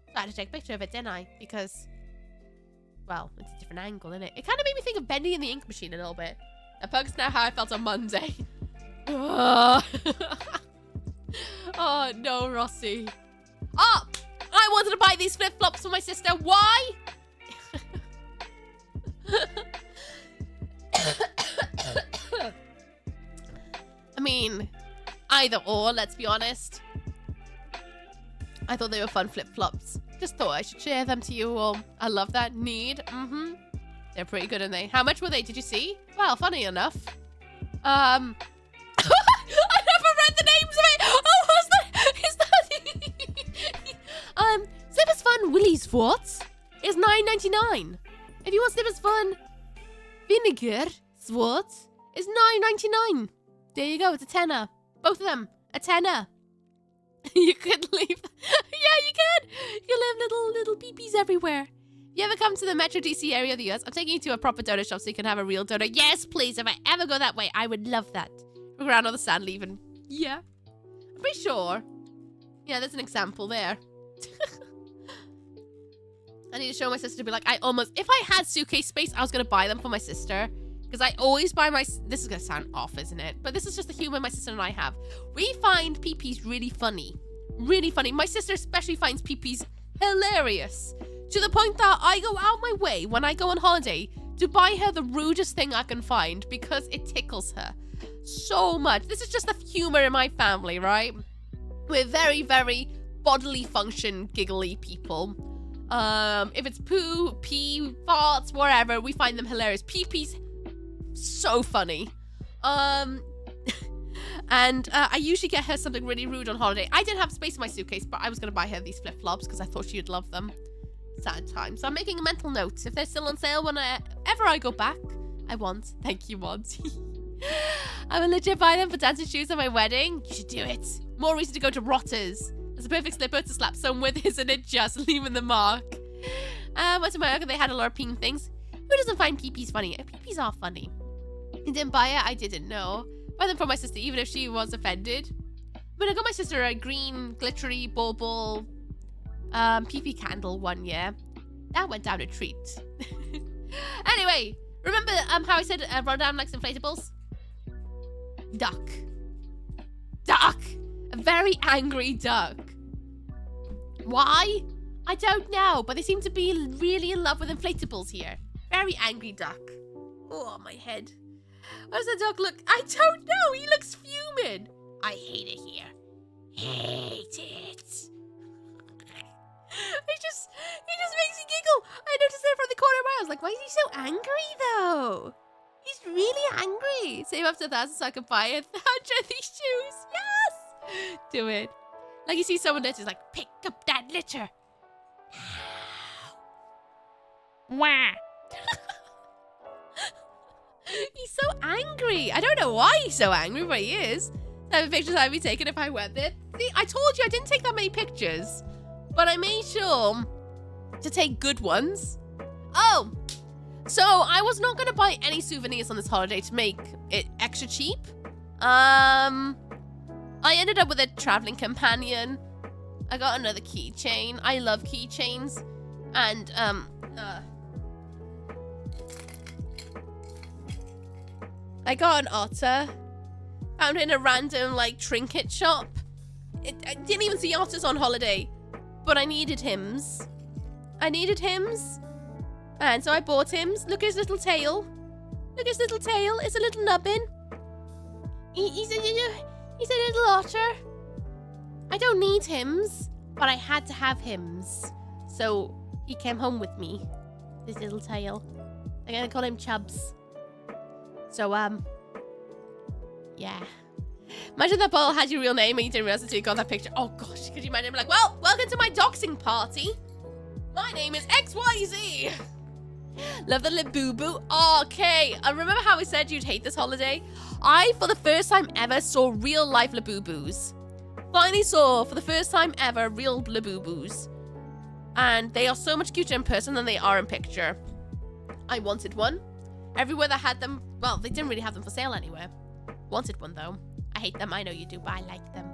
So I had to take a picture of it, didn't I? Because, well, it's a different angle, isn't it? It kind of made me think of Bendy and the Ink Machine a little bit. A bug's now how I felt on Monday. Oh, no, Rossi. Oh, I wanted to buy these flip-flops for my sister. Why? I mean, either or, let's be honest. I thought they were fun flip-flops. Just thought I should share them to you all. I love that. Need. They're pretty good, aren't they? How much were they? Did you see? Well, funny enough. I never read the names of it. Oh, what's that? Is that? Snippers Fun Willie's Swartz is $9.99. If you want Snippers Fun Vinegar Swartz is $9.99. There you go. It's a tenner. Both of them a tenner. You could leave. Yeah, you can. You leave little peepees everywhere. You ever come to the Metro DC area of the US? I'm taking you to a proper donut shop so you can have a real donut. Yes, please. If I ever go that way, I would love that. We're around on the sand leaving. Yeah. I'm pretty sure. Yeah, there's an example there. I need to show my sister to be like, if I had suitcase space, I was going to buy them for my sister. Because I always buy this is going to sound off, isn't it? But this is just the humor my sister and I have. We find peepees really funny. Really funny. My sister especially finds peepees hilarious. To the point that I go out my way when I go on holiday to buy her the rudest thing I can find because it tickles her so much. This is just the humor in my family, right? We're very, very bodily function giggly people. If it's poo, pee, farts, whatever, we find them hilarious. Peepees, so funny. And I usually get her something really rude on holiday. I didn't have space in my suitcase, but I was going to buy her these flip-flops because I thought she would love them. Sad time. So I'm making a mental note. If they're still on sale whenever I go back, I want. Thank you, Monty. I will legit buy them for dancing shoes at my wedding. You should do it. More reason to go to Rotters. It's a perfect slipper to slap someone with, isn't it? Just leaving the mark. Went to my uncle. They had a lot of peen things. Who doesn't find peepees funny? Peepees are funny. I didn't buy it. I didn't know. Buy them for my sister, even if she was offended. But I got my sister a green, glittery, bauble, pee-pee candle one year. That went down a treat. Anyway, remember how I said Rodam likes inflatables? Duck. Duck! A very angry duck. Why? I don't know, but they seem to be really in love with inflatables here. Very angry duck. Oh, my head. What does the duck look? I don't know. He looks fuming. I hate it here. Hate it. He just makes me giggle. I noticed it from the corner of my eye. I was like, why is he so angry though? He's really angry. Save up to 1,000 so I can buy 100 of these shoes. Yes! Do it. Like you see someone that's just like, pick up that litter. Wah. He's so angry. I don't know why he's so angry, but he is. The type of pictures I'd be taking if I went there. See, I told you I didn't take that many pictures, but I made sure to take good ones. Oh, so I was not going to buy any souvenirs on this holiday to make it extra cheap. I ended up with a traveling companion. I got another keychain. I love keychains. And, I got an otter. Found it in a random, like, trinket shop. I didn't even see otters on holiday. But I needed hims. And so I bought hims. Look at his little tail. It's a little nubbin. He's a little otter. I don't need hims, but I had to have hims. So he came home with me. His little tail. I'm gonna call him Chubbs. So, yeah. Imagine that ball had your real name and you didn't realize until you got that picture. Oh gosh, could you imagine him like, well, welcome to my doxing party. My name is XYZ. Love the Labubu. Okay, I remember how I said you'd hate this holiday. I, for the first time ever, saw real life Labubus. Finally saw, for the first time ever, real Labubus. And they are so much cuter in person than they are in picture. I wanted one. Everywhere that had them, well, they didn't really have them for sale anywhere. Wanted one though. I hate them, I know you do, but I like them.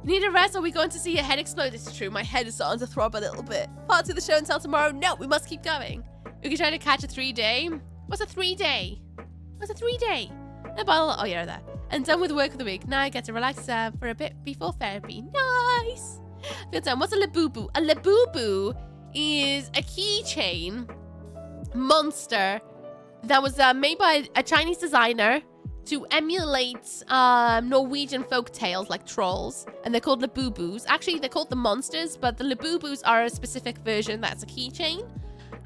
You need a rest or are we going to see your head explode? This is true, my head is starting to throb a little bit. Part 2 of the show until tomorrow. No, we must keep going. We can try to catch a 3-day. What's a 3-day? What's a 3-day? A bottle, oh yeah, there. And done with work of the week. Now I get to relax for a bit before therapy. Nice. Feel done. What's a Labubu? A Labubu is a keychain monster that was made by a Chinese designer to emulate Norwegian folk tales like trolls, and they're called Labubus. Actually, they're called the monsters, but the Labubus are a specific version that's a keychain,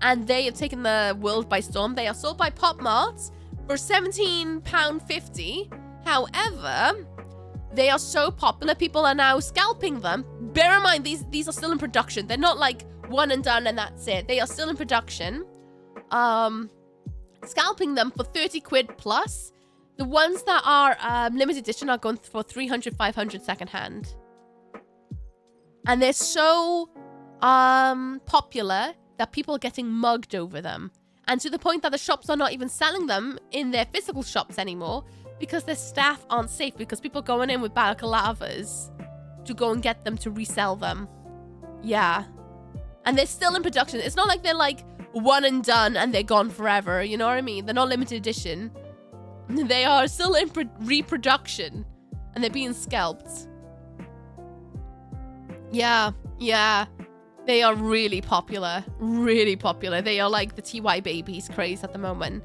and they have taken the world by storm. They are sold by Pop Mart for £17.50. However, they are so popular, people are now scalping them. Bear in mind, these are still in production. They're not like one and done and that's it. They are still in production. Scalping them for 30 quid plus. The ones that are limited edition are going for 300, 500 secondhand. And they're so popular that people are getting mugged over them. And to the point that the shops are not even selling them in their physical shops anymore because their staff aren't safe, because people are going in with balaclavas to go and get them to resell them. Yeah. And they're still in production. It's not like they're like one and done and they're gone forever. You know what I mean? They're not limited edition. They are still in reproduction and they're being scalped. Yeah. They are really popular. Really popular. They are like the TY babies craze at the moment.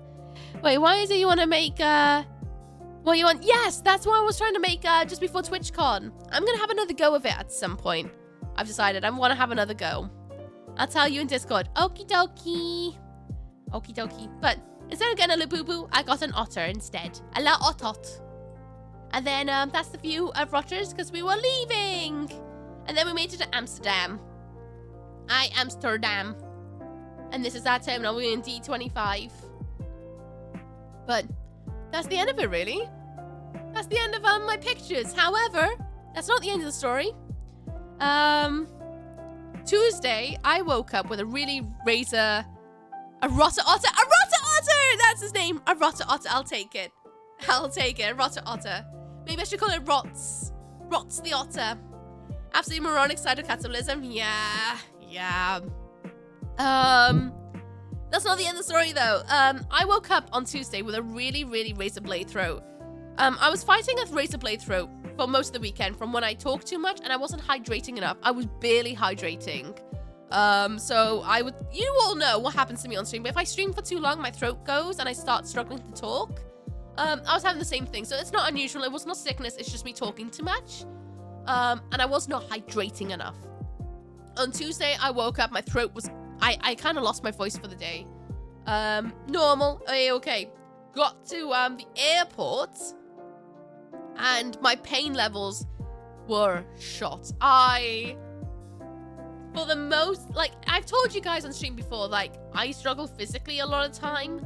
Wait, why is it you want to make, what you want? Yes, that's what I was trying to make just before TwitchCon. I'm going to have another go of it at some point. I've decided I want to have another go. I'll tell you in Discord. Okie dokie. Okie dokie. But instead of getting a Labubu, I got an otter instead. A la otot. And then that's the view of Rogers because we were leaving. And then we made it to Amsterdam. Amsterdam. And this is our terminal. We're in D25. But that's the end of it, really. That's the end of my pictures. However, that's not the end of the story. Tuesday, I woke up with a really a rotter otter. A rotter otter! That's his name. A rotter otter. I'll take it. A rotter otter. Maybe I should call it Rots. Rots the otter. Absolutely moronic cytocatabolism. Yeah. That's not the end of the story, though. I woke up on Tuesday with a really razor blade throat. I was fighting a razor blade throat for most of the weekend from when I talked too much and I wasn't hydrating enough. I was barely hydrating. So you all know what happens to me on stream, but if I stream for too long, my throat goes and I start struggling to talk. I was having the same thing, so it's not unusual. It was not sickness, it's just me talking too much. And I was not hydrating enough. On Tuesday, I woke up, my throat was... I kind of lost my voice for the day. Normal, okay. Got to the airport, and my pain levels were shot. For the most, like, I've told you guys on stream before, like, I struggle physically a lot of time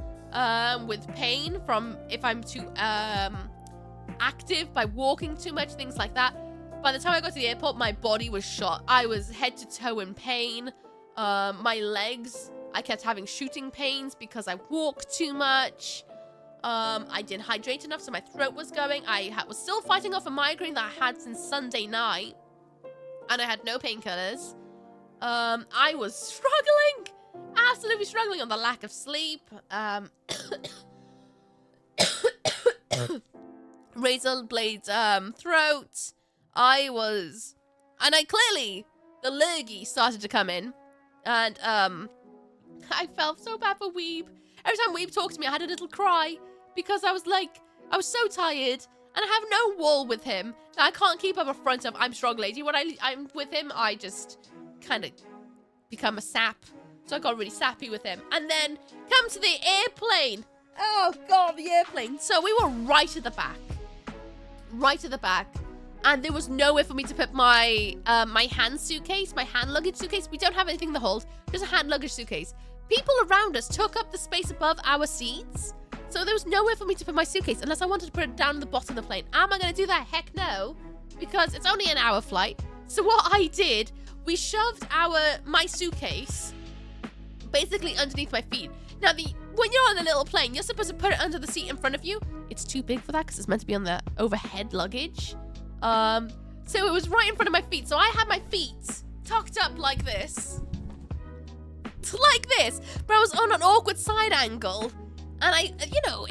with pain from if I'm too active by walking too much, things like that. By the time I got to the airport, my body was shot. I was head to toe in pain. My legs, I kept having shooting pains because I walked too much. I didn't hydrate enough, so my throat was going. I was still fighting off a migraine that I had since Sunday night. And I had no painkillers. I was struggling. Absolutely struggling on the lack of sleep. Razor blade throat. The lurgy started to come in. And, I felt so bad for Weeb. Every time Weeb talked to me, I had a little cry. Because I was so tired. And I have no wall with him. I can't keep up a front of, I'm strong lady. When I'm with him, I just kind of become a sap. So I got really sappy with him. And then, come to the airplane. Oh, God, the airplane. So we were right at the back. Right at the back. And there was nowhere for me to put my my hand luggage suitcase. We don't have anything to hold. Just a hand luggage suitcase. people around us took up the space above our seats. So there was nowhere for me to put my suitcase unless I wanted to put it down at the bottom of the plane. Am I going to do that? Heck no. Because it's only an hour flight. So what I did, we shoved my suitcase basically underneath my feet. Now, when you're on a little plane, you're supposed to put it under the seat in front of you. It's too big for that because it's meant to be on the overhead luggage. So it was right in front of my feet. So I had my feet tucked up like this. Like this. But I was on an awkward side angle. And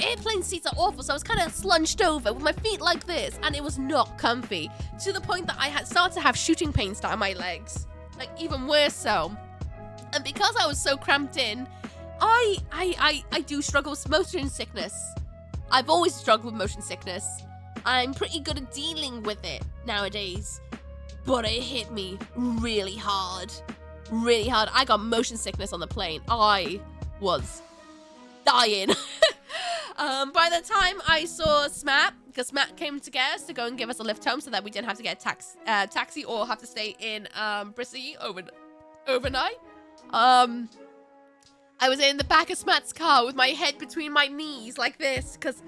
airplane seats are awful, so I was kind of slunched over with my feet like this, and it was not comfy, to the point that I had started to have shooting pains down my legs, like even worse so. And because I was so cramped in, I do struggle with motion sickness. I've always struggled with motion sickness. I'm pretty good at dealing with it nowadays, but it hit me really hard. Really hard. I got motion sickness on the plane. I was dying. By the time I saw Smat, because Smat came to get us to go and give us a lift home so that we didn't have to get a taxi or have to stay in Bluesky overnight. I was in the back of Smat's car with my head between my knees like this because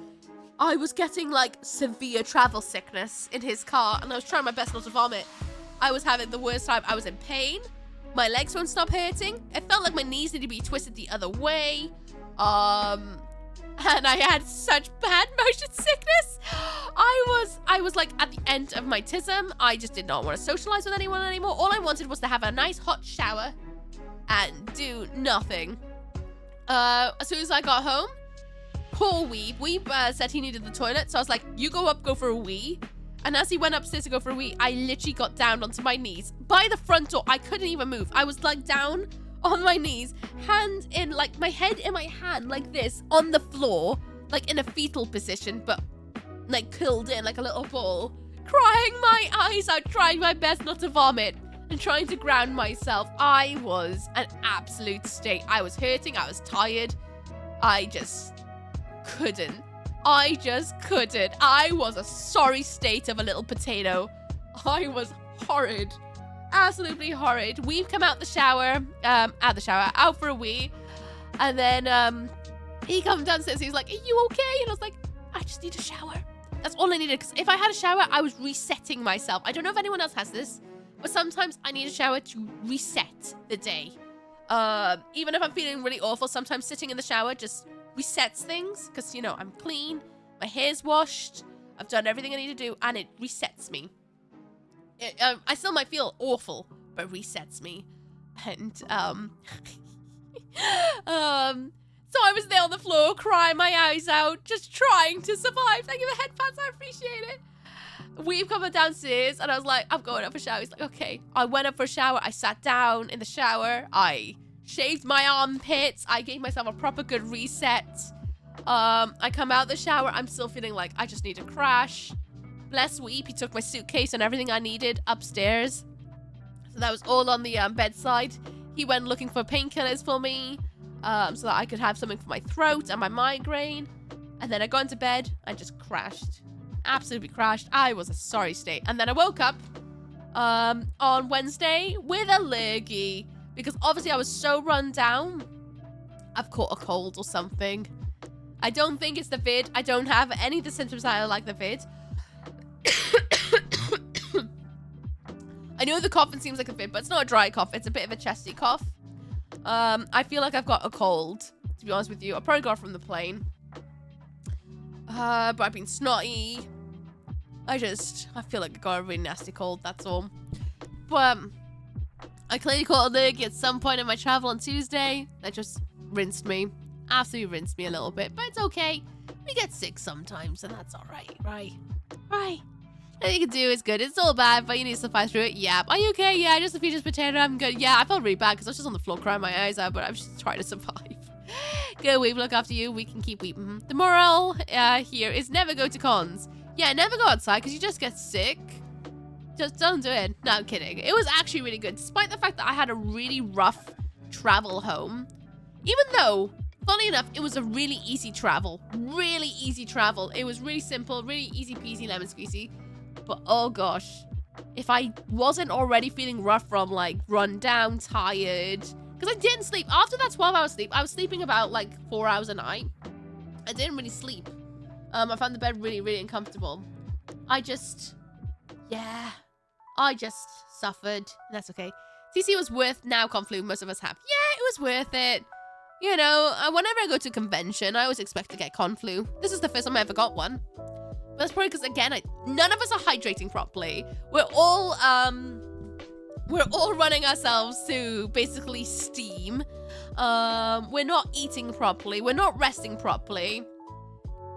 I was getting like severe travel sickness in his car, and I was trying my best not to vomit. I was having the worst time. I was in pain. My legs won't stop hurting. It felt like my knees needed to be twisted the other way. And I had such bad motion sickness. I was like at the end of my tism. I just did not want to socialize with anyone anymore. All I wanted was to have a nice hot shower and do nothing. As soon as I got home, poor Weeb said he needed the toilet. So I was like, you go up, go for a wee. And as he went upstairs to go for a wee, I literally got down onto my knees by the front door. I couldn't even move. I was like down on my knees, hand in, like my head in my hand like this on the floor, like in a fetal position, but like curled in like a little ball, crying my eyes out, trying my best not to vomit and trying to ground myself. I was an absolute state. I was hurting. I was tired. I just couldn't. I was a sorry state of a little potato. I was horrid. Absolutely horrid. We've come out the shower, out for a wee. And then he comes downstairs. He's like, are you okay? And I was like, I just need a shower. That's all I needed. Because if I had a shower, I was resetting myself. I don't know if anyone else has this, but sometimes I need a shower to reset the day. Even if I'm feeling really awful, sometimes sitting in the shower just resets things. Because, I'm clean. My hair's washed. I've done everything I need to do. And it resets me. I still might feel awful, but resets me. And, so I was there on the floor, crying my eyes out, just trying to survive. Thank you for the headphones, I appreciate it. We've come downstairs, and I was like, I'm going up for a shower. He's like, okay. I went up for a shower. I sat down in the shower. I shaved my armpits. I gave myself a proper good reset. I come out the shower. I'm still feeling like I just need to crash. Bless Weep, he took my suitcase and everything I needed upstairs. So that was all on the bedside. He went looking for painkillers for me, so that I could have something for my throat and my migraine. And then I got into bed and just crashed. Absolutely crashed. I was a sorry state. And then I woke up on Wednesday with a lurgy. Because obviously I was so run down. I've caught a cold or something. I don't think it's the vid. I don't have any of the symptoms that are like the vid. I know the coughing seems like a vid, but it's not a dry cough. It's a bit of a chesty cough. I feel like I've got a cold, to be honest with you. I probably got it from the plane. But I've been snotty. I feel like I got a really nasty cold, that's all. But I clearly caught a lurgy at some point in my travel on Tuesday. That just rinsed me. Absolutely rinsed me a little bit, but it's okay. We get sick sometimes, and that's alright, right? Right. Nothing you can do is good. It's all bad, but you need to survive through it. Yeah. Are you okay? Yeah, just a few potato. I'm good. Yeah, I felt really bad because I was just on the floor crying my eyes out, but I'm just trying to survive. Go, Weep. Look after you. We can keep weeping. The moral here is never go to cons. Yeah, never go outside because you just get sick. Just don't do it. No, I'm kidding. It was actually really good, despite the fact that I had a really rough travel home. Even though, funny enough, it was a really easy travel. Really easy travel. It was really simple, really easy peasy lemon squeezy. But oh gosh, if I wasn't already feeling rough from like run down, tired, Because I didn't sleep. After that 12-hour sleep, I was sleeping about like 4 hours a night. I didn't really sleep. I found the bed really, really uncomfortable. I just suffered. That's okay. TC was worth now Conflu, most of us have. Yeah, it was worth it. You know, whenever I go to a convention, I always expect to get Conflu. This is the first time I ever got one. But that's probably because, again, none of us are hydrating properly. We're all running ourselves to basically steam. We're not eating properly. We're not resting properly.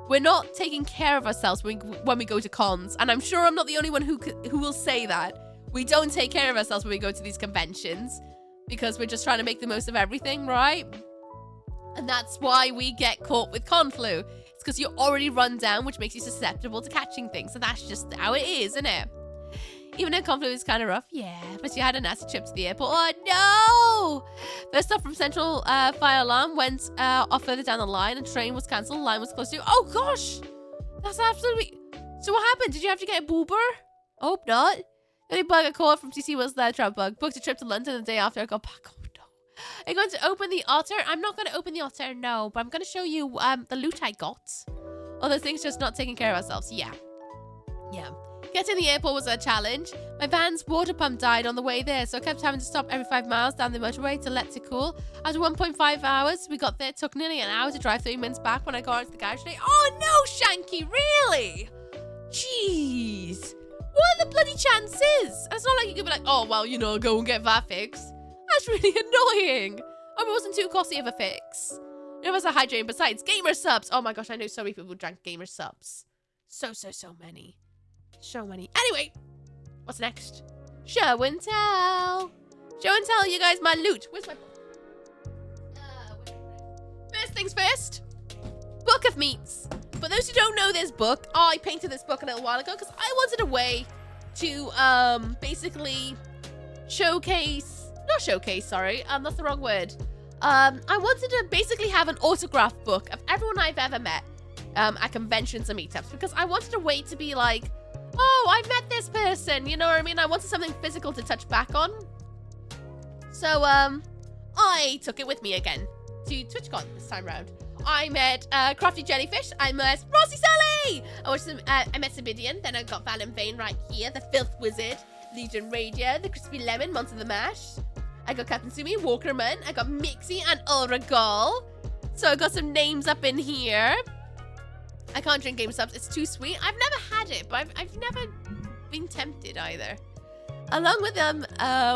We're not taking care of ourselves when we go to cons. And I'm sure I'm not the only one who will say that. We don't take care of ourselves when we go to these conventions because we're just trying to make the most of everything, right? And that's why we get caught with Conflu. It's because you're already run down, which makes you susceptible to catching things. So that's just how it is, isn't it? Even though Conflu is kind of rough, yeah. But you had a nasty trip to the airport. Oh, no! First stop from Central fire alarm went off further down the line. And train was cancelled. Line was close to... Oh, gosh! That's absolutely... So what happened? Did you have to get a boober? I hope not. The only bug I called from TC was the travel bug. Booked a trip to London the day after I got back. Oh, no. Are you going to open the otter? I'm not going to open the otter, no. But I'm going to show you the loot I got. All those things just not taking care of ourselves. Yeah. Yeah. Getting to the airport was a challenge. My van's water pump died on the way there, so I kept having to stop every 5 miles down the motorway to let it cool. After 1.5 hours, we got there. It took nearly an hour to drive 30 minutes back when I got into the garage today. Oh, no, Shanky, really? Jeez. What are the bloody chances? It's not like you could be like, oh, well, you know, go and get that fixed. That's really annoying. Hope it wasn't too costly of a fix. None of us are hydrating. Besides, gamer subs. Oh my gosh, I know so many people who drank gamer subs. So many. So many. Anyway, what's next? Show and tell. Show and tell you guys my loot. Where's my book? First things first. Book of Meetz. For those who don't know this book, I painted this book a little while ago because I wanted a way to basically showcase, not showcase, sorry, that's the wrong word. I wanted to basically have an autograph book of everyone I've ever met at conventions and meetups because I wanted a way to be like, oh, I met this person, you know what I mean? I wanted something physical to touch back on. So I took it with me again to TwitchCon this time round. I met Crafty Jellyfish. I met Rossi Sully. I met Sabidian. Then I got Valen Vane right here. The Filth Wizard. Legion Radia. The Crispy Lemon. Monster the Mash. I got Captain Sumi. Walkerman. I got Mixie and Ulragal. So I got some names up in here. I can't drink game subs. It's too sweet. I've never had it, but I've never been tempted either. Along with them,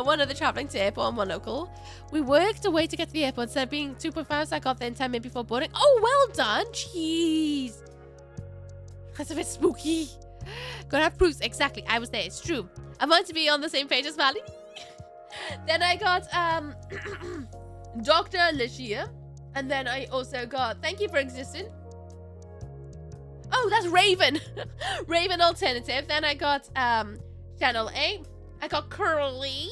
one other traveling to the airport and one local. We worked a way to get to the airport. Instead of being 2.5 hours, I got there in 10 minutes before boarding. Oh, well done. Jeez. That's a bit spooky. Gotta have proofs. Exactly. I was there. It's true. I want to be on the same page as Valley. Then I got Dr. Lashia. And then I also got Thank You for Existing. Oh, that's Raven. Raven Alternative. Then I got Channel 8. I got Curly.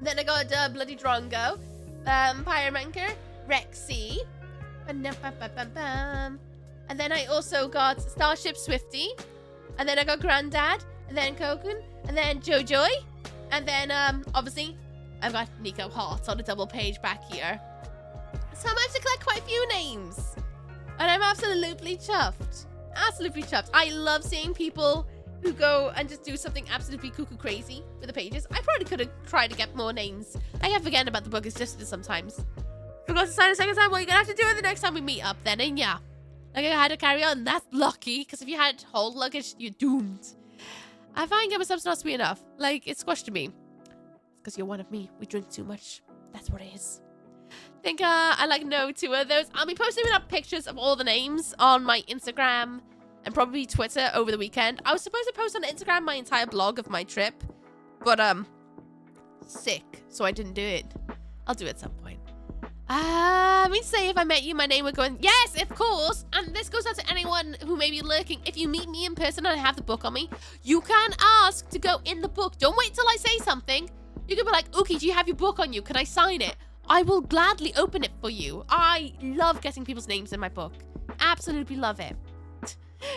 Then I got Bloody Drongo. Pyromancer. Rexy. And then I also got Starship Swifty. And then I got Grandad. And then Kokun. And then Jojoy. And then, obviously, I've got Nico Hart on a double page back here. So I managed to collect quite a few names. And I'm absolutely chuffed. Absolutely chuffed. I love seeing people who go and just do something absolutely cuckoo crazy with the pages. I probably could have tried to get more names. I kept forgetting about the book. It's just sometimes. Forgot to sign a second time. Well, you're going to have to do it the next time we meet up then. And yeah. Like I had to carry on. That's lucky. Because if you had whole luggage, you're doomed. I find Gamer Sub's not sweet enough. Like, it's squashed to me. It's because you're one of me. We drink too much. That's what it is. I think I like know two of those. I'll be posting up pictures of all the names on my Instagram and probably Twitter over the weekend. I was supposed to post on Instagram my entire blog of my trip, but sick, so I didn't do it. I'll do it at some point. I mean, say if I met you, my name would go in. Yes, of course. And this goes out to anyone who may be lurking. If you meet me in person and I have the book on me, you can ask to go in the book. Don't wait till I say something. You can be like, Ooky, do you have your book on you? Can I sign it? I will gladly open it for you. I love getting people's names in my book. Absolutely love it.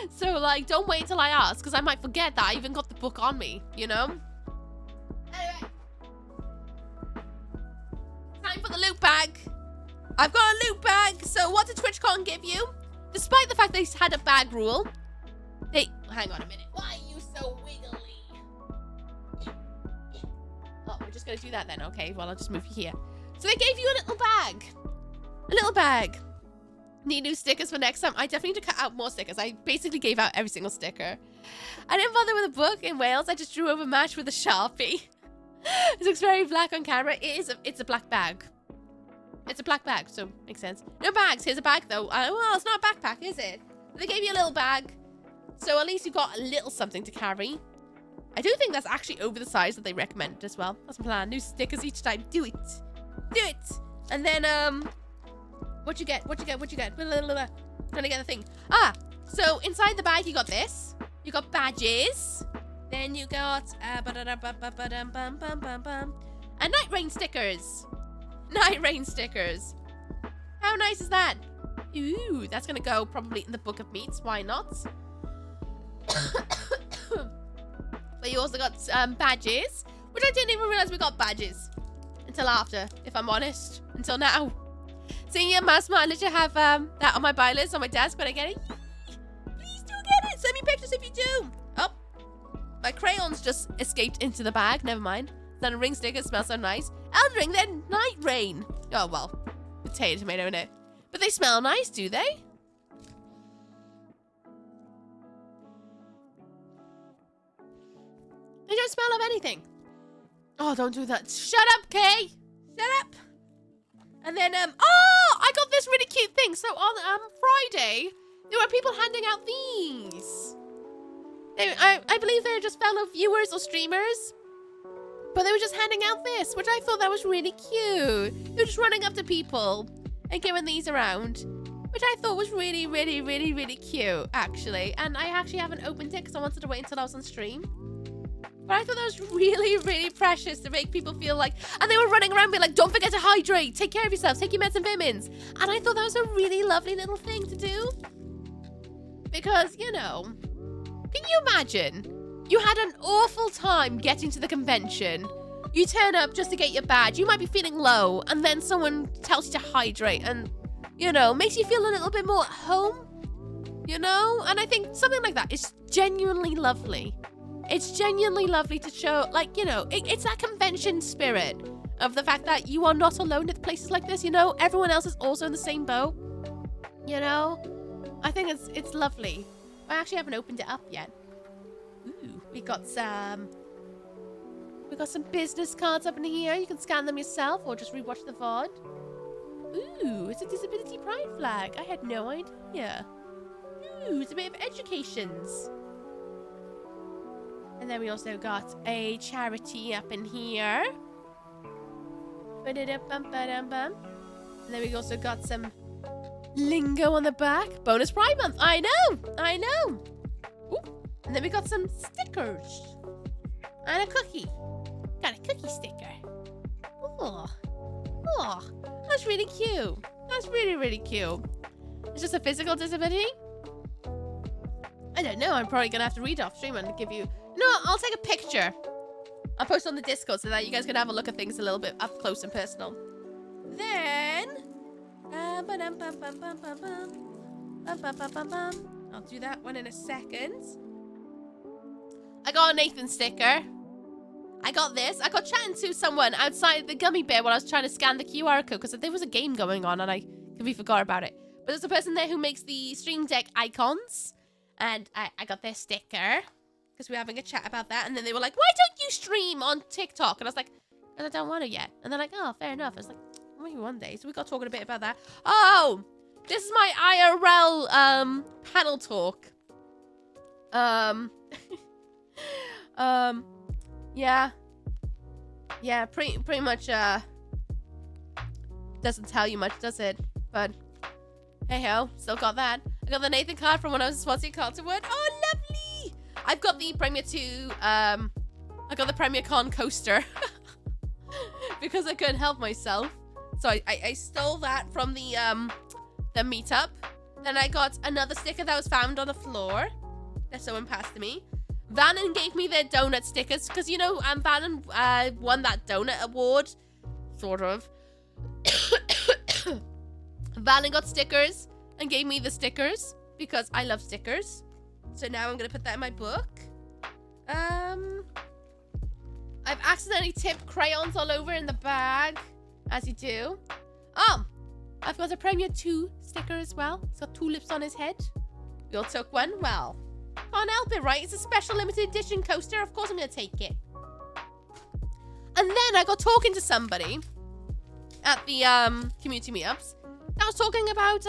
So, like, don't wait till I ask, because I might forget that I even got the book on me, you know? Anyway. Time for the bag. I've got a loot bag. So what did TwitchCon give you? Despite the fact they had a bag rule, hang on a minute. Why are you so wiggly? Oh, we're just gonna do that then. Okay, well, I'll just move you here. So they gave you a little bag. A little bag. Need new stickers for next time. I definitely need to cut out more stickers. I basically gave out every single sticker. I didn't bother with a book in Wales. I just drew over match with a Sharpie. It looks very black on camera. It's a black bag. It's a black bag, so makes sense. No bags. Here's a bag, though. Well, it's not a backpack, is it? They gave you a little bag. So at least you got a little something to carry. I do think that's actually over the size that they recommended as well. That's my plan. New stickers each time. Do it. Do it. And then, what you get? Trying to get the thing. Ah, so inside the bag, you got this. You got badges. Then you got, and night rain stickers. Night rain stickers. How nice is that? Ooh, that's gonna go probably in the book of Meetz. Why not? But you also got badges, which I didn't even realize we got badges until after, if I'm honest. Until now. Seeing your mouse, I literally have that on my buy list on my desk when I get it. Please do get it. Send me pictures if you do. Oh, my crayons just escaped into the bag. Never mind. Then a ring sticker smells so nice. Eldring, then night rain. Oh well, potato tomato in it. But they smell nice, do they? They don't smell of anything. Oh, don't do that. Shut up, Kay. Shut up. And then, oh, I got this really cute thing. So on Friday, there were people handing out these. I believe they're just fellow viewers or streamers. But they were just handing out this, which I thought that was really cute. They were just running up to people and giving these around, which I thought was really, really, really, really cute, actually. And I actually haven't opened it because I wanted to wait until I was on stream. But I thought that was really, really precious to make people feel like... And they were running around being like, don't forget to hydrate. Take care of yourself. Take your meds and vitamins. And I thought that was a really lovely little thing to do. Because, you know, can you imagine? You had an awful time getting to the convention. You turn up just to get your badge. You might be feeling low. And then someone tells you to hydrate. And, you know, makes you feel a little bit more at home. You know? And I think something like that is genuinely lovely. It's genuinely lovely to show, like, you know, it's that convention spirit of the fact that you are not alone at places like this, you know? Everyone else is also in the same boat, you know? I think it's lovely. I actually haven't opened it up yet. Ooh, we got some business cards up in here. You can scan them yourself or just rewatch the VOD. Ooh, it's a disability pride flag. I had no idea. Ooh, it's a bit of educations. And then we also got a charity up in here. And then we also got some lingo on the back. Bonus Pride Month. I know. Ooh. And then we got some stickers. And a cookie. Got a cookie sticker. Oh, that's really cute. That's really, really cute. It's just a physical disability? I don't know. I'm probably going to have to read off stream and give you... No, I'll take a picture. I'll post on the Discord so that you guys can have a look at things a little bit up close and personal. Then... I'll do that one in a second. I got a Nathan sticker. I got this. I got chatting to someone outside the gummy bear while I was trying to scan the QR code because there was a game going on and I completely forgot about it. But there's a person there who makes the Stream Deck icons. And I got their sticker. Because we were having a chat about that. And then they were like, why don't you stream on TikTok? And I was like, because I don't want to yet. And they're like, oh, fair enough. I was like, maybe one day. So we got talking a bit about that. Oh, this is my IRL panel talk. Yeah. Yeah, pretty much doesn't tell you much, does it? But hey ho, still got that. I got the Nathan card from when I was sponsoring Culturwood. Oh, lovely! I've got the Premier 2, I got the Premier Con coaster. Because I couldn't help myself. So I stole that from the meetup. Then I got another sticker that was found on the floor that someone passed to me. Vannon gave me their donut stickers because, you know, Vannon won that donut award, sort of. Valen got stickers and gave me the stickers because I love stickers. So now I'm going to put that in my book. I've accidentally tipped crayons all over in the bag, as you do. Oh, I've got a Premier 2 sticker as well. He's got tulips on his head. We all took one. Well, can't help it, right? It's a special limited edition coaster. Of course I'm going to take it. And then I got talking to somebody at the community meetups. I was talking about,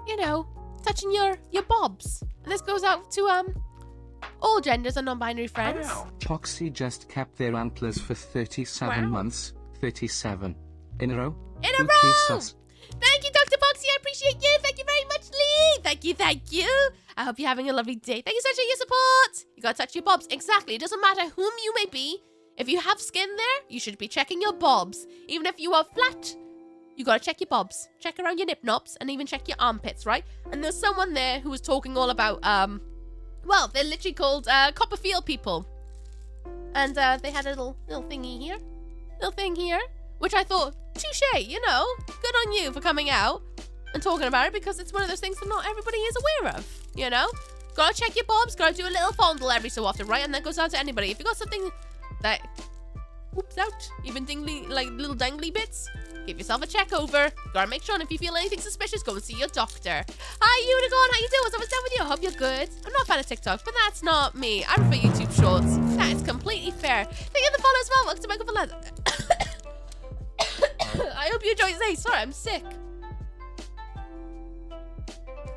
you know, touching your bobs. And this goes out to, all genders and non-binary friends. Toxie just kept their antlers for 37 months. 37. In a row? In a Ookie row! sus. Thank you, Dr. Boxy. I appreciate you. Thank you very much, Lee. Thank you. I hope you're having a lovely day. Thank you so much for your support. You gotta touch your bobs. Exactly. It doesn't matter whom you may be. If you have skin there, you should be checking your bobs. Even if you are flat, you gotta check your bobs. Check around your nip knobs and even check your armpits, right? And there's someone there who was talking all about, well, they're literally called Copperfield people. And they had a little thingy here. Little thing here. Which I thought, touche, you know. Good on you for coming out and talking about it, because it's one of those things that not everybody is aware of, you know? Gotta check your bobs, gotta do a little fondle every so often, right? And that goes out to anybody. If you got something that whoops out, even dingly, like little dangly bits, give yourself a check over. Gotta make sure, and if you feel anything suspicious, go and see your doctor. Hi, Unicorn, how you doing? What's up with you? I hope you're good. I'm not a fan of TikTok, but that's not me. I prefer YouTube Shorts. That is completely fair. Thank you for the follow as well. Welcome to Michael Valaz. I hope you enjoyed today. Sorry, I'm sick.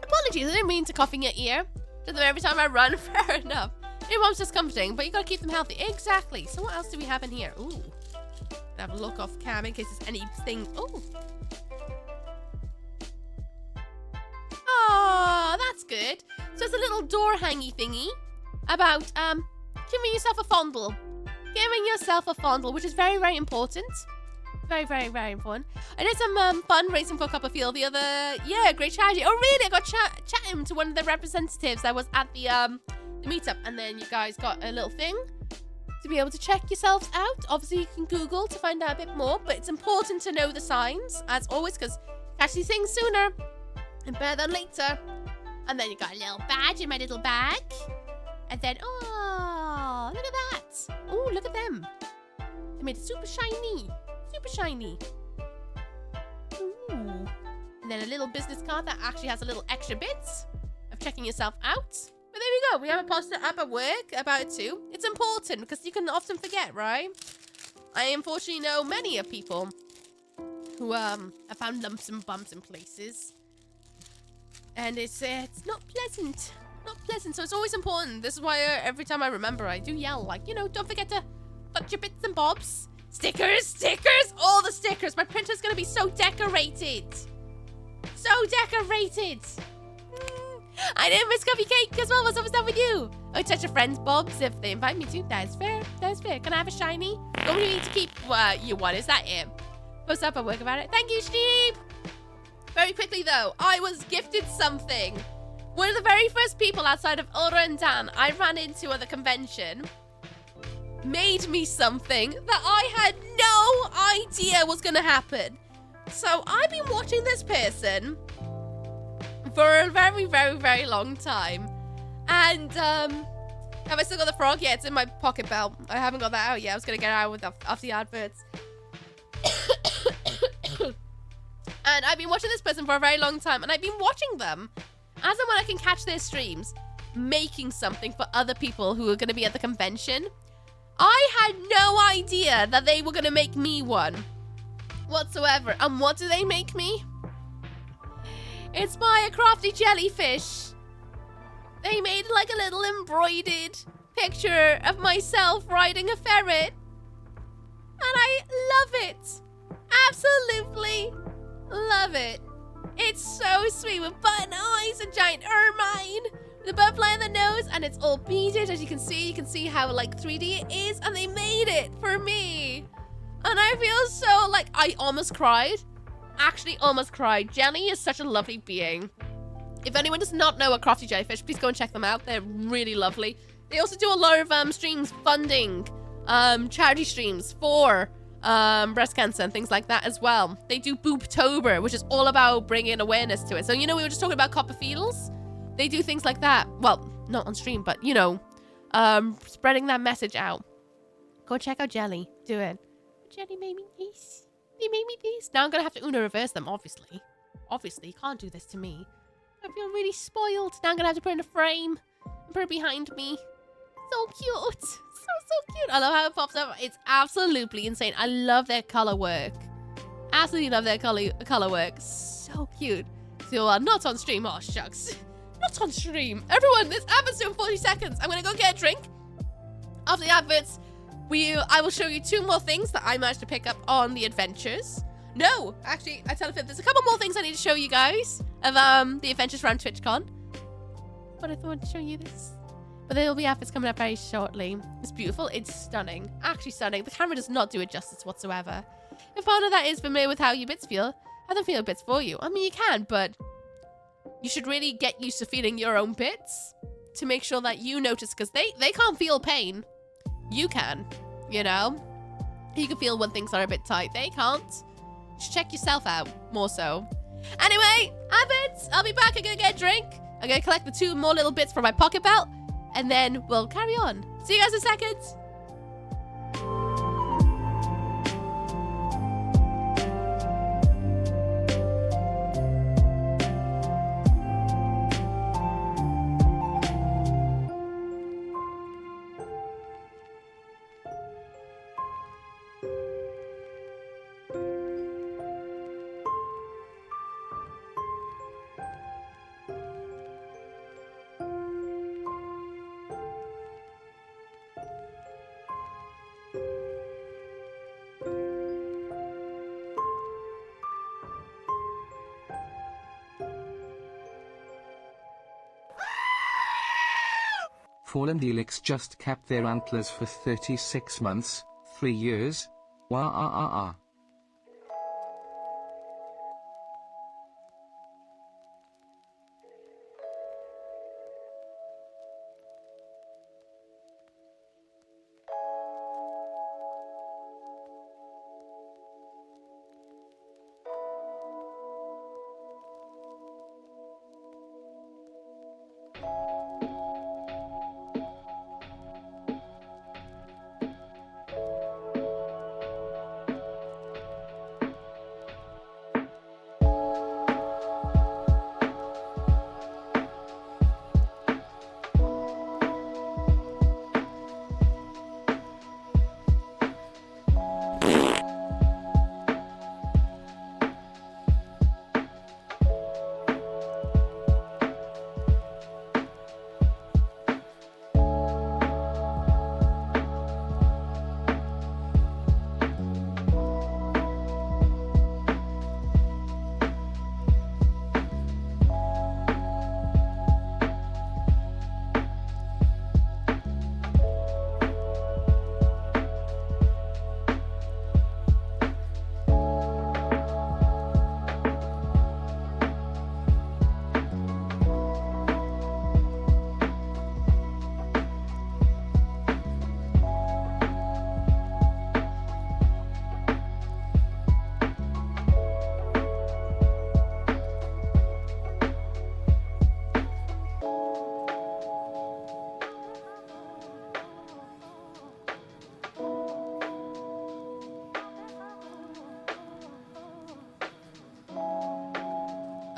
Apologies, I didn't mean to cough in your ear. Do them every time I run. Fair enough. Your mom's just comforting, but you gotta keep them healthy. Exactly. So what else do we have in here? Ooh. Have a look off cam in case there's anything. Ooh. Oh, that's good. So it's a little door hangy thingy about giving yourself a fondle. Giving yourself a fondle, which is very, very important. Very, very, very important. I did some fundraising for Copperfield the other... Yeah, great charity. Oh, really? I got chatting to one of the representatives that was at the meetup. And then you guys got a little thing to be able to check yourselves out. Obviously, you can Google to find out a bit more. But it's important to know the signs, as always, because catch these things sooner and better than later. And then you got a little badge in my little bag. And then, oh, look at that. Oh, look at them. They made it super shiny. Super shiny. Ooh. And then a little business card that actually has a little extra bits of checking yourself out. But there we go. We have a poster up at work about it too. It's important because you can often forget, right? I unfortunately know many of people who have found lumps and bumps in places. And it's not pleasant. Not pleasant. So it's always important. This is why every time I remember, I do yell, like, you know, don't forget to touch your bits and bobs. Stickers, stickers, all the stickers. My printer's gonna be so decorated. So decorated. I didn't miss coffee cake as well. What's up with you? I touch a friend's bobs if they invite me to. That is fair. That is fair. Can I have a shiny? Don't need to keep you want. Is that it? What's up at work about it? Thank you, Steve. Very quickly though, I was gifted something. One of the very first people outside of Ulra and Dan I ran into at the convention made me something that I had no idea was gonna happen. So I've been watching this person for a very, very, very long time. And have I still got the frog? Yeah, it's in my pocket belt. I haven't got that out yet. I was gonna get it out with off the adverts. And I've been watching this person for a very long time, and I've been watching them as and when I can catch their streams, making something for other people who are gonna be at the convention. I had no idea that they were gonna make me one whatsoever. And what do they make me? It's by a crafty jellyfish. They made like a little embroidered picture of myself riding a ferret. And I love it. Absolutely love it. It's so sweet with button eyes, a giant ermine, the butterfly on the nose, and it's all beaded, as you can see. You can see how like 3D it is, and they made it for me. And I feel so like I almost cried. Actually almost cried. Jenny is such a lovely being. If anyone does not know a crafty jellyfish, please go and check them out. They're really lovely. They also do a lot of streams funding charity streams for breast cancer and things like that as well. They do Booptober, which is all about bringing awareness to it. So, you know, we were just talking about copperfields. They do things like that. Well, not on stream, but, you know, spreading that message out. Go check out Jelly. Do it. Jelly made me this. They made me this. Now I'm going to have to Uno reverse them, obviously. Obviously, you can't do this to me. I feel really spoiled. Now I'm going to have to put it in a frame and put it behind me. So cute. So cute. I love how it pops up. It's absolutely insane. I love their color work. Absolutely love their color work. So cute. So, not on stream. Oh, shucks. Not on stream. Everyone, this advert's doing 40 seconds. I'm going to go get a drink. After the adverts, I will show you 2 more things that I managed to pick up on the adventures. No, actually, I tell you, there's a couple more things I need to show you guys of the adventures around TwitchCon. But I thought I'd show you this. But there will be outfits coming up very shortly. It's beautiful. It's stunning. Actually stunning. The camera does not do it justice whatsoever. If part of that is familiar with how your bits feel, have them feel bits for you. I mean, you can, but you should really get used to feeling your own bits to make sure that you notice, because they can't feel pain. You can, you know? You can feel when things are a bit tight. They can't. You should check yourself out more so. Anyway, habits. I'll be back. I'm going to get a drink. I'm going to collect the 2 more little bits from my pocket belt. And then we'll carry on. See you guys in seconds. Fallen Helix just kept their antlers for 36 months, 3 years. Wah.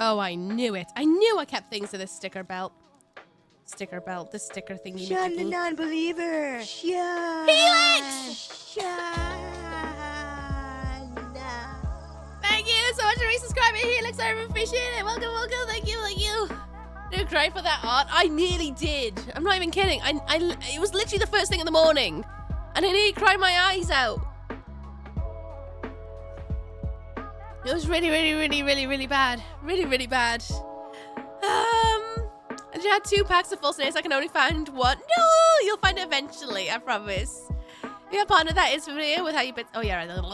Oh, I knew it. I knew I kept things to this sticker belt. Sticker belt, this sticker thingy. Shun the non-believer. Shun. Helix! Shun. Thank you so much for resubscribing, Helix. I appreciate it. Welcome. Thank you. Did great for that art. I nearly did. I'm not even kidding. It was literally the first thing in the morning, and I nearly cried my eyes out. It was really bad. Really bad. I just had 2 packs of full snails. I can only find 1. No, you'll find it eventually. I promise. Yeah, part of that is familiar with how you bit. Oh yeah, I love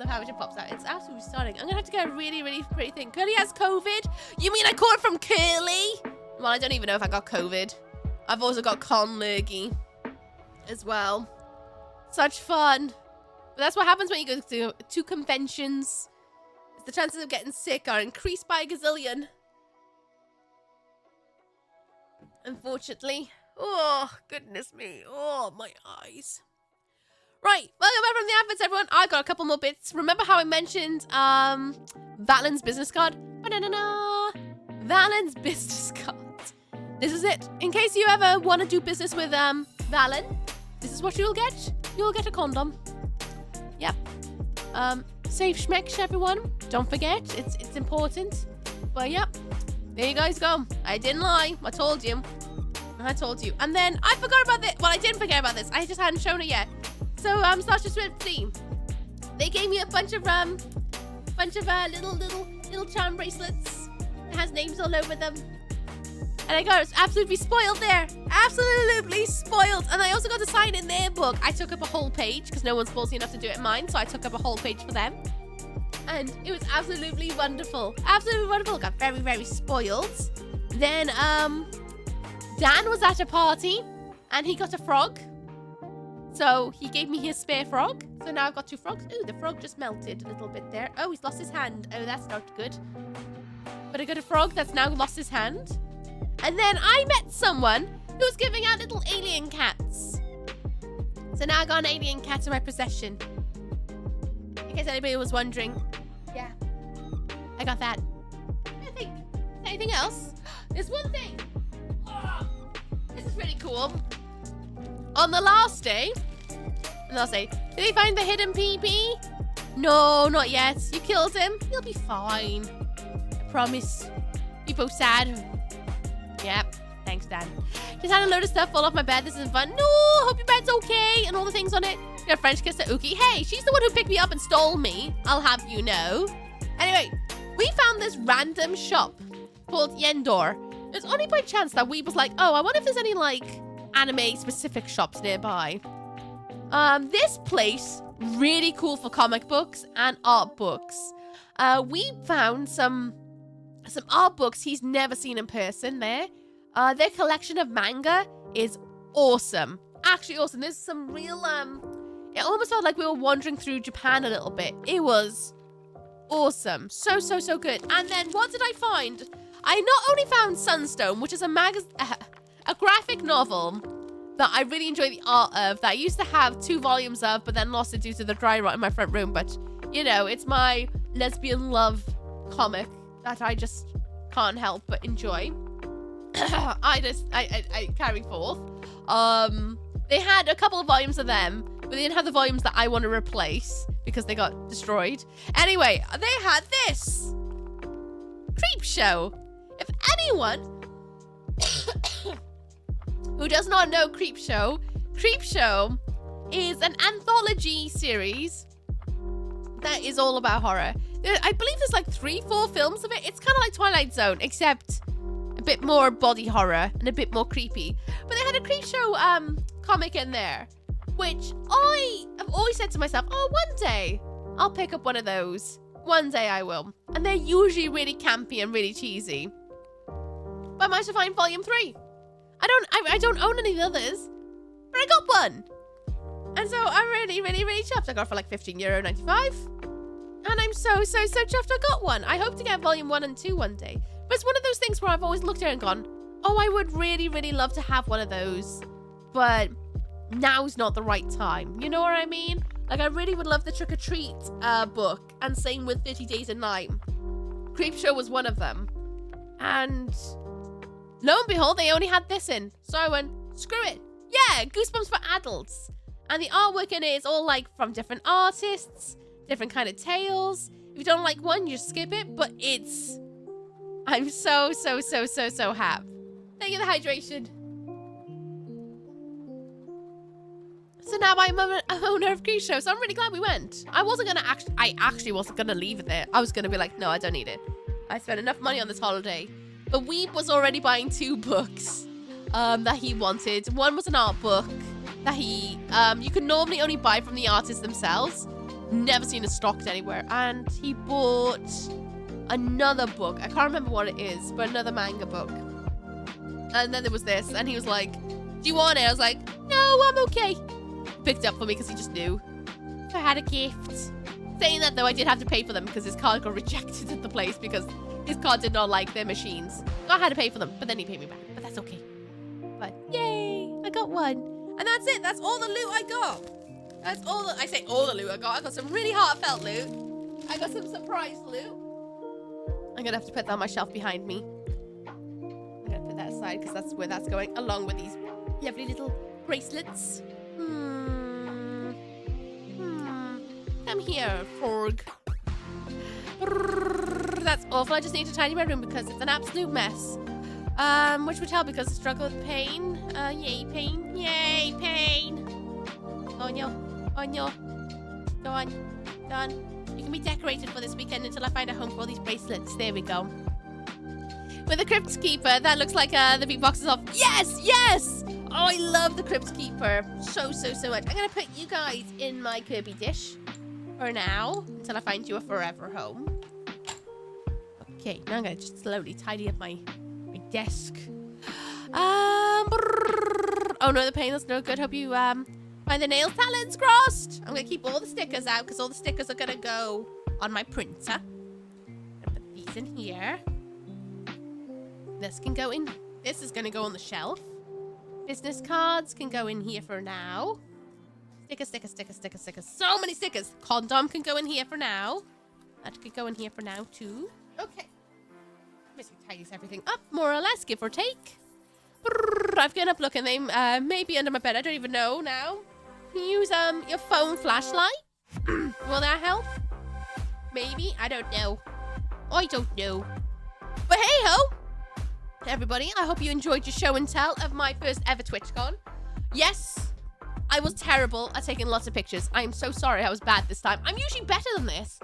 how it pops out. It's absolutely stunning. I'm gonna have to get a really pretty thing. Curly has COVID. You mean I caught it from Curly? Well, I don't even know if I got COVID. I've also got con lurgy as well. Such fun. But that's what happens when you go to conventions. The chances of getting sick are increased by a gazillion. Unfortunately. Oh, goodness me. Oh, my eyes. Right, welcome back from the adverts, everyone. I got a couple more bits. Remember how I mentioned Valen's business card? Ba-da-da-da. Valen's business card. This is it. In case you ever want to do business with Valen, this is what you'll get. You'll get a condom. Yep. Safe schmeck, everyone. Don't forget, it's important. But yep, there you guys go. I didn't lie. I told you. I told you. And then I forgot about this. Well, I didn't forget about this. I just hadn't shown it yet. So Starship Swiftly, they gave me a bunch of little charm bracelets. It has names all over them. And I got absolutely spoiled there. Absolutely spoiled. And I also got to sign in their book. I took up a whole page because no one's ballsy enough to do it in mine. So I took up a whole page for them. And it was absolutely wonderful. Absolutely wonderful. Got very, very spoiled. Then Dan was at a party and he got a frog. So he gave me his spare frog. So now I've got 2 frogs. Ooh, the frog just melted a little bit there. Oh, he's lost his hand. Oh, that's not good. But I got a frog that's now lost his hand. And then I met someone who was giving out little alien cats. So now I got an alien cat in my possession. In case anybody was wondering. Yeah. I got that. I think. Anything else? There's one thing. Oh, this is really cool. On the last day, did they find the hidden PP? No, not yet. You killed him. He'll be fine. I promise. People sad. Yep. Thanks, Dan. Just had a load of stuff fall off my bed. This isn't fun. No, hope your bed's okay. And all the things on it. Got a French kiss to Ooky. Hey, she's the one who picked me up and stole me. I'll have you know. Anyway, we found this random shop called Yendor. It's only by chance that we was like, oh, I wonder if there's any, like, anime-specific shops nearby. This place, really cool for comic books and art books. We found some art books he's never seen in person there. Their collection of manga is awesome. Actually awesome. There's some real, it almost felt like we were wandering through Japan a little bit. It was awesome. So good. And then what did I find? I not only found Sunstone, which is a graphic novel that I really enjoy the art of, that I used to have 2 volumes of, but then lost it due to the dry rot in my front room. But, you know, it's my lesbian love comic that I just can't help but enjoy. I carry forth. They had a couple of volumes of them, but they didn't have the volumes that I want to replace because they got destroyed. Anyway, they had this Creepshow. If anyone who does not know Creepshow is an anthology series that is all about horror. I believe there's like 3-4 films of it. It's kind of like Twilight Zone, except a bit more body horror and a bit more creepy. But they had a Creepshow comic in there, which I have always said to myself, oh, one day I'll pick up one of those. One day I will. And they're usually really campy and really cheesy. But I managed to find volume 3. I don't own any of the others, but I got one. And so I'm really chuffed. I got it for like €15.95. And I'm so chuffed I got one. I hope to get volume 1 and 2 one day. But it's one of those things where I've always looked at it and gone, oh, I would really love to have one of those. But now's not the right time. You know what I mean? Like, I really would love the Trick or Treat book. And same with 30 Days a Night. Creepshow was one of them. And lo and behold, they only had this in. So I went, screw it. Yeah, Goosebumps for adults. And the artwork in it is all like from different artists, different kind of tales. If you don't like one, you just skip it. But it's... I'm so happy. Thank you for the hydration. So now I'm an owner of Creepshow, so I'm really glad we went. I actually wasn't gonna leave it there. I was gonna be like, no, I don't need it. I spent enough money on this holiday. But Weeb was already buying 2 books that he wanted. One was an art book that he, you can normally only buy from the artists themselves. Never seen it stocked anywhere. And he bought another book. I can't remember what it is, but another manga book. And then there was this, and he was like, do you want it? I was like, no, I'm okay. Picked it up for me because he just knew. if I had a gift. Saying that though, I did have to pay for them because his card got rejected at the place because his card did not like their machines. So I had to pay for them, but then he paid me back. But that's okay. But yay, I got one. And that's it. That's all the loot I got. That's all the, I say all the loot I got. I got some really heartfelt loot. I got some surprise loot. I'm gonna have to put that on my shelf behind me. I'm gonna put that aside because that's where that's going, along with these lovely little bracelets. Come here, Forg. That's awful. I just need to tidy my room because it's an absolute mess. Which would help because I struggle with pain. Yay, pain. Yay, pain. On yo. On yo. Go on. Done. You can be decorated for this weekend until I find a home for all these bracelets. There we go. With the Crypt Keeper, that looks like the big box is off. Yes, yes! Oh, I love the Crypt Keeper so much. I'm gonna put you guys in my Kirby dish for now until I find you a forever home. Okay, now I'm gonna just slowly tidy up my desk. Oh no, the pain, that's no good. Hope you find the nails talents crossed. I'm gonna keep all the stickers out because all the stickers are gonna go on my printer. I'm gonna put these in here. This can go in. This is gonna go on the shelf. Business cards can go in here for now. Stickers. So many stickers. Condom can go in here for now. That could go in here for now too. Okay. Basically tidies everything up, more or less, give or take. I've given up looking. They may be under my bed. I don't even know now. Can you use your phone flashlight? Will that help? Maybe. I don't know. I don't know. But hey ho, everybody. I hope you enjoyed your show and tell of my first ever TwitchCon. Yes, I was terrible at taking lots of pictures. I am so sorry I was bad this time. I'm usually better than this.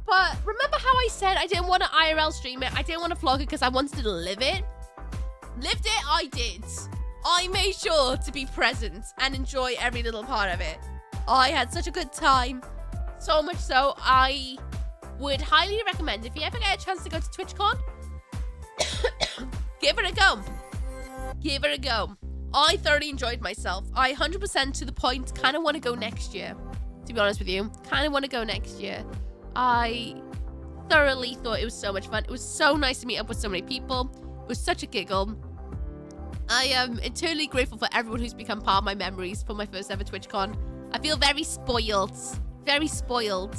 But remember how I said I didn't want to IRL stream it? I didn't want to vlog it because I wanted to live it? Lived it, I did. I made sure to be present and enjoy every little part of it. I had such a good time. So much so, I would highly recommend, if you ever get a chance to go to TwitchCon, give it a go. Give it a go. I thoroughly enjoyed myself. I 100% to the point kind of want to go next year. To be honest with you. Kind of want to go next year. I thoroughly thought it was so much fun. It was so nice to meet up with so many people. It was such a giggle. I am eternally grateful for everyone who's become part of my memories for my first ever TwitchCon. I feel very spoiled. Very spoiled.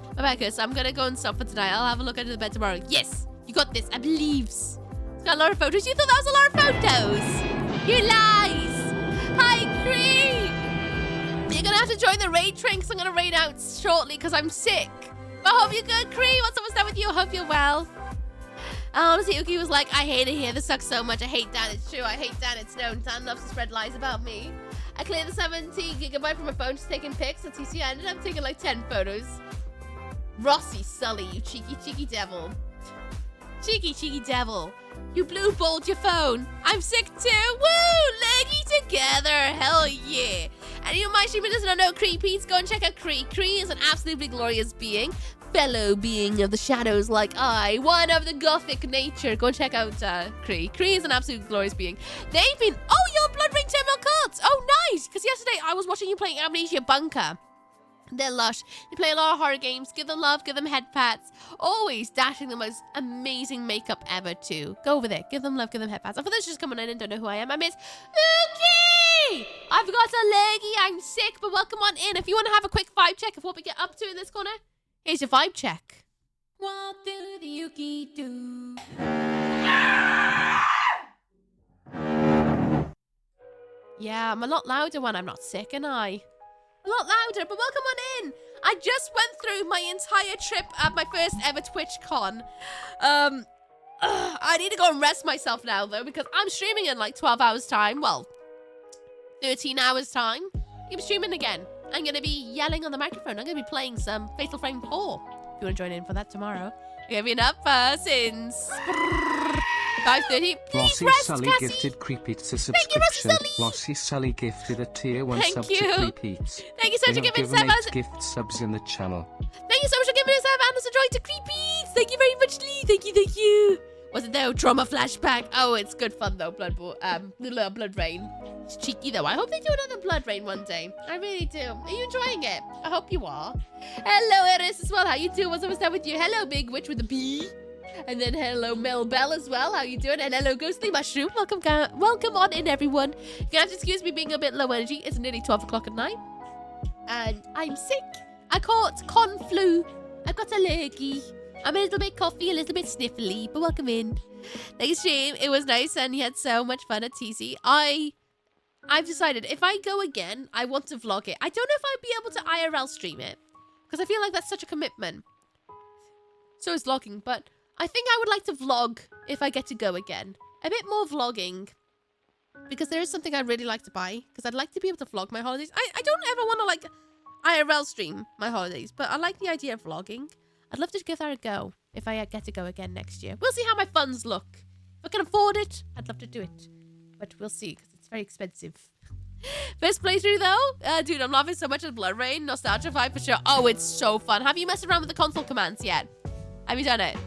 Rebecca, so I'm going to go and stop for tonight. I'll have a look under the bed tomorrow. Yes, you got this. I believe. It's got a lot of photos. You thought that was a lot of photos? You lies. Hi, Cree. You're going to have to join the raid train because I'm going to raid out shortly because I'm sick. But I hope you're good, Cree. What's up with that with you? I hope you're well. Honestly, Uki was like, I hate it here. This sucks so much. I hate Dan. It's true. I hate Dan. It's known. Dan loves to spread lies about me. I cleared the 17 gigabyte from my phone just taking pics. And TC, I ended up taking like 10 photos. Rossi Sully, you cheeky devil. Cheeky devil. You blue balled your phone. I'm sick too. Woo! Leggy together. Hell yeah. And you my streamer doesn't know Cree Pete's, go and check out Cree. Cree is an absolutely glorious being. Fellow being of the shadows like I. One of the gothic nature. Go and check out Cree. Cree is an absolute glorious being. They've been... Oh, you're Blood Ring Terminal Cards. Oh, nice. Because yesterday I was watching you playing Amnesia Bunker. They're lush. They play a lot of horror games. Give them love. Give them head pats. Always dashing the most amazing makeup ever too. Go over there. Give them love. Give them head pats. And for those just coming in and don't know who I am, I'm Miss Ooky. I've got a leggy. I'm sick, but welcome on in. If you want to have a quick vibe check of what we get up to in this corner, here's your vibe check. What do the Yuki do? Yeah, I'm a lot louder when I'm not sick, and I. A lot louder, but welcome on in. I just went through my entire trip at my first ever TwitchCon. I need to go and rest myself now, though, because I'm streaming in like 12 hours time. Well, 13 hours time. I'm streaming again. I'm going to be yelling on the microphone. I'm going to be playing some Fatal Frame 4. If you want to join in for that tomorrow. I've been up since 5:30. Please Rossi rest, Sully Cassie. gifted Creepeats a Thank you, Rossi subscription. Sully. Rossi Sully gifted a tier 1 Thank sub you. to Creepeats. Thank you so much for giving given 7 8 gift subs in the channel. Thank you so much for giving us 7 hours of joy to Creepies. Thank you very much, Lee. Thank you. Was it though? Trauma flashback. Oh, it's good fun though. Blood Rain. It's cheeky though. I hope they do another Blood Rain one day. I really do. Are you enjoying it? I hope you are. Hello, Eris as well. How you doing? What's up with you? Hello, Big Witch with a B. And then hello, Mel Bell as well. How you doing? And hello, Ghostly Mushroom. Welcome on in, everyone. You're gonna have to excuse me being a bit low energy. It's nearly 12 o'clock at night. And I'm sick. I caught con flu. I've got a lurgy. I'm a little bit coffee, a little bit sniffly, but welcome in. Thanks, stream. It was nice and you had so much fun at TC. I've decided if I go again, I want to vlog it. I don't know if I'd be able to IRL stream it because I feel like that's such a commitment. So is vlogging, but I think I would like to vlog if I get to go again. A bit more vlogging because there is something I'd really like to buy because I'd like to be able to vlog my holidays. I don't ever want to like IRL stream my holidays, but I like the idea of vlogging. I'd love to give that a go if I get to go again next year. We'll see how my funds look. If I can afford it, I'd love to do it. But we'll see, because it's very expensive. First playthrough, though? Dude, I'm laughing so much at Blood Rain. Nostalgia vibe for sure. Oh, it's so fun. Have you messed around with the console commands yet? Have you done it?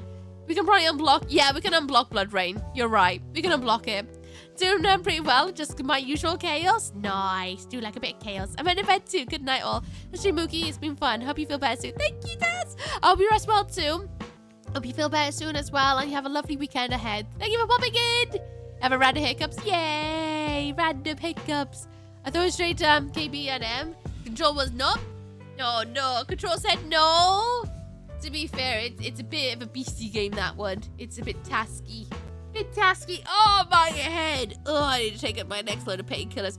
We can probably unblock... Yeah, we can unblock Blood Rain. You're right. We can unblock it. Doing pretty well. Just my usual chaos. Nice. Do like a bit of chaos. I'm in bed too. Good night, all. Mookie, it's been fun. Hope you feel better soon. Thank you, Tess. I hope you rest well too. Hope you feel better soon as well. And you have a lovely weekend ahead. Thank you for popping in. Have a random hiccups. Yay. Random hiccups. I thought it was straight KB and M. Control was not. No. Control said no. To be fair, it's a bit of a beastie game, that one. It's a bit tasky. Oh, my head. Oh, I need to take up my next load of painkillers.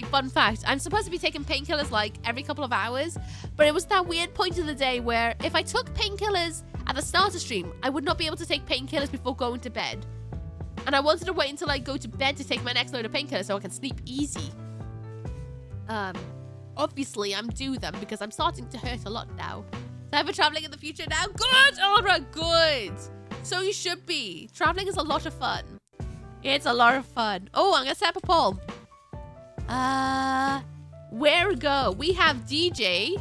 Fun fact, I'm supposed to be taking painkillers like every couple of hours, but it was that weird point of the day where if I took painkillers at the start of stream, I would not be able to take painkillers before going to bed. And I wanted to wait until I go to bed to take my next load of painkillers so I can sleep easy. Obviously, I'm due them because I'm starting to hurt a lot now. So I'm traveling in the future now. Good! Alright, good. So you should be. Traveling is a lot of fun. It's a lot of fun. Oh, I'm gonna set up a poll. Where go? We have DJ. If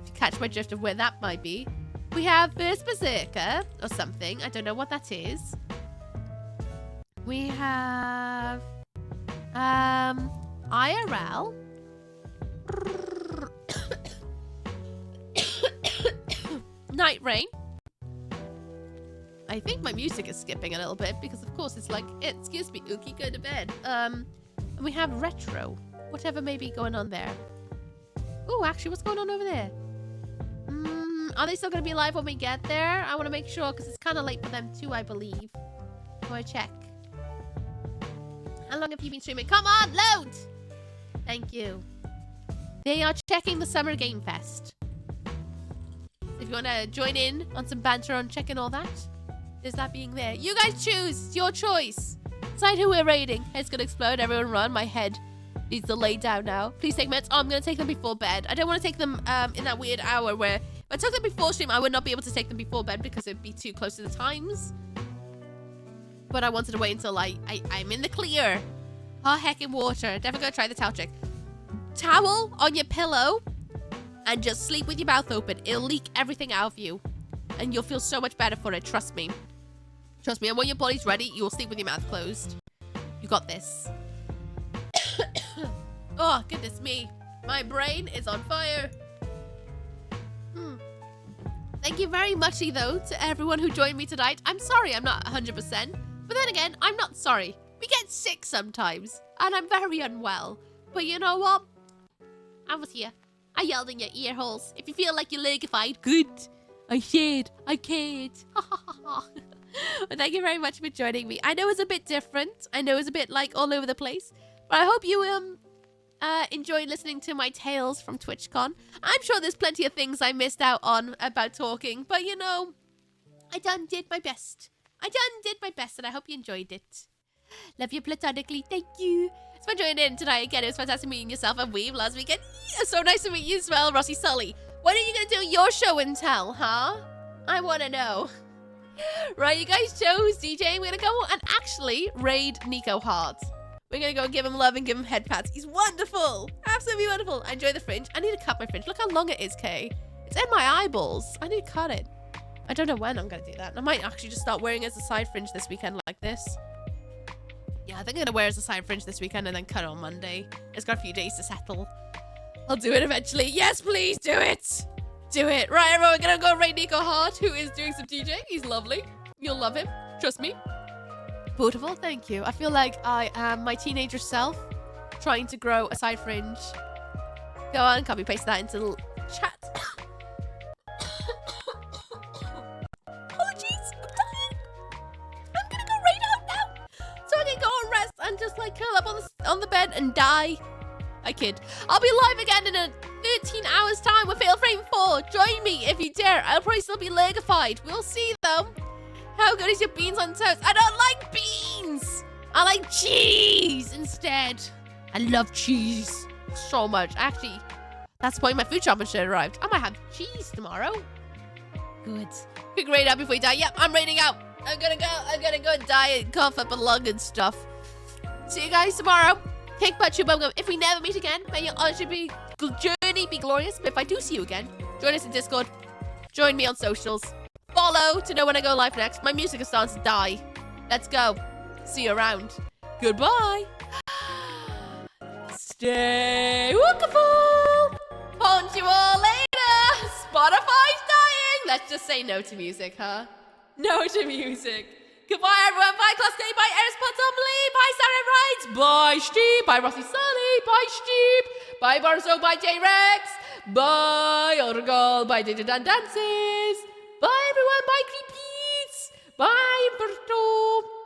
you catch my drift of where that might be. We have First Berserker or something. I don't know what that is. We have IRL. Night Rain. I think my music is skipping a little bit because of course it's like, excuse me, Ookie, go to bed. And we have Retro. Whatever may be going on there. Oh, actually, what's going on over there? Are they still going to be live when we get there? I want to make sure because it's kind of late for them too, I believe. So I check. How long have you been streaming? Come on, load! Thank you. They are checking the Summer Game Fest. If you want to join in on some banter on checking all that, there's that being there. You guys choose. It's your choice. Decide who we're raiding. Head's gonna explode. Everyone run. My head needs to lay down now. Please take meds. Oh, I'm gonna take them before bed. I don't want to take them in that weird hour where if I took them before stream, I would not be able to take them before bed because it'd be too close to the times. But I wanted to wait until I'm in the clear. Oh, heck in water. Definitely gonna try the towel trick. Towel on your pillow and just sleep with your mouth open. It'll leak everything out of you. And you'll feel so much better for it. Trust me. Trust me. And when your body's ready, you will sleep with your mouth closed. You got this. Oh, goodness me. My brain is on fire. Thank you very much, though, to everyone who joined me tonight. I'm sorry I'm not 100%. But then again, I'm not sorry. We get sick sometimes. And I'm very unwell. But you know what? I was here. I yelled in your ear holes. If you feel like you're legified, good. I said, I cared. But thank you very much for joining me. I know it's a bit different. I know it's a bit like all over the place. But I hope you enjoyed listening to my tales from TwitchCon. I'm sure there's plenty of things I missed out on about talking. But you know, I did my best. And I hope you enjoyed it. Love you platonically. Thank you. It's for joining in tonight again. It was fantastic meeting yourself and Weave last weekend. Yeah, so nice to meet you as well, Rossi Sully. When are you going to do your show and tell, huh? I want to know. Right, you guys chose DJ. We're going to go and actually raid Nico hard. We're going to go and give him love and give him head pats. He's wonderful. Absolutely wonderful. I enjoy the fringe. I need to cut my fringe. Look how long it is, Kay. It's in my eyeballs. I need to cut it. I don't know when I'm going to do that. I might actually just start wearing it as a side fringe this weekend like this. Yeah, I think I'm going to wear it as a side fringe this weekend and then cut it on Monday. It's got a few days to settle. I'll do it eventually. Yes, please do it. Do it. Right, everyone, we're going to go rate Nico Hart, who is doing some DJing. He's lovely. You'll love him. Trust me. Beautiful. Thank you. I feel like I am my teenager self trying to grow a side fringe. Go on, copy paste that into the chat. Apologies. I'm dying. I'm going to go right out now. So I can go and rest and just like curl up on the bed and die. I kid. I'll be live again in a 13 hours time with Fatal Frame 4. Join me if you dare. I'll probably still be legified. We'll see though. How good is your beans on toast? I don't like beans. I like cheese instead. I love cheese so much. Actually, that's the point my food shopping shirt arrived. I might have cheese tomorrow. Good. Quick rate out before you die. Yep, I'm rating out. I'm gonna go and die and cough up a lung and stuff. See you guys tomorrow. Cake butt chew bubblegum. If we never meet again, may your journey be glorious. But if I do see you again, join us in Discord. Join me on socials. Follow to know when I go live next. My music is starting to die. Let's go. See you around. Goodbye. Stay wonderful. Punch you all later. Spotify's dying. Let's just say no to music, huh? No to music. Goodbye, everyone. Bye, Class K. Bye, Eris Potomli. Bye, Sarah Rides. Bye, Steve. Bye, Rossi Sully. Bye, Steve. Bye, Barzo. Bye, J-Rex. Bye, Orgol. Bye, Dan Dances. Bye, everyone. Bye, Creepies. Bye, Berto.